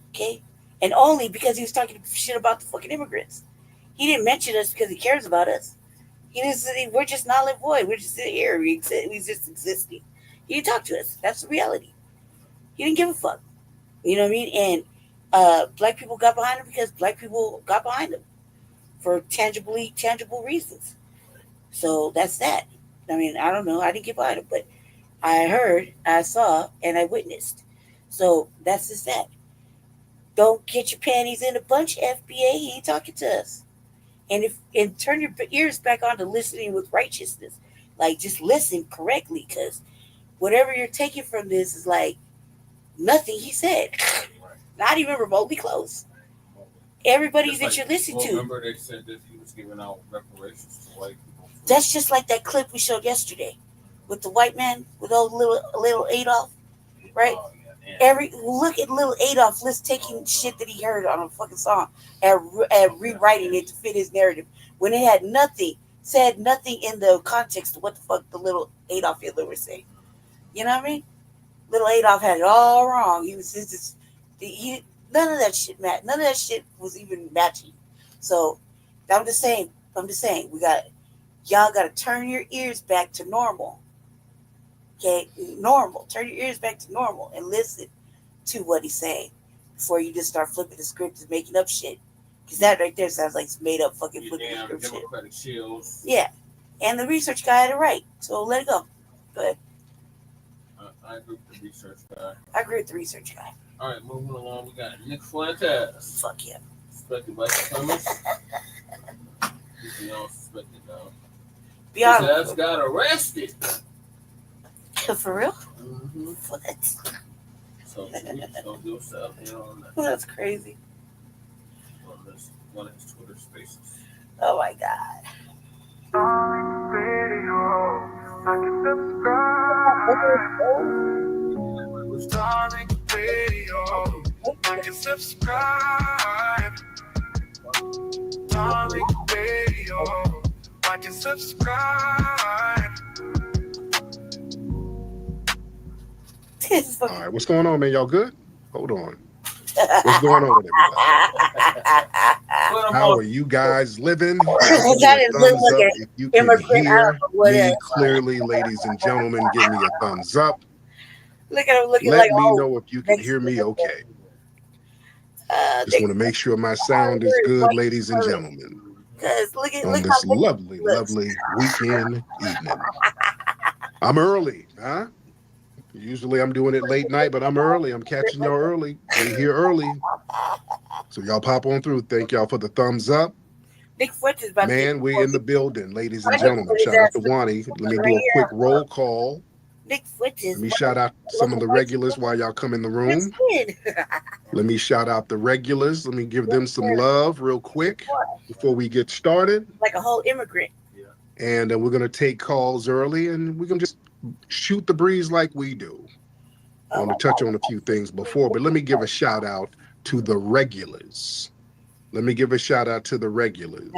Speaker 10: Okay? And only because he was talking shit about the fucking immigrants. He didn't mention us because he cares about us. We're just null and void. We're just sitting here. We just existing. He didn't talk to us. That's the reality. He didn't give a fuck. You know what I mean? And black people got behind him because black people got behind him for tangible reasons. So that's that. I mean, I don't know. I didn't get behind him, but I heard, I saw, and I witnessed. So that's just that. Don't get your panties in a bunch, FBA. He ain't talking to us. And turn your ears back on to listening with righteousness. Like, just listen correctly, because whatever you're taking from this is like nothing he said. Not even remotely close. Everybody that you're listening to.
Speaker 4: Remember they said that he was giving out reparations to white people.
Speaker 10: That's just like that clip we showed yesterday with the white man with old little Adolf, right? Oh, yeah, look at little Adolf taking shit that he heard on a fucking song and rewriting it to fit his narrative when it had said nothing in the context of what the fuck the little Adolf Hitler was saying. You know what I mean? Little Adolf had it all wrong. He was just none of that shit matched. None of that shit was even matching. So I'm just saying, y'all got to turn your ears back to normal. Okay, normal. Turn your ears back to normal and listen to what he's saying before you just start flipping the script and making up shit. Because that right there sounds like some made up fucking flipping the script shit. Yeah, and the research guy had it right, so let it go. Go ahead.
Speaker 4: I agree with the research guy.
Speaker 10: I agree with the research guy.
Speaker 4: All right, moving along, we got Nicc Fuentes.
Speaker 10: Fuck yeah.
Speaker 4: Suspected by supremacists. He's beyond suspected now.
Speaker 10: Beyond.
Speaker 4: His ass got arrested.
Speaker 10: For real?
Speaker 4: Mm-hmm.
Speaker 10: What?
Speaker 4: So don't do yourself in on that.
Speaker 10: That's crazy.
Speaker 4: One of his Twitter spaces.
Speaker 10: Oh my God.
Speaker 17: Starting radio. I can subscribe. Darling radio. I can subscribe.
Speaker 18: All right, what's going on, man? Y'all good? Hold on. What's going on with everybody? How are you guys living? If you can hear me clearly, ladies and gentlemen, give me a thumbs up.
Speaker 10: Look at him looking
Speaker 18: Let
Speaker 10: like
Speaker 18: me know if you can hear me okay. Just want to make sure my sound is good, ladies and gentlemen. On this lovely weekend evening. I'm early, huh? Usually I'm doing it late night, but I'm early. I'm catching y'all early. We're here early. So y'all pop on through. Thank y'all for the thumbs up.
Speaker 10: Nicc Fuentes about
Speaker 18: Man, we're in the building, ladies and gentlemen. Shout out to Wani. Let me do a quick roll call.
Speaker 10: Nicc Fuentes.
Speaker 18: Let me shout out some of the regulars while y'all come in the room. Let me shout out the regulars. Let me give them some love real quick before we get started.
Speaker 10: Like a whole immigrant.
Speaker 18: And we're going to take calls early, and we're going to just shoot the breeze like we do. I want to touch on a few things before, but let me give a shout out to the regulars. Let me give a shout out to the regulars.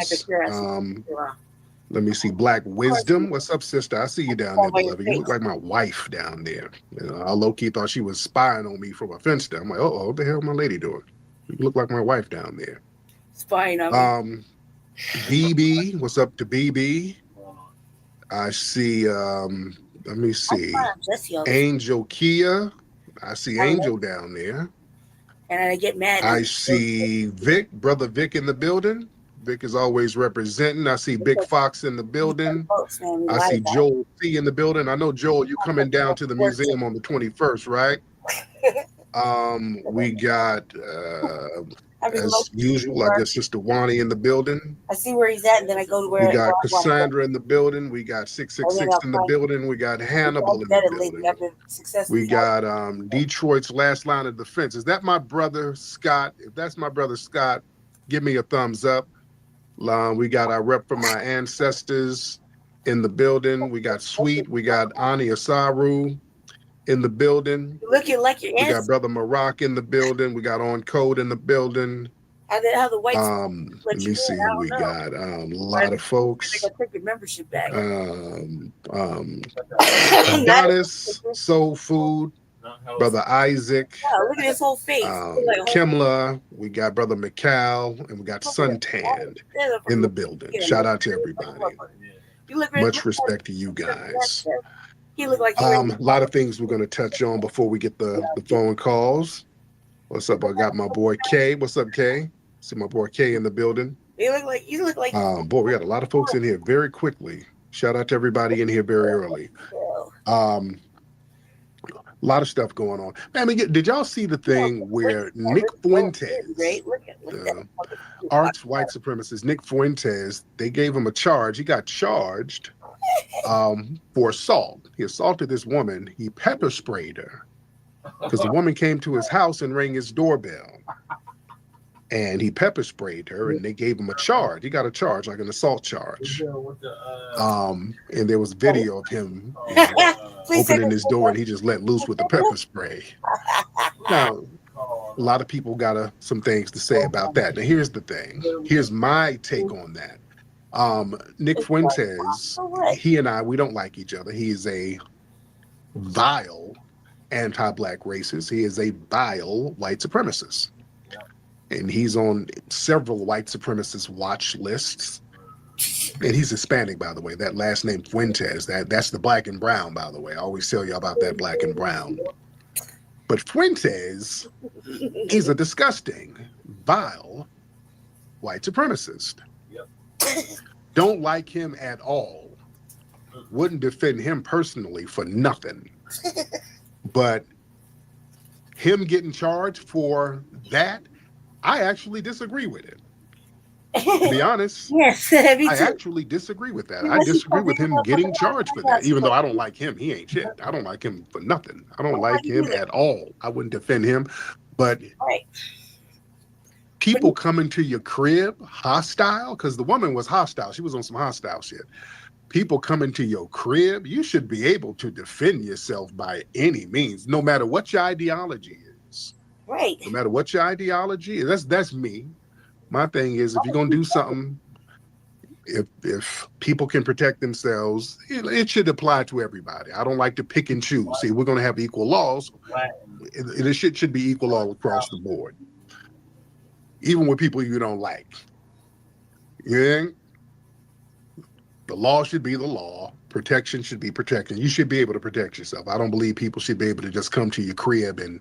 Speaker 18: Let me see. Black Wisdom. What's up, sister? I see you down there, beloved. You look like my wife down there. I low-key thought she was spying on me from a fence there. I'm like, uh-oh, what the hell is my lady doing? You look like my wife down there.
Speaker 10: Spying on me.
Speaker 18: BB. What's up to BB? I see, let me see. Angel Kia. I see Angel down there.
Speaker 10: And I get mad.
Speaker 18: I see Vic, brother Vic in the building. Vic is always representing. I see Big Fox in the building. I see Joel C in the building. I know, Joel, you coming down to the museum on the 21st, right? We got, as usual, I guess Sister Wani in the building.
Speaker 10: I see where he's at, and then I go to where
Speaker 18: we got Cassandra in the building. We got 666 in the building. We got Hannibal in the building. We got Detroit's last line of defense. Is that my brother Scott? If that's my brother Scott, give me a thumbs up. We got our rep from our ancestors in the building. We got Sweet. We got Ani Asaru in the building.
Speaker 10: Looking like your
Speaker 18: ancestors. We got Brother Marak in the building. We got On Code in the building.
Speaker 10: How the whites
Speaker 18: let me see who we got. A lot of folks.
Speaker 10: They gonna take your membership back.
Speaker 18: Adonis, Soul Food, Brother Isaac.
Speaker 10: Wow, look at his whole face.
Speaker 18: Kimla, we got Brother McCall, and we got Suntan in the building. Shout out to everybody. Much respect to you guys.
Speaker 10: He looked like
Speaker 18: a lot of things we're going to touch on before we get the phone calls. What's up? I got my boy K. What's up, K? See my boy K in the building.
Speaker 10: You look like.
Speaker 18: Boy, we got a lot of folks in here very quickly. Shout out to everybody in here very early. A lot of stuff going on. I mean, did y'all see the thing where Nicc Fuentes, arch white supremacist Nicc Fuentes, they gave him a charge. He got charged for assault. He assaulted this woman. He pepper sprayed her because the woman came to his house and rang his doorbell. And he pepper sprayed her, and they gave him a charge. He got a charge, like an assault charge. And there was video of him opening his door, and he just let loose with the pepper spray. Now, a lot of people got some things to say about that. Now, here's the thing. Here's my take on that. Nicc Fuentes, he and I, we don't like each other. He is a vile anti-Black racist. He is a vile white supremacist. And he's on several white supremacist watch lists. And he's Hispanic, by the way. That last name Fuentes, that's the Black and Brown, by the way. I always tell you about that Black and Brown. But Fuentes is a disgusting, vile white supremacist. Don't like him at all. Wouldn't defend him personally for nothing. But him getting charged for that, I actually disagree with it. To be honest,
Speaker 10: yes, I
Speaker 18: actually disagree with that. I disagree with him getting charged for that, even though I don't like him. He ain't shit. I don't like him for nothing. I don't like him at all. I wouldn't defend him. But people coming to your crib hostile, because the woman was hostile. She was on some hostile shit. People coming to your crib, you should be able to defend yourself by any means, no matter what your ideology is.
Speaker 10: Right.
Speaker 18: No matter what your ideology is. That's me. My thing is, if you're going to do something, if people can protect themselves, it should apply to everybody. I don't like to pick and choose. See, we're going to have equal laws. It should be equal all across the board. Even with people you don't like. Yeah. The law should be the law. Protection should be protection. You should be able to protect yourself. I don't believe people should be able to just come to your crib and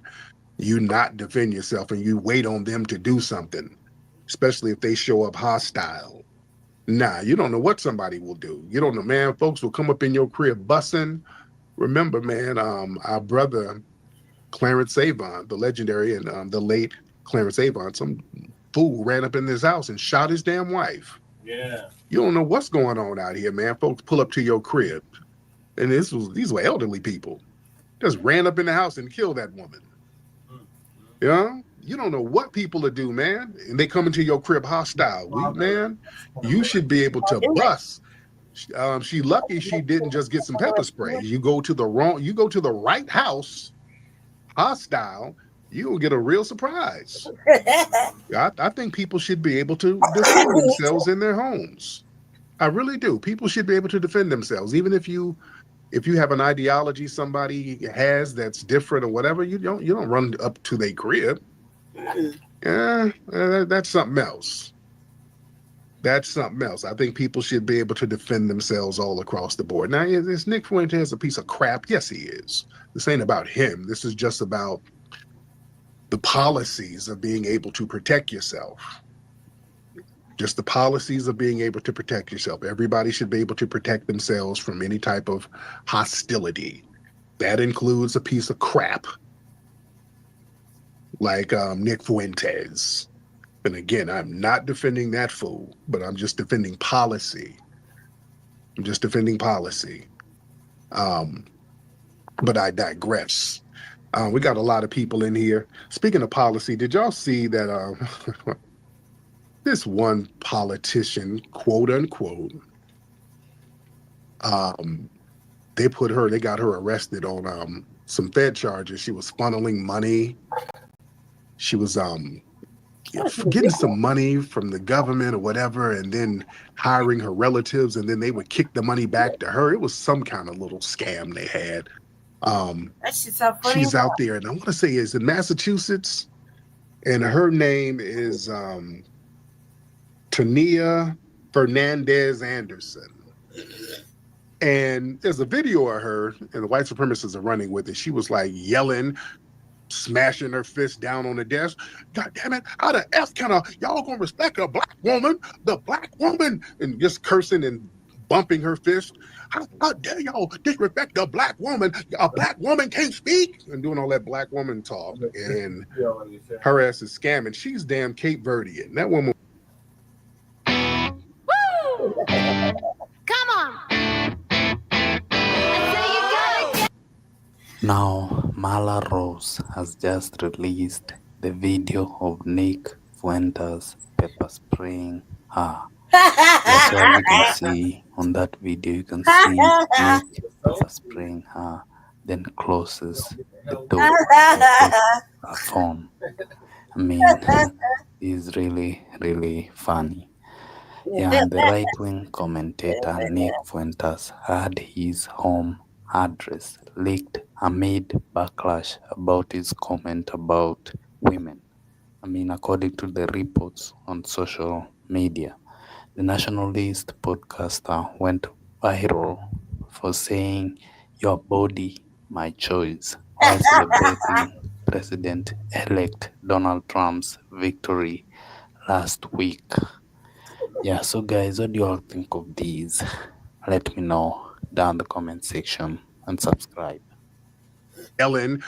Speaker 18: you not defend yourself and you wait on them to do something, especially if they show up hostile. Nah, you don't know what somebody will do. You don't know, man. Folks will come up in your crib bussing. Remember, man, our brother Clarence Avon, the legendary and the late Clarence Avon, some fool ran up in this house and shot his damn wife.
Speaker 4: Yeah.
Speaker 18: You don't know what's going on out here, man. Folks pull up to your crib. And these were elderly people. Just ran up in the house and killed that woman. You know? You don't know what people will do, man. And they come into your crib hostile. Man, you should be able to bust. She lucky she didn't just get some pepper spray. You go to the right house, hostile, you'll get a real surprise. I think people should be able to defend themselves in their homes. I really do. People should be able to defend themselves, even if you have an ideology somebody has that's different or whatever. You don't run up to their crib. Yeah, that's something else. That's something else. I think people should be able to defend themselves all across the board. Now, is Nicc Fuentes a piece of crap? Yes, he is. This ain't about him. This is just about the policies of being able to protect yourself. Just the policies of being able to protect yourself. Everybody should be able to protect themselves from any type of hostility. That includes a piece of crap like Nicc Fuentes. And again, I'm not defending that fool, but I'm just defending policy. I'm just defending policy. But I digress. We got a lot of people in here. Speaking of policy, did y'all see that this one politician, quote unquote, they got her arrested on some Fed charges. She was funneling money. She was getting some money from the government or whatever, and then hiring her relatives, and then they would kick the money back to her. It was some kind of little scam they had.
Speaker 10: That shit sound funny.
Speaker 18: She's out there, and I want to say it's in Massachusetts, and her name is Tania Fernandez Anderson. And there's a video of her, and the white supremacists are running with it. She was like yelling, smashing her fist down on the desk. God damn it, how the F can y'all gonna respect a black woman, the black woman, and just cursing and bumping her fist. How dare y'all disrespect a black woman? A black woman can't speak, and doing all that black woman talk. And her ass is scamming. She's damn Cape Verdean. That woman.
Speaker 17: Woo! Come on.
Speaker 8: Now, Mala Rose has just released the video of Nicc Fuentes pepper spraying her. That's all you can see on that video. You can see Nicc pepper spraying her, then closes the door and her phone. I mean, it's really, really funny. Yeah, and the right-wing commentator Nicc Fuentes had his home address leaked amid backlash about his comment about women. I mean, according to the reports on social media, the nationalist podcaster went viral for saying, "Your body, my choice," while celebrating President-elect Donald Trump's victory last week. Yeah, so guys, what do you all think of these? Let me know down in the comment section and subscribe.
Speaker 18: Ellen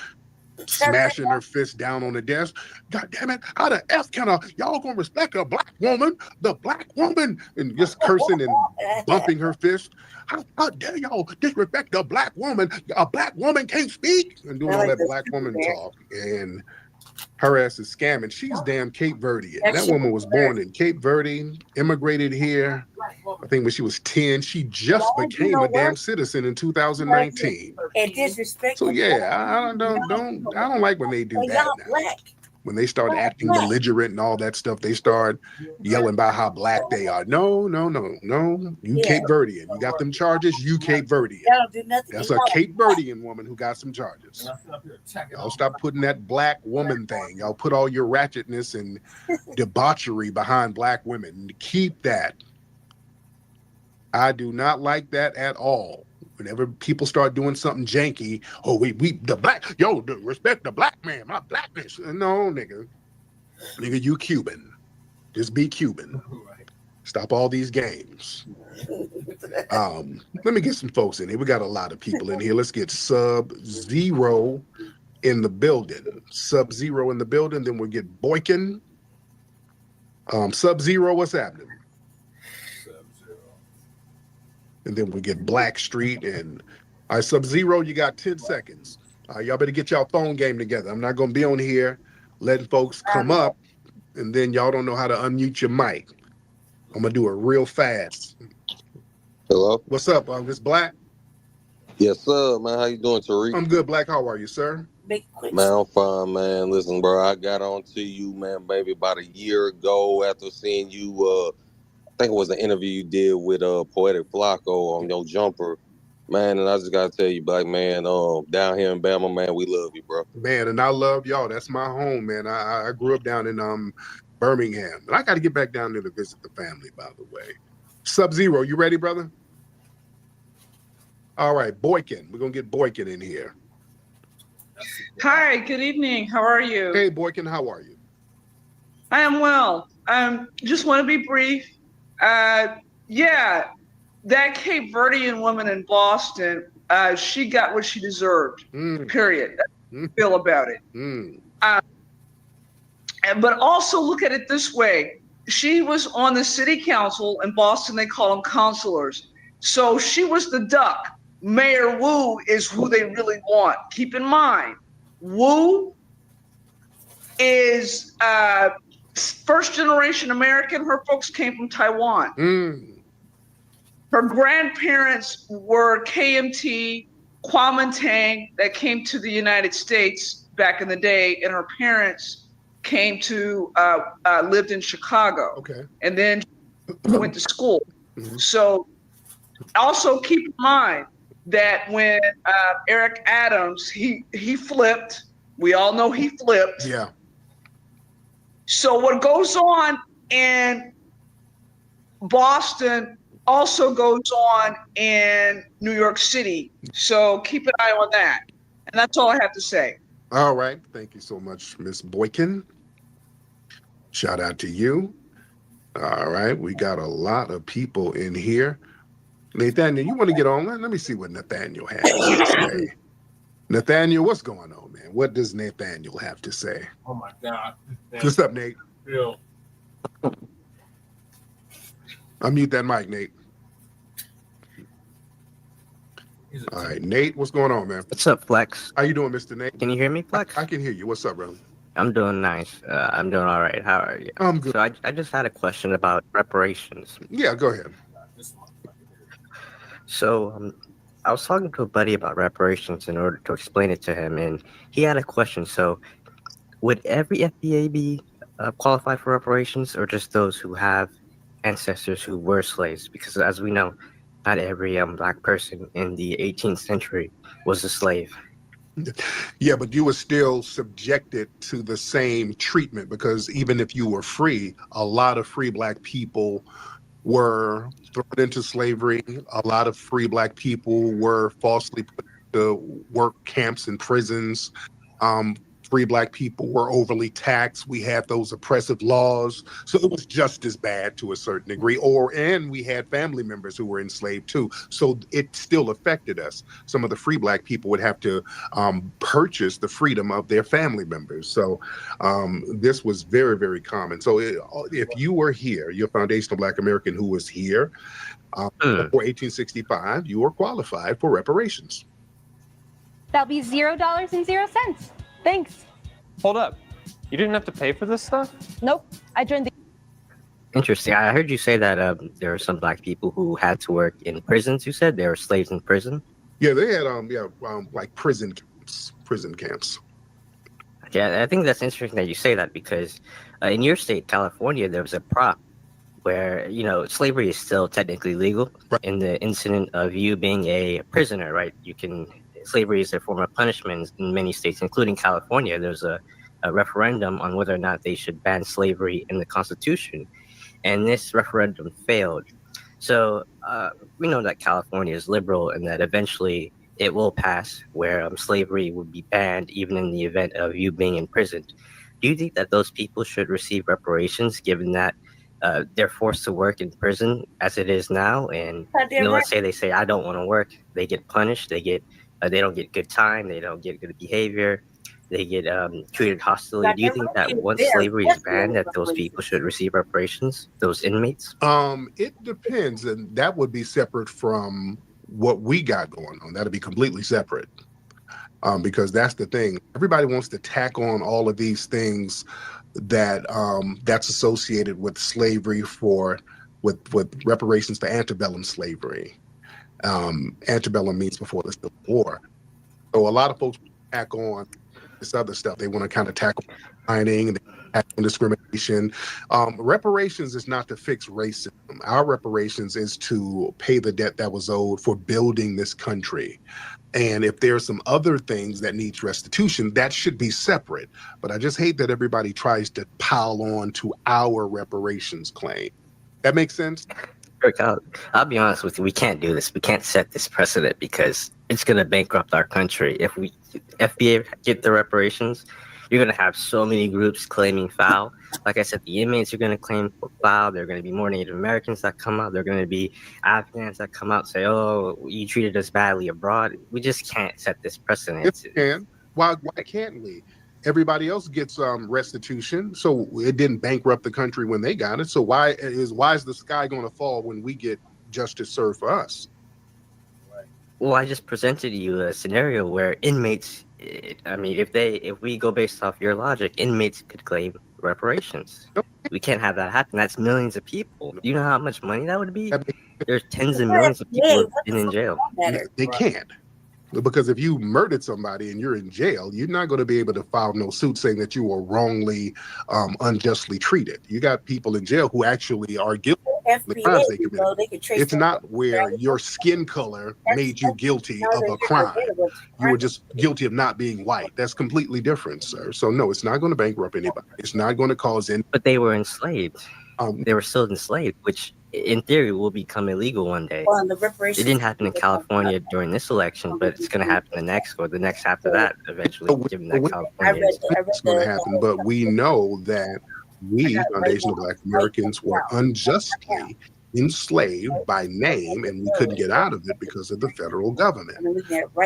Speaker 18: smashing her fist down on the desk. God damn it, how the F can y'all gonna respect a black woman, the black woman, and just cursing and bumping her fist. How dare y'all disrespect a black woman? A black woman can't speak, and doing all that black woman talk. And her ass is scamming. She's damn Cape Verdean. That woman was born in Cape Verde, immigrated here, I think when she was 10. She just became a damn citizen in 2019.
Speaker 10: And disrespect.
Speaker 18: So yeah, I don't like when they do that now. When they start acting belligerent and all that stuff, they start yelling about how black they are. No. You Cape Verdean. You got them charges, you Cape Verdean. That's a Cape Verdean woman who got some charges. Y'all stop putting that black woman thing. Y'all put all your ratchetness and debauchery behind black women. Keep that. I do not like that at all. Whenever people start doing something janky, respect the black man, my blackness. No, nigga, you Cuban. Just be Cuban. Stop all these games. Let me get some folks in here. We got a lot of people in here. Let's get Sub-Zero in the building. Sub-Zero in the building. Then we'll get Boykin. Sub-Zero, what's happening? And then we get Blackstreet and All right, Sub-Zero, you got 10 seconds. Y'all better get y'all phone game together. I'm not going to be on here letting folks come up, and then y'all don't know how to unmute your mic. I'm going to do it real fast.
Speaker 19: Hello?
Speaker 18: What's up, Miss Blacc?
Speaker 19: Yes, sir, man. How you doing, Tariq?
Speaker 18: I'm good, Blacc. How are you, sir?
Speaker 19: Man, I'm fine, man. Listen, bro, I got on to you, man, maybe about a year ago after seeing you, I think it was an interview you did with Poetic Flacco on your jumper. Man, and I just got to tell you, Black man, down here in Bama, man, we love you, bro.
Speaker 18: Man, and I love y'all. That's my home, man. I grew up down in Birmingham. And I got to get back down there to visit the family, by the way. Sub-Zero, you ready, brother? All right, Boykin. We're going to get Boykin in here.
Speaker 20: Hi, good evening. How are you?
Speaker 18: Hey, Boykin, how are you?
Speaker 20: I am well. Just want to be brief. Yeah, that Cape Verdean woman in Boston, she got what she deserved, period. That's how I feel about it. But also look at it this way. She was on the city council in Boston. They call them councilors. So she was the duck. Mayor Wu is who they really want. Keep in mind, Wu is first generation American. Her folks came from Taiwan. Her grandparents were KMT, Kuomintang, that came to the United States back in the day, and her parents came to lived in Chicago. And then went to school. So also keep in mind that when Eric Adams, he flipped. We all know he flipped.
Speaker 18: Yeah.
Speaker 20: So what goes on in Boston also goes on in New York City. So keep an eye on that. And that's all I have to say.
Speaker 18: All right. Thank you so much, Miss Boykin. Shout out to you. All right. We got a lot of people in here. Nathaniel, you want to get on? Let me see what Nathaniel has to say. Nathaniel, what's going on, man? What does Nathaniel have to say?
Speaker 4: Oh my God.
Speaker 18: What's up, Nate?
Speaker 4: Real.
Speaker 18: Unmute that mic, Nate. All right, Nate, what's going on, man?
Speaker 21: What's up, Flex?
Speaker 18: How you doing, Mr. Nate?
Speaker 21: Can you hear me, Flex?
Speaker 18: I can hear you. What's up, brother?
Speaker 21: I'm doing nice. I'm doing all right. How are you?
Speaker 18: I'm good.
Speaker 21: So I just had a question about reparations.
Speaker 18: Yeah, go ahead.
Speaker 21: So I was talking to a buddy about reparations in order to explain it to him, and he had a question. So would every FBA be qualified for reparations, or just those who have ancestors who were slaves? Because as we know, not every Black person in the 18th century was a slave.
Speaker 18: Yeah, but you were still subjected to the same treatment, because even if you were free, a lot of free Black people were thrown into slavery. A lot of free Black people were falsely put to work camps and prisons. Free Black people were overly taxed. We had those oppressive laws. So it was just as bad to a certain degree. And we had family members who were enslaved too. So it still affected us. Some of the free Black people would have to purchase the freedom of their family members. So this was very, very common. So if you were here, you're a foundational Black American who was here before 1865, you were qualified for reparations.
Speaker 22: That'll be $0.00. Thanks.
Speaker 25: Hold up. You didn't have to pay for this stuff?
Speaker 22: Nope. I joined the...
Speaker 21: Interesting. I heard you say that there are some Black people who had to work in prisons. You said they were slaves in prison?
Speaker 18: Yeah, they had like prison camps.
Speaker 21: Yeah, I think that's interesting that you say that, because in your state, California, there was a prop where, slavery is still technically legal. Right. In the incident of you being a prisoner, right? Slavery is a form of punishment in many states, including California. There's a referendum on whether or not they should ban slavery in the Constitution. And this referendum failed. So we know that California is liberal and that eventually it will pass where slavery would be banned even in the event of you being imprisoned. Do you think that those people should receive reparations, given that they're forced to work in prison as it is now? And let's say they say, I don't want to work. They get punished. They don't get good time. They don't get good behavior. They get treated hostilely. Do you think that once slavery is banned, that those people should receive reparations, those inmates?
Speaker 18: It depends, and that would be separate from what we got going on. That'll be completely separate. Because that's the thing. Everybody wants to tack on all of these things that that's associated with slavery with reparations for antebellum slavery. Antebellum means before the Civil War. So a lot of folks tack on this other stuff. They want to kind of tackle mining and discrimination. Reparations is not to fix racism. Our reparations is to pay the debt that was owed for building this country. And if there's some other things that needs restitution, that should be separate. But I just hate that everybody tries to pile on to our reparations claim. That makes sense?
Speaker 21: I'll be honest with you. We can't do this. We can't set this precedent because it's going to bankrupt our country. If we FBA get the reparations, you're going to have so many groups claiming foul. Like I said, the inmates are going to claim foul. There are going to be more Native Americans that come out. There are going to be Afghans that come out and say, oh, you treated us badly abroad. We just can't set this precedent.
Speaker 18: Yes, we can. Why can't we? Everybody else gets restitution, so it didn't bankrupt the country when they got it. So why is the sky going to fall when we get justice served for us?
Speaker 21: Well, I just presented you a scenario where inmates, I mean, if we go based off your logic, inmates could claim reparations. We can't have that happen. That's millions of people. Do you know how much money that would be? There's tens of millions of people who've been in jail.
Speaker 18: They can't. Because if you murdered somebody and you're in jail, you're not going to be able to file no suit saying that you were wrongly, unjustly treated. You got people in jail who actually are guilty of the crimes they committed. It's not where your skin color made you guilty of a crime. You were just guilty of not being white. That's completely different, sir. So no, it's not going to bankrupt anybody. It's not going to cause any.
Speaker 21: But they were enslaved. They were still enslaved, which in theory will become illegal one day.
Speaker 10: Well, the reparations.
Speaker 21: It didn't happen in California during this election, but it's going to happen the next or the next after that eventually, given that California
Speaker 18: it's going to happen. But we know that we, Foundational Black Americans, were unjustly enslaved by name, and we couldn't get out of it because of the federal government.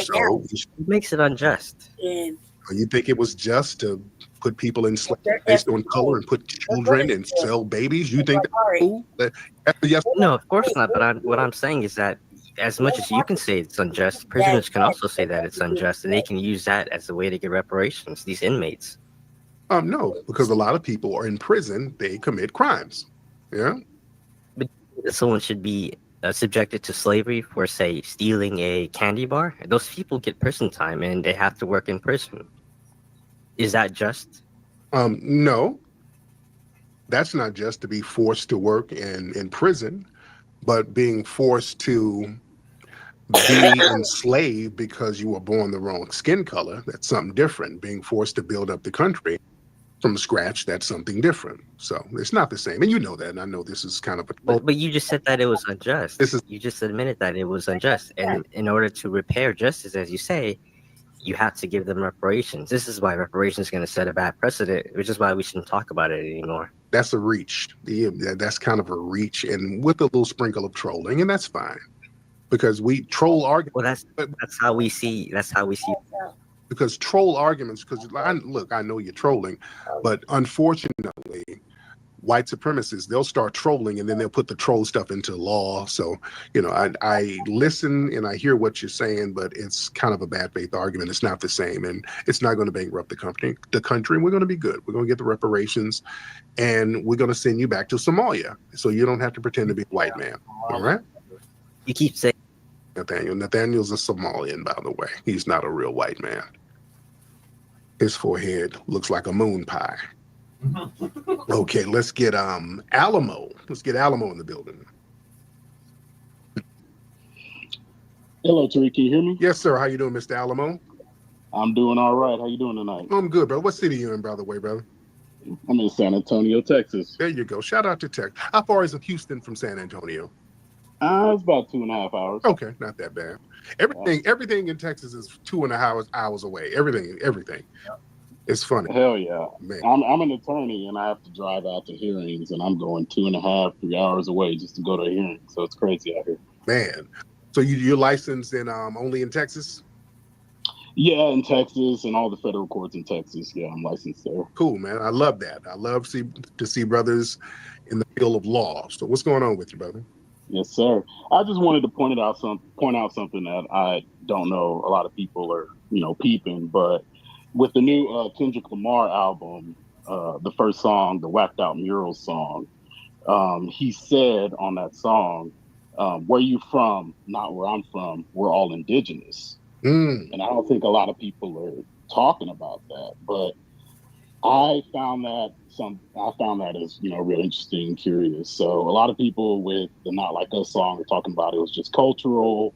Speaker 18: So
Speaker 21: it makes it unjust.
Speaker 18: You think it was just to put people in slavery based on color and put children and sell babies? You think that's cool? Yes.
Speaker 21: No, of course not. But what I'm saying is that as much as you can say it's unjust, prisoners can also say that it's unjust, and they can use that as a way to get reparations. These inmates.
Speaker 18: No, because a lot of people are in prison. They commit crimes. Yeah.
Speaker 21: But someone should be subjected to slavery for, say, stealing a candy bar. Those people get prison time, and they have to work in prison. Is that just?
Speaker 18: No, that's not just to be forced to work in prison, but being forced to be enslaved because you were born the wrong skin color. That's something different. Being forced to build up the country from scratch, that's something different. So it's not the same. And you know that, and I know this is kind of a...
Speaker 21: But you just said that it was unjust. You just admitted that it was unjust. And in order to repair justice, as you say, you have to give them reparations. This is why reparations is going to set a bad precedent, which is why we shouldn't talk about it anymore.
Speaker 18: That's a reach. That's kind of a reach, and with a little sprinkle of trolling, and that's fine. Because we troll arguments.
Speaker 21: Well, that's how we see. That's how we see.
Speaker 18: Because troll arguments. Because look, I know you're trolling, but unfortunately, white supremacists, they'll start trolling and then they'll put the troll stuff into law. So, you know, I listen and I hear what you're saying, but it's kind of a bad faith argument. It's not the same, and it's not going to bankrupt the country. We're going to be good. We're going to get the reparations, and we're going to send you back to Somalia, so you don't have to pretend to be a white man. All right?
Speaker 21: You keep saying
Speaker 18: Nathaniel's a Somalian, by the way. He's not a real white man. His forehead looks like a moon pie. Okay, let's get Alamo. Let's get Alamo in the building.
Speaker 2: Hello, Tariq. Can you hear me?
Speaker 18: Yes, sir. How you doing, Mr. Alamo?
Speaker 2: I'm doing all right. How you doing tonight?
Speaker 18: I'm good, bro. What city you in, by the way, brother?
Speaker 2: I'm in San Antonio, Texas.
Speaker 18: There you go. Shout out to Texas. How far is Houston from San Antonio?
Speaker 2: It's about 2.5 hours.
Speaker 18: Okay, not that bad. Everything in Texas is 2.5 hours away. Everything. It's funny.
Speaker 2: Hell yeah,
Speaker 18: man.
Speaker 2: I'm an attorney and I have to drive out to hearings, and I'm going 2.5, 3 hours away just to go to a hearing. So it's crazy out here.
Speaker 18: Man, so you're licensed in only in Texas?
Speaker 2: Yeah, in Texas and all the federal courts in Texas. Yeah, I'm licensed there.
Speaker 18: Cool, man. I love that. I love to see brothers in the field of law. So what's going on with you, brother?
Speaker 2: Yes, sir. I just wanted to point out something that I don't know a lot of people are, peeping, but with the new Kendrick Lamar album, the first song, the Whacked Out Murals song, he said on that song, where you from? Not where I'm from. We're all indigenous. And I don't think a lot of people are talking about that, but I found that as, really interesting and curious. So a lot of people with the Not Like Us song are talking about it was just cultural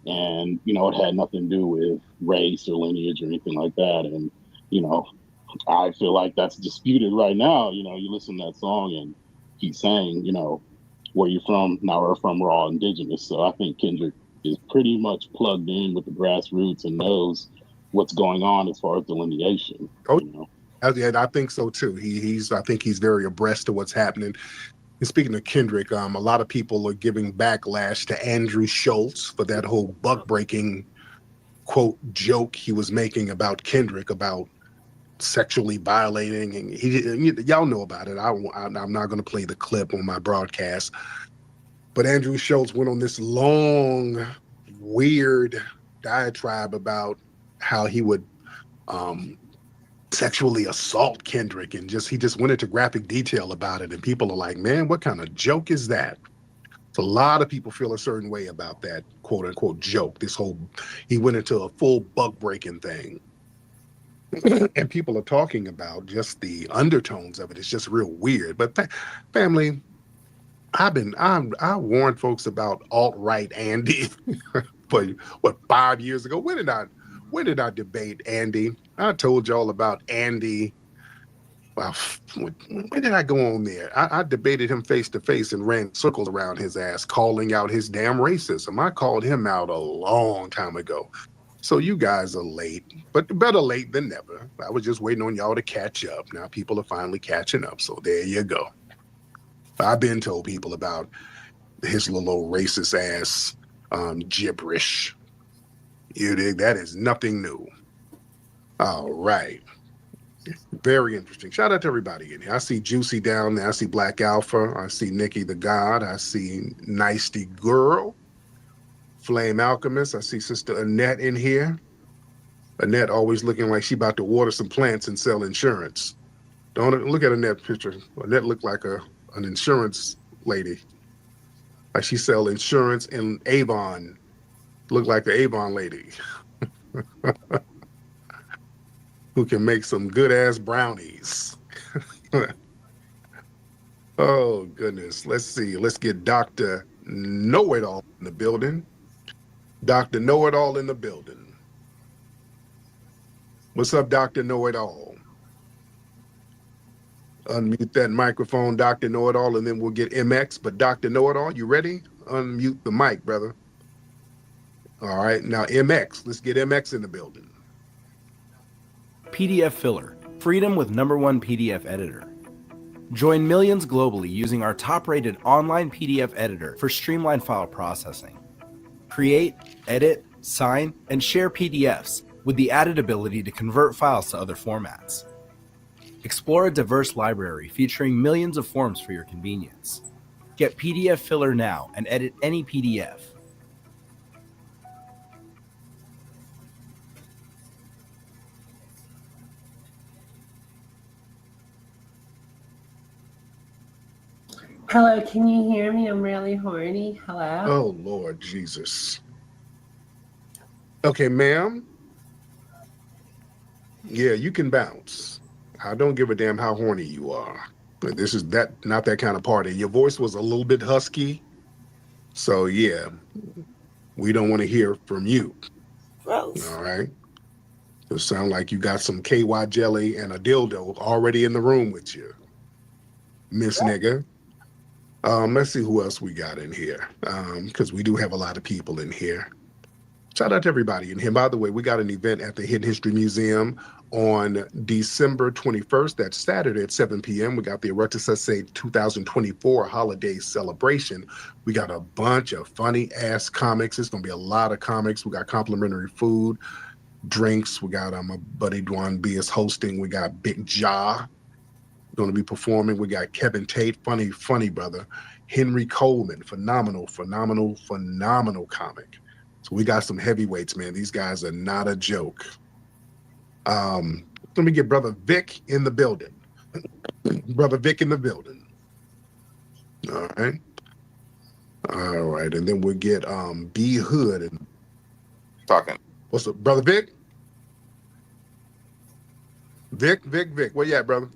Speaker 2: and, it had nothing to do with race or lineage or anything like that. And, I feel like that's disputed right now. You listen to that song and he's saying, where you from? Now we're from, we're all indigenous. So I think Kendrick is pretty much plugged in with the grassroots and knows what's going on as far as delineation.
Speaker 18: I think so too. I think he's very abreast to what's happening. And speaking of Kendrick, a lot of people are giving backlash to Andrew Schultz for that whole buck breaking quote joke he was making about Kendrick about sexually violating, and y'all know about it. I'm not going to play the clip on my broadcast, but Andrew Schultz went on this long, weird diatribe about how he would sexually assault Kendrick, and he just went into graphic detail about it, and people are like, man, what kind of joke is that? So a lot of people feel a certain way about that quote unquote joke. He went into a full buck breaking thing. And people are talking about just the undertones of it. It's just real weird. But family, I warned folks about alt-right Andy but 5 years ago. When did I debate Andy? I told y'all about Andy. Well, when did I go on there? I debated him face to face and ran circles around his ass, calling out his damn racism. I called him out a long time ago. So you guys are late, but better late than never. I was just waiting on y'all to catch up. Now people are finally catching up. So there you go. I've been told people about his little racist ass gibberish. You dig? That is nothing new. All right. Very interesting. Shout out to everybody in here. I see Juicy down there. I see Black Alpha. I see Nicc the God. I see Nicey Girl. Flame Alchemist. I see Sister Annette in here. Annette always looking like she about to water some plants and sell insurance. Don't look at Annette's picture. Annette looked like an insurance lady. Like she sell insurance in Avon. Look like the Avon lady. Who can make some good ass brownies. Oh goodness. Let's see. Let's get Dr. Know-It-All in the building. Dr. Know-It-All in the building. What's up, Dr. Know-It-All? Unmute that microphone, Dr. Know-It-All, and then we'll get MX. But Dr. Know-It-All, you ready? Unmute the mic, brother. All right, now MX. Let's get MX in the building.
Speaker 3: PDF Filler, freedom with #1 PDF editor. Join millions globally using our top-rated online PDF editor for streamlined file processing. Create, edit, sign, and share PDFs with the added ability to convert files to other formats. Explore a diverse library featuring millions of forms for your convenience. Get PDF Filler now and edit any PDF.
Speaker 5: Hello, can you hear me? I'm really horny. Hello?
Speaker 18: Oh, Lord Jesus. Okay, ma'am. Yeah, you can bounce. I don't give a damn how horny you are. But this is not that kind of party. Your voice was a little bit husky. So, yeah, we don't want to hear from you.
Speaker 10: Gross.
Speaker 18: All right? It sound like you got some KY jelly and a dildo already in the room with you, Miss Nigga. Let's see who else we got in here, because we do have a lot of people in here. Shout out to everybody in here. By the way, we got an event at the Hidden History Museum on December 21st. That's Saturday at 7 p.m. We got the Erectus 2024 holiday celebration. We got a bunch of funny-ass comics. It's going to be a lot of comics. We got complimentary food, drinks. We got my buddy Dwan B is hosting. We got Big Ja. going to be performing. We got Kevin Tate, funny brother. Henry Coleman, phenomenal comic. So we got some heavyweights, man. These guys are not a joke. Let me get Brother Vic in the building. Brother Vic in the building. All right. And then we'll get B Hood and
Speaker 7: talking.
Speaker 18: What's up, Brother Vic? Vic, where you at, brother?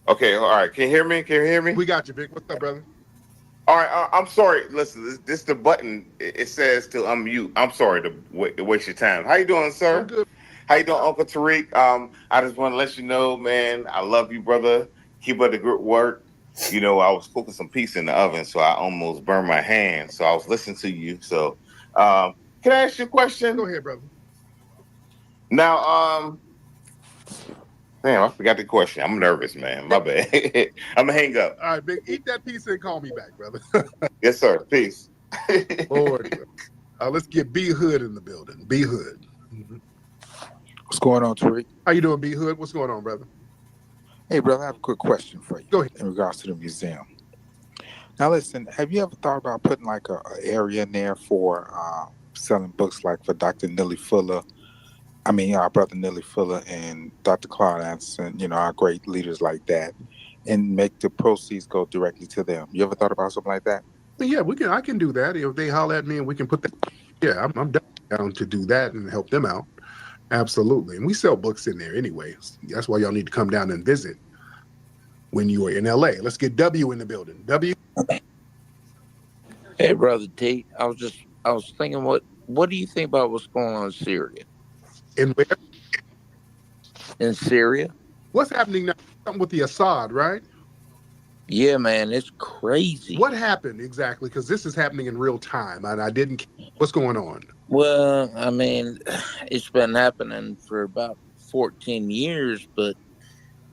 Speaker 7: Okay, all right. Can you hear me?
Speaker 18: We got you, Vic. What's up, brother?
Speaker 7: All right, I'm sorry. Listen, this the button. It says to unmute. I'm sorry to waste your time. How you doing, sir?
Speaker 18: I'm good.
Speaker 7: How you doing, Uncle Tariq? I just want to let you know, man, I love you, brother. Keep up the good work. You know, I was cooking some pizza in the oven, so I almost burned my hand. So I was listening to you. So, can I ask you a question?
Speaker 18: Go ahead, brother.
Speaker 7: Now, damn, I forgot the question. I'm nervous, man. My bad. I'm gonna hang up.
Speaker 18: All right, Vic, eat that pizza and call me back, brother.
Speaker 7: Yes, sir. Peace.
Speaker 18: Lord. Let's get B Hood in the building. B Hood.
Speaker 9: What's going on, Tariq?
Speaker 18: How you doing, B Hood? What's going on, brother?
Speaker 9: Hey, brother, I have a quick question for you.
Speaker 18: Go ahead.
Speaker 9: In regards to the museum. Now, listen, have you ever thought about putting like a area in there for selling books, like for Dr. Neely Fuller? I mean, our brother Neely Fuller and Dr. Claude Anderson, you know, our great leaders like that, and make the proceeds go directly to them. You ever thought about something like that?
Speaker 18: Yeah, I can do that. If they holler at me and we can put that. Yeah, I'm down to do that and help them out. Absolutely. And we sell books in there anyways. That's why y'all need to come down and visit when you are in LA. Let's get W in the building. W.
Speaker 11: Hey, brother T. I was thinking, what do you think about what's going on in Syria?
Speaker 18: In where?
Speaker 11: In Syria.
Speaker 18: What's happening now? Something with the Assad, right?
Speaker 11: Yeah, man, it's crazy.
Speaker 18: What happened exactly? Because this is happening in real time, and I didn't. What's going on?
Speaker 11: Well, I mean, it's been happening for about 14 years, but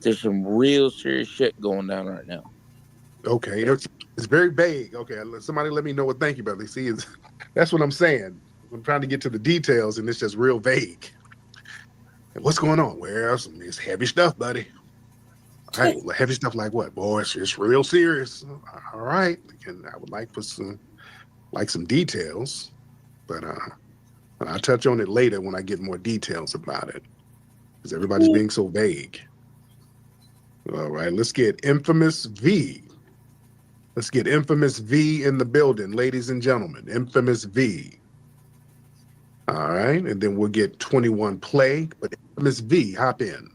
Speaker 11: there's some real serious shit going down right now.
Speaker 18: Okay, it's very vague. Okay, somebody let me know what. Thank you, brother. See, that's what I'm saying. I'm trying to get to the details, and it's just real vague. What's going on? Well, it's heavy stuff, buddy. All right, well, heavy stuff like what? Boy, it's real serious. All right, and I would like for some details, but I'll touch on it later when I get more details about it, because everybody's being so vague. All right, let's get Infamous V. Let's get Infamous V in the building, ladies and gentlemen. Infamous V. All right, and then we'll get 21 Play, but Infamous V, hop in.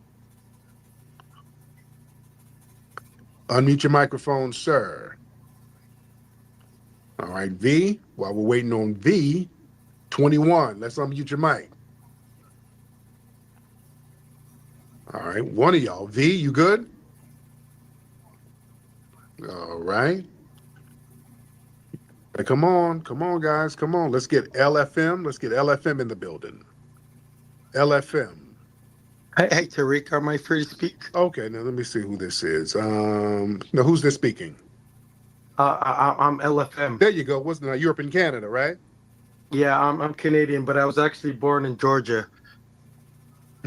Speaker 18: Unmute your microphone, sir. All right, V, while we're waiting on V, 21, let's unmute your mic. All right, one of y'all. V, you good? All right. Hey, come on, guys, come on. Let's get LFM. Let's get LFM in the building. LFM.
Speaker 12: Hey, Tariq, am I free to speak?
Speaker 18: Okay, now let me see who this is. Now, who's this speaking?
Speaker 12: I'm LFM.
Speaker 18: There you go. What's now? Europe and Canada, right?
Speaker 12: Yeah, I'm Canadian, but I was actually born in Georgia.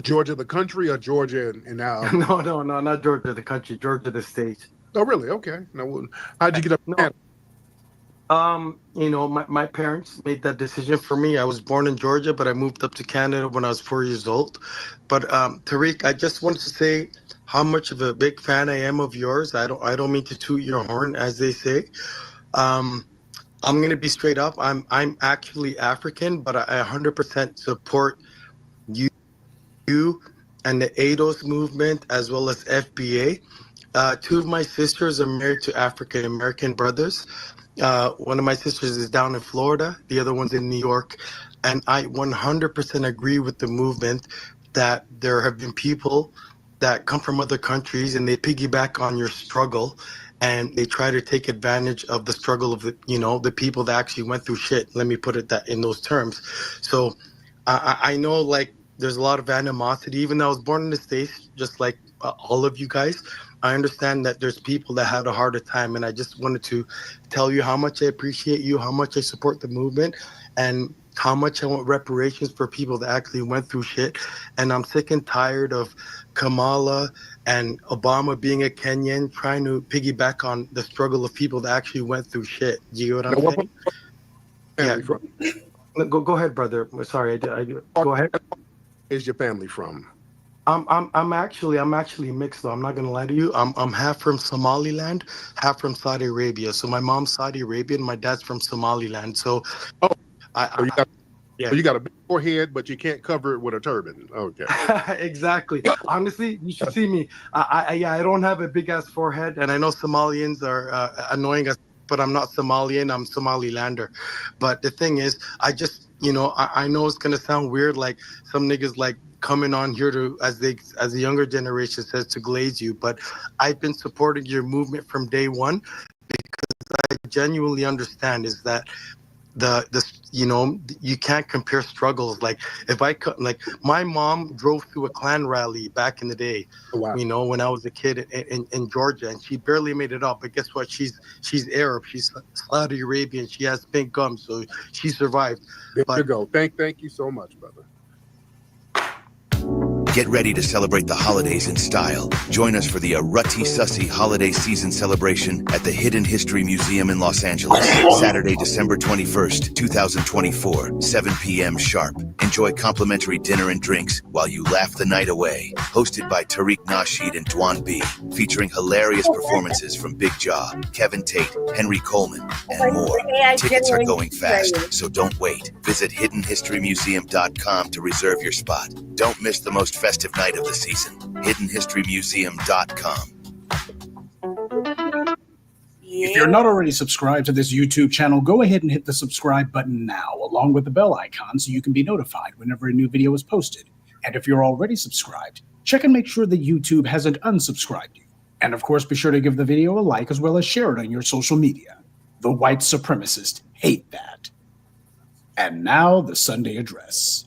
Speaker 18: Georgia, the country, or Georgia and now?
Speaker 12: No, not Georgia, the country. Georgia, the state.
Speaker 18: Oh, really? Okay. Now, how'd you get up?
Speaker 12: No. You know, my parents made that decision for me. I was born in Georgia, but I moved up to Canada when I was 4 years old. But Tariq, I just wanted to say how much of a big fan I am of yours. I don't mean to toot your horn, as they say. I'm gonna be straight up. I'm actually African, but I 100% support you and the ADOS movement as well as FBA. Two of my sisters are married to African American brothers. One of my sisters is down in Florida, the other one's in New York. And I 100% agree with the movement that there have been people that come from other countries and they piggyback on your struggle and they try to take advantage of the struggle of the people that actually went through shit. Let me put it that in those terms. So I know like there's a lot of animosity, even though I was born in the States, just like all of you guys. I understand that there's people that had a harder time, and I just wanted to tell you how much I appreciate you, how much I support the movement, and how much I want reparations for people that actually went through shit. And I'm sick and tired of Kamala and Obama being a Kenyan, trying to piggyback on the struggle of people that actually went through shit. Do you know what I'm saying?
Speaker 18: Family from?
Speaker 12: Go ahead, brother. Sorry, go ahead.
Speaker 18: Is your family from?
Speaker 12: I'm actually mixed though. I'm not gonna lie to you. I'm half from Somaliland, half from Saudi Arabia. So my mom's Saudi Arabian, my dad's from Somaliland. So
Speaker 18: So you got a big forehead, but you can't cover it with a turban. Okay.
Speaker 12: Exactly. Honestly, you should see me. I don't have a big ass forehead, and I know Somalians are annoying us, but I'm not Somalian. I'm Somalilander. But the thing is, I just, I know it's gonna sound weird, like some niggas like coming on here to, as the younger generation says, to glaze you. But I've been supporting your movement from day one because I genuinely understand is that you can't compare struggles. Like my mom drove through a Klan rally back in the day, when I was a kid in Georgia, and she barely made it up. But guess what? She's Arab, she's Saudi Arabian, she has pink gum, so she survived.
Speaker 18: There you go. Thank you so much, brother.
Speaker 1: Get ready to celebrate the holidays in style. Join us for the Arati Sussy Holiday Season Celebration at the Hidden History Museum in Los Angeles, Saturday, December 21st, 2024, 7 p.m. sharp. Enjoy complimentary dinner and drinks while you laugh the night away. Hosted by Tariq Nasheed and Dwan B, featuring hilarious performances from Big Jaw, Kevin Tate, Henry Coleman, and more. Tickets are going fast, so don't wait. Visit hiddenhistorymuseum.com to reserve your spot. Don't miss the most festive night of the season. hiddenhistorymuseum.com.
Speaker 13: If you're not already subscribed to this YouTube channel, go ahead and hit the subscribe button now, along with the bell icon, so you can be notified whenever a new video is posted. And if you're already subscribed, check and make sure that YouTube hasn't unsubscribed you. And of course, be sure to give the video a like as well as share it on your social media. The white supremacists hate that. And now, the Sunday address.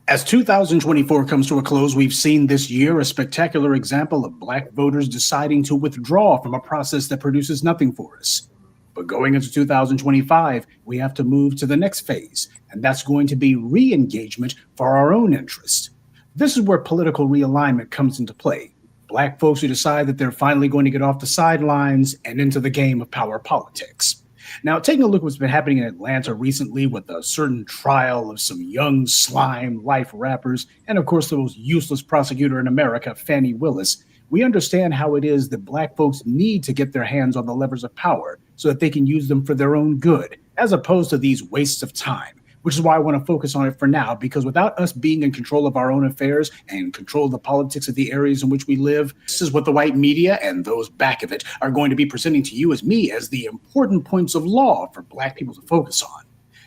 Speaker 13: As 2024 comes to a close, we've seen this year a spectacular example of Black voters deciding to withdraw from a process that produces nothing for us. But going into 2025, we have to move to the next phase, and that's going to be re-engagement for our own interest. This is where political realignment comes into play. Black folks who decide that they're finally going to get off the sidelines and into the game of power politics. Now, taking a look at what's been happening in Atlanta recently with a certain trial of some young slime life rappers, and of course the most useless prosecutor in America, Fani Willis, we understand how it is that Black folks need to get their hands on the levers of power so that they can use them for their own good, as opposed to these wastes of time. Which is why I want to focus on it for now, because without us being in control of our own affairs and control of the politics of the areas in which we live, this is what the white media and those back of it are going to be presenting to you as me as the important points of law for Black people to focus on.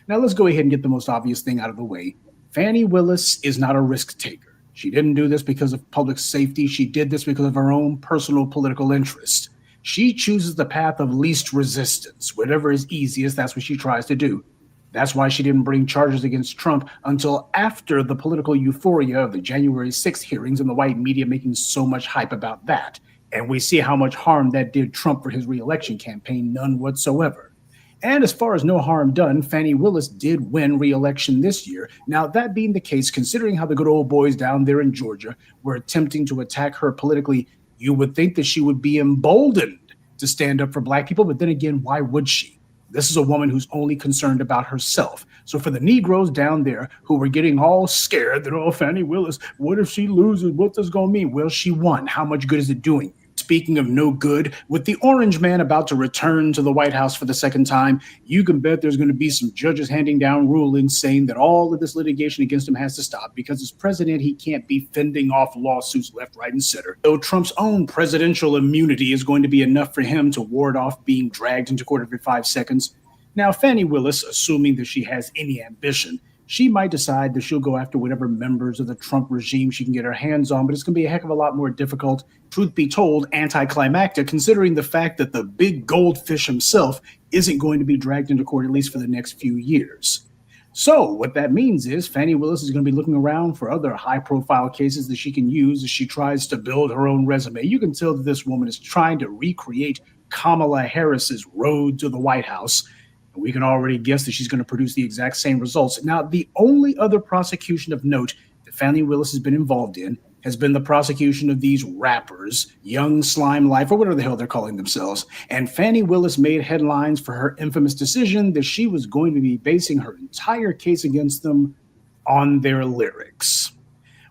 Speaker 13: Now let's go ahead and get the most obvious thing out of the way. Fani Willis is not a risk taker. She didn't do this because of public safety. She did this because of her own personal political interest. She chooses the path of least resistance. Whatever is easiest, that's what she tries to do. That's why she didn't bring charges against Trump until after the political euphoria of the January 6th hearings and the white media making so much hype about that. And we see how much harm that did Trump for his re-election campaign, none whatsoever. And as far as no harm done, Fani Willis did win re-election this year. Now, that being the case, considering how the good old boys down there in Georgia were attempting to attack her politically, you would think that she would be emboldened to stand up for Black people. But then again, why would she? This is a woman who's only concerned about herself. So for the Negroes down there who were getting all scared that, oh, Fani Willis, what if she loses? What's this going to mean? Well, she won. How much good is it doing you? Speaking of no good, with the orange man about to return to the White House for the second time, you can bet there's going to be some judges handing down rulings saying that all of this litigation against him has to stop because as president, he can't be fending off lawsuits left, right, and center. Though Trump's own presidential immunity is going to be enough for him to ward off being dragged into court every 5 seconds. Now, Fani Willis, assuming that she has any ambition, she might decide that she'll go after whatever members of the Trump regime she can get her hands on, but it's going to be a heck of a lot more difficult, truth be told, anticlimactic, considering the fact that the big goldfish himself isn't going to be dragged into court, at least for the next few years. So what that means is Fani Willis is going to be looking around for other high-profile cases that she can use as she tries to build her own resume. You can tell that this woman is trying to recreate Kamala Harris's road to the White House. We can already guess that she's going to produce the exact same results. Now, the only other prosecution of note that Fani Willis has been involved in has been the prosecution of these rappers, Young Slime Life, or whatever the hell they're calling themselves. And Fani Willis made headlines for her infamous decision that she was going to be basing her entire case against them on their lyrics.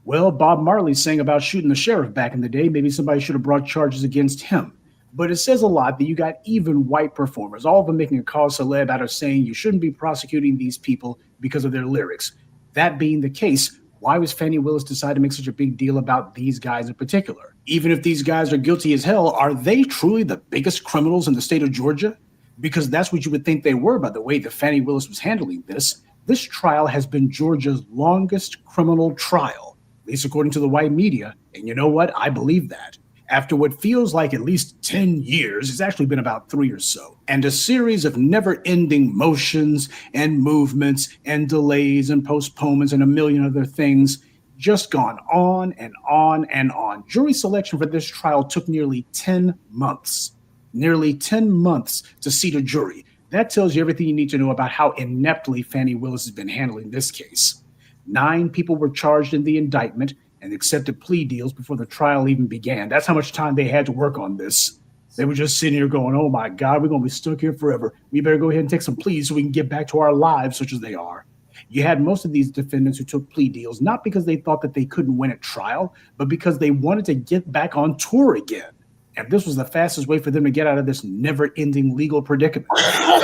Speaker 13: Well, Bob Marley sang about shooting the sheriff back in the day. Maybe somebody should have brought charges against him. But it says a lot that you got even white performers, all of them making a cause celeb out of saying you shouldn't be prosecuting these people because of their lyrics. That being the case, why was Fani Willis decide to make such a big deal about these guys in particular? Even if these guys are guilty as hell, are they truly the biggest criminals in the state of Georgia? Because that's what you would think they were by the way that Fani Willis was handling this. This trial has been Georgia's longest criminal trial, at least according to the white media. And you know what? I believe that. After what feels like at least 10 years, it's actually been about 3 or so, and a series of never-ending motions and movements and delays and postponements and a million other things, just gone on and on and on. Jury selection for this trial took nearly 10 months. Nearly 10 months to seat a jury. That tells you everything you need to know about how ineptly Fani Willis has been handling this case. 9 people were charged in the indictment and accepted plea deals before the trial even began. That's how much time they had to work on this. They were just sitting here going, oh my God, we're going to be stuck here forever. We better go ahead and take some pleas so we can get back to our lives such as they are. You had most of these defendants who took plea deals, not because they thought that they couldn't win at trial, but because they wanted to get back on tour again. And this was the fastest way for them to get out of this never-ending legal predicament.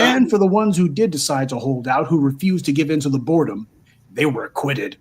Speaker 13: And for the ones who did decide to hold out, who refused to give in to the boredom, they were acquitted.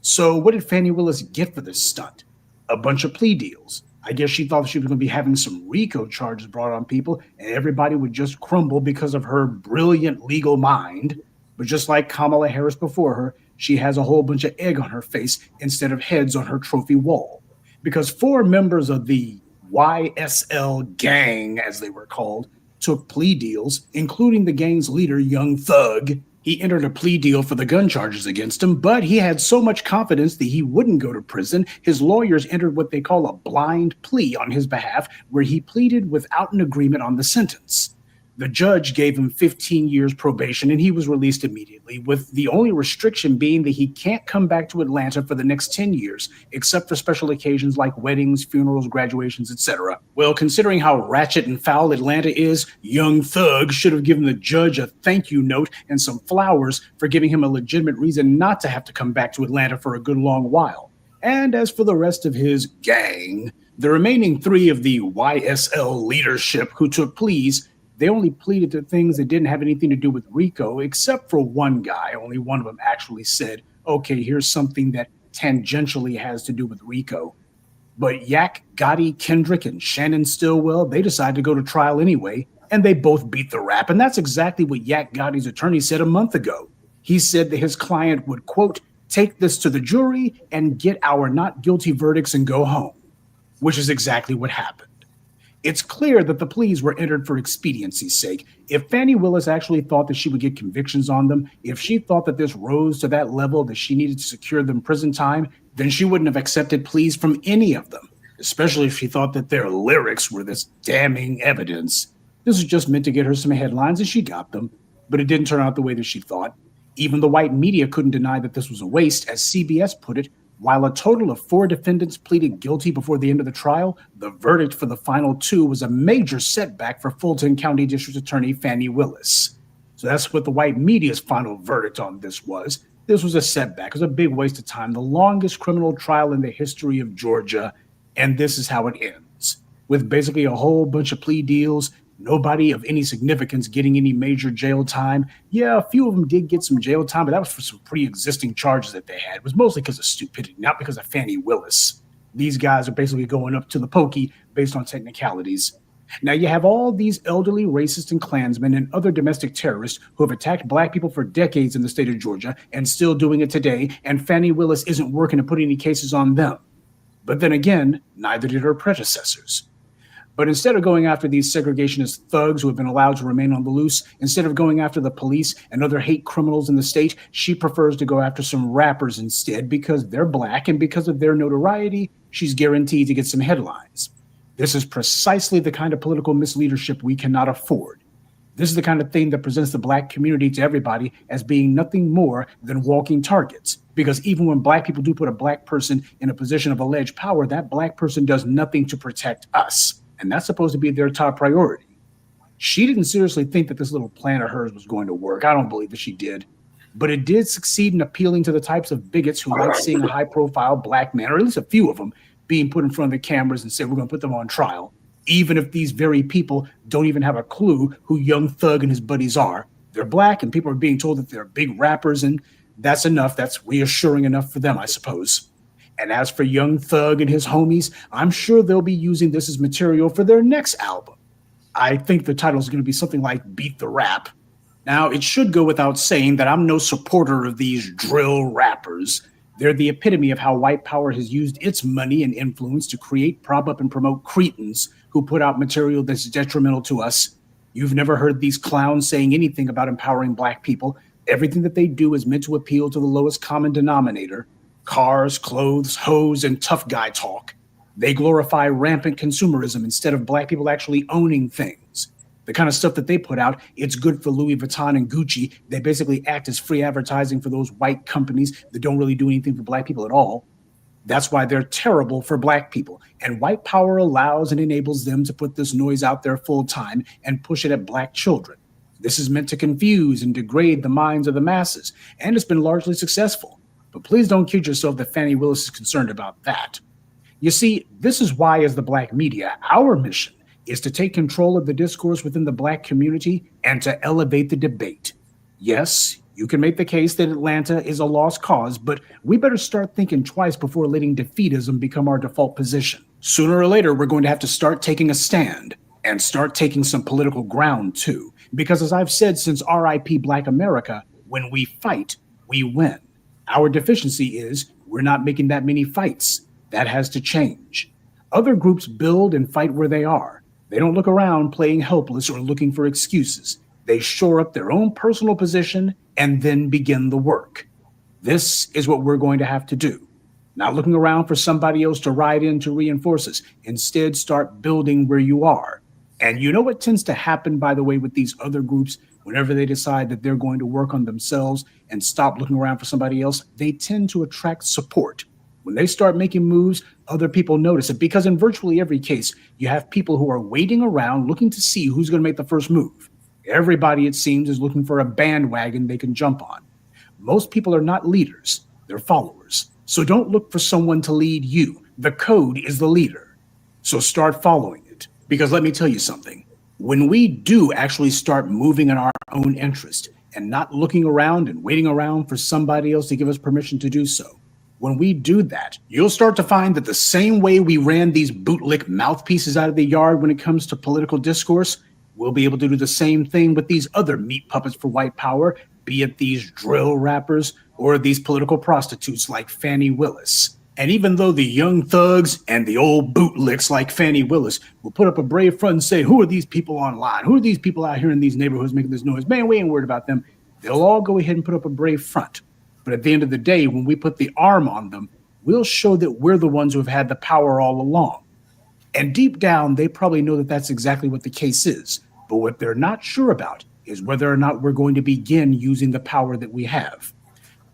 Speaker 13: So what did Fani Willis get for this stunt? A bunch of plea deals. I guess she thought she was going to be having some RICO charges brought on people and everybody would just crumble because of her brilliant legal mind. But just like Kamala Harris before her, she has a whole bunch of egg on her face instead of heads on her trophy wall. Because 4 members of the YSL gang, as they were called, took plea deals, including the gang's leader, Young Thug. He entered a plea deal for the gun charges against him, but he had so much confidence that he wouldn't go to prison. His lawyers entered what they call a blind plea on his behalf, where he pleaded without an agreement on the sentence. The judge gave him 15 years probation and he was released immediately, with the only restriction being that he can't come back to Atlanta for the next 10 years, except for special occasions like weddings, funerals, graduations, etc. Well, considering how ratchet and foul Atlanta is, Young Thug should have given the judge a thank you note and some flowers for giving him a legitimate reason not to have to come back to Atlanta for a good long while. And as for the rest of his gang, the remaining 3 of the YSL leadership who took pleas, they only pleaded to things that didn't have anything to do with RICO, except for one guy. Only one of them actually said, okay, here's something that tangentially has to do with RICO. But Yak, Gotti, Kendrick, and Shannon Stillwell, they decided to go to trial anyway, and they both beat the rap. And that's exactly what Yak Gotti's attorney said a month ago. He said that his client would, quote, take this to the jury and get our not guilty verdicts and go home, which is exactly what happened. It's clear that the pleas were entered for expediency's sake. If Fani Willis actually thought that she would get convictions on them, if she thought that this rose to that level that she needed to secure them prison time, then she wouldn't have accepted pleas from any of them, especially if she thought that their lyrics were this damning evidence. This was just meant to get her some headlines, and she got them, but it didn't turn out the way that she thought. Even the white media couldn't deny that this was a waste. As CBS put it, while a total of 4 defendants pleaded guilty before the end of the trial, the verdict for the final 2 was a major setback for Fulton County District Attorney Fani Willis. So that's what the white media's final verdict on this was. This was a setback. It was a big waste of time, the longest criminal trial in the history of Georgia, and this is how it ends, with basically a whole bunch of plea deals, nobody of any significance getting any major jail time. Yeah, a few of them did get some jail time, but that was for some pre-existing charges that they had. It was mostly because of stupidity, not because of Fani Willis. These guys are basically going up to the pokey based on technicalities. Now you have all these elderly racists and Klansmen and other domestic terrorists who have attacked black people for decades in the state of Georgia and still doing it today, and Fani Willis isn't working to put any cases on them. But then again, neither did her predecessors. But instead of going after these segregationist thugs who have been allowed to remain on the loose, instead of going after the police and other hate criminals in the state, she prefers to go after some rappers instead because they're black, and because of their notoriety, she's guaranteed to get some headlines. This is precisely the kind of political misleadership we cannot afford. This is the kind of thing that presents the Black community to everybody as being nothing more than walking targets. Because even when Black people do put a Black person in a position of alleged power, that Black person does nothing to protect us. And that's supposed to be their top priority. She didn't seriously think that this little plan of hers was going to work. I don't believe that she did. But it did succeed in appealing to the types of bigots who like seeing a high-profile Black man, or at least a few of them, being put in front of the cameras and say, we're going to put them on trial, even if these very people don't even have a clue who Young Thug and his buddies are. They're Black, and people are being told that they're big rappers, and that's enough. That's reassuring enough for them, I suppose. And as for Young Thug and his homies, I'm sure they'll be using this as material for their next album. I think the title is going to be something like Beat the Rap. Now, it should go without saying that I'm no supporter of these drill rappers. They're the epitome of how white power has used its money and influence to create, prop up, and promote cretins who put out material that's detrimental to us. You've never heard these clowns saying anything about empowering Black people. Everything that they do is meant to appeal to the lowest common denominator. Cars, clothes, hoes, and tough guy talk. They glorify rampant consumerism instead of Black people actually owning things. The kind of stuff that they put out, it's good for Louis Vuitton and Gucci. They basically act as free advertising for those white companies that don't really do anything for Black people at all. That's why they're terrible for Black people. And white power allows and enables them to put this noise out there full time and push it at Black children. This is meant to confuse and degrade the minds of the masses, and it's been largely successful. But please don't kid yourself that Fani Willis is concerned about that. You see, this is why, as the Black media, our mission is to take control of the discourse within the Black community and to elevate the debate. Yes, you can make the case that Atlanta is a lost cause, but we better start thinking twice before letting defeatism become our default position. Sooner or later, we're going to have to start taking a stand and start taking some political ground too. Because as I've said since RIP Black America, when we fight, we win. Our deficiency is we're not making that many fights. That has to change. Other groups build and fight where they are. They don't look around playing helpless or looking for excuses. They shore up their own personal position and then begin the work. This is what we're going to have to do. Not looking around for somebody else to ride in to reinforce us. Instead, start building where you are. And you know what tends to happen, by the way, with these other groups, whenever they decide that they're going to work on themselves and stop looking around for somebody else, they tend to attract support. When they start making moves, other people notice it, because in virtually every case, you have people who are waiting around looking to see who's going to make the first move. Everybody, it seems, is looking for a bandwagon they can jump on. Most people are not leaders, they're followers. So don't look for someone to lead you. The code is the leader. So start following it. Because let me tell you something. When we do actually start moving in our own interest and not looking around and waiting around for somebody else to give us permission to do so, when we do that, you'll start to find that the same way we ran these bootlick mouthpieces out of the yard when it comes to political discourse, we'll be able to do the same thing with these other meat puppets for white power, be it these drill rappers or these political prostitutes like Fani Willis. And even though the Young Thugs and the old bootlicks like Fani Willis will put up a brave front and say, who are these people online? Who are these people out here in these neighborhoods making this noise? Man, we ain't worried about them. They'll all go ahead and put up a brave front. But at the end of the day, when we put the arm on them, we'll show that we're the ones who have had the power all along. And deep down, they probably know that that's exactly what the case is. But what they're not sure about is whether or not we're going to begin using the power that we have.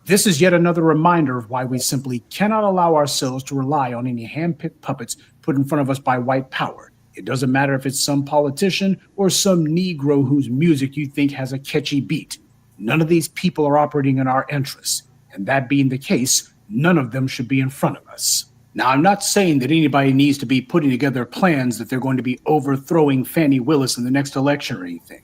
Speaker 13: This is yet another reminder of why we simply cannot allow ourselves to rely on any hand-picked puppets put in front of us by white power. It doesn't matter if it's some politician or some Negro whose music you think has a catchy beat. None of these people are operating in our interests. And that being the case, none of them should be in front of us. Now, I'm not saying that anybody needs to be putting together plans that they're going to be overthrowing Fani Willis in the next election or anything.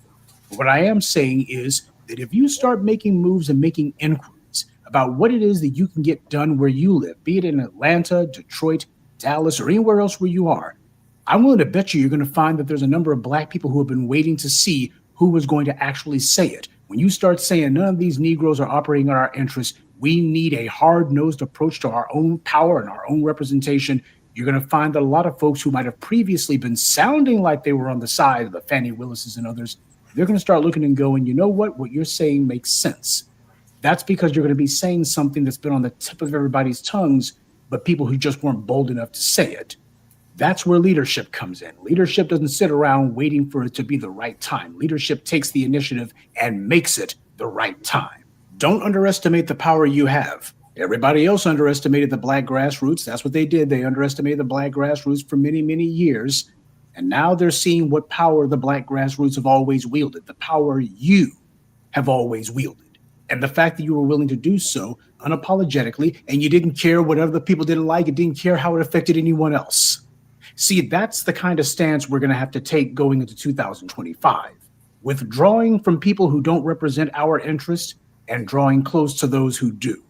Speaker 13: But what I am saying is that if you start making moves and making inquiries about what it is that you can get done where you live, be it in Atlanta, Detroit, Dallas, or anywhere else where you are, I'm willing to bet you're going to find that there's a number of Black people who have been waiting to see who was going to actually say it. When you start saying none of these Negroes are operating in our interests, we need a hard-nosed approach to our own power and our own representation, you're going to find that a lot of folks who might have previously been sounding like they were on the side of the Fani Willises and others, they're going to start looking and going, you know what you're saying makes sense. That's because you're going to be saying something that's been on the tip of everybody's tongues, but people who just weren't bold enough to say it. That's where leadership comes in. Leadership doesn't sit around waiting for it to be the right time. Leadership takes the initiative and makes it the right time. Don't underestimate the power you have. Everybody else underestimated the Black grassroots. That's what they did. They underestimated the Black grassroots for many, many years. And now they're seeing what power the Black grassroots have always wielded, the power you have always wielded. And the fact that you were willing to do so unapologetically, and you didn't care what other people didn't like, it didn't care how it affected anyone else. See, that's the kind of stance we're going to have to take going into 2025. Withdrawing from people who don't represent our interest and drawing close to those who do.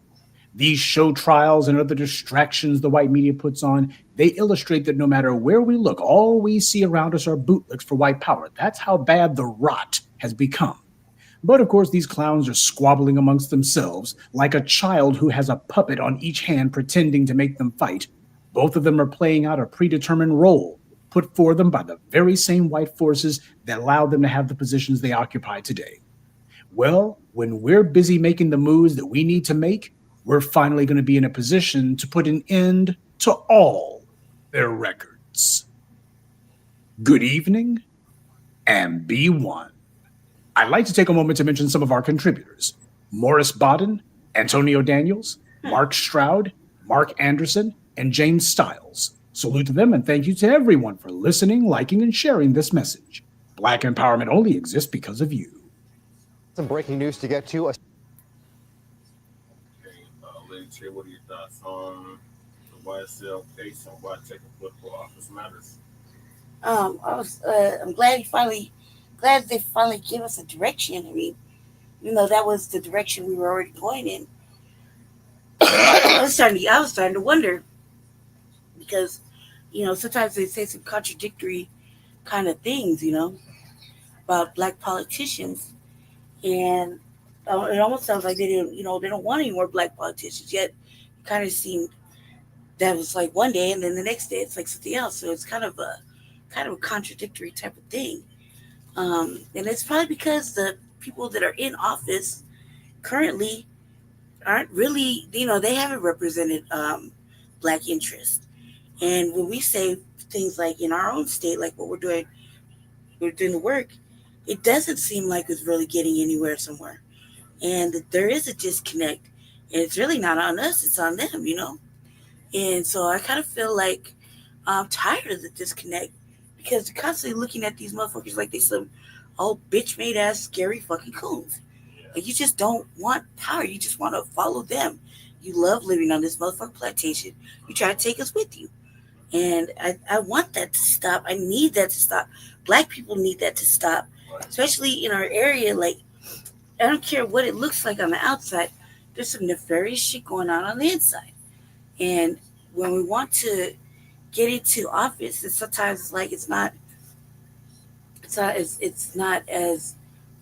Speaker 13: These show trials and other distractions the white media puts on, they illustrate that no matter where we look, all we see around us are bootlicks for white power. That's how bad the rot has become. But of course, these clowns are squabbling amongst themselves like a child who has a puppet on each hand pretending to make them fight. Both of them are playing out a predetermined role put for them by the very same white forces that allowed them to have the positions they occupy today. Well, when we're busy making the moves that we need to make, we're finally going to be in a position to put an end to all their records. Good evening, and be one. I'd like to take a moment to mention some of our contributors. Morris Bodden, Antonio Daniels, Mark Stroud, Mark Anderson, and James Stiles. Salute to them and thank you to everyone for listening, liking, and sharing this message. Black empowerment only exists because of you.
Speaker 6: Some breaking news to get to.
Speaker 4: Lady Chair, what are your thoughts on the YSL case and why taking political office matters?
Speaker 10: I'm glad they finally give us a direction. I mean, that was the direction we were already going in. I was starting to wonder because, sometimes they say some contradictory kind of things, about Black politicians, and it almost sounds like they don't want any more Black politicians. Yet, it kind of seemed that was like one day, and then the next day it's like something else. So it's kind of a contradictory type of thing. And it's probably because the people that are in office currently aren't really, they haven't represented Black interests. And when we say things like in our own state, like what we're doing the work, it doesn't seem like it's really getting anywhere somewhere. And there is a disconnect. And it's really not on us, it's on them, And so I kind of feel like I'm tired of the disconnect because they're constantly looking at these motherfuckers like they some old bitch-made ass scary fucking coons. Like you just don't want power. You just want to follow them. You love living on this motherfucking plantation. You try to take us with you. And I want that to stop. I need that to stop. Black people need that to stop. Especially in our area. Like, I don't care what it looks like on the outside. There's some nefarious shit going on the inside. And when we want to get into office, and sometimes it's like it's not as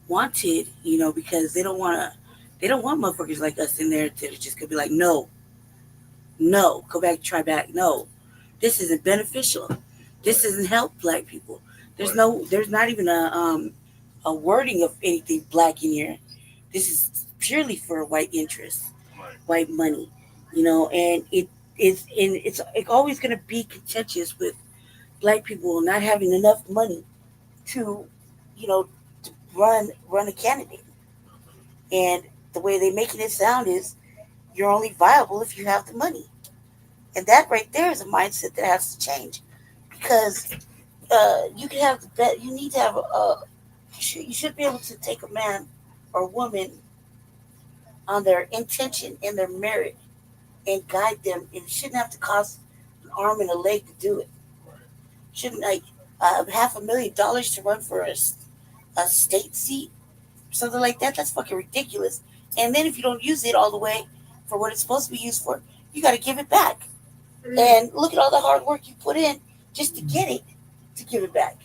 Speaker 10: wanted, because they don't want motherfuckers like us in there to just could be like, no, go back, try back, no, this isn't beneficial, this doesn't help Black people. There's not even a wording of anything Black in here. This is purely for white interests, white money, and it's always going to be contentious with Black people not having enough money to run a candidate. And the way they're making it sound is you're only viable if you have the money. And that right there is a mindset that has to change, because you can have you need to have you should be able to take a man or woman on their intention and their merit and guide them. And it shouldn't have to cost an arm and a leg to do it. Shouldn't $500,000 to run for a state seat, something like that. That's fucking ridiculous. And then if you don't use it all the way for what it's supposed to be used for, you got to give it back. And look at all the hard work you put in just to get it, to give it back.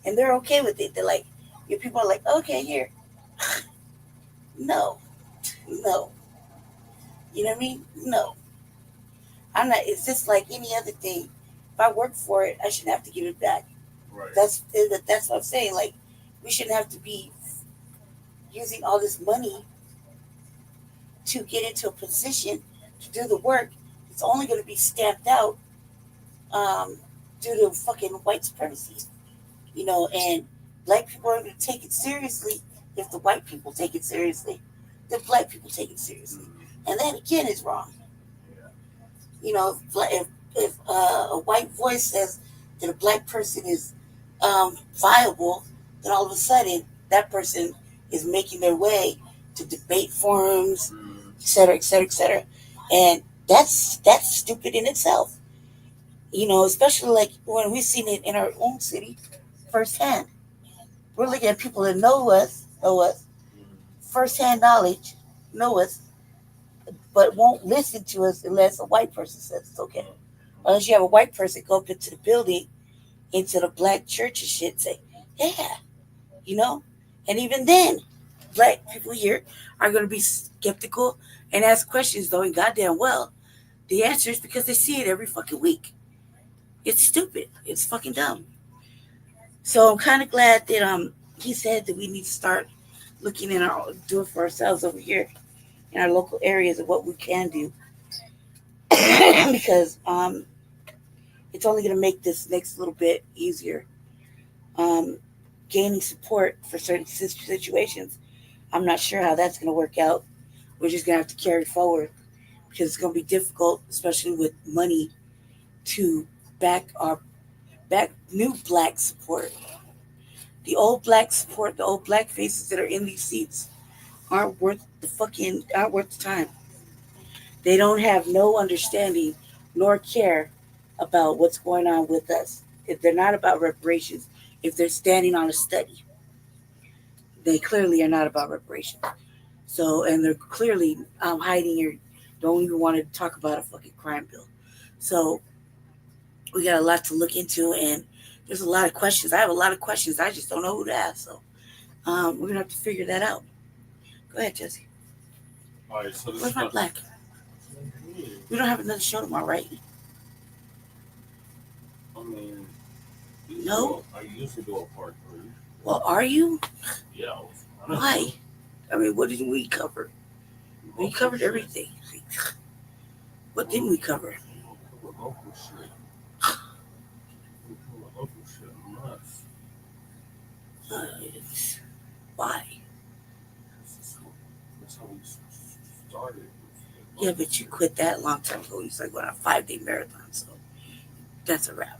Speaker 10: And they're okay with it. They're like, your people are like, okay, here. No. You know what I mean? No. I'm not. It's just like any other thing. If I work for it, I shouldn't have to give it back. Right. That's what I'm saying. Like, we shouldn't have to be using all this money to get into a position to do the work. It's only going to be stamped out due to fucking white supremacy, you know, and black people are going to take it seriously if the white people take it seriously, then black people take it seriously. And that again is wrong. You know, if a white voice says that a black person is viable, then all of a sudden that person is making their way to debate forums, et cetera, et cetera, et cetera. And that's stupid in itself. You know, especially like when we've seen it in our own city firsthand. We're looking at people that know us, firsthand knowledge, know us, but won't listen to us unless a white person says it's okay. Unless you have a white person go up into the building, into the black church and shit, say, yeah, you know? And even then, black people here are going to be skeptical and ask questions, knowing goddamn well the answer is because they see it every fucking week. It's stupid. It's fucking dumb. So I'm kind of glad that he said that we need to start looking in our do it for ourselves over here in our local areas of what we can do, because it's only going to make this next little bit easier. Gaining support for certain situations, I'm not sure how that's going to work out. We're just going to have to carry forward because it's going to be difficult, especially with money, to back new black support. The old black support, the old black faces that are in these seats aren't worth the time. They don't have no understanding nor care about what's going on with us. If they're not about reparations, if they're standing on a study, they clearly are not about reparations. So, and they're clearly hiding or don't even want to talk about a fucking crime bill. So we got a lot to look into, and there's a lot of questions. I have a lot of questions. I just don't know who to ask. So we're going to have to figure that out. Go ahead, Jesse.
Speaker 4: All right, so this
Speaker 10: Where's my Blacc? We don't have another show tomorrow, right?
Speaker 4: I mean,
Speaker 10: no.
Speaker 4: I usually do a part 3.
Speaker 10: Well, are you?
Speaker 4: Yeah.
Speaker 10: Why? I mean, what did we cover? We covered everything. What didn't we cover?
Speaker 4: Local shit. Local shit.
Speaker 10: Why?
Speaker 4: That's how we started.
Speaker 10: Yeah, but you quit that a long time ago. You started going on a 5-day marathon, so that's a wrap.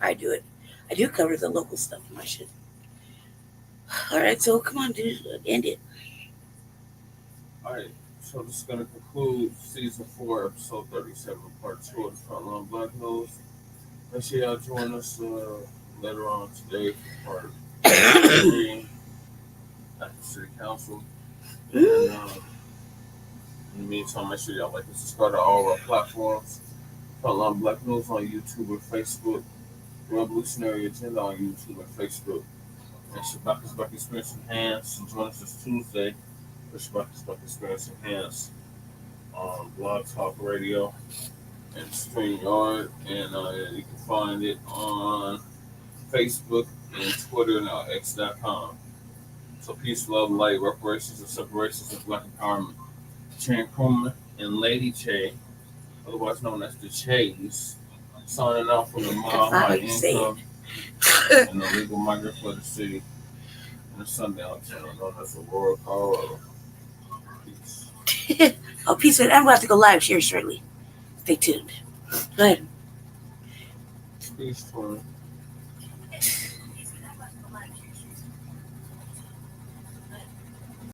Speaker 10: I do it. I do cover the local stuff in my shit. All right, so come on, dude, end it.
Speaker 4: All right, so this is going to conclude season 4, episode 37, part 2 of the Frontline Black News. Make sure y'all join us later on today for part 3 at the City Council. And in the meantime, make sure y'all like and subscribe to all our platforms. Frontline Black News on YouTube and Facebook. Revolutionary Agenda on YouTube and Facebook. And Shabaka's Black Experience Enhanced. So join us this Tuesday for Shabaka's Black Experience Enhanced on Blog Talk Radio and StreamYard. And you can find it on Facebook and Twitter and X.com. So peace, love, light, reparations, and separations of Black empowerment. Chan Krumah and Lady Che, otherwise known as the Chays, signing off from the Mile High Income and the Legal Migrant for the City in the Sundown Channel, known as Aurora, Colorado. Peace.
Speaker 10: Oh, peace. I'm going to have to go live here shortly. Stay tuned. Go ahead.
Speaker 4: Peace, Twin.